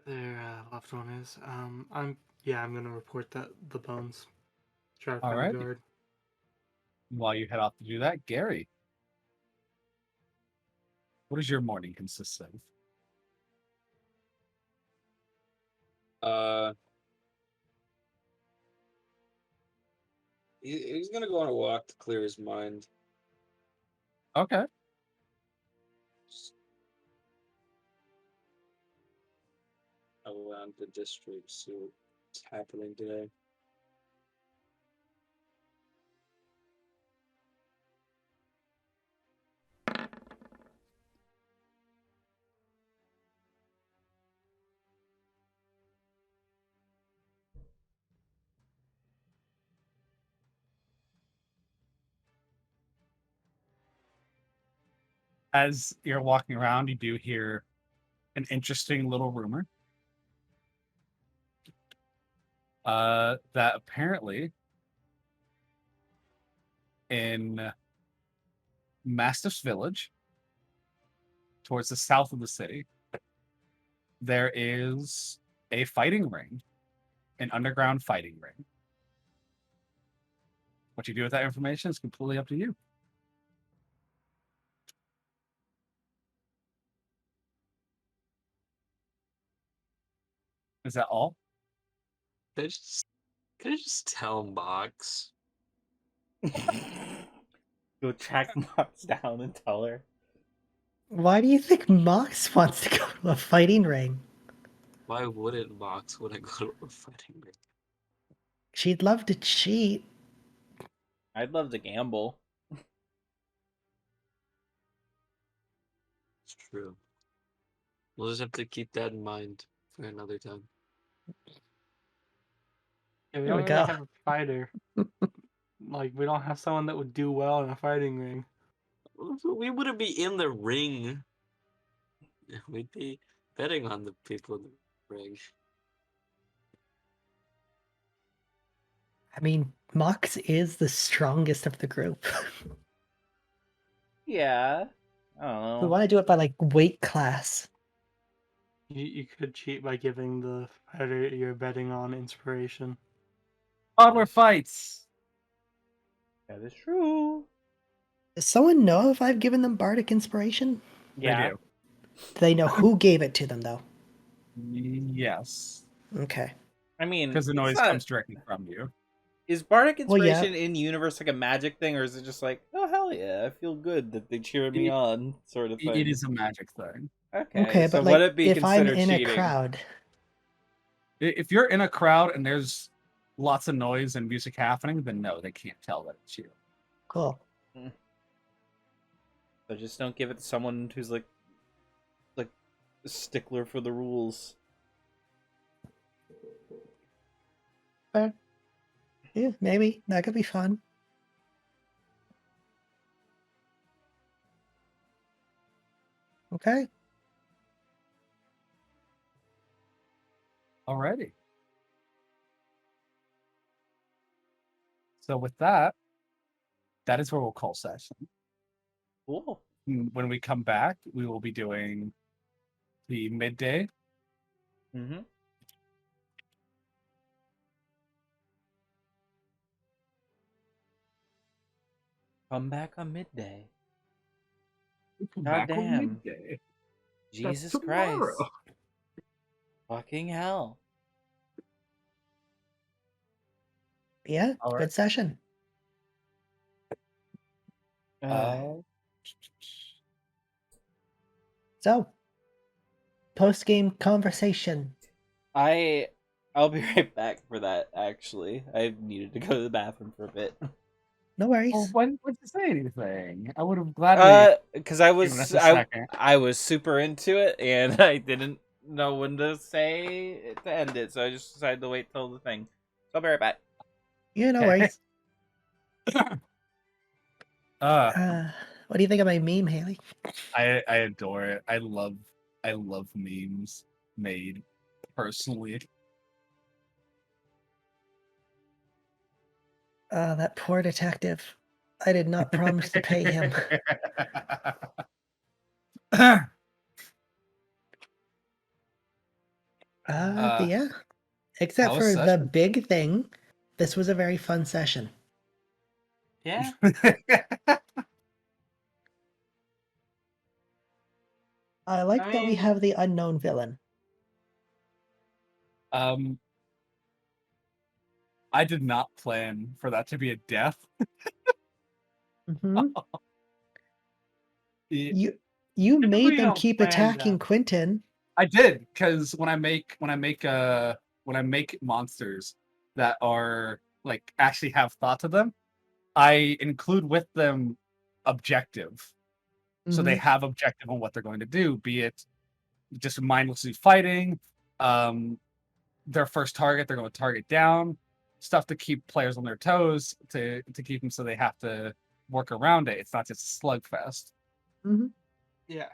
their loved one is. I'm gonna report the bones. Try to All find right. the guard. While you head off to do that, Gary, what does your morning consist of? He's gonna go on a walk to clear his mind. Okay. Just around the district, see what's happening today. As you're walking around, you do hear an interesting little rumor. that apparently in Mastiff's Village, towards the south of the city, there is a fighting ring, an underground fighting ring. What you do with that information is completely up to you. Is that all? Can I just tell Mox? Go track Mox down and tell her. Why do you think Mox wants to go to a fighting ring? Why wouldn't Mox want to go to a fighting ring? She'd love to cheat. I'd love to gamble. It's true. We'll just have to keep that in mind for another time. Yeah, we There we don't really go. have a fighter. Like, we don't have someone that would do well in a fighting ring. We wouldn't be in the ring. We'd be betting on the people in the ring. I mean, Mox is the strongest of the group. Yeah. I don't We know. want to do it by like weight class. You could cheat by giving the fighter you're betting on inspiration. Toddler fights. That is true. Does someone know if I've given them bardic inspiration? Yeah. They do. Do they know who gave it to them though? Yes. Okay. I mean, Because the it's noise not- comes directly from you. Is bardic Well, yeah. inspiration in universe like a magic thing, or is it just like, oh hell yeah, I feel good that they cheered me on, sort of thing? It is a magic thing. Okay, so but would like, it be if I'm considered in cheating? a crowd, If you're in a crowd and there's lots of noise and music happening, then no, they can't tell that it's you. cool. So just don't give it to someone who's like a stickler for the rules. Yeah, maybe that could be fun. Okay. Alrighty. So with that, that is where we'll call session. Cool. When we come back, we will be doing the midday. Mm-hmm. Come back on midday. We come God back on damn. midday. Jesus That's Christ. tomorrow. Fucking hell. Yeah, All right. good session. So, post game conversation. I'll be right back for that, actually. I needed to go to the bathroom for a bit. No worries. Well, why didn't you say anything? I would have gladly. Because I given us was a second. I was super into it, and I didn't know when to say it to end it, so I just decided to wait till the thing. So I'll be right back. Yeah, no Okay. worries. Uh, What do you think of my meme, Haley? I adore it. I love memes made personally. That poor detective. I did not promise to pay him. But yeah. Except how was for the session? big thing, this was a very fun session. Yeah. I like I that we mean- have the unknown villain. I did not plan for that to be a death. Mhm. It- You Typically, made you them don't keep plan attacking that. Quentin. I did, because when I make monsters that are like actually have thought to them, I include with them objective. So they Mhm. have objective on what they're going to do, be it just mindlessly fighting, their first target, they're going to target down, stuff to keep players on their toes, to keep them so they have to work around it. It's not just a slugfest. Mhm. Yeah.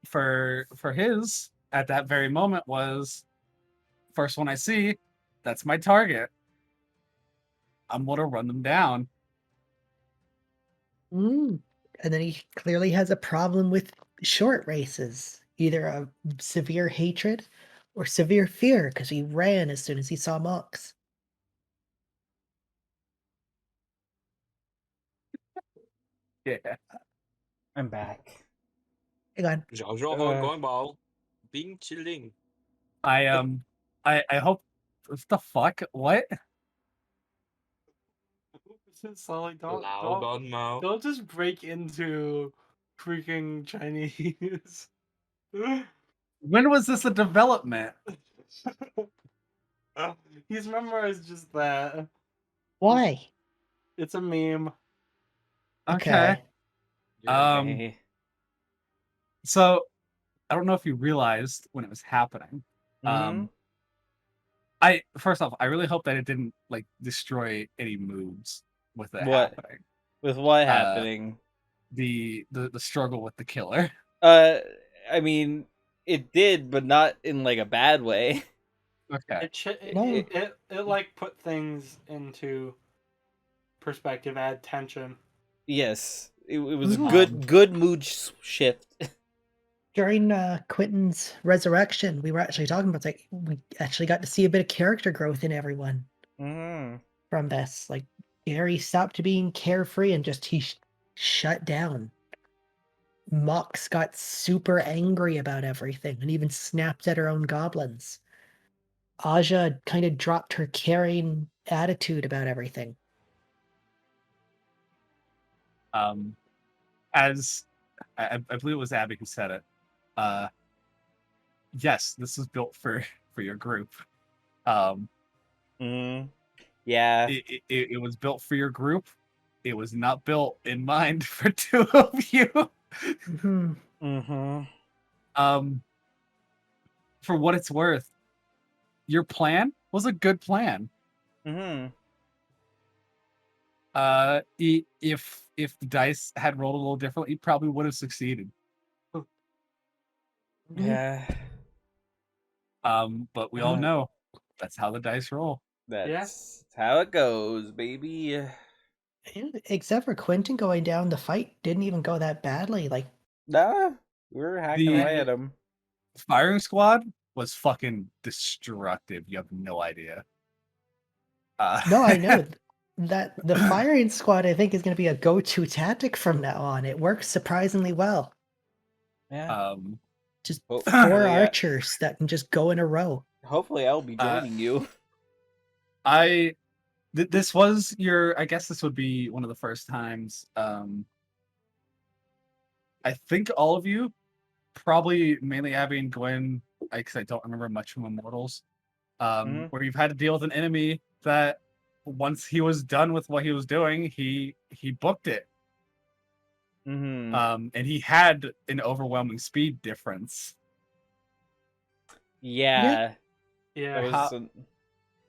For his at that very moment was first one I see, that's my target. I'm gonna run them down. And then he clearly has a problem with short races, either a severe hatred or severe fear, because he ran as soon as he saw Mox. Yeah. I'm back. Hang on. going ball. Being chilling. I hope. What the fuck? What? So like, Loud on mouth. don't just break into freaking Chinese. When was this a development? He's memorized just that. Why? It's a meme. Okay. Okay. So I don't know if you realized when it was happening. Mhm. I first off, I really hope that it didn't like destroy any moves with it What? happening. With what happening? The struggle with the killer. I mean, it did, but not in like a bad way. Okay. It like put things into perspective, add tension. Yes, it was Mhm. good mood shift. During Quentin's resurrection, we were actually talking about like we actually got to see a bit of character growth in everyone Mhm. from this. Like Gary stopped being carefree and just he shut down. Mox got super angry about everything and even snapped at her own goblins. Aja kind of dropped her caring attitude about everything. As I believe it was Abby who said it. Yes, this was built for your group. Mhm. Yeah. It was built for your group. It was not built in mind for two of you. Mhm. Mhm. For what it's worth, your plan was a good plan. Mhm. If the dice had rolled a little differently, you probably would have succeeded. Yeah. But we all know that's how the dice roll. That's how it goes, baby. Except for Quentin going down, the fight didn't even go that badly. Like, Nah, we were hacking The- away at him. Firing squad was fucking destructive. You have no idea. no, I know that the firing squad, I think, is going to be a go-to tactic from now on. It works surprisingly well. Yeah. Just Oh, 4 hopefully, archers that can just go in a row. hopefully I'll be joining you. This was I guess this would be one of the first times. I think all of you, probably mainly Abby and Gwen, because I don't remember much from Immortals, where you've had to deal with an enemy that once he was done with what he was doing, he booked it. Mhm. And he had an overwhelming speed difference. Yeah. Yeah. That was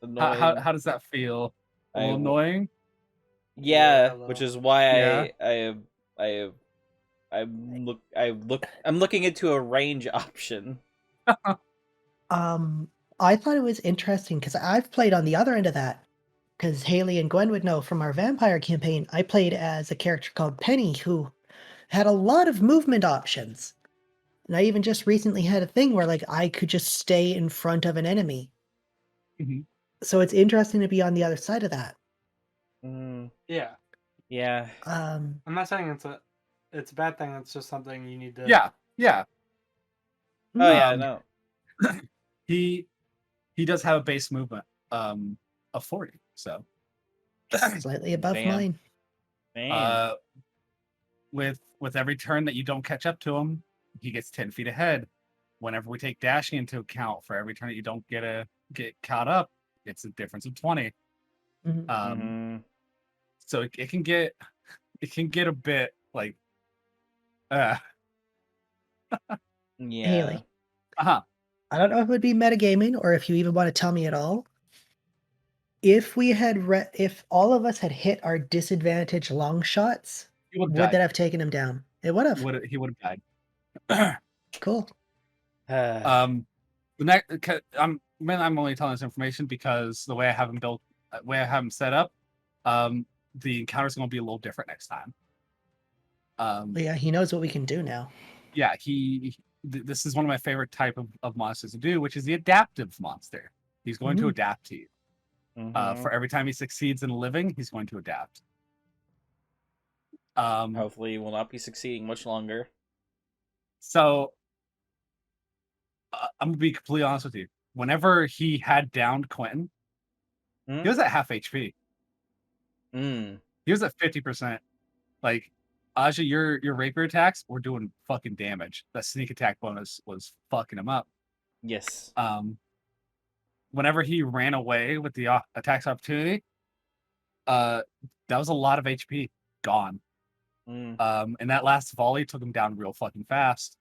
annoying. How does that feel? A little I- annoying? Yeah, Yeah, which is why Yeah. I'm looking into a range option. I thought it was interesting because I've played on the other end of that. Because Haley and Gwen would know from our vampire campaign, I played as a character called Penny who had a lot of movement options. And I even just recently had a thing where like I could just stay in front of an enemy. Mhm. So it's interesting to be on the other side of that. Yeah. Yeah. Um, I'm not saying it's a bad thing. It's just something you need to. Yeah. Oh yeah, no. He does have a base movement of 40, so slightly above Damn. mine. Damn. With every turn that you don't catch up to him, he gets 10 feet ahead. Whenever we take dashing into account, for every turn that you don't get caught up, it's a difference of 20. So it can get a bit like Yeah. Haley. Uh-huh. I don't know if it would be metagaming or if you even want to tell me at all. If we had if all of us had hit our disadvantage long shots, would that have taken him down? It would have. He would have died. Cool. The next, man, I'm only telling this information because the way I have him built, way I have him set up, the encounter's going to be a little different next time. Well, yeah, he knows what we can do now. Yeah, this is one of my favorite type of monsters to do, which is the adaptive monster. He's going to adapt to you. For every time he succeeds in living, he's going to adapt. Hopefully, he will not be succeeding much longer. So, I'm gonna be completely honest with you. Whenever he had downed Quentin, he was at half HP. He was at 50%. Like, Aja, your rapier attacks were doing fucking damage. That sneak attack bonus was fucking him up. Yes. Whenever he ran away with the attacks opportunity, that was a lot of HP gone. And that last volley took him down real fucking fast.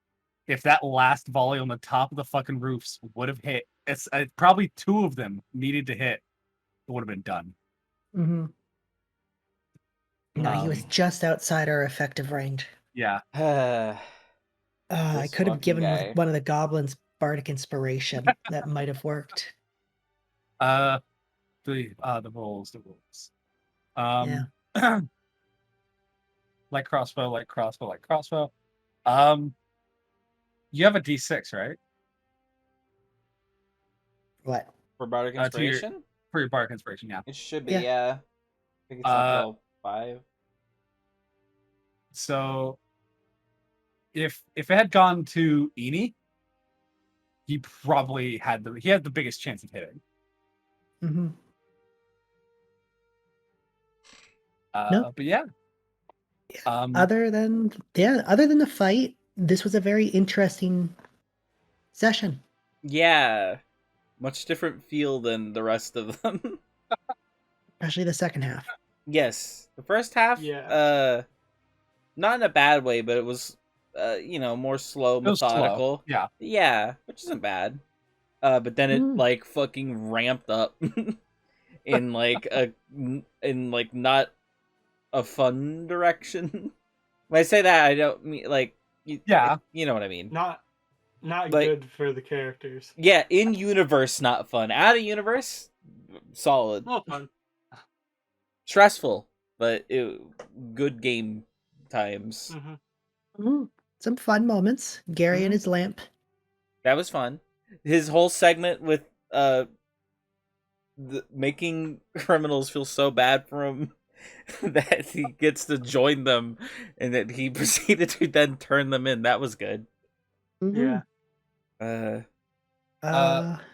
If that last volley on the top of the fucking roofs would have hit, it's probably 2 of them needed to hit, it would have been done. No, he was just outside our effective range. Yeah. I could have given one of the goblins bardic inspiration. That might have worked. The rolls. Yeah. Light crossbow. You have a D6, right? What? For bardic inspiration? For your bardic inspiration, yeah. It should be, yeah. I think it's up level 5. So if it had gone to Eni, he probably had the biggest chance of hitting. No. But yeah. Other than the fight, this was a very interesting session. Yeah. Much different feel than the rest of them. Especially the second half. Yes. The first half, not in a bad way, but it was more slow, methodical. Slow. Yeah. Yeah, which isn't bad. But then it like fucking ramped up in like not a fun direction. When I say that, I don't mean like you know what I mean. Not like, good for the characters. Yeah, in universe, not fun. Out of universe, solid. Well, fun. Stressful, but good game times. Some fun moments. Gary and his lamp. That was fun. His whole segment with making criminals feel so bad for him that he gets to join them, and that he proceeded to then turn them in. That was good. Yeah.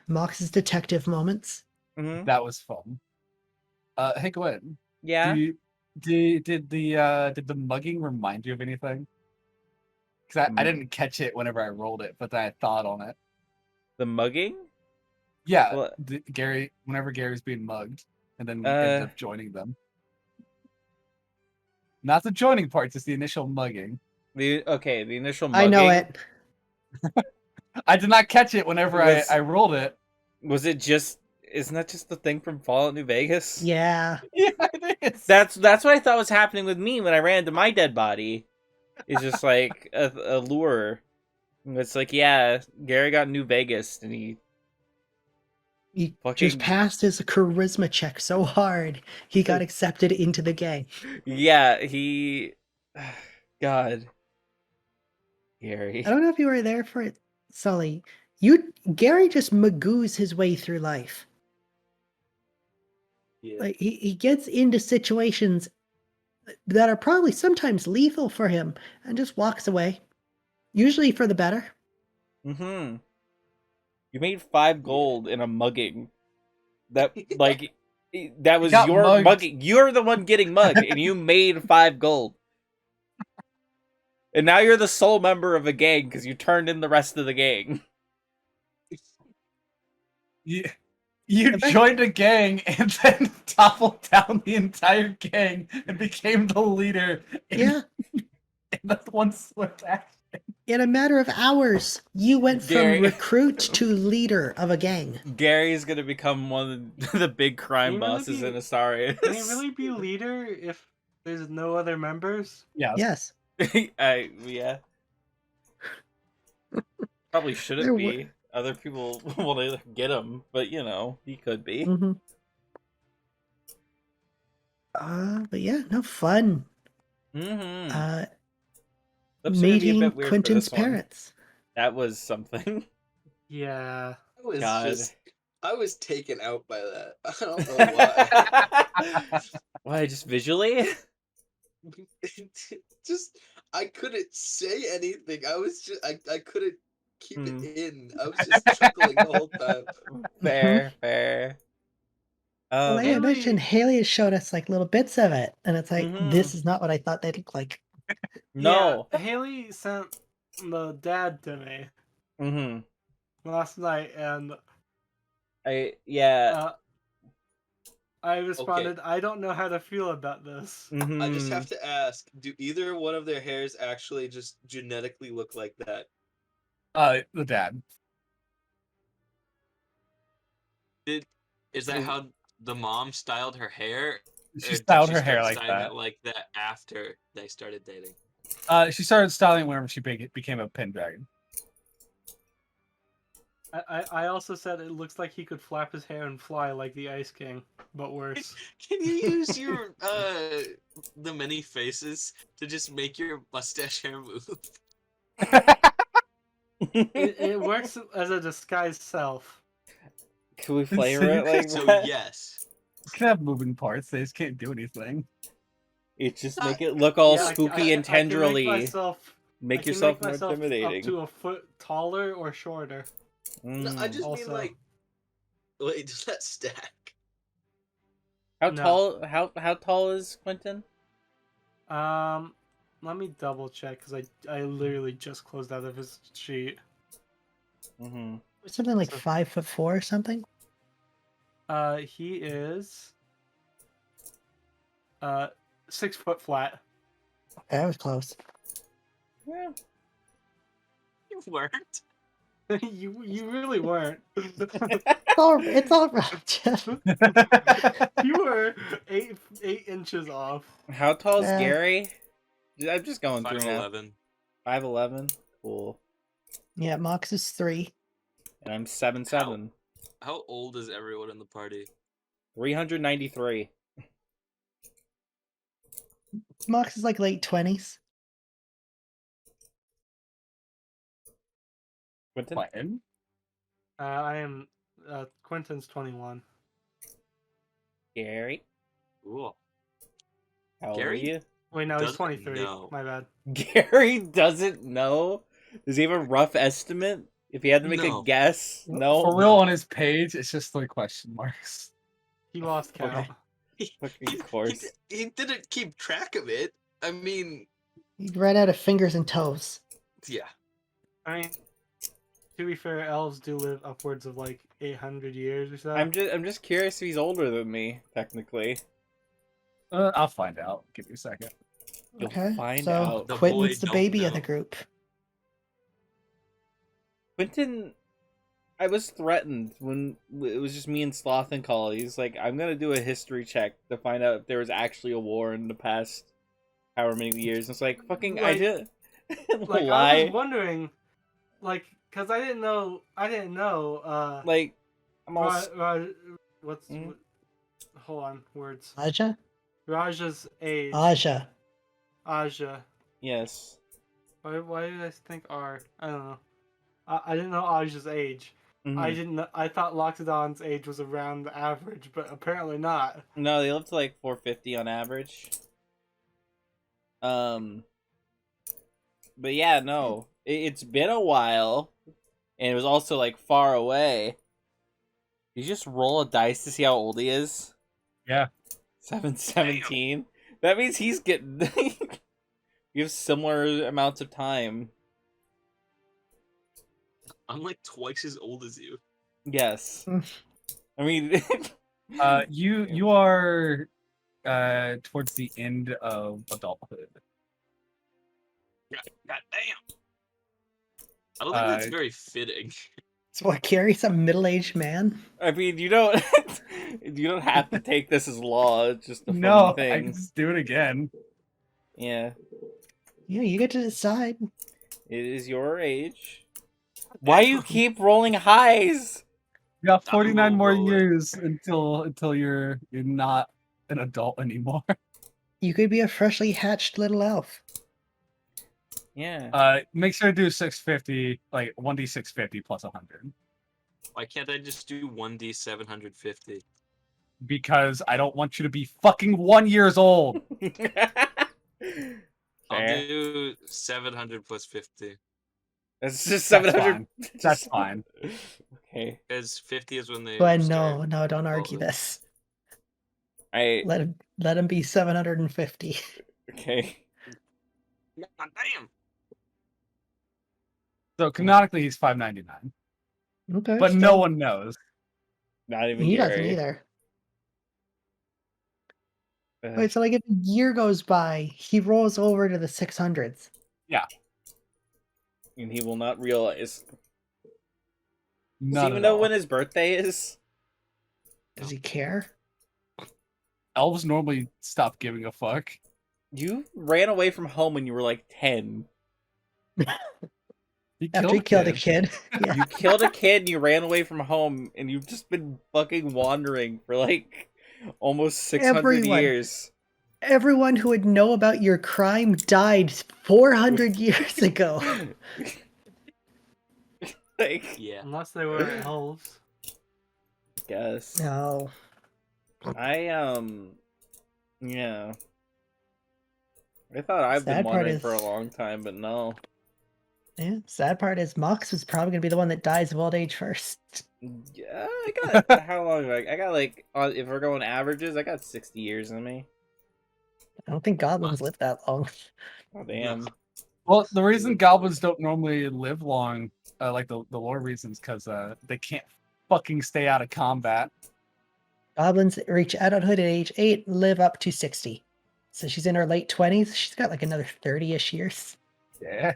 Mox's detective moments. That was fun. Hey Gwen. Yeah. Did the mugging remind you of anything? Because I didn't catch it whenever I rolled it, but I thought on it. The mugging? Yeah. Well, whenever Gary's being mugged, and then ended up joining them. Not the joining part, just the initial mugging. The initial mugging. I know it. I did not catch it whenever I rolled it. Was it just? Isn't that just the thing from Fallout New Vegas? Yeah. Yeah, it is. That's what I thought was happening with me when I ran into my dead body. It's just like a lure. It's like, yeah, Gary got New Vegas, and he just passed his charisma check so hard, he got accepted into the gang. Yeah, God. Gary. I don't know if you were there for it, Sully. Gary just magoos his way through life. Yeah. Like he gets into situations that are probably sometimes lethal for him and just walks away. Usually for the better. You made 5 gold in a mugging. That was your mugged. mugging. You're the one getting mugged, and you made 5 gold. And now you're the sole member of a gang because you turned in the rest of the gang. You joined a gang and then toppled down the entire gang and became the leader. In that one swift action. In a matter of hours, you went from recruit to leader of a gang. Gary's gonna become one of the big crime bosses in Istarius. Can he really be leader if there's no other members? Yes. Yeah. Probably shouldn't be. Other people want to get him, but you know, he could be. Mm-hmm. But yeah, no fun. Mm-hmm. Clips are gonna be a Meeting bit weird for Quentin's this one. parents. That was something. Yeah. God. I was taken out by that. I don't know why. Why? Just visually? Just I couldn't say anything. I couldn't keep it in. I was just chuckling the whole time. Fair, fair. Well, like I mentioned, Haley- Haley has showed us like little bits of it, and it's like Mhm. this is not what I thought they'd look like. No. Yeah, Haley sent the dad to me last night, and Yeah. I responded, I don't know how to feel about this. I just have to ask, do either one of their hairs actually just genetically look like that? The dad. Is that how the mom styled her hair? She Or did styled she her hair start like styling that. it like that after they started dating? She started styling whenever she became a Pendragon. I also said it looks like he could flap his hair and fly like the Ice King, but worse. Can you use your the many faces to just make your mustache hair move? It works as a disguised self. Can we flavor it like So that? yes. You can have moving parts. They just can't do anything. It just make it look all Yeah, spooky and I can tendrily. make yourself myself more intimidating. up to a foot taller or shorter. No, I just Also. mean like. Wait, does that stack? How No. tall? How tall is Quentin? Let me double check because I literally just closed out of his sheet. Something like So- 5'4" or something. He is 6 foot flat. Okay, that was close. Yeah. You weren't. you really weren't. It's all relative. You were 8 inches off. How tall is Yeah. Gary? I'm just going through now. 5'11". 5'11". Cool. Yeah, Mox is 3. And I'm 7'7". How old is everyone in the party? 393. Mox is like late 20s. Quentin? Quentin? I am Quentin's 21. Gary? Cool. How old Gary? are you? Wait, no, he's Doesn't 23. know. My bad. Gary doesn't know? Does he have a rough estimate? If he had to make a No. guess? No? For real, on his page, it's just 3 question marks. He lost count. Fucking course. He didn't keep track of it. I mean, He'd run out of fingers and toes. yeah. I mean, to be fair, elves do live upwards of like 800 years or so. I'm just curious if he's older than me, technically. I'll find out. Give me a second. You'll Okay, find so out. The Quentin's boy the don't baby of the know. group. Quentin, I was threatened when it was just me and Sloth and Call. He's like, I'm gonna do a history check to find out if there was actually a war in the past however many years. And it's like, fucking, I Like- did. Like I Lie. was wondering, like, cause I didn't know. Like, I'm all. What's Hmm? hold on, words. Aja? Raja's age. Aja. Aja. Yes. Why did I think R? I don't know. I didn't know Aja's age. Mhm. I didn't. I thought Loxodon's age was around the average, but apparently not. No, they live to like 450 on average. But yeah, no, it's been a while, and it was also like far away. You just roll a dice to see how old he is. Yeah. 717. That means he's getting. You have similar amounts of time. I'm like twice as old as you. Yes. I mean, You are towards the end of adulthood. God damn. I don't think that's very fitting. So what, Gary's a middle-aged man? I mean, you don't have to take this as law. It's just a funny No, I thing. can just do it again. Yeah, Yeah, you get to decide. it is your age. Why you keep rolling highs? You got I'm 49 more rolling. years until you're not an adult anymore. You could be a freshly hatched little elf. Yeah. Make sure to do 650, like 1d 650 plus 100. Why can't I just do 1d 750? Because I don't want you to be fucking 1 years old. I'll Fair. do 700 plus 50. That's just That's 700. fine. That's fine. Okay. Because 50 is when they But start. no, don't argue Well, this. I Let him be 750. okay. God damn! So canonically, he's 599, Okay, but no still. one knows. Not even He doesn't Gary. either. Ugh. Wait, so like if a year goes by, he rolls over to the 600s. And he will not realize. Does None he even at know all. when his birthday is? Does he care? Elves normally stop giving a fuck. You ran away from home when you were like 10. He After he killed a kid. Yeah. You killed a kid and you ran away from home and you've just been fucking wandering for like almost 600 Everyone. years. Everyone who would know about your crime died 400 years ago. Like, Yeah. Unless they were elves. guess. No. Yeah. I thought I've been Sad part wandering is- for a long time, but no. Yeah, sad part is Mox was probably gonna be the one that dies of old age first. Yeah, I got how long? I got like, if we're going averages, I got 60 years in me. I don't think goblins live that long. Oh damn. Well, the reason goblins don't normally live long, like the lore reasons, because they can't fucking stay out of combat. Goblins that reach adulthood at age 8 live up to 60. So she's in her late 20s. She's got like another 30-ish years. Yeah.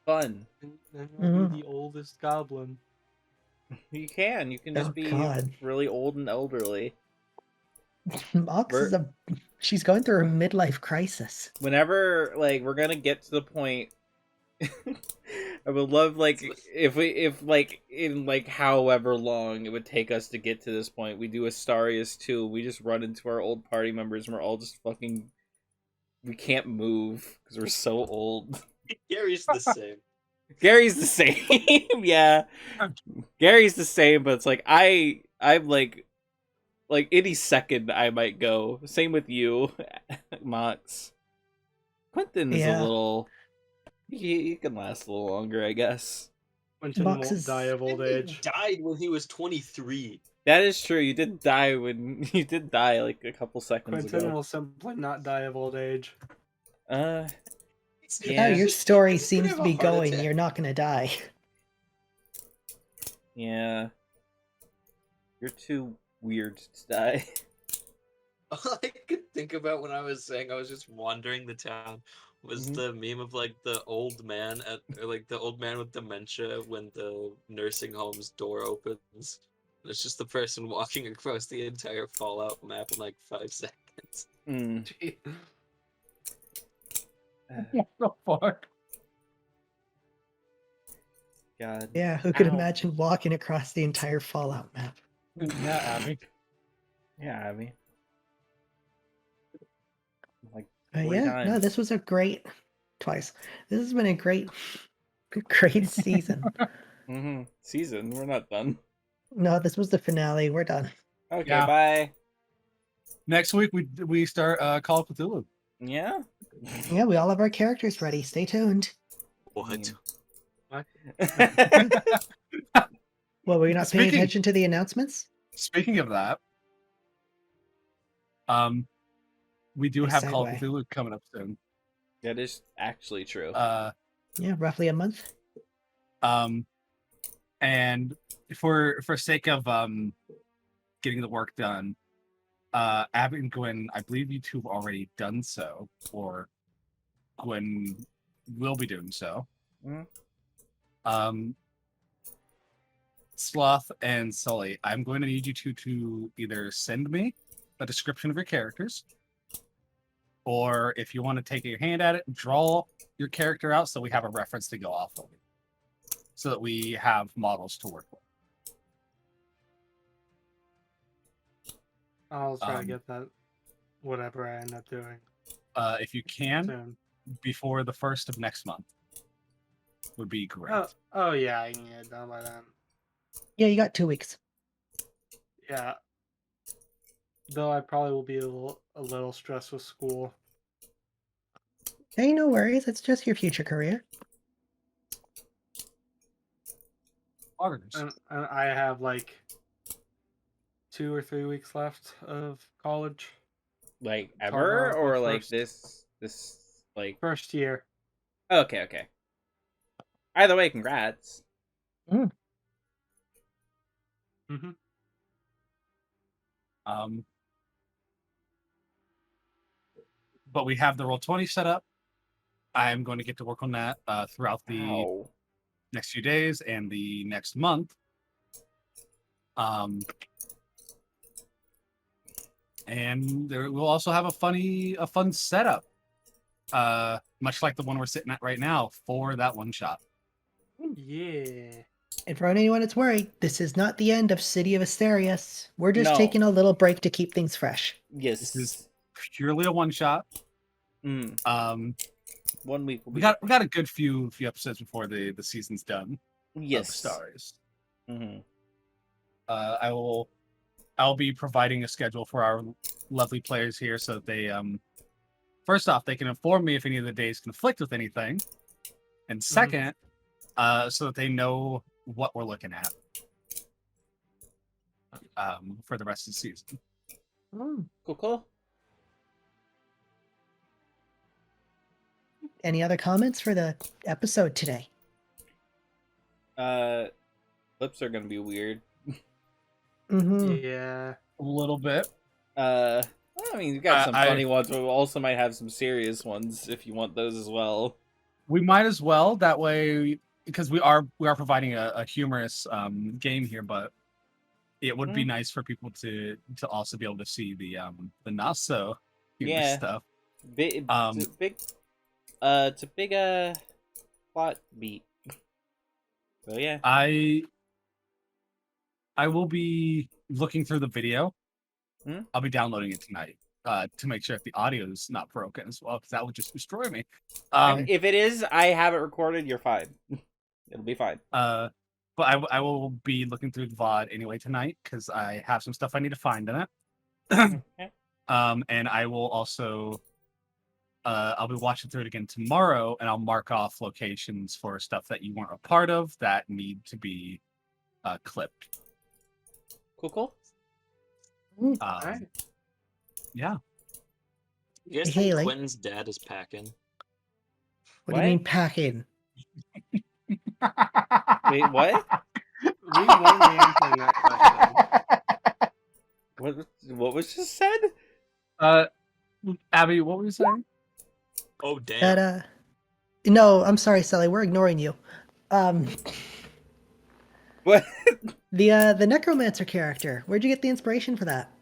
Fun. And I'll Mhm. be the oldest goblin. You can just Oh, be God. really old and elderly. Mox is she's going through a midlife crisis. Whenever like we're gonna get to the point, I would love like if like in like however long it would take us to get to this point, we do Istarius 2. We just run into our old party members and we're all just fucking. We can't move because we're so old. Gary's the same. Gary's the same. Yeah, Gary's the same, but it's like I'm like any second I might go. Same with you, Mox. Quentin is a Yeah. little. He can last a little longer, I guess. Quentin Mox won't is- die of old He age. died when he was 23. That is true. You did die like a couple seconds Quentin ago. will simply not die of old age. Yeah. How your story He's gonna seems have to a be heart going, attack. you're not gonna die. Yeah. You're too weird to die. All I could think about when I was saying I was just wandering the town was Mhm. the meme of like the old man or like the old man with dementia when the nursing home's door opens. And it's just the person walking across the entire Fallout map in like 5 seconds. Mm. Gee. What the fuck? God. Yeah, who could Ow. imagine walking across the entire Fallout map? Yeah, Abby. Yeah, I mean. Like 40 Yeah, no, times. this was a great twice. This has been a great great season. Mm-hmm. Season. We're not done. No, this was the finale. We're done. Okay, Yeah. bye. Next week we start Call of Cthulhu. Yeah. Yeah, we all have our characters ready. Stay tuned. What? Well, were you not paying Speaking- attention to the announcements? Speaking of that, we do Nice have Call of segue. Cthulhu coming up soon. That is actually true. Yeah, roughly a month. And for sake of getting the work done, Abby and Gwen, I believe you two have already done so, or Gwen will be doing so. Mhm. Sloth and Sully, I'm going to need you two to either send me a description of your characters, or if you want to take your hand at it, draw your character out so we have a reference to go off of, so that we have models to work with. I'll try to get that, whatever I end up doing If you can, soon. before the 1st of next month, would be great. Oh yeah, I can get it done by then. Yeah, you got 2 weeks. Yeah. Though I probably will be a little stressed with school. Hey, no worries. It's just your future career. And I have like 2 or 3 weeks left of college. Like Talk ever, about or my like first- this like First year. okay. Either way, congrats. Mm. Mm-hmm. But we have the Roll20 set up. I'm going to get to work on that throughout the Ow. next few days and the next month. And there we'll also have a fun setup, much like the one we're sitting at right now for that one shot. Yeah. And for anyone that's worried, this is not the end of City of Istarius. We're just No. taking a little break to keep things fresh. Yes. This is purely a one shot. 1 week. Will We be got a good few episodes before the season's done. yes. Of Istarius. Mm-hmm. I'll be providing a schedule for our lovely players here, so that they first off, they can inform me if any of the days conflict with anything, and second, so that they know what we're looking at for the rest of the season. Cool. Any other comments for the episode today? Lips are gonna be weird. Mm-hmm. Yeah. A little bit. I mean, you got some funny ones, but we also might have some serious ones if you want those as well. We might as well, that way, because we are providing a humorous game here, but it would be nice for people to also be able to see the not so humorous stuff. It's a big plot beat. So yeah. I will be looking through the video. I'll be downloading it tonight to make sure if the audio is not broken as well, because that would just destroy me. If it is, I have it recorded. You're fine. It'll be fine. But I will be looking through the VOD anyway tonight, because I have some stuff I need to find in it. Okay. And I will also I'll be watching through it again tomorrow, and I'll mark off locations for stuff that you weren't a part of that need to be clipped. Cool. Alright. Yeah. You guys Hey, think like- Quentin's dad is packing? What do you mean packing? Wait, what? We won't be answering that question. What was just said? Abby, what were you saying? Oh damn! That no, I'm sorry, Sally. We're ignoring you. What? The necromancer character. Where'd you get the inspiration for that?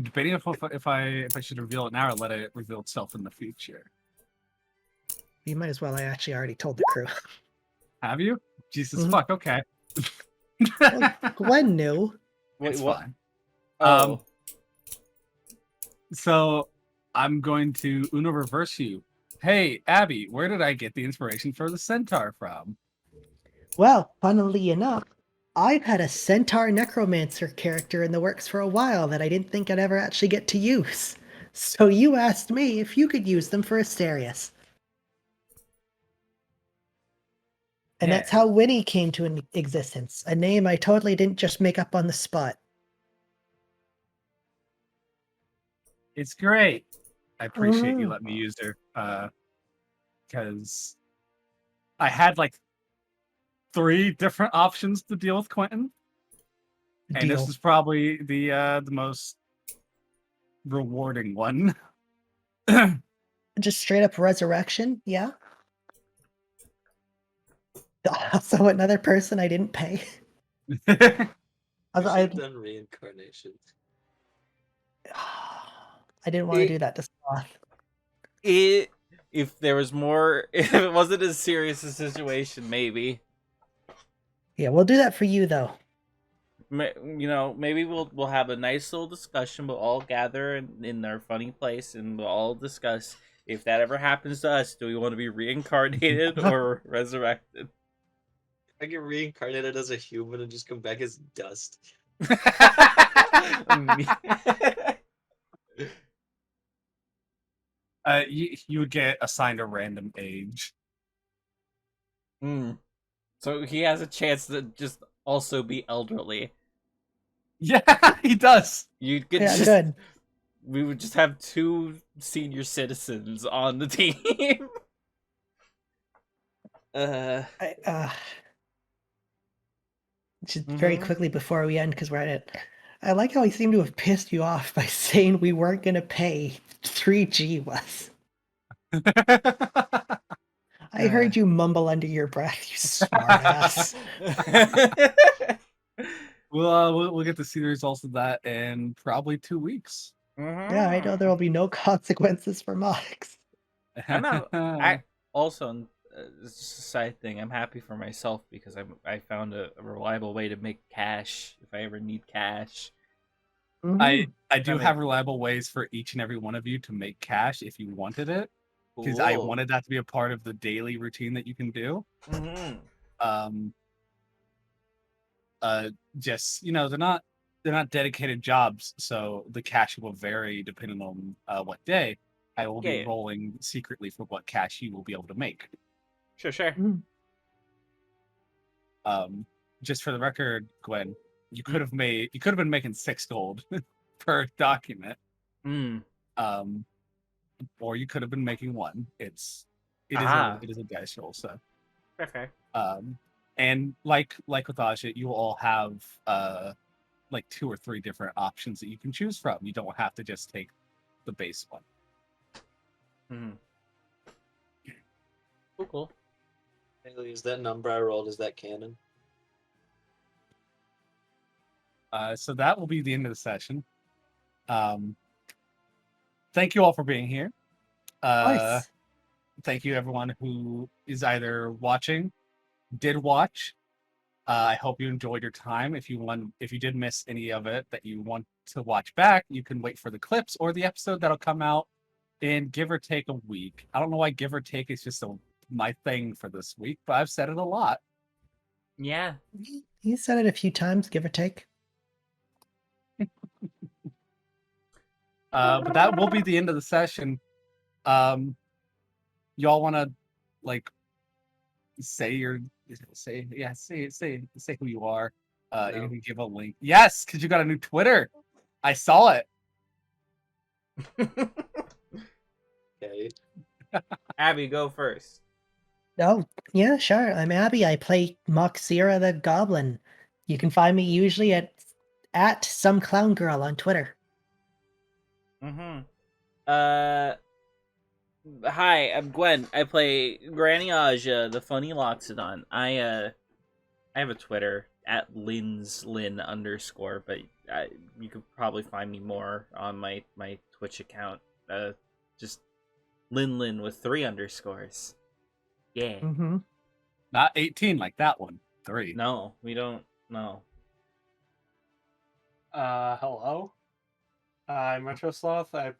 Debating if I should reveal it now or let it reveal itself in the future. You might as well. I actually already told the crew. Have you? Jesus Mhm. fuck. Okay. Well, Glenn knew. Wait, It's what? fine. Oh. So I'm going to Uno reverse you. Hey, Abby, where did I get the inspiration for the centaur from? Well, funnily enough, I've had a centaur necromancer character in the works for a while that I didn't think I'd ever actually get to use. So you asked me if you could use them for Istarius. And that's how Winnie came to existence. A name I totally didn't just make up on the spot. It's great. I appreciate you Oh. letting me use her. Because I had like 3 different options to deal with Quentin. And Deal. this is probably the most rewarding one. Just straight up resurrection, yeah? Also another person I didn't pay. I I, done reincarnation. I didn't want to do that to Sloth. If there was more, if it wasn't as serious a situation, maybe. Yeah, we'll do that for you though. Maybe we'll have a nice little discussion. We'll all gather in our funny place, and we'll all discuss if that ever happens to us. Do we want to be reincarnated or resurrected? I get reincarnated as a human and just come back as dust. You would get assigned a random age. So he has a chance to just also be elderly. Yeah, he does. You could Yeah, just good. we would just have 2 senior citizens on the team. Just very quickly before we end, because we're at it. I like how he seemed to have pissed you off by saying we weren't going to pay 3G was. I heard you mumble under your breath, you smartass. We'll get to see the results of that in probably 2 weeks. Yeah, I know there will be no consequences for Mox. I also, it's just a side thing. I'm happy for myself because I found a reliable way to make cash if I ever need cash. I do have reliable ways for each and every one of you to make cash if you wanted it, because I wanted that to be a part of the daily routine that you can do. Just they're not dedicated jobs, so the cash will vary depending on what day. I will be rolling secretly for what cash you will be able to make. Sure. Just for the record, Gwen, you could have been making 6 gold per document. Or you could have been making 1. It is a dice roll, so. Okay. And like with Aja, you will all have like 2 or 3 different options that you can choose from. You don't have to just take the base one. Cool. Haley, is that number I rolled, is that canon? So that will be the end of the session. Thank you all for being here. Nice. Thank you everyone who is either watching, did watch. I hope you enjoyed your time. If you did miss any of it that you want to watch back, you can wait for the clips or the episode that'll come out in give or take a week. I don't know why give or take is just my thing for this week, but I've said it a lot. Yeah. You said it a few times, give or take. But that will be the end of the session. Y'all want to say who you are. No. You can give a link. Yes, because you got a new Twitter. I saw it. Okay. Abby, go first. Oh, yeah, sure. I'm Abby. I play Moxira the Goblin. You can find me usually at some clown girl on Twitter. Hi, I'm Gwen. I play Granny Aja, the funny Loxodon. I have a Twitter at lin_, but you could probably find me more on my Twitch account. Just lin with 3 underscores. Yeah. Not 18 like that one. 3. No, we don't. No. Hello. I'm Retro Sloth. I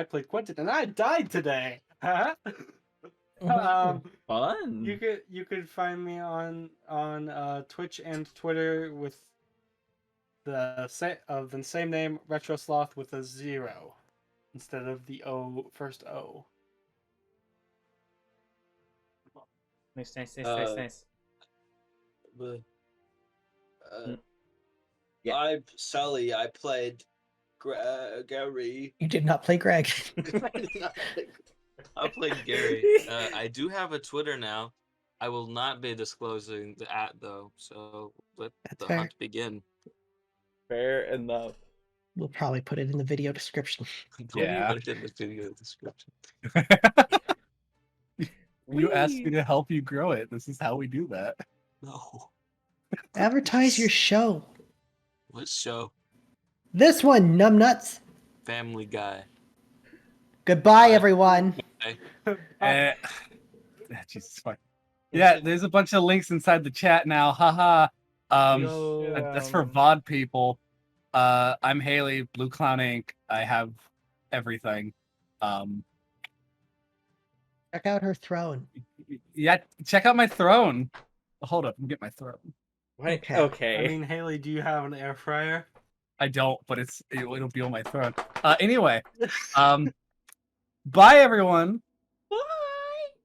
played Quentin and I died today. Fun. You could find me on Twitch and Twitter with the same name, Retro Sloth, with a 0 instead of the first O. Nice. Yeah. I'm Sully. I played Gary. You did not play Greg. I played Gary. I do have a Twitter now. I will not be disclosing the @ though, so let the hunt begin. Fair enough. We'll probably put it in the video description. Yeah. Put it in the video description. You asked me to help you grow it. This is how we do that. No. Advertise your show. What show? This one, numbnuts. Family Guy. Goodbye, Bye. everyone. Eh, Jesus fuck. Yeah, there's a bunch of links inside the chat now. Haha. That's for VOD people. I'm Haley, Blue Clown Inc. I have everything. Check out her throne. Yeah, check out my throne. Hold up, let me get my throne. Right? Okay. Okay. I mean, Haley, do you have an air fryer? I don't, but it'll be on my throne. Anyway, bye everyone.